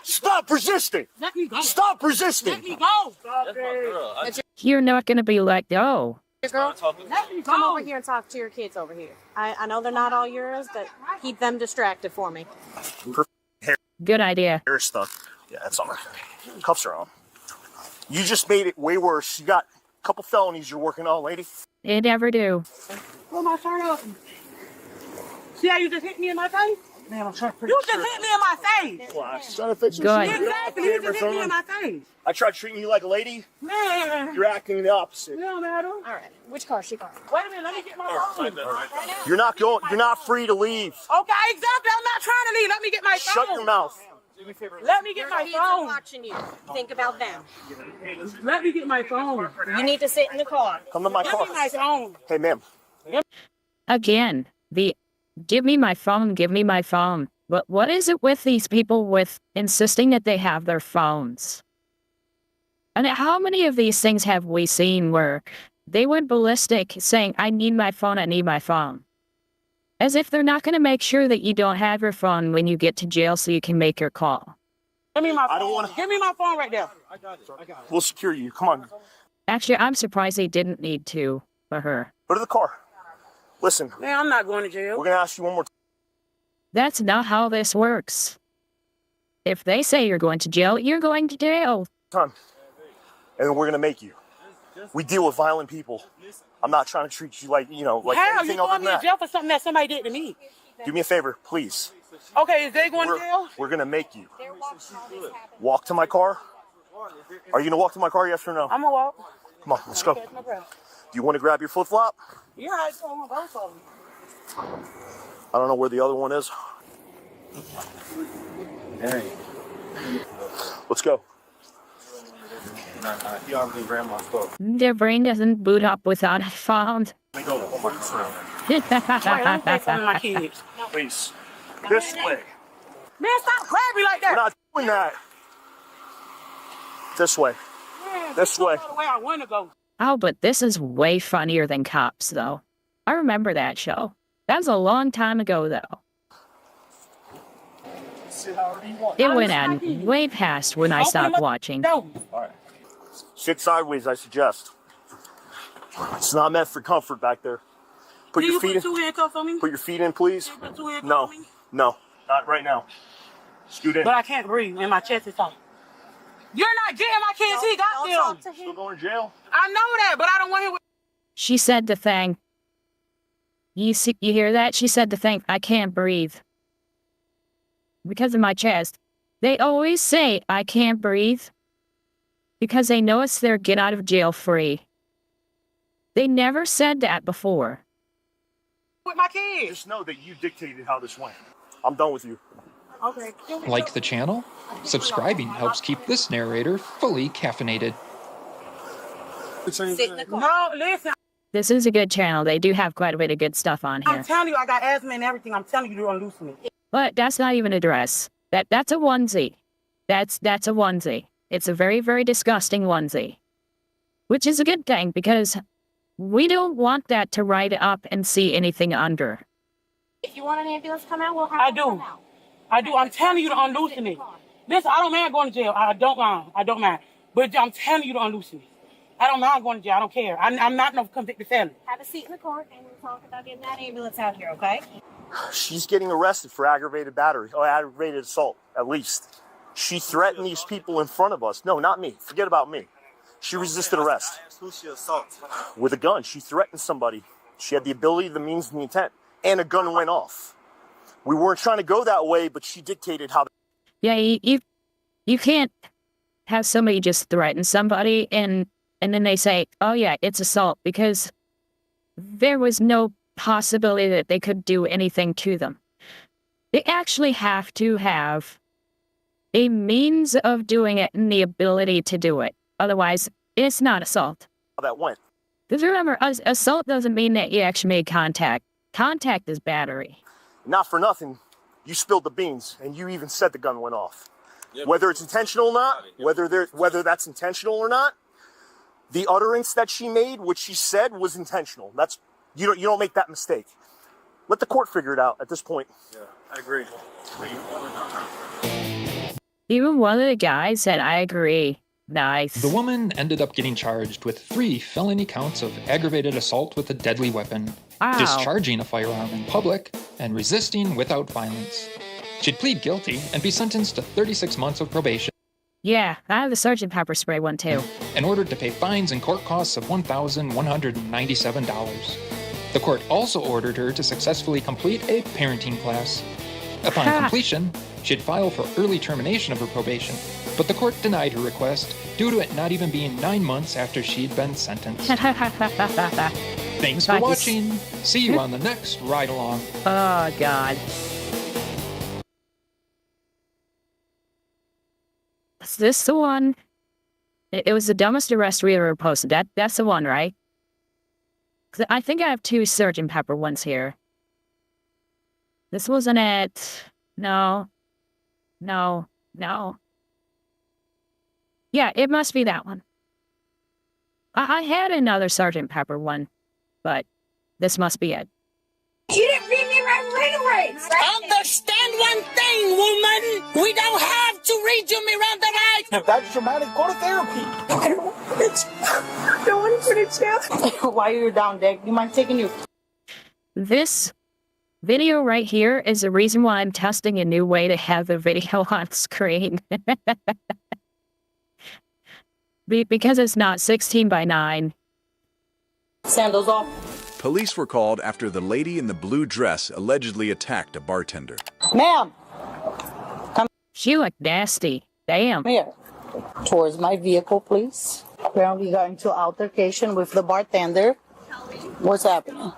Stop resisting. Let me go. Stop resisting. Let me go. You're not going to be let go. Girl, come over here and talk to your kids over here. I know they're not all yours, but keep them distracted for me. Good idea. Hair stuff. Yeah, that's all right. Cuffs are on. You just made it way worse. You got a couple felonies you're working on, lady. They never do. Pull my shirt up. See how you just hit me in my face? Man, I'm trying to you just hit me in my face. Well, I was trying to fix your Good. Exactly. You just hit me in my face. I tried treating you like a lady. Man. You're acting the opposite. It don't matter. All right. Which car is she going? Wait a minute. Let me get my phone. You're not going. You're not free to leave. Okay, exactly. I'm not trying to leave. Let me get my phone. Shut your mouth. Let me get my Kids are phone. watching you. Think about them. Let me get my phone. You need to sit in the car. Come to my car. Give me my phone. Hey, ma'am. Again, give me my phone, give me my phone. But what is it with these people with insisting that they have their phones? And how many of these things have we seen where they went ballistic saying, I need my phone, I need my phone? As if they're not going to make sure that you don't have your phone when you get to jail so you can make your call. Give me my phone. I don't want to. Give me my phone right there. I got it. We'll secure you. Come on. Actually, I'm surprised they didn't need to for her. Go to the car. Listen. Man, I'm not going to jail. We're going to ask you one more time. That's not how this works. If they say you're going to jail, you're going to jail. Time. and then we're gonna make you. We deal with violent people. I'm not trying to treat you like, like How? anything You other throwing than me in that. jail for something that somebody did to me? Do me a favor, please. Okay, is they going to jail? We're gonna make you. Walk to my car. Are you gonna walk to my car, yes or no? I'm gonna walk. Come on, let's go. Catch my breath. Do you want to grab your flip flop? Yeah, I told them both of them. I don't know where the other one is. Let's go. He already ran my stuff. Their brain doesn't boot up without a found. Let me go. Oh my Wait, let me take some of my kids. Please. This way. Man, stop grabbing me like that. We're not doing that. This way. Man, This way. the way I want to go. Oh, but this is way funnier than Cops, though. I remember that show. That was a long time ago, though. It went on way past when I stopped watching. All right. Sit sideways, I suggest. It's not meant for comfort back there. Put your feet in. Two handcuffs on me? Put your feet in, please. No, no, not right now. Scoot in. But I can't breathe and my chest is tight. You're not getting my kids. He got them. Still going to jail. I know that, but I don't want him. She said the thing. You hear that? She said the thing, I can't breathe. Because of my chest. They always say I can't breathe because they know it's their get out of jail free. They never said that before. With my kids. Just know that you dictated how this went. I'm done with you. Okay. Like the channel? Subscribing helps keep this narrator fully caffeinated. No, listen. This is a good channel. They do have quite a bit of good stuff on here. I'm telling you, I got asthma and everything. I'm telling you, you're gonna lose me. But that's not even a dress. That's a onesie. That's a onesie. It's a very, very disgusting onesie. Which is a good thing because we don't want that to ride up and see anything under. If you want an ambulance come out, we'll have I do. I do. I'm telling you to unloosen me. Listen, I don't mind going to jail. I don't mind. I don't mind. But I'm telling you to unloosen me. I don't mind going to jail. I don't care. I'm not no convicted felon. Have a seat in the court and we'll talk about getting that ambulance out here, okay? She's getting arrested for aggravated battery, or aggravated assault, at least. She threatened these people in front of us. No, not me. Forget about me. She resisted arrest. Who she assaulted? With a gun. She threatened somebody. She had the ability, the means, and the intent. And a gun went off. We weren't trying to go that way, but she dictated how. Yeah, you can't have somebody just threaten somebody and then they say, oh yeah, it's assault, because there was no possibility that they could do anything to them. They actually have to have a means of doing it and the ability to do it. Otherwise, it's not assault. How that went. Because remember, assault doesn't mean that you actually made contact. Contact is battery. Not for nothing, you spilled the beans, and you even said the gun went off. Yep. Whether it's intentional or not, whether that's intentional or not, the utterance that she made, what she said, was intentional. That's you don't make that mistake. Let the court figure it out at this point. Yeah, I agree. Even one of the guys said, I agree. Nice. The woman ended up getting charged with 3 felony counts of aggravated assault with a deadly weapon, Wow. discharging a firearm in public, and resisting without violence. She'd plead guilty and be sentenced to 36 months of probation. Yeah, I have the Sgt. Pepper spray one too. In order to pay fines and court costs of $1,197. The court also ordered her to successfully complete a parenting class. Upon completion, she'd file for early termination of her probation, but the court denied her request due to it not even being 9 months after she'd been sentenced. Thanks for watching. See you on the next ride along. Oh, God. Is this the one? It was the dumbest arrest we ever posted. That's the one, right? 'Cause I think I have 2 Sgt. Pepper ones here. This wasn't it. No. No. No. Yeah, it must be that one. I had another Sgt. Pepper one, but this must be it. You didn't read me right away. Understand one thing, woman. We don't have to read you Miranda right. If that's traumatic, go to therapy. I don't want to put it down. Why are you down, Dick? You mind taking you? This video right here is the reason why I'm testing a new way to have the video on screen. Because it's not 16 by 9. Sandals off. Police were called after the lady in the blue dress allegedly attacked a bartender. Ma'am. She looked nasty. Damn. Come here. Towards my vehicle, please. Apparently got into altercation with the bartender. What's happening?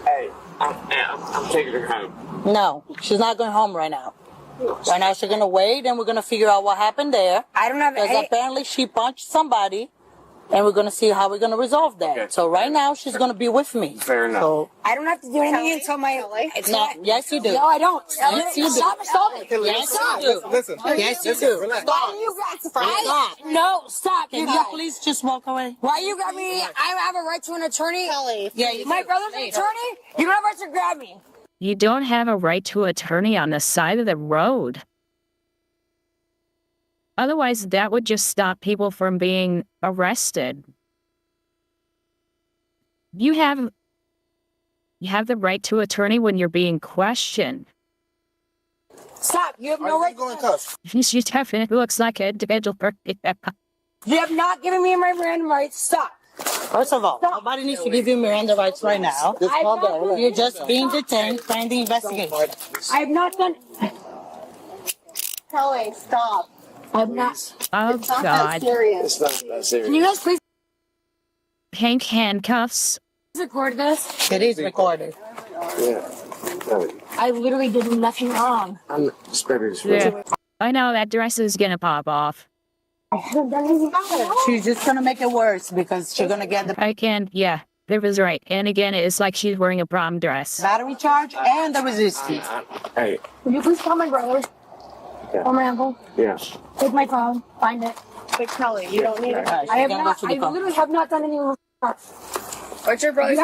Hey, I'm taking her home. No, she's not going home right now. Right now she's gonna wait and we're gonna figure out what happened there. I don't have Because apparently she punched somebody and we're gonna see how we're gonna resolve that. Okay. So right now she's gonna be with me. Fair enough. So, I don't have to do anything until my. It's no, not. yes you do. No, I don't. Yes you do. Stop it. Yes Stop. you do. Listen. Yes you do. Relax. Why do you guys? Stop. No, stop. Can you please just walk away? Why you grab me? I have a right to an attorney. Yeah, you My do. brother's an attorney. You don't have a right to grab me. You don't have a right to attorney on the side of the road. Otherwise, that would just stop people from being arrested. You have the right to attorney when you're being questioned. Stop. You have no right. Going cuss. She definitely looks like an individual. You have not given me my random rights. Stop. First of all, nobody needs to give you Miranda rights right now. Just calm down. You're just being detained pending investigation. I have not done. Kelly, stop. I'm not. Oh, It's not God. that serious. It's not that serious. Can you guys please Pink handcuffs. record this? It is recorded. Yeah. I literally did nothing wrong. I'm spreading this. Yeah. I know that dress is gonna pop off. I haven't done anything wrong. She's just gonna make it worse because she's gonna get the I can, yeah, that was right. And again, it's like she's wearing a prom dress. battery charge and the resistance. Hey. Will you please call my brother? Yeah. Or my uncle? Yeah. Take my phone. Find it. But Kelly, you don't need it. I have not. I literally have not done anything wrong. What's your brother's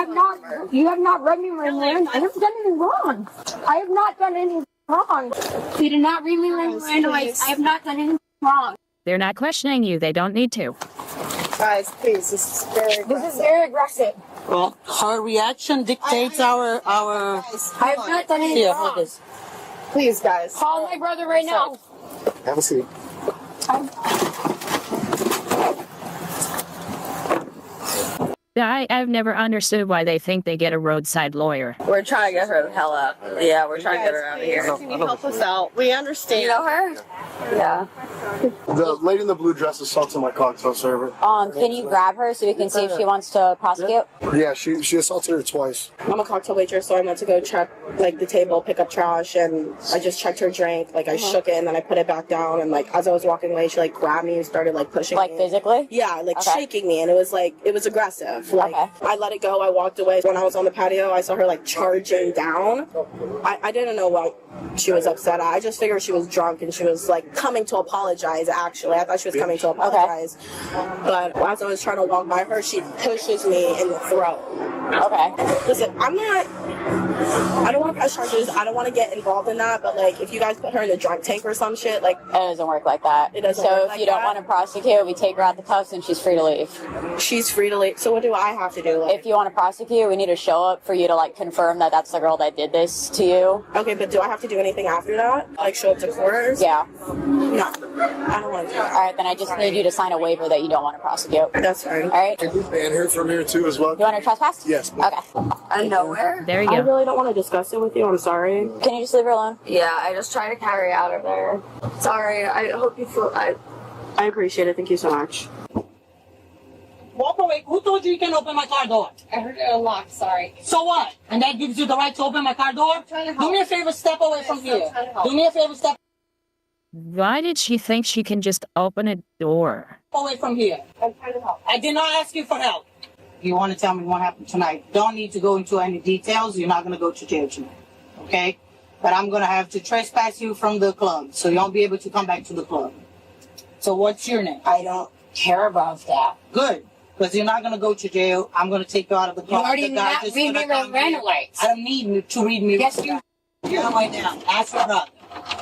You have not read me my land. I haven't done anything wrong. I have not done anything wrong. You did not read me my land. I have not done anything wrong. They're not questioning you. They don't need to. Guys, please, this is very aggressive. Well, her reaction dictates our. I have not done anything Here, hold wrong. this. Please, guys. Call my brother right now. Have a seat. I've never understood why they think they get a roadside lawyer. We're trying to get her the hell out. Yeah, we're trying to get her out of here. Can you help us out? We understand. You know her? Yeah. The lady in the blue dress assaulted my cocktail server. Can you grab her so we can see if she wants to prosecute? Yeah, she assaulted her twice. I'm a cocktail waitress, so I went to go check like the table, pick up trash, and I just checked her drink. Like I shook it and then I put it back down. And like as I was walking away, she like grabbed me and started like pushing Like me. physically? Yeah, like Okay. shaking me, and it was aggressive. Like I let it go. I walked away. When I was on the patio, I saw her like charging down. I didn't know what she was upset at. I just figured she was drunk and she was like coming to apologize. Actually, I thought she was coming to apologize. But as I was trying to walk by her, she pushes me in the throat. Okay. Listen, I don't want to press charges. I don't want to get involved in that. But like, if you guys put her in the drunk tank or some shit, like it doesn't work like that. It doesn't so work if like you don't that. want to prosecute, we take her out the cuffs and she's free to leave. She's free to leave. So what do I have to do? Like, If you want to prosecute, we need to show up for you to like confirm that that's the girl that did this to you. okay, but do I have to do anything after that? Like show up to court? Yeah. No, I don't want to do that. All right, then I just need you to sign a waiver that you don't want to prosecute. That's fine. All right. And her from here too as well. You want to trespass? Yes. Okay. I nowhere. There you I go. really don't want to discuss it with you. I'm sorry. Can you just leave her alone? Yeah, I just tried to carry out of there. Sorry. I hope you feel. I appreciate it. Thank you so much. Walk away. Who told you you can open my car door? I heard it unlocked. Sorry. So what? And that gives you the right to open my car door? Do me a favor, step away from here. Do me a favor, step Why did she think she can just open a door? away from here. I'm trying to help. I did not ask you for help. You want to tell me what happened tonight? Don't need to go into any details. You're not going to go to jail tonight. Okay? But I'm going to have to trespass you from the club. So you won't be able to come back to the club. So what's your name? I don't care about that. Good. Because you're not going to go to jail. I'm going to take you out of the You club. already The guy not just read me gonna my come Miranda here. rights. I don't need you to read me. Yes, you. Come right now. Ask your brother.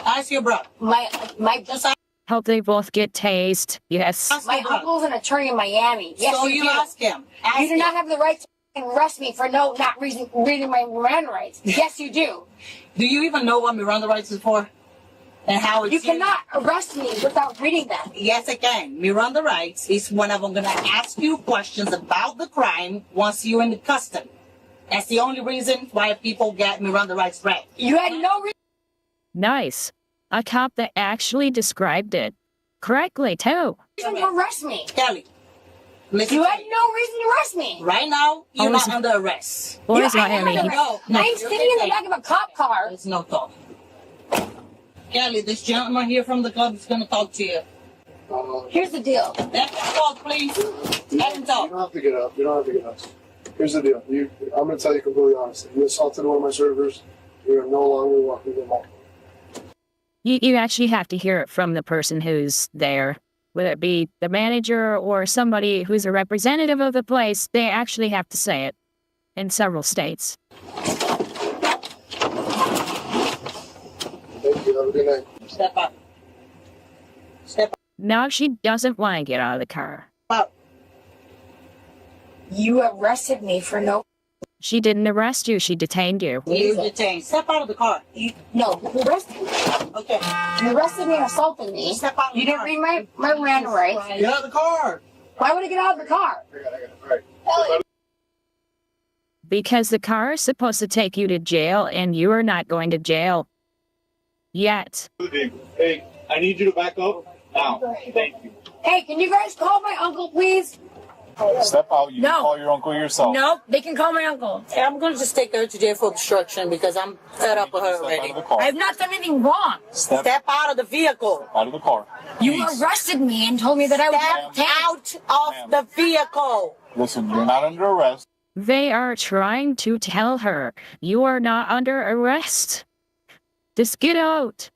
Ask your brother. My Just ask Hope they both get tased. Yes. my your brother. uncle's an attorney in Miami. Yes, So you you do. ask him. Ask You do him. not have the right to arrest me for not reading my Miranda rights. Yes, you do. Do you even know what Miranda rights is for? And how You cannot arrest me without reading that. Yes, I can. Miranda rights is when I'm going to ask you questions about the crime once you're in the custody. That's the only reason why people get Miranda rights read. You had no reason. Nice. A cop that actually described it correctly, too. To arrest me. Kelly, listen. You had no reason to arrest me. Right now, you're Oh, not is- under arrest. Boy, is I'm not Miami. under arrest. I'm sitting in the back of a cop car. There's no talk. Kelly, this gentleman here from the club is going to talk to you. Here's the deal. Let him talk, please. Let him talk. You don't have to get up. You don't have to get up. Here's the deal. I'm going to tell you completely honestly. You assaulted one of my servers. You are no longer welcome to the mall. You actually have to hear it from the person who's there, whether it be the manager or somebody who's a representative of the place. They actually have to say it in several states. Thank you. Have a good night. Step up. Step up. Now she doesn't want to get out of the car. You arrested me for no. She didn't arrest you. She detained you. You detained. Step out of the car. No, you arrested me. Okay. You arrested me and assaulted me. Step out of the You didn't car. read my Miranda rights. Get out of the car. Why would I get out of the car? I got it. All right. Because the car is supposed to take you to jail, and you are not going to jail yet. Hey, I need you to back up now. Thank you. Hey, can you guys call my uncle, please? Step out. You No. can call your uncle yourself. No, they can call my uncle. I'm going to just take her to jail for obstruction because I'm fed up with her Step out already. of the car. I have not done anything wrong. Step Step out of the vehicle. out of the car. You Please. arrested me and told me that I was Step out of the vehicle. Listen, you're not under arrest. They are trying to tell her, you are not under arrest. Just get out.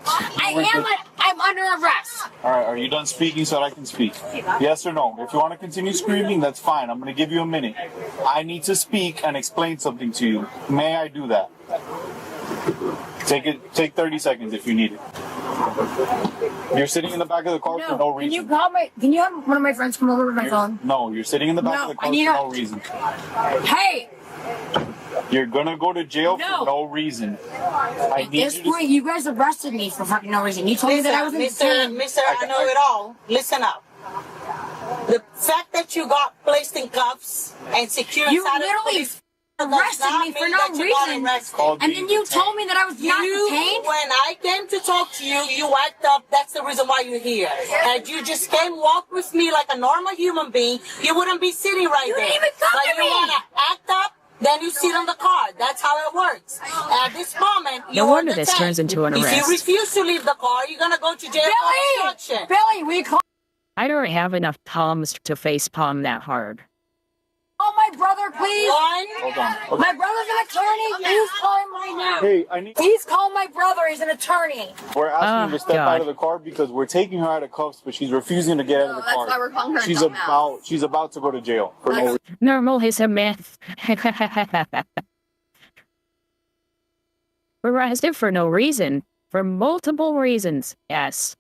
I'm under arrest. All right, are you done speaking so that I can speak? Yes or no? If you want to continue screaming, that's fine. I'm going to give you a minute. I need to speak and explain something to you. May I do that? Take 30 seconds if you need it. You're sitting in the back of the car for no Can you reason. can you have one of my friends come over with my phone? No, you're sitting in the back No, of the I car for need no a- reason. Hey, You're gonna go to jail No. for no reason. I at need this you to. point, you guys arrested me for fucking no reason. You told me that I was Listen, insane. Mister, I know it all. Listen up. The fact that you got placed in cuffs and secured You inside of literally police does arrested not me for mean no that you got reason. arrested. And then you told me that I was not detained? When I came to talk to you, you act up. That's the reason why you're here. And you just came walk with me like a normal human being, you wouldn't be sitting right You there. didn't even talk but to you me. want to act up, then you sit on the car. That's how it works. At this moment, No you're wonder this detained. turns into an If arrest. you refuse to leave the car, you're going to go to jail for obstruction. Billy, we call I don't have enough palms to face palm that hard. my brother, please. Hold on. My brother's an attorney. Please call him right now. Hey, I need. Please call my brother. He's an attorney. We're asking you Oh, to step God. out of the car because we're taking her out of cuffs, but she's refusing to get out of the that's car. why we're calling her a She's dumbass. she's about to go to jail for no reason. Normal is a myth. We're arrested for no reason. For multiple reasons, yes.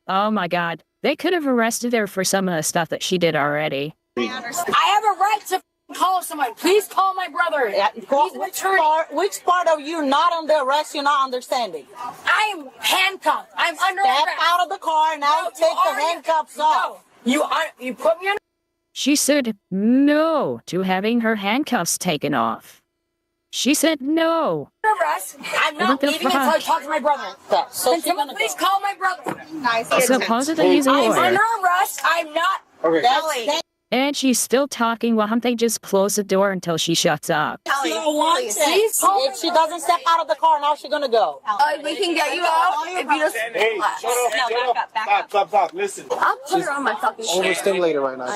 Oh my god. They could have arrested her for some of the stuff that she did already. I have a right to call someone. Please call my brother. He's an attorney. Which part of you not under arrest you're not understanding? I am handcuffed. I'm under Step arrest. out of the car now. No, Take you the already- handcuffs off. You put me under She said no to having her handcuffs taken off. She said no. arrest. I'm not What the leaving until I fuck? talk to my brother. So Can someone please call my brother? Nice. Supposedly he's a I'm lawyer. under arrest. I'm not. Okay. Billy. And she's still talking. Why don't they just close the door until she shuts up? She don't want it. Please call If she doesn't step out of the car, now she's gonna go. We can get you out if you just. Hey, stop. Listen. I'll put her on my fucking shit. Overstimulated right now.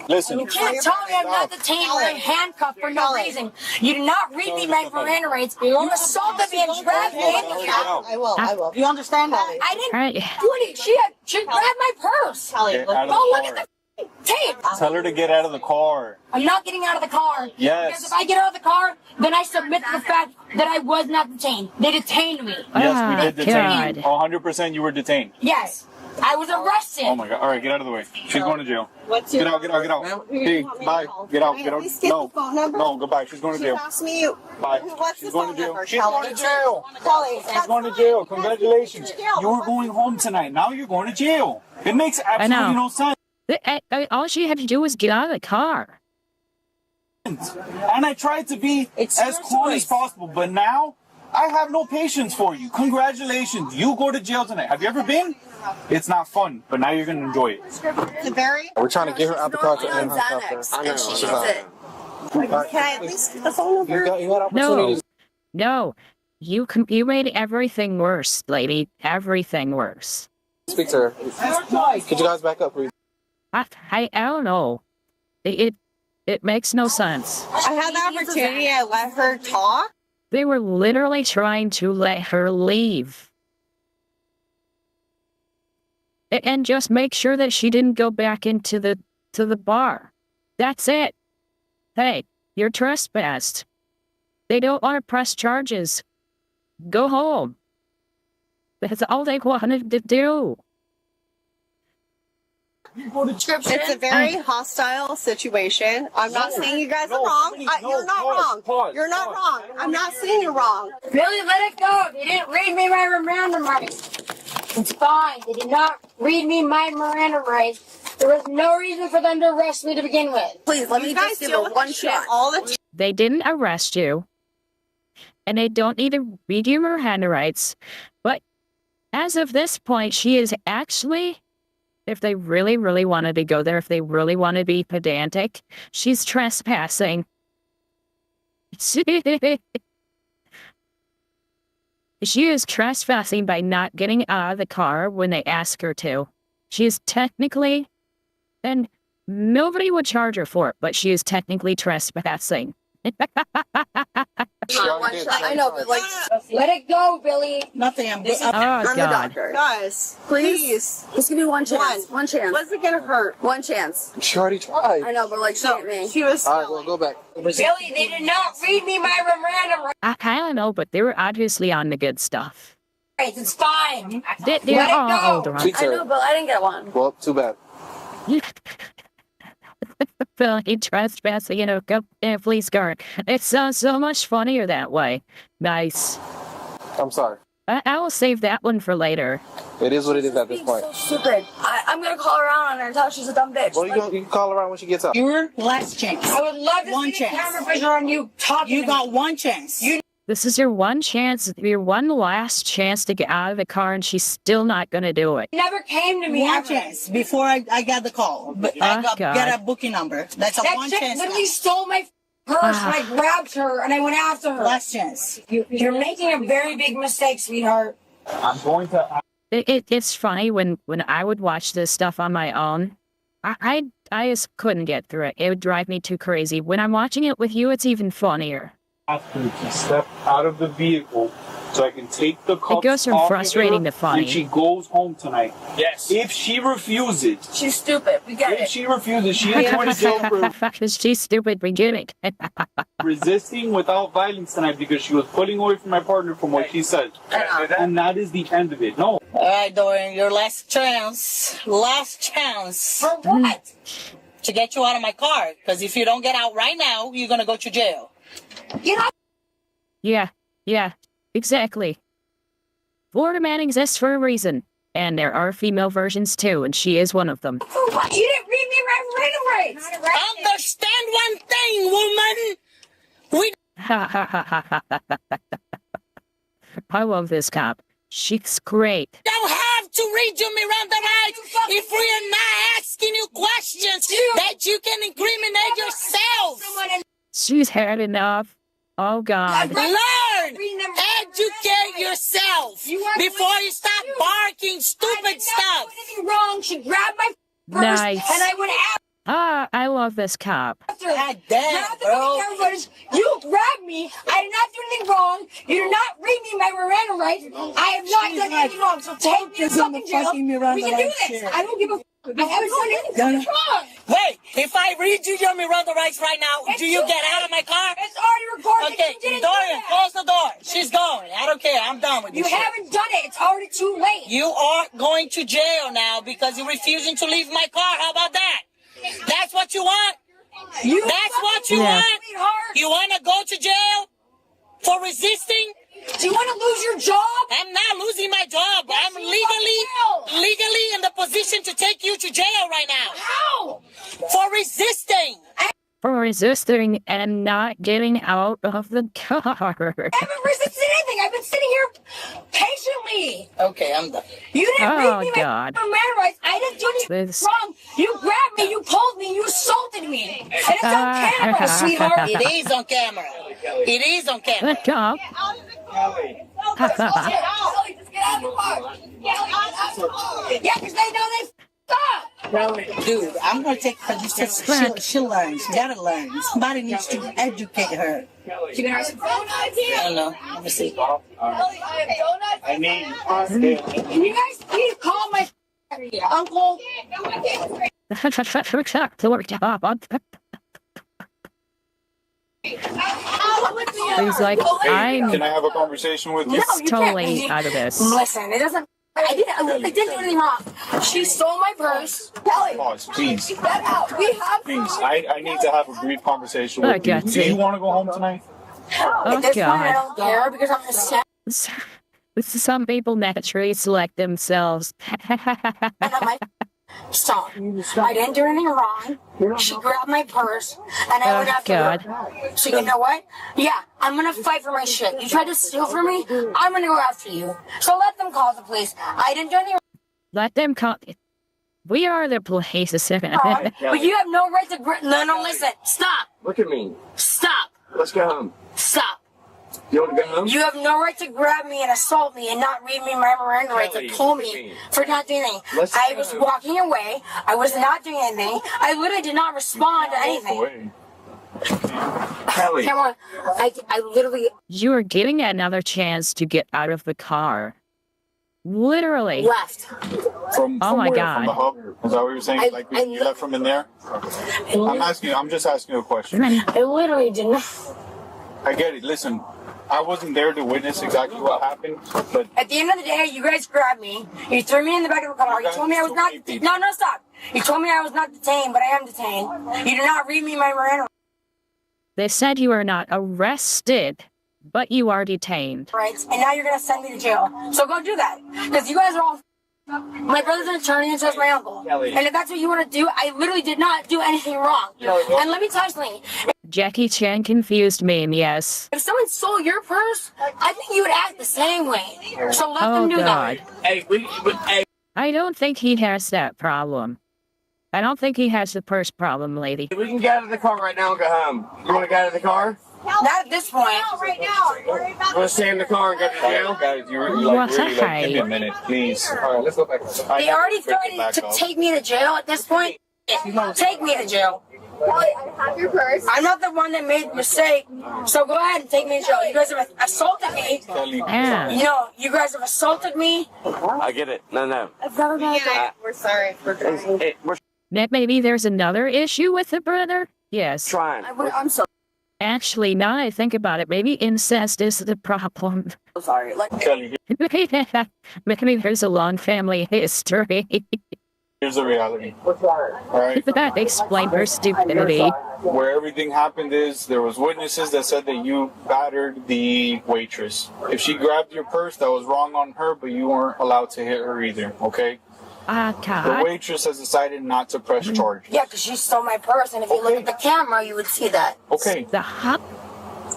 Listen. You can't tell me I'm not detained or I'm handcuffed for no reason. You did not read me my Miranda rights. You assaulted me and dragged me in here. I will. You understand that? I didn't All right. do any. She grabbed my purse. Get out of Go the look at car. the tape. Tell her to get out of the car. I'm not getting out of the car. Yes. Because if I get out of the car, then I submit to the fact that I was not detained. They detained me. Yes, we did detain God. you. 100% you were detained. Yes. I was arrested. Oh my God. All right, get out of the way. She's going to jail. What's Get your out, get out, get out. Hey, bye. Get out, get out. No, no, goodbye. She's going to jail. Ask me. Bye. What's She's the going phone to jail. number? She's going to jail. She's going to jail. Congratulations. You were going home tonight. Now you're going to jail. It makes absolutely no sense. All she had to do was get out of the car. And I tried to be as calm as possible, but now I have no patience for you. Congratulations. You go to jail tonight. Have you ever been? It's not fun, but now you're going to enjoy it. We're trying to get her out the car to Xanax, and she needs it. Can I at least get the phone number? No. You made everything worse, lady. Everything worse. Speak to her. Could you guys back up, please? I don't know. It makes no sense. I had the opportunity. I let her talk. They were literally trying to let her leave. And just make sure that she didn't go back into the bar. That's it. Hey, you're trespassed. They don't want to press charges. Go home. That's all they wanted to do. It's a very hostile situation. I'm not saying you guys are wrong. You're not wrong. You're not wrong. I'm not saying you're wrong. Billy, let it go. They didn't read me my Miranda rights. It's fine. They did not read me my Miranda rights. There was no reason for them to arrest me to begin with. Please, let me just give her one shot. All the time. They didn't arrest you. And they don't need to read you Miranda rights. But as of this point, she is actually, if they really, really wanted to go there, if they really want to be pedantic, she's trespassing. She is trespassing by not getting out of the car when they ask her to. She is technically, and nobody would charge her for it, but she is technically trespassing. I know, but like, let it go, Billy. Nothing. I'm the God. doctor. Guys, please. Just give me one chance. One chance. What's it gonna hurt? One chance. She already tried. I know, but like, she hit me. She was. All right, well, go back. Billy, they did not read me my Miranda rights. I don't know, but they were obviously on the good stuff. It's fine. They're all older. Speak to I her. know, but I didn't get one. Well, too bad. Billy trespassing in a police car. It sounds so much funnier that way. Nice. I'm sorry. I will save that one for later. It is what it is at this point. So stupid. I'm gonna call her out on her and tell her she's a dumb bitch. Well, you can call her out when she gets out. Your last chance. I would love to One see the chance. camera picture on you talking. You got one chance. This is your one chance, your one last chance to get out of the car, and she's still not going to do it. never came to me One ever. chance before I got the call. But I God. get a booking number. That's a That one chick chance. literally stole my purse and I grabbed her and I went after her. Last chance. You're making a very big mistake, sweetheart. I'm going to. It's funny when I would watch this stuff on my own. I just couldn't get through it. It would drive me too crazy. When I'm watching it with you, it's even funnier. Ask her to step out of the vehicle so I can take the cuffs It goes from off frustrating of her to funny. when she goes home tonight. Yes. If she refuses, She's stupid. We get if it. she refuses, she is going to jail for She's stupid. We get it. resisting without violence tonight because she was pulling away from my partner from what she said. And that is the end of it. No. All right, Dorian, your last chance. Last chance. For what? To get you out of my car. Because if you don't get out right now, you're going to go to jail. You know, Yeah, exactly. Florida man exists for a reason. And there are female versions too, and she is one of them. for what? You didn't read me my Miranda rights. Understand one thing, woman. We I love this cop. She's great. don't have to read your Miranda rights if we are not asking you questions that you can incriminate yourself. She's had enough. Oh, God. Learn! Educate yourself before you stop barking stupid stuff. Anything wrong? She grabbed my purse Nice. and I went after. I love this cop. God damn, bro. You grabbed me. I did not do anything wrong. You did not read me my Miranda rights. I have not done anything wrong. So take me to fucking jail. We can do this. I don't give a I haven't done anything wrong. Wait, if I read you your Miranda rights right now, do you get out of my car? It's already recorded. Okay, Dorian, close the door. She's going. I don't care. I'm done with you. You haven't done it. It's already too late. You are going to jail now because you're refusing to leave my car. How about that? That's what you want? That's what you want? You want to go to jail for resisting? Do you want to lose your job? I'm not losing my job. Yes, I'm legally in the position to take you to jail right now. How? For resisting. For resisting and not getting out of the car. I haven't resisted anything. I've been sitting here patiently. Okay, I'm done. You didn't read me God. my man rights. I didn't do anything wrong. You grabbed me, you pulled me, you assaulted me. And it's on camera, sweetheart. It is on camera. It is on camera. Good job. Yeah, because they know they up. Dude, I'm going to take her. She'll learn. She got to learn. Somebody needs to educate her. You can have some donuts? I don't know. Let me see. I need. Can you guys please call my uncle? He's like, Can I have a conversation with you? It's totally out of this. Listen, it doesn't. I didn't do anything wrong. She stole my purse. Kelly, Pause, please. keep that out. We have. Please, I need to have a brief conversation with you. Do you want to go home tonight? Oh, At this point, I God. don't care because I'm the Some people naturally select themselves. Stop. I didn't do anything wrong. She grabbed my purse and I went after her. So you know what? Yeah, I'm gonna fight for my shit. You tried to steal from me, I'm gonna go after you. So let them call the police. I didn't do anything Let them call. We are the police. wrong, but you have no right to no, listen. Stop. Look at me. Stop. Let's go home. Stop. You want to go home? You have no right to grab me and assault me and not read me my Miranda rights and pull me for not doing anything. I was walking away. I was not doing anything. I literally did not respond to anything. Kelly. Come on. I literally. You are getting another chance to get out of the car. Literally. Left. From oh my where? God. From the hub? Is that what you're saying? Like you left from in there? I'm just asking you a question. I literally didn't. I get it. Listen, I wasn't there to witness exactly what happened, but At the end of the day, you guys grabbed me. You threw me in the back of the car. You told me I was not. No, stop. You told me I was not detained, but I am detained. You did not read me my Miranda They said you are not arrested, but you are detained. rights, and now you're gonna send me to jail. So go do that, because you guys are all. My brother's an attorney and so is my uncle. Kelly. And if that's what you want to do, I literally did not do anything wrong. And let me tell you something. Jackie Chan confused me, yes. If someone stole your purse, I think you would act the same way. So let them do God. that. Hey, I don't think he has that problem. I don't think he has the purse problem, lady. we can get out of the car right now and go home. You want to get out of the car? Not at this point. Right now. You want to stay in the car and go to jail? guys, give me a minute, please. All right, let's go back. They already threatened to take me to jail at this point. Take me to jail. I have your purse. I'm not the one that made the mistake, so go ahead and take me to jail. You guys have assaulted me. Yeah. You know, you guys have assaulted me. I get it. No. We're sorry. Maybe there's another issue with the brother? Yes. Trying. I'm so Actually, now I think about it, maybe incest is the problem. sorry. Kelly, Maybe there's a long family history. here's the reality. All right. That explains her stupidity. Where everything happened is there was witnesses that said that you battered the waitress. If she grabbed your purse, that was wrong on her, but you weren't allowed to hit her either, okay? The God. waitress has decided not to press charges. Yeah, because she stole my purse, and if you look at the camera, you would see that. Okay.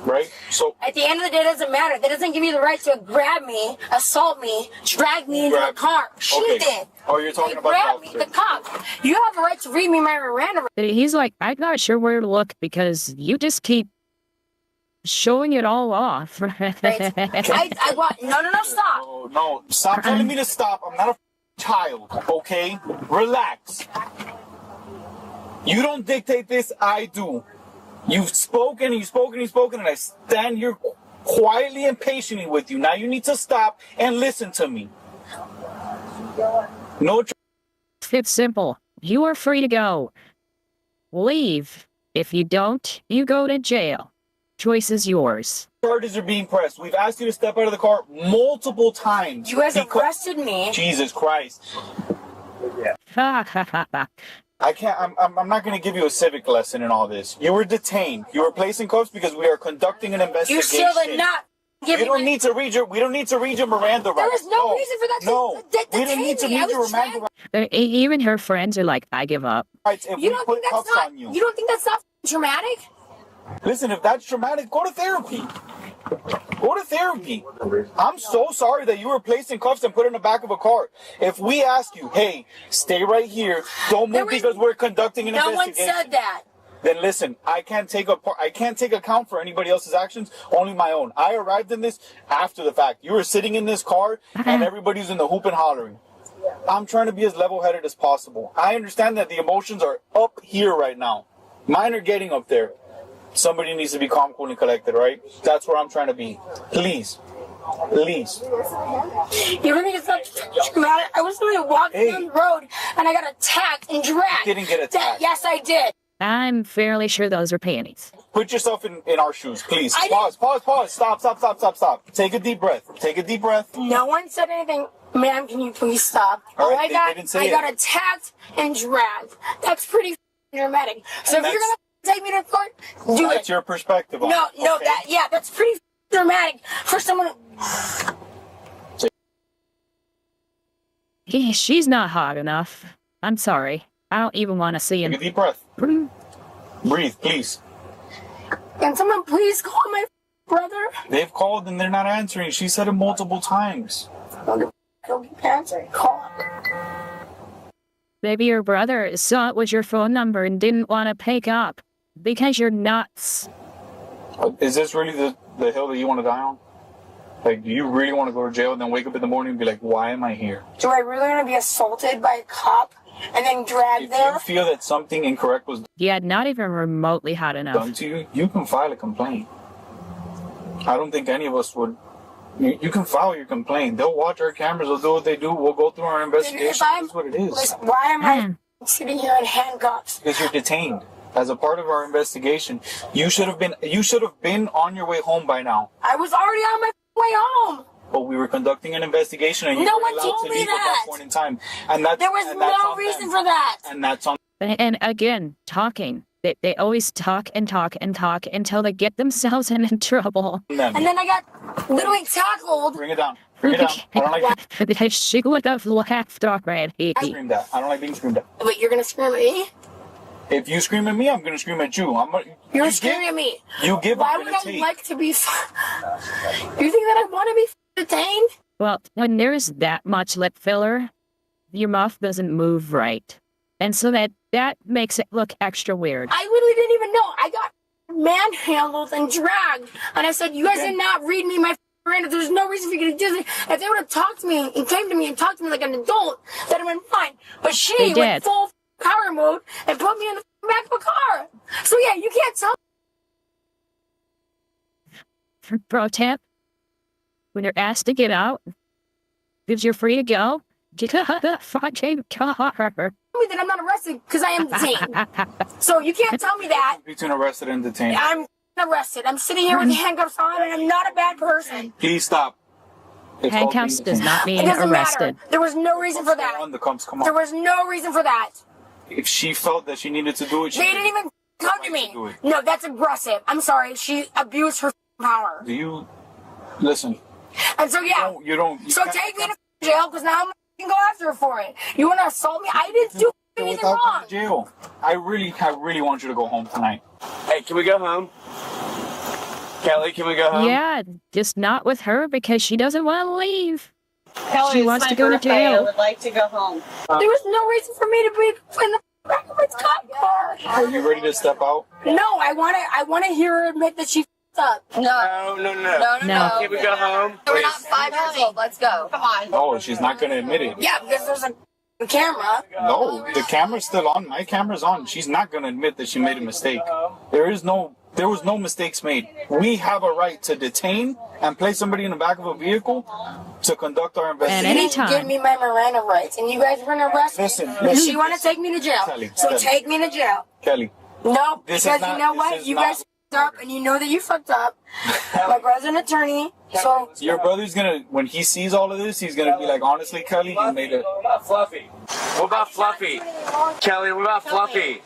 Right? So At the end of the day, it doesn't matter. That doesn't give you the right to grab me, assault me, drag me into the car. She did. Oh, you're talking They about grabbed me, the cop. You have a right to read me my Miranda. He's like, I'm not sure where to look because you just keep showing it all off. I want. No, stop. No, stop telling me to stop. I'm not a child, okay? Relax. You don't dictate this, I do. You've spoken, and I stand here quietly and patiently with you. Now you need to stop and listen to me. No. It's simple. You are free to go. Leave. If you don't, you go to jail. Choice is yours. Charges are being pressed. We've asked you to step out of the car multiple times. You guys arrested me. Jesus Christ. I can't. I'm not going to give you a civic lesson in all this. You were detained. You were placed in cuffs because we are conducting an investigation. You still did not. We don't need to read your Miranda rights. There was no reason for that. We don't need to read your Miranda rights. Even her friends are like, I give up. You don't think that's not? You don't think that's not traumatic? Listen, if that's traumatic, go to therapy. Go to therapy. I'm so sorry that you were placed in cuffs and put in the back of a car. If we ask you, hey, stay right here, don't move because we're conducting an investigation. No one said that. Then listen, I can't take account for anybody else's actions, only my own. I arrived in this after the fact. You were sitting in this car and everybody's in the hoop and hollering. I'm trying to be as level-headed as possible. I understand that the emotions are up here right now. Mine are getting up there. Somebody needs to be calm, cool, and collected, right? That's where I'm trying to be. Please. Please. You don't think it's not traumatic? I was literally walking down the road and I got attacked and dragged. You didn't get attacked. Yes, I did. I'm fairly sure those are panties. Put yourself in our shoes, please. Pause. Stop. Take a deep breath. No one said anything. Ma'am, can you please stop? All right, they didn't say I got attacked and dragged. That's pretty dramatic. So if you're going to take me to court, do it. That's your perspective on it. No, that's pretty dramatic for someone. She's not hot enough. I'm sorry. I don't even want to see him. Take a deep breath. Breathe, please. Can someone please call my brother? They've called and they're not answering. She said it multiple times. Don't keep answering. Call. Maybe your brother saw it was your phone number and didn't want to pick up. Because you're nuts. Is this really the hill that you want to die on? Like, do you really want to go to jail and then wake up in the morning and be like, why am I here? Do I really want to be assaulted by a cop and then dragged there? If you feel that something incorrect was not even remotely hot enough done to you, you can file a complaint. I don't think any of us would. You can file your complaint. They'll watch our cameras. They'll do what they do. We'll go through our investigation. That's what it is. Listen, why am I sitting here in handcuffs? Because you're detained. As a part of our investigation, you should have been on your way home by now. I was already on my way home. But we were conducting an investigation, and you no were one allowed told to me leave that. at that point in time. And There was no reason for that. And that's on. And again, talking. They always talk until they get themselves in trouble. And then I got literally tackled. Bring it down. I don't like that. She would have laughed already. Scream that. I don't like being screamed at. Wait, you're gonna scream at me? If you scream at me, I'm gonna scream at you. You're screaming at me. You give. Why would I like to be? You think that I want to be detained? Well, when there's that much lip filler, your mouth doesn't move right, and so that makes it look extra weird. I literally didn't even know. I got manhandled and dragged, and I said, "You guys did not read me my Miranda. There's no reason for you to do this." If they would have talked to me and came to me and talked to me like an adult, that'd have been fine. But she went full power mode and put me in the back of a car. So yeah, you can't tell. Pro tip: when you're asked to get out, if you're free to go, get out of the fucking car. Tell me that I'm not arrested because I am detained. So you can't tell me that. Between arrested and detained. I'm arrested. I'm sitting here with handcuffs on, and I'm not a bad person. Please stop. Handcuffs does not mean it doesn't arrested. Matter. There was no reason for that. Come on. There was no reason for that. If she felt that she needed to do it, they didn't even come to me. No, that's aggressive. I'm sorry. She abused her power. Do you listen? And so yeah, you don't. So take me to jail because now I'm gonna go after her for it. You want to assault me? I didn't do anything wrong. Jail. I really want you to go home tonight. Hey, can we go home? Kelly, can we go home? Yeah, just not with her because she doesn't want to leave. Kelly, she wants to go to jail. I would like to go home. There was no reason for me to be in the back of my cop car. Are you ready to step out? No, I want to hear her admit that she f***ed up. No. Can we go home? We're not 5 years old. Let's go. Come on. Oh, she's not going to admit it. Yeah, because there's a the camera. No, the camera's still on. My camera's on. She's not going to admit that she made a mistake. There was no mistakes made. We have a right to detain and place somebody in the back of a vehicle to conduct our investigation. You didn't give me my Miranda rights, and you guys were gonna arrest me. Listen. She want to take me to jail, Kelly, so Kelly. take me to jail. Kelly. No, This because is not- you know this what? is You not- guys fucked up, and you know that you fucked up. My brother's an attorney, so Your brother's gonna, when he sees all of this, he's gonna be like, honestly, Kelly, you made it. What about Fluffy? What about Fluffy? Kelly, what about Fluffy?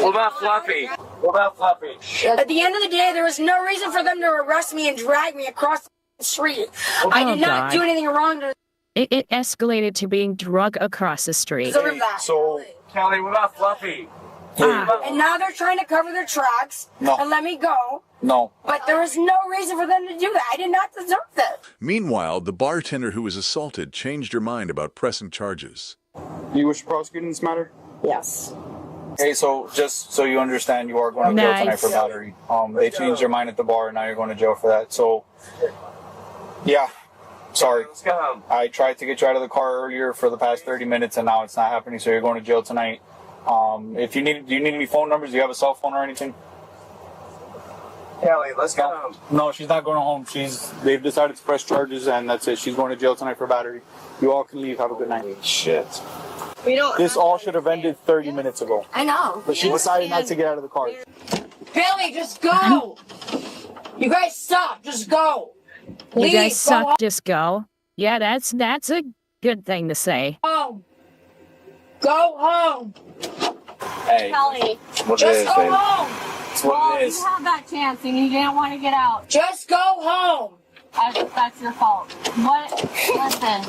What about Fluffy? What about Fluffy? at the end of the day, there was no reason for them to arrest me and drag me across the street. I did not God. do anything wrong to It escalated to being drug across the street. deserve that. So, Kelly, what about Fluffy? And now they're trying to cover their tracks No. and let me go. no. But there was no reason for them to do that. I did not deserve that. Meanwhile, the bartender who was assaulted changed her mind about pressing charges. You wish to prosecute in this matter? Yes. Okay, so just so you understand, you are going to jail tonight Nice. for battery. They changed their mind at the bar, and now you're going to jail for that. So, yeah, sorry. Let's go home. I tried to get you out of the car earlier for the past 30 minutes, and now it's not happening, so you're going to jail tonight. If you need, do you need any phone numbers? Do you have a cell phone or anything? Kelly, let's go home. No, she's not going home. They've decided to press charges, and that's it. She's going to jail tonight for battery. You all can leave. Have a good night. Shit. We don't. This all should have ended 30 minutes ago. I know. But she decided not to get out of the car. Billy, just go. You guys stop. Just go. You Leave. guys Go suck, just go. Yeah, that's a good thing to say. home. Go home. Hey, Kelly, what Just it is, go baby. home. It's what it is. you had that chance and you didn't want to get out. Just go home. That's your fault. Listen.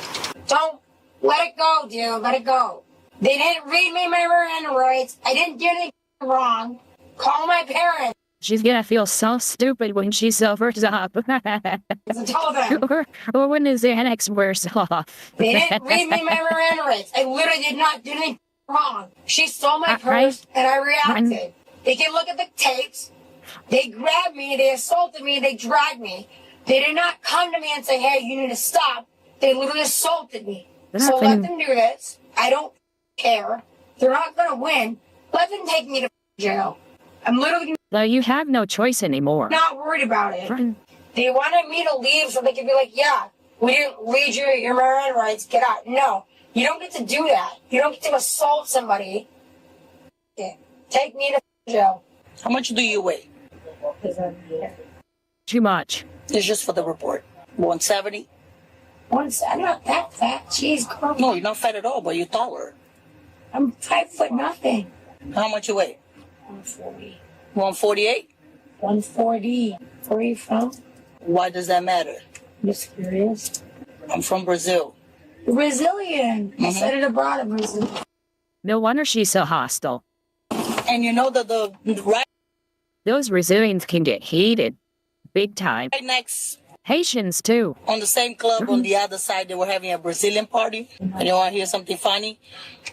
Don't let it go, dude. Let it go. They didn't read me my Miranda rights. I didn't do anything wrong. Call my parents. She's gonna feel so stupid when she sobers up. Tell them. or when his Xanax wears off. They didn't read me my Miranda rights. I literally did not do anything wrong. She stole my purse and I reacted. They can look at the tapes. They grabbed me, they assaulted me, they dragged me. They did not come to me and say, hey, you need to stop. They literally assaulted me. So let them do this. I don't care. They're not going to win. Let them take me to jail. I'm literally Though you have no choice anymore. not worried about it. They wanted me to leave so they could be like, yeah, we didn't read your Miranda rights. Get out. No, you don't get to do that. You don't get to assault somebody. Yeah. Take me to jail. How much do you weigh? Too much. It's just for the report. 170? I'm not that fat. Jeez, girl. No, you're not fat at all, but you're taller. I'm 5 foot nothing. How much you weigh? 140. 148? 140. Where are you from? Why does that matter? I'm just curious. I'm from Brazil. You're Brazilian. I said it abroad in Brazil. No wonder she's so hostile. And you know that the right Those Brazilians can get heated. Big time. next Haitians, too. on the same club on the other side, they were having a Brazilian party. And you want to hear something funny?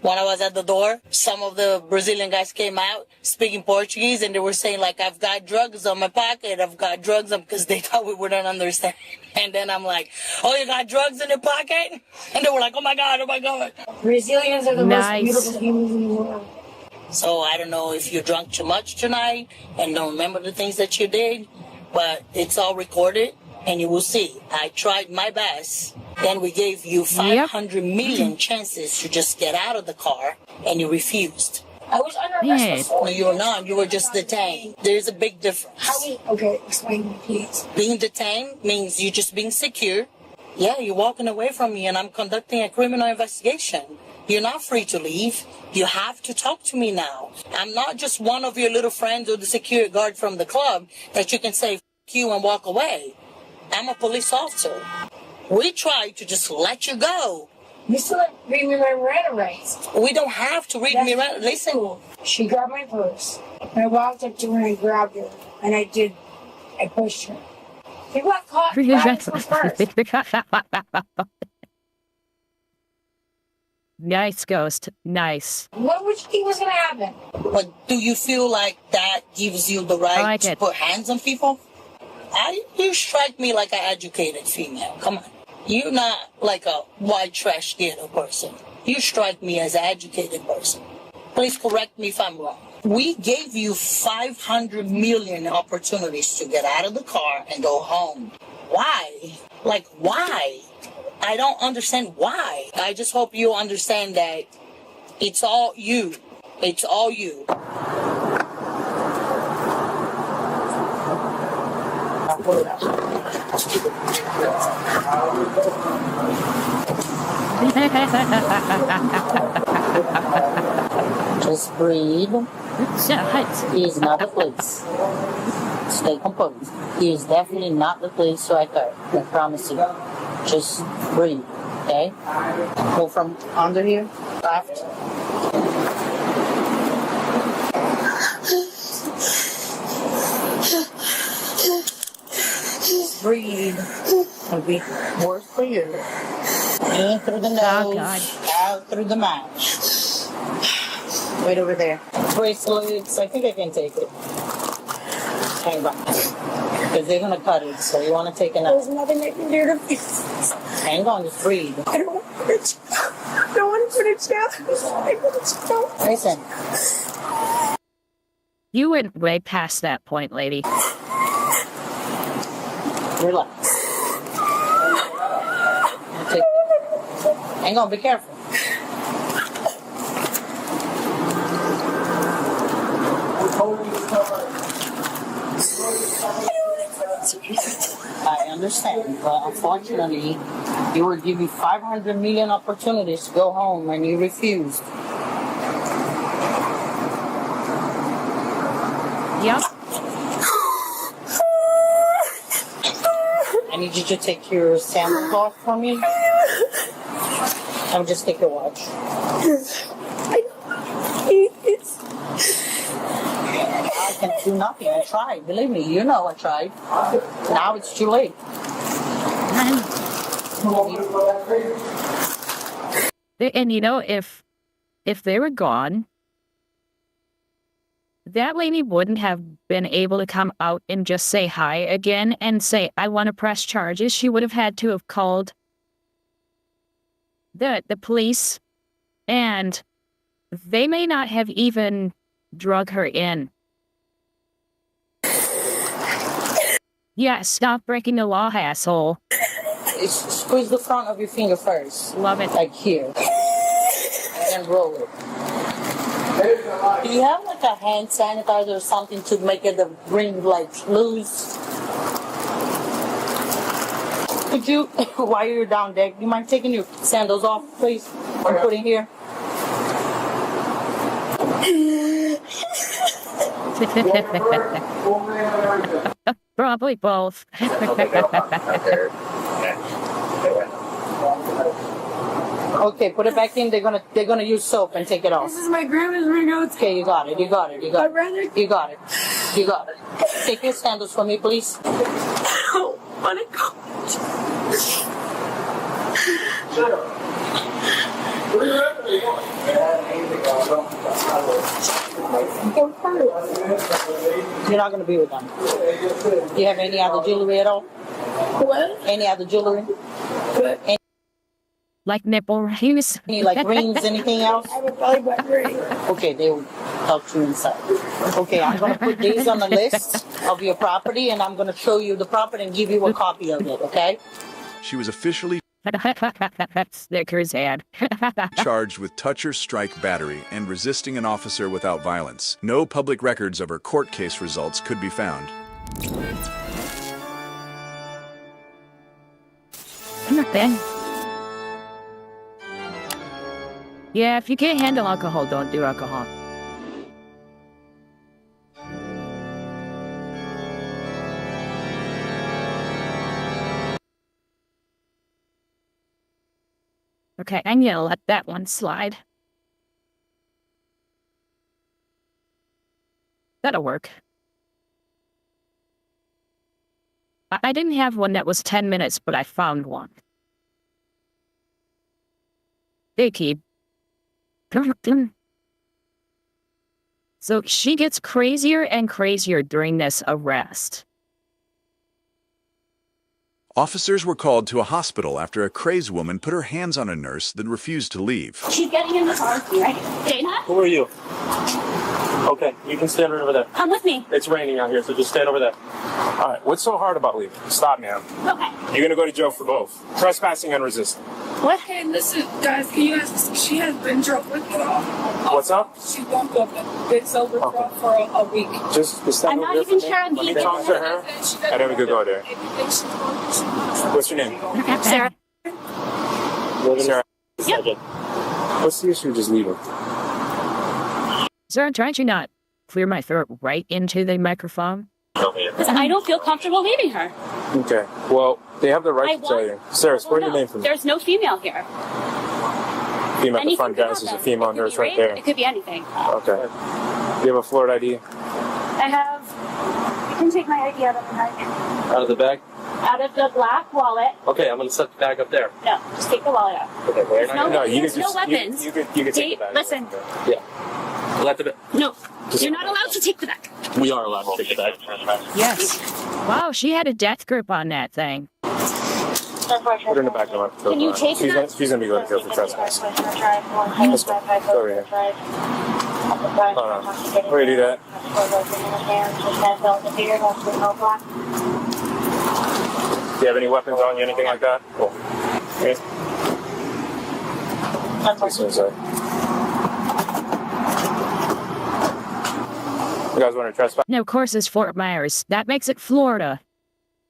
When I was at the door, some of the Brazilian guys came out speaking Portuguese, and they were saying, like, I've got drugs on my pocket. I've got drugs on, because they thought we wouldn't understand. And then I'm like, oh, you got drugs in your pocket? And they were like, oh, my God, oh, my God. Brazilians are the Nice. most beautiful humans in the world. So I don't know if you drank too much tonight and don't remember the things that you did, but it's all recorded. And you will see, I tried my best. Then we gave you 500 million chances to just get out of the car, and you refused. I was under arrest before. No, you were not. You were just detained. There's a big difference. Okay, explain me, please. Being detained means you just being secure. Yeah, you're walking away from me, and I'm conducting a criminal investigation. You're not free to leave. You have to talk to me now. I'm not just one of your little friends or the security guard from the club that you can say F you and walk away. I'm a police officer. We tried to just let you go. You still like read me my Miranda rights. We don't have to read Miranda. Listen. She grabbed my purse. And I walked up to her and grabbed her. And I pushed her. You got caught grabbing her purse. Nice, Ghost. Nice. What would you think was going to happen? But do you feel like that gives you the right to put hands on people? You strike me like an educated female. Come on. You're not like a white trash ghetto person. You strike me as an educated person. Please correct me if I'm wrong. We gave you 500 million opportunities to get out of the car and go home. Why? Like, why? I don't understand why. I just hope you understand that it's all you. It's all you. Just breathe. He is not the police. Stay composed. He is definitely not the police right there. I promise you. Just breathe. Okay? Go from under here, left. Just breathe. It'll be worse for you. In through the nose, out through the mouth. Right over there. Bracelets. I think I can take it. Hang on. Because they're going to cut it, so you want to take it out. There's nothing I can do to me. Hang on, just breathe. I don't want to put it down. I don't want to put it down. Listen. You went way past that point, lady. Relax. Hang on, be careful. I understand, but unfortunately, you were given 500 million opportunities to go home and you refused. Yep. I need you to take your sandals off for me. I'll just take your watch. I can do nothing. I tried. Believe me, you know I tried. Now it's too late. And you know, if they were gone, that lady wouldn't have been able to come out and just say hi again and say, I want to press charges. She would have had to have called the police, and they may not have even drug her in. Yeah, stop breaking the law, asshole. Squeeze the front of your finger first. Love it. Like here. And then roll it. Do you have like a hand sanitizer or something to make it the ring like loose? Could you, while you're down there, you mind taking your sandals off, please? And putting here? Probably both. Okay, put it back in. They're gonna use soap and take it off. This is my grandma's ring. Okay, you got it. You got it. Take your sandals for me, please. Oh my God. You're not gonna be with them. Do you have any other jewelry at all? What? Any other jewelry? Like nipple rings? Any like rings, anything else? I have a belly button ring. Okay, they will talk to you inside. Okay, I'm going to put these on the list of your property, and I'm going to show you the property and give you a copy of it, okay? She was officially Snickers ad. charged with touch or strike battery and resisting an officer without violence. No public records of her court case results could be found. Nothing. Yeah, if you can't handle alcohol, don't do alcohol. Okay, I'm gonna let that one slide. That'll work. I didn't have one that was 10 minutes, but I found one. They keep. So she gets crazier and crazier during this arrest. Officers were called to a hospital after a crazed woman put her hands on a nurse that refused to leave. She's getting in the car with me, right? Dana? Who are you? Okay, you can stand right over there. Come with me. It's raining out here, so just stand over there. All right, what's so hard about leaving? Stop, ma'am. Okay. You're gonna go to jail for both. Trespassing and resisting. What? Hey, listen, guys, can you guys listen? She has been drunk with me. What's up? She won't go been sober for a week. Just stand I'm over not there even for sure I'm Let me being talk to her, and then we could go there. What's your name? Sarah. Sarah. Yep. What's the issue just leaving? Sir, I'm trying to not clear my throat right into the microphone. Listen, I don't feel comfortable leaving her. Okay, well, they have the right to tell you. Sarah, spell your name for me. There's no female here. Female at the Anything front could desk is a happen. female It could nurse be right rape, there. It could be anything. Okay. You have a Florida ID? I have. You can take my ID out of the bag. Out of the bag? Out of the black wallet. Okay, I'm gonna set the bag up there. No, just take the wallet out. Okay, There's no, no, you there's can no just weapons. you can take the bag. Listen. Yeah. Let the bag. No, you're not allowed to take the bag. We are allowed to take the bag. Yes. Wow, she had a death grip on that thing. Put her in the back of the Can you take that? She's gonna be going to jail for trespass. Let's go. Go over here. Hold on. Where do you do that? Do you have any weapons on you, anything like that? Cool. Okay. Please stay inside. You guys want to trespass? No, of course, it's Fort Myers. That makes it Florida.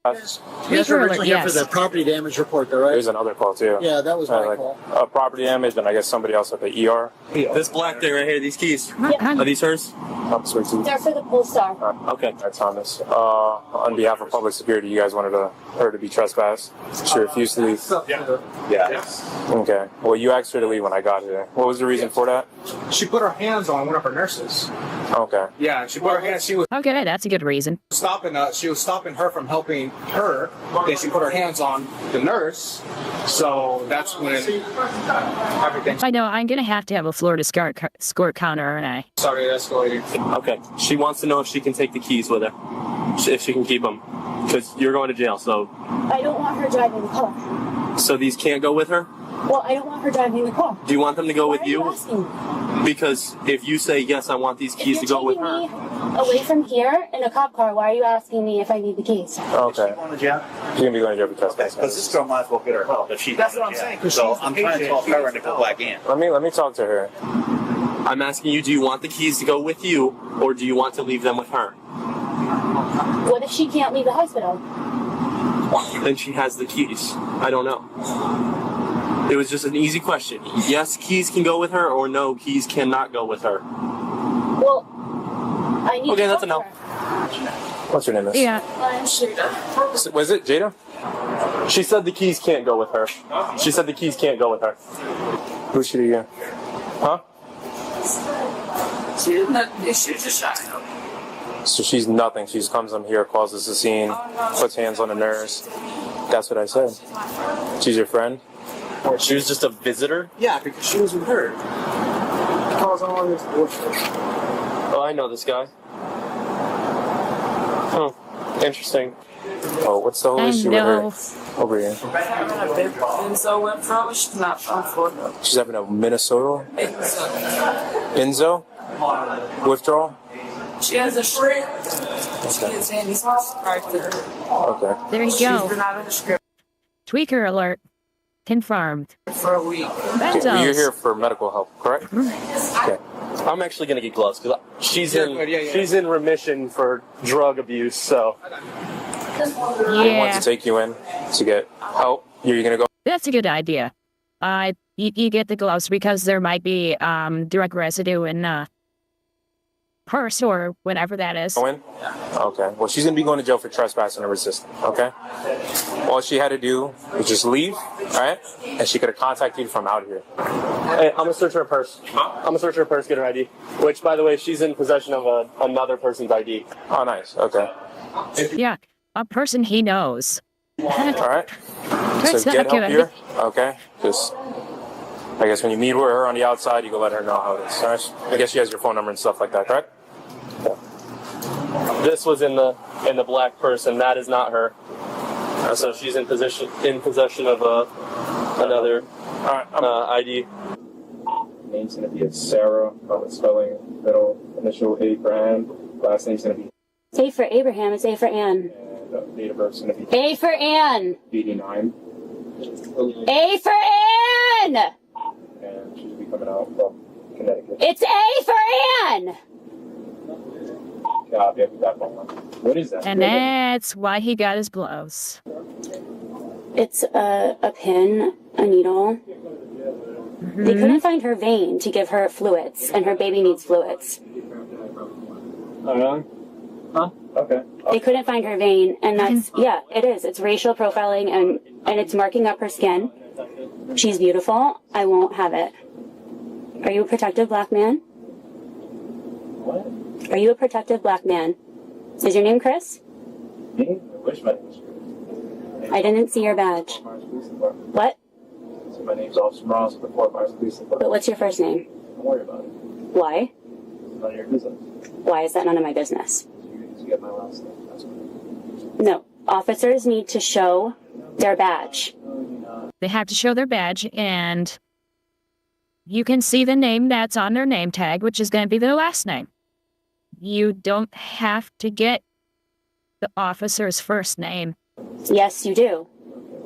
You guys were originally here for the property damage report, though, right? There's another call, too. Yeah, that was my call. Property damage, and I guess somebody else at the ER. This black thing right here, these keys. Are these hers? Sweet tea. They're for the pool star. Okay. That's Thomas. On behalf of public security, you guys wanted her to be trespassed. She refused to leave. Yeah. Okay. Well, you asked her to leave when I got here. What was the reason for that? She put her hands on one of her nurses. Okay. Yeah, she put her hands. She was Okay, that's a good reason. stopping. She was stopping her from helping her. Then she put her hands on the nurse. So that's when everything I know, I'm going to have a Florida score counter, aren't I? started escalating. Okay. She wants to know if she can take the keys with her. If she can keep them. Because you're going to jail, so... I don't want her driving the car. So these can't go with her? Well, I don't want her driving the car. Do you want them to go with Why are you you? asking? Because if you say, yes, I want these keys to go with her... Away from here in a cop car, why are you asking me if I need the keys? Okay. Going to jail? She's going to be going to jail for trespassing. Because this girl might as well get her help if she. That's what I'm yeah. saying, 'cause So she's the I'm trying to patient. talk her into go back in. Let me talk to her. I'm asking you, do you want the keys to go with you, or do you want to leave them with her? What if she can't leave the hospital? Then she has the keys. I don't know. It was just an easy question. Yes, keys can go with her, or no, keys cannot go with her. Well, I need Okay, to that's a talk no. to her. What's her name? Miss? Yeah. I'm Shada. Was it Jada? She said the keys can't go with her. She said the keys can't go with her. Who's she again? Huh? She's just a child. So she's nothing. She just comes in here, causes a scene, puts hands on the nurse. That's what I said. She's your friend? Or she was just a visitor? Yeah, because she was with her. Cause all this bullshit. Oh, I know this guy. Huh. Interesting. Oh, what's the whole issue with her? Over here. And so went from she's not from Florida. She's having a Minnesota? Benzo? Withdrawal? She has a shrink. She is Andy's right there. Okay. There you She's go. been out of the script Tweaker alert. Confirmed. for a week. Okay, well, you're here for medical help, correct? Okay. I'm actually gonna get gloves because she's Yeah. she's in remission for drug abuse, so I want Yeah, to take you in to get help. You're gonna go. that's a good idea. You get the gloves because there might be drug residue in purse or whatever that is. Go in? Okay. Well, she's gonna be going to jail for trespassing and resisting. Okay. All she had to do was just leave, all right? And she could have contacted you from out here. Hey, I'm gonna search her purse. I'm gonna search her purse, get her ID. Which, by the way, she's in possession of another person's ID. Oh, nice. Okay. Yeah, a person he knows. All right. That's So not get good. up here. Okay. Just. I guess when you meet her on the outside, you can let her know how it is. All right? I guess she has your phone number and stuff like that, correct? Yeah. This was in the black purse, and that is not her. So she's in possession of another ID. Name's gonna be Sarah. Spelling middle initial A for Ann. Last name's gonna be A for Abraham. It's A for Ann. and date of birth's gonna be A for Ann. 89. A for Ann. And she's be coming out from Connecticut. It's A for Ann. Copy. That one. What is that? And that's why he got his blows. It's a pin, a needle. They couldn't find her vein to give her fluids, and her baby needs fluids. Oh, really? Huh? Okay. They couldn't find her vein, and that's, yeah, it is. It's racial profiling, and it's marking up her skin. She's beautiful. I won't have it. Are you a protective black man? What? Are you a protective black man? Is your name Chris? Me? I wish my name was Chris. I didn't see your badge. What? So my name's Officer Ross with the Fort Myers Police Department. But what's your first name? Don't worry about it. Why? It's none of your business. Why is that none of my business? You get my last name. That's what No. Officers need to show their badge. They have to show their badge, and you can see the name that's on their name tag, which is going to be their last name. You don't have to get the officer's first name. Yes, you do.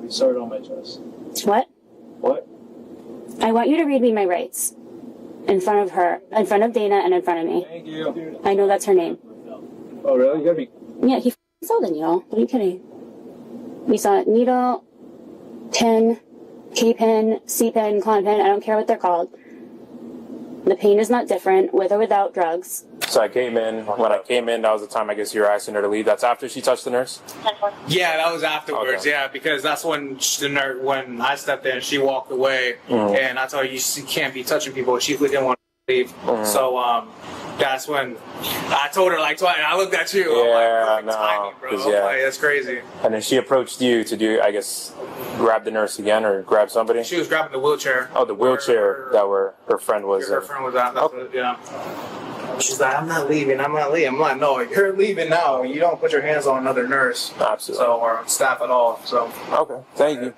we started on my chest. What? What? I want you to read me my rights. In front of her, in front of Dana, and in front of me. Thank you. I know that's her name. Oh, really? You gotta be... Yeah, he saw the needle. What are you kidding? We saw needle, pin, K-pin, C-pin, clon pin. I don't care what they're called. The pain is not different, with or without drugs. So I came in. When I came in, that was the time I guess you were asking her to leave. That's after she touched the nurse? Yeah, that was afterwards. Okay. Yeah, because that's when the nurse, when I stepped in, she walked away, and I told her you can't be touching people. She didn't want to leave. So that's when I told her like twice. And I looked at you. Yeah, I'm like, perfect timing, bro. yeah. Like, that's crazy. And then she approached you to do, I guess, grab the nurse again or grab somebody? She was grabbing the wheelchair. Oh, the wheelchair that her friend was Her in. friend was out. That's what, yeah. She's like, I'm not leaving. I'm like, no, you're leaving now. You don't put your hands on another nurse. Absolutely. So, or staff at all. So. Okay, thank you.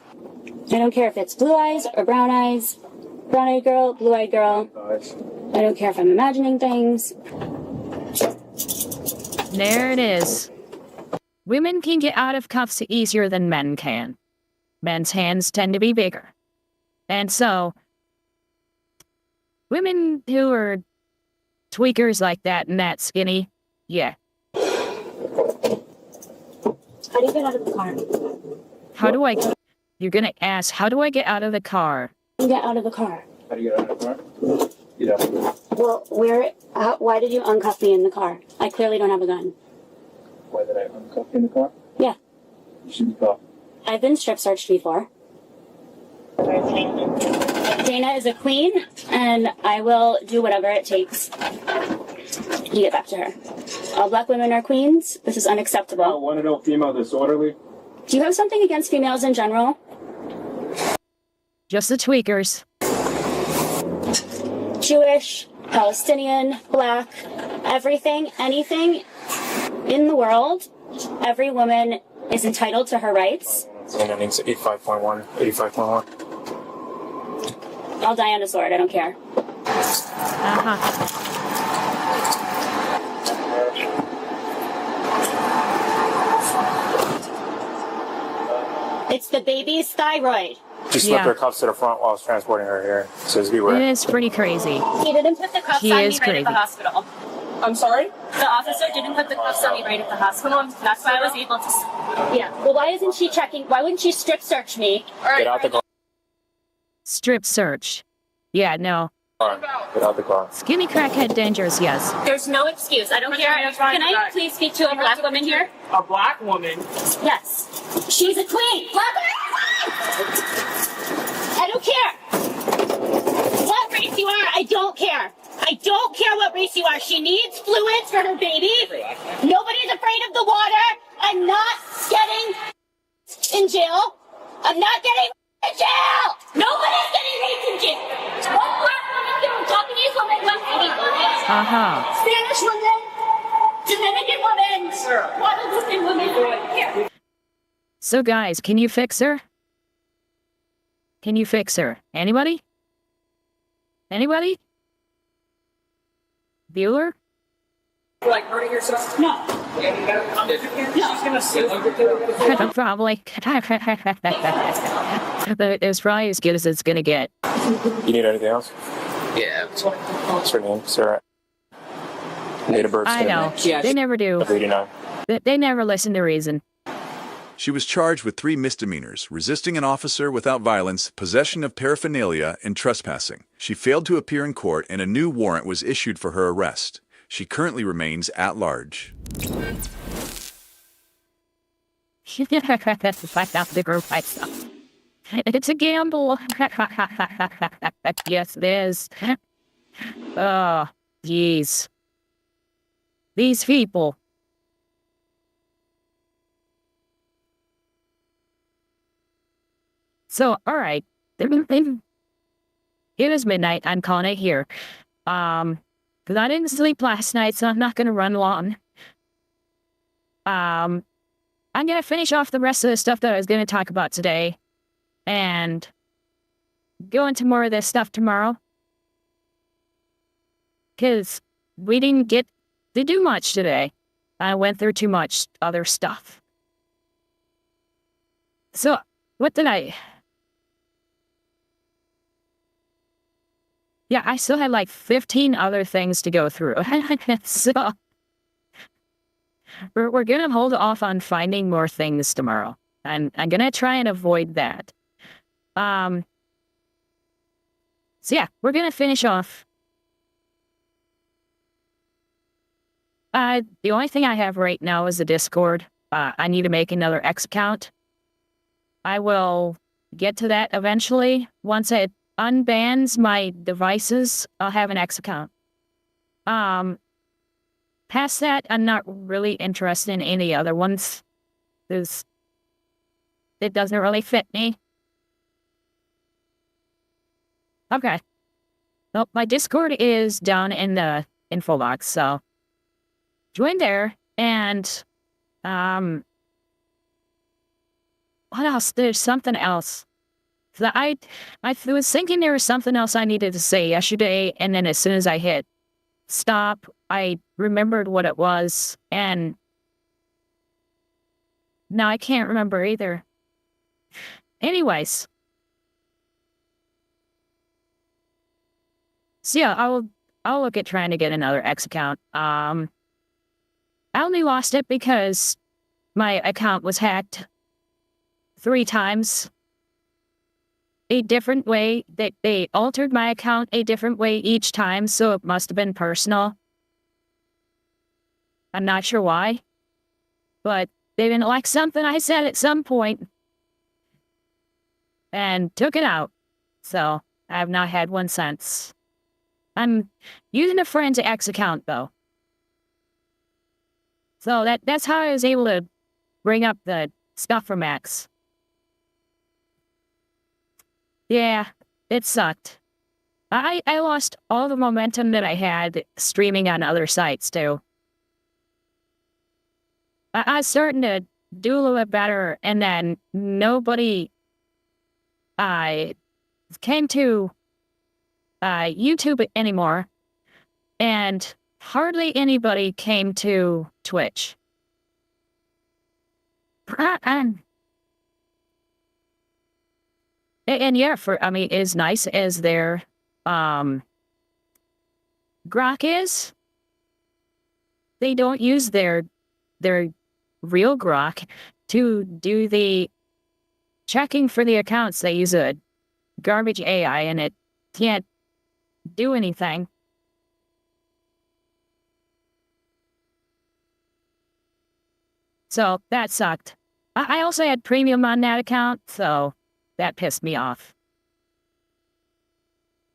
I don't care if it's blue eyes or brown eyes. Brown-eyed girl, blue-eyed girl. I don't care if I'm imagining things. There it is. Women can get out of cuffs easier than men can. Men's hands tend to be bigger. And so, women who are tweakers like that and that skinny, yeah. How do you get out of the car? How do I... You're gonna ask, how do I get out of the car? You get out of the car. How do you get out of the car? Yeah. Well, why did you uncuff me in the car? I clearly don't have a gun. Why did I uncuff you in the car? Yeah. You should be cuffed. I've been strip searched before. Dana is a queen, and I will do whatever it takes to get back to her. All black women are queens. This is unacceptable. I want to know female disorderly. Do you have something against females in general? Just the tweakers. Jewish, Palestinian, black, everything, anything in the world, every woman is entitled to her rights. And I need 85.1. 85.1. I'll die on a sword, I don't care. It's the baby's thyroid. She slipped her cuffs to the front while I was transporting her here. So just beware. It is pretty crazy. He didn't put the cuffs He on me is right crazy. at the hospital. I'm sorry? The officer didn't put the cuffs on me right at the hospital. That's why I was able to... Yeah. Well, why isn't she checking? Why wouldn't she strip search me? Get out the car. Strip search. Yeah, no. Get out the car. Skinny crackhead dangerous, yes. The's no excuse. I don't care. Can I please speak to a black woman here? A black woman? Yes. She's a queen. Black I don't care. What race you are, I don't care. I don't care what race you are. She needs fluids for her baby. Nobody's afraid of the water. I'm not getting in jail. I'm not getting in jail. Nobody's getting raped in jail. One black woman, Japanese woman, Spanish woman, Dominican woman, Guadalupe woman. Here. So guys, can you fix her? Can you fix her? Anybody? Anybody? Bueller? Like hurting yourself? No. She's gonna sue. Probably. It's probably as good as it's gonna get. You need anything else? Yeah. What's her name? Sarah. Date of birth. I know. They never do. 89. They never listen to reason. She was charged with 3 misdemeanors: resisting an officer without violence, possession of paraphernalia, and trespassing. She failed to appear in court, and a new warrant was issued for her arrest. She currently remains at large. It's a gamble. Yes, it is. Oh, jeez. These people. So, all right. It is midnight. I'm calling it here. Because I didn't sleep last night, so I'm not going to run long. I'm going to finish off the rest of the stuff that I was going to talk about today. And go into more of this stuff tomorrow. Because we didn't get to do much today. I went through too much other stuff. So, what did I... Yeah, I still had like 15 other things to go through. So, we're going to hold off on finding more things tomorrow. I'm going to try and avoid that. So yeah, we're going to finish off. The only thing I have right now is the Discord. I need to make another X account. I will get to that eventually. Once it unbans my devices, I'll have an X account. Past that, I'm not really interested in any other ones. Because it doesn't really fit me. Okay. Well, my Discord is down in the info box, so join there. And what else? There's something else. I was thinking there was something else I needed to say yesterday, and then as soon as I hit stop, I remembered what it was, and now I can't remember either. Anyways. So yeah, I'll look at trying to get another X account. I only lost it because my account was hacked 3 times. A different way. They altered my account a different way each time, so it must have been personal. I'm not sure why. But they didn't like something I said at some point. And took it out. So I have not had one since. I'm using a friend's X account, though. So that's how I was able to bring up the stuff from X. Yeah, it sucked. I lost all the momentum that I had streaming on other sites, too. I was starting to do a little bit better, and then nobody came to YouTube anymore, and hardly anybody came to Twitch. And yeah, as nice as their grok is, they don't use their real grok to do the checking for the accounts. They use a garbage AI, and it can't do anything. So that sucked. I also had premium on that account, so that pissed me off.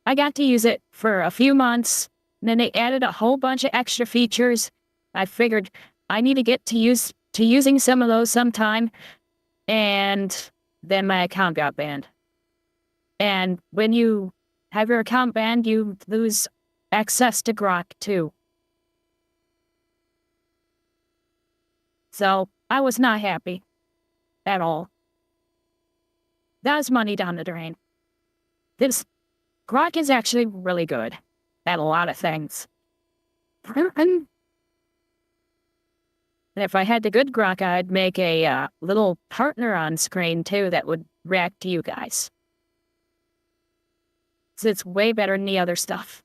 I got to use it for a few months, and then they added a whole bunch of extra features. I figured I need to get to using some of those sometime, and then my account got banned. And when you have your account banned, you lose access to grok too. So I was not happy. at all. That's money down the drain. This grok is actually really good at a lot of things. And if I had the good grok, I'd make a little partner on screen too that would react to you guys. So it's way better than the other stuff.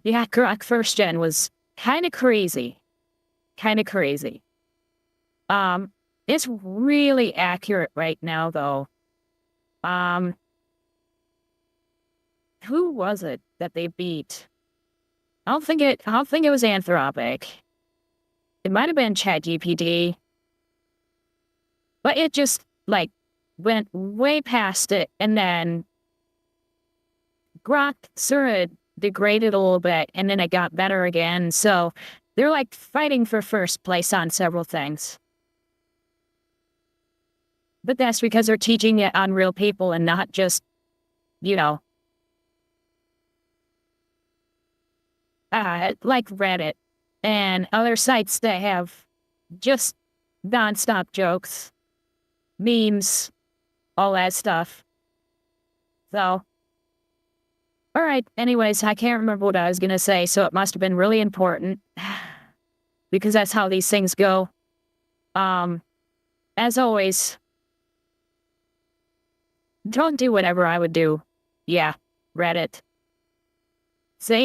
Yeah, grok first gen was kind of crazy. It's really accurate right now, though. Who was it that they beat? I don't think it was Anthropic. It might have been ChatGPT. But it just, like, went way past it, and then grok sort of degraded a little bit, and then it got better again, so they're, like, fighting for first place on several things. But that's because they're teaching it on real people and not just, you know, like Reddit and other sites that have just nonstop jokes, memes, all that stuff. So, alright, anyways, I can't remember what I was gonna say, so it must have been really important. Because that's how these things go. As always, don't do whatever I would do. Yeah, Reddit. See ya.